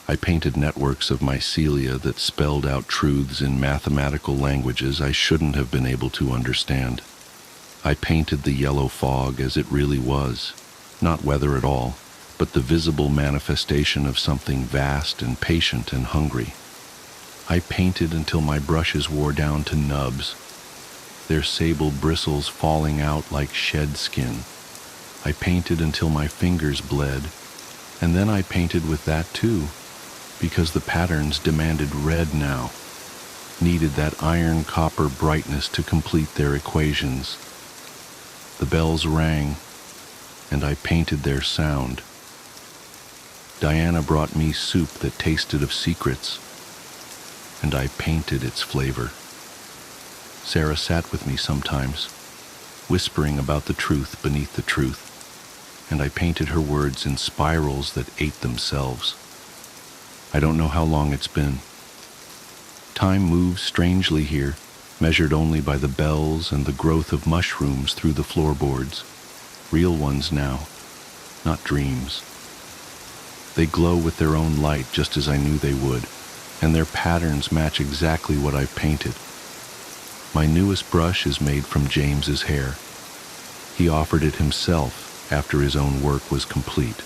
I painted networks of mycelia that spelled out truths in mathematical languages I shouldn't have been able to understand. I painted the yellow fog as it really was, not weather at all, but the visible manifestation of something vast and patient and hungry. I painted until my brushes wore down to nubs, their sable bristles falling out like shed skin. I painted until my fingers bled, and then I painted with that too, because the patterns demanded red now, needed that iron-copper brightness to complete their equations. The bells rang, and I painted their sound. Diana brought me soup that tasted of secrets, and I painted its flavor. Sarah sat with me sometimes, whispering about the truth beneath the truth, and I painted her words in spirals that ate themselves. I don't know how long it's been. Time moves strangely here, measured only by the bells and the growth of mushrooms through the floorboards. Real ones now, not dreams. They glow with their own light just as I knew they would, and their patterns match exactly what I've painted. My newest brush is made from James's hair. He offered it himself after his own work was complete.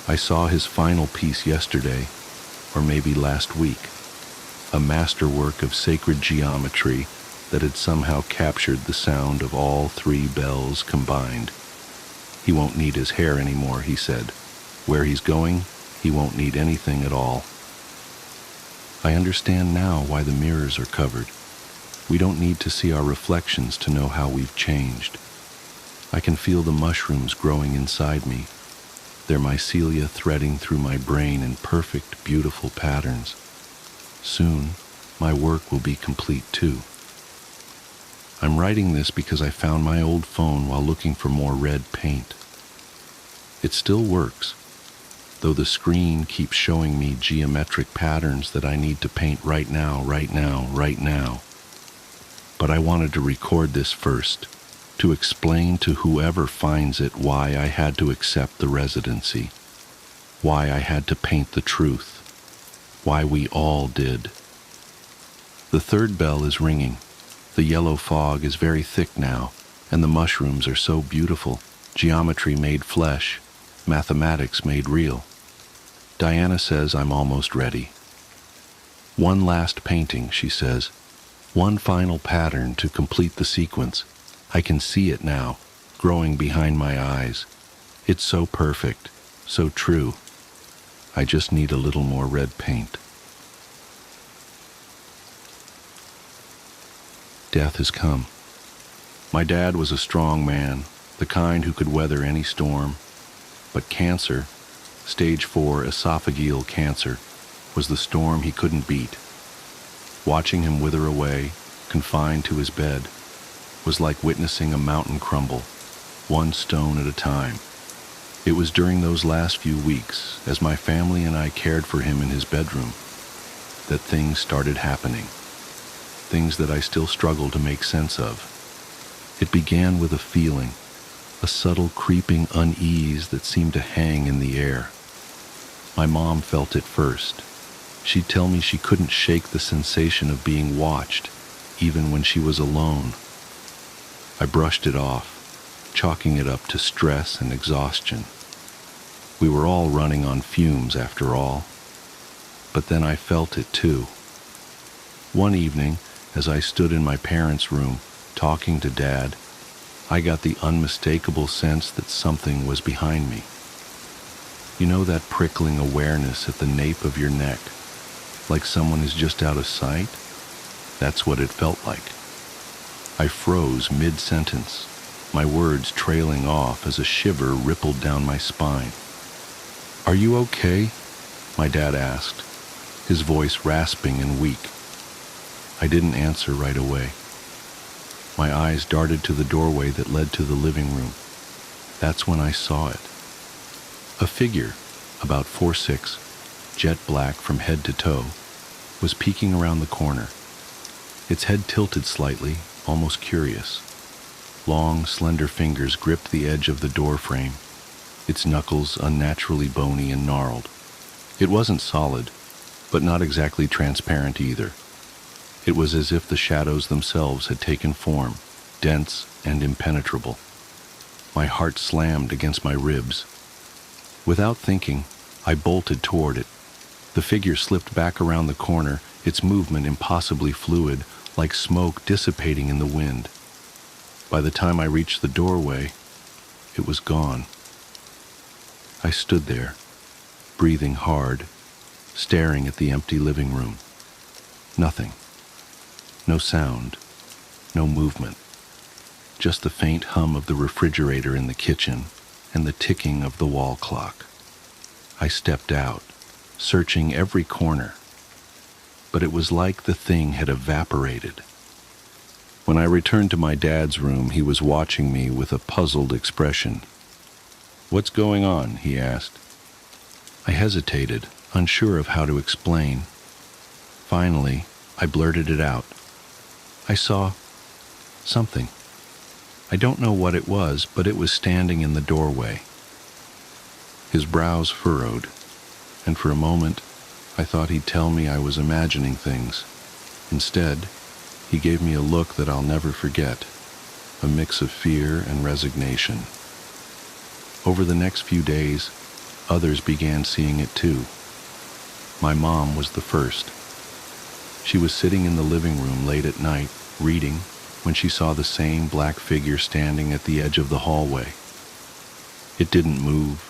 I saw his final piece yesterday, or maybe last week, a masterwork of sacred geometry that had somehow captured the sound of all three bells combined. He won't need his hair anymore, he said. Where he's going, he won't need anything at all. I understand now why the mirrors are covered. We don't need to see our reflections to know how we've changed. I can feel the mushrooms growing inside me, their mycelia threading through my brain in perfect, beautiful patterns. Soon, my work will be complete too. I'm writing this because I found my old phone while looking for more red paint. It still works, though the screen keeps showing me geometric patterns that I need to paint right now. But I wanted to record this first, to explain to whoever finds it why I had to accept the residency, why I had to paint the truth, why we all did. The third bell is ringing. The yellow fog is very thick now, and the mushrooms are so beautiful, geometry made flesh, mathematics made real. Diana says I'm almost ready. One last painting, she says. One final pattern to complete the sequence. I can see it now, growing behind my eyes. It's so perfect, so true. I just need a little more red paint. Death has come. My dad was a strong man, the kind who could weather any storm. But cancer, stage 4 esophageal cancer, was the storm he couldn't beat. Watching him wither away, confined to his bed, was like witnessing a mountain crumble, one stone at a time. It was during those last few weeks, as my family and I cared for him in his bedroom, that things started happening. Things that I still struggle to make sense of. It began with a feeling, a subtle creeping unease that seemed to hang in the air. My mom felt it first. She'd tell me she couldn't shake the sensation of being watched, even when she was alone. I brushed it off, chalking it up to stress and exhaustion. We were all running on fumes after all. But then I felt it too. One evening, as I stood in my parents' room, talking to Dad, I got the unmistakable sense that something was behind me. You know that prickling awareness at the nape of your neck, like someone is just out of sight? That's what it felt like. I froze mid-sentence, my words trailing off as a shiver rippled down my spine. "Are you okay?" my dad asked, his voice rasping and weak. I didn't answer right away. My eyes darted to the doorway that led to the living room. That's when I saw it. A figure, about 4'6", jet black from head to toe, was peeking around the corner. Its head tilted slightly, almost curious. Long, slender fingers gripped the edge of the door frame, its knuckles unnaturally bony and gnarled. It wasn't solid, but not exactly transparent either. It was as if the shadows themselves had taken form, dense and impenetrable. My heart slammed against my ribs. Without thinking, I bolted toward it. The figure slipped back around the corner, its movement impossibly fluid, like smoke dissipating in the wind. By the time I reached the doorway, it was gone. I stood there, breathing hard, staring at the empty living room. Nothing. No sound. No movement. Just the faint hum of the refrigerator in the kitchen and the ticking of the wall clock. I stepped out, searching every corner, but it was like the thing had evaporated. When I returned to my dad's room, he was watching me with a puzzled expression. "What's going on?" he asked. I hesitated, unsure of how to explain. Finally, I blurted it out. I saw something. I don't know what it was, but it was standing in the doorway. His brows furrowed, and for a moment, I thought he'd tell me I was imagining things. Instead, he gave me a look that I'll never forget, a mix of fear and resignation. Over the next few days, others began seeing it too. My mom was the first. She was sitting in the living room late at night, reading, when she saw the same black figure standing at the edge of the hallway. It didn't move,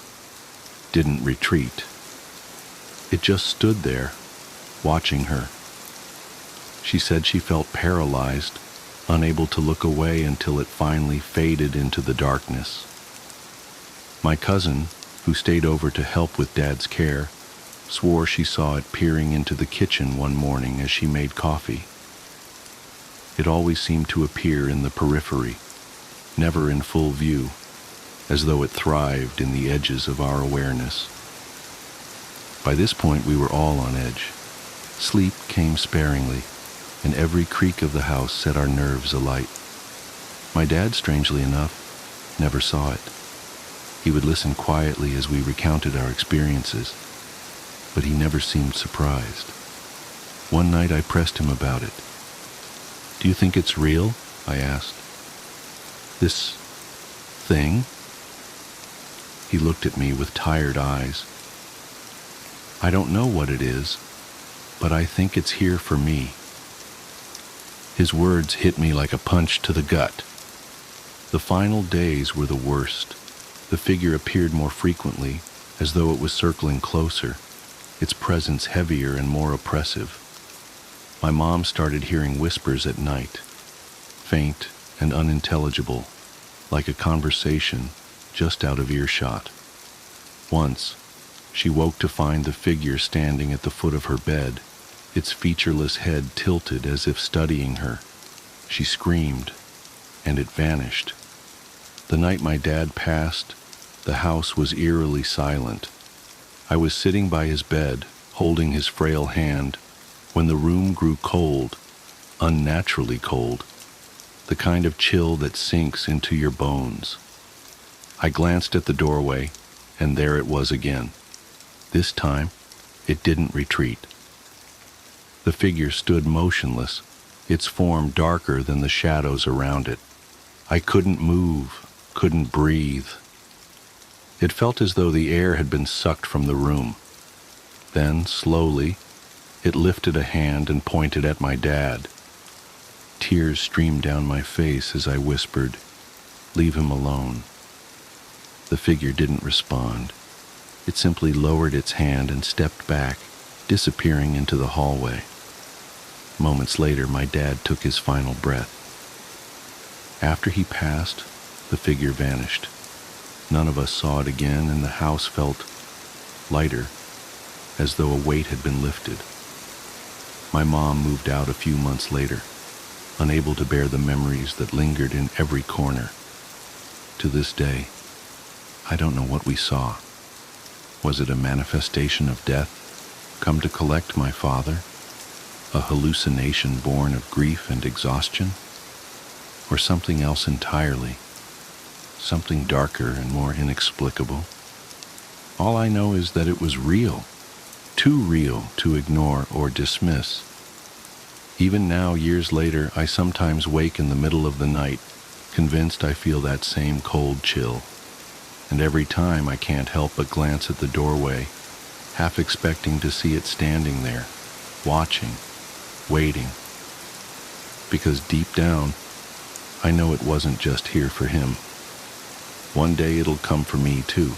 didn't retreat. It just stood there, watching her. She said she felt paralyzed, unable to look away until it finally faded into the darkness. My cousin, who stayed over to help with Dad's care, swore she saw it peering into the kitchen one morning as she made coffee. It always seemed to appear in the periphery, never in full view, as though it thrived in the edges of our awareness. By this point, we were all on edge. Sleep came sparingly, and every creak of the house set our nerves alight. My dad, strangely enough, never saw it. He would listen quietly as we recounted our experiences, but he never seemed surprised. One night I pressed him about it. "Do you think it's real?" I asked. "This thing?" He looked at me with tired eyes. "I don't know what it is, but I think it's here for me." His words hit me like a punch to the gut. The final days were the worst. The figure appeared more frequently, as though it was circling closer, its presence heavier and more oppressive. My mom started hearing whispers at night, faint and unintelligible, like a conversation just out of earshot. Once, she woke to find the figure standing at the foot of her bed, its featureless head tilted as if studying her. She screamed, and it vanished. The night my dad passed, the house was eerily silent. I was sitting by his bed, holding his frail hand, when the room grew cold, unnaturally cold, the kind of chill that sinks into your bones. I glanced at the doorway, and there it was again. This time, it didn't retreat. The figure stood motionless, its form darker than the shadows around it. I couldn't move, couldn't breathe. It felt as though the air had been sucked from the room. Then, slowly, it lifted a hand and pointed at my dad. Tears streamed down my face as I whispered, "Leave him alone." The figure didn't respond. It simply lowered its hand and stepped back, disappearing into the hallway. Moments later, my dad took his final breath. After he passed, the figure vanished. None of us saw it again, and the house felt lighter, as though a weight had been lifted. My mom moved out a few months later, unable to bear the memories that lingered in every corner. To this day, I don't know what we saw. Was it a manifestation of death, come to collect my father? A hallucination born of grief and exhaustion? Or something else entirely? Something darker and more inexplicable? All I know is that it was real, too real to ignore or dismiss. Even now, years later, I sometimes wake in the middle of the night, convinced I feel that same cold chill. And every time I can't help but glance at the doorway, half expecting to see it standing there, watching, waiting. Because deep down, I know it wasn't just here for him. One day it'll come for me too.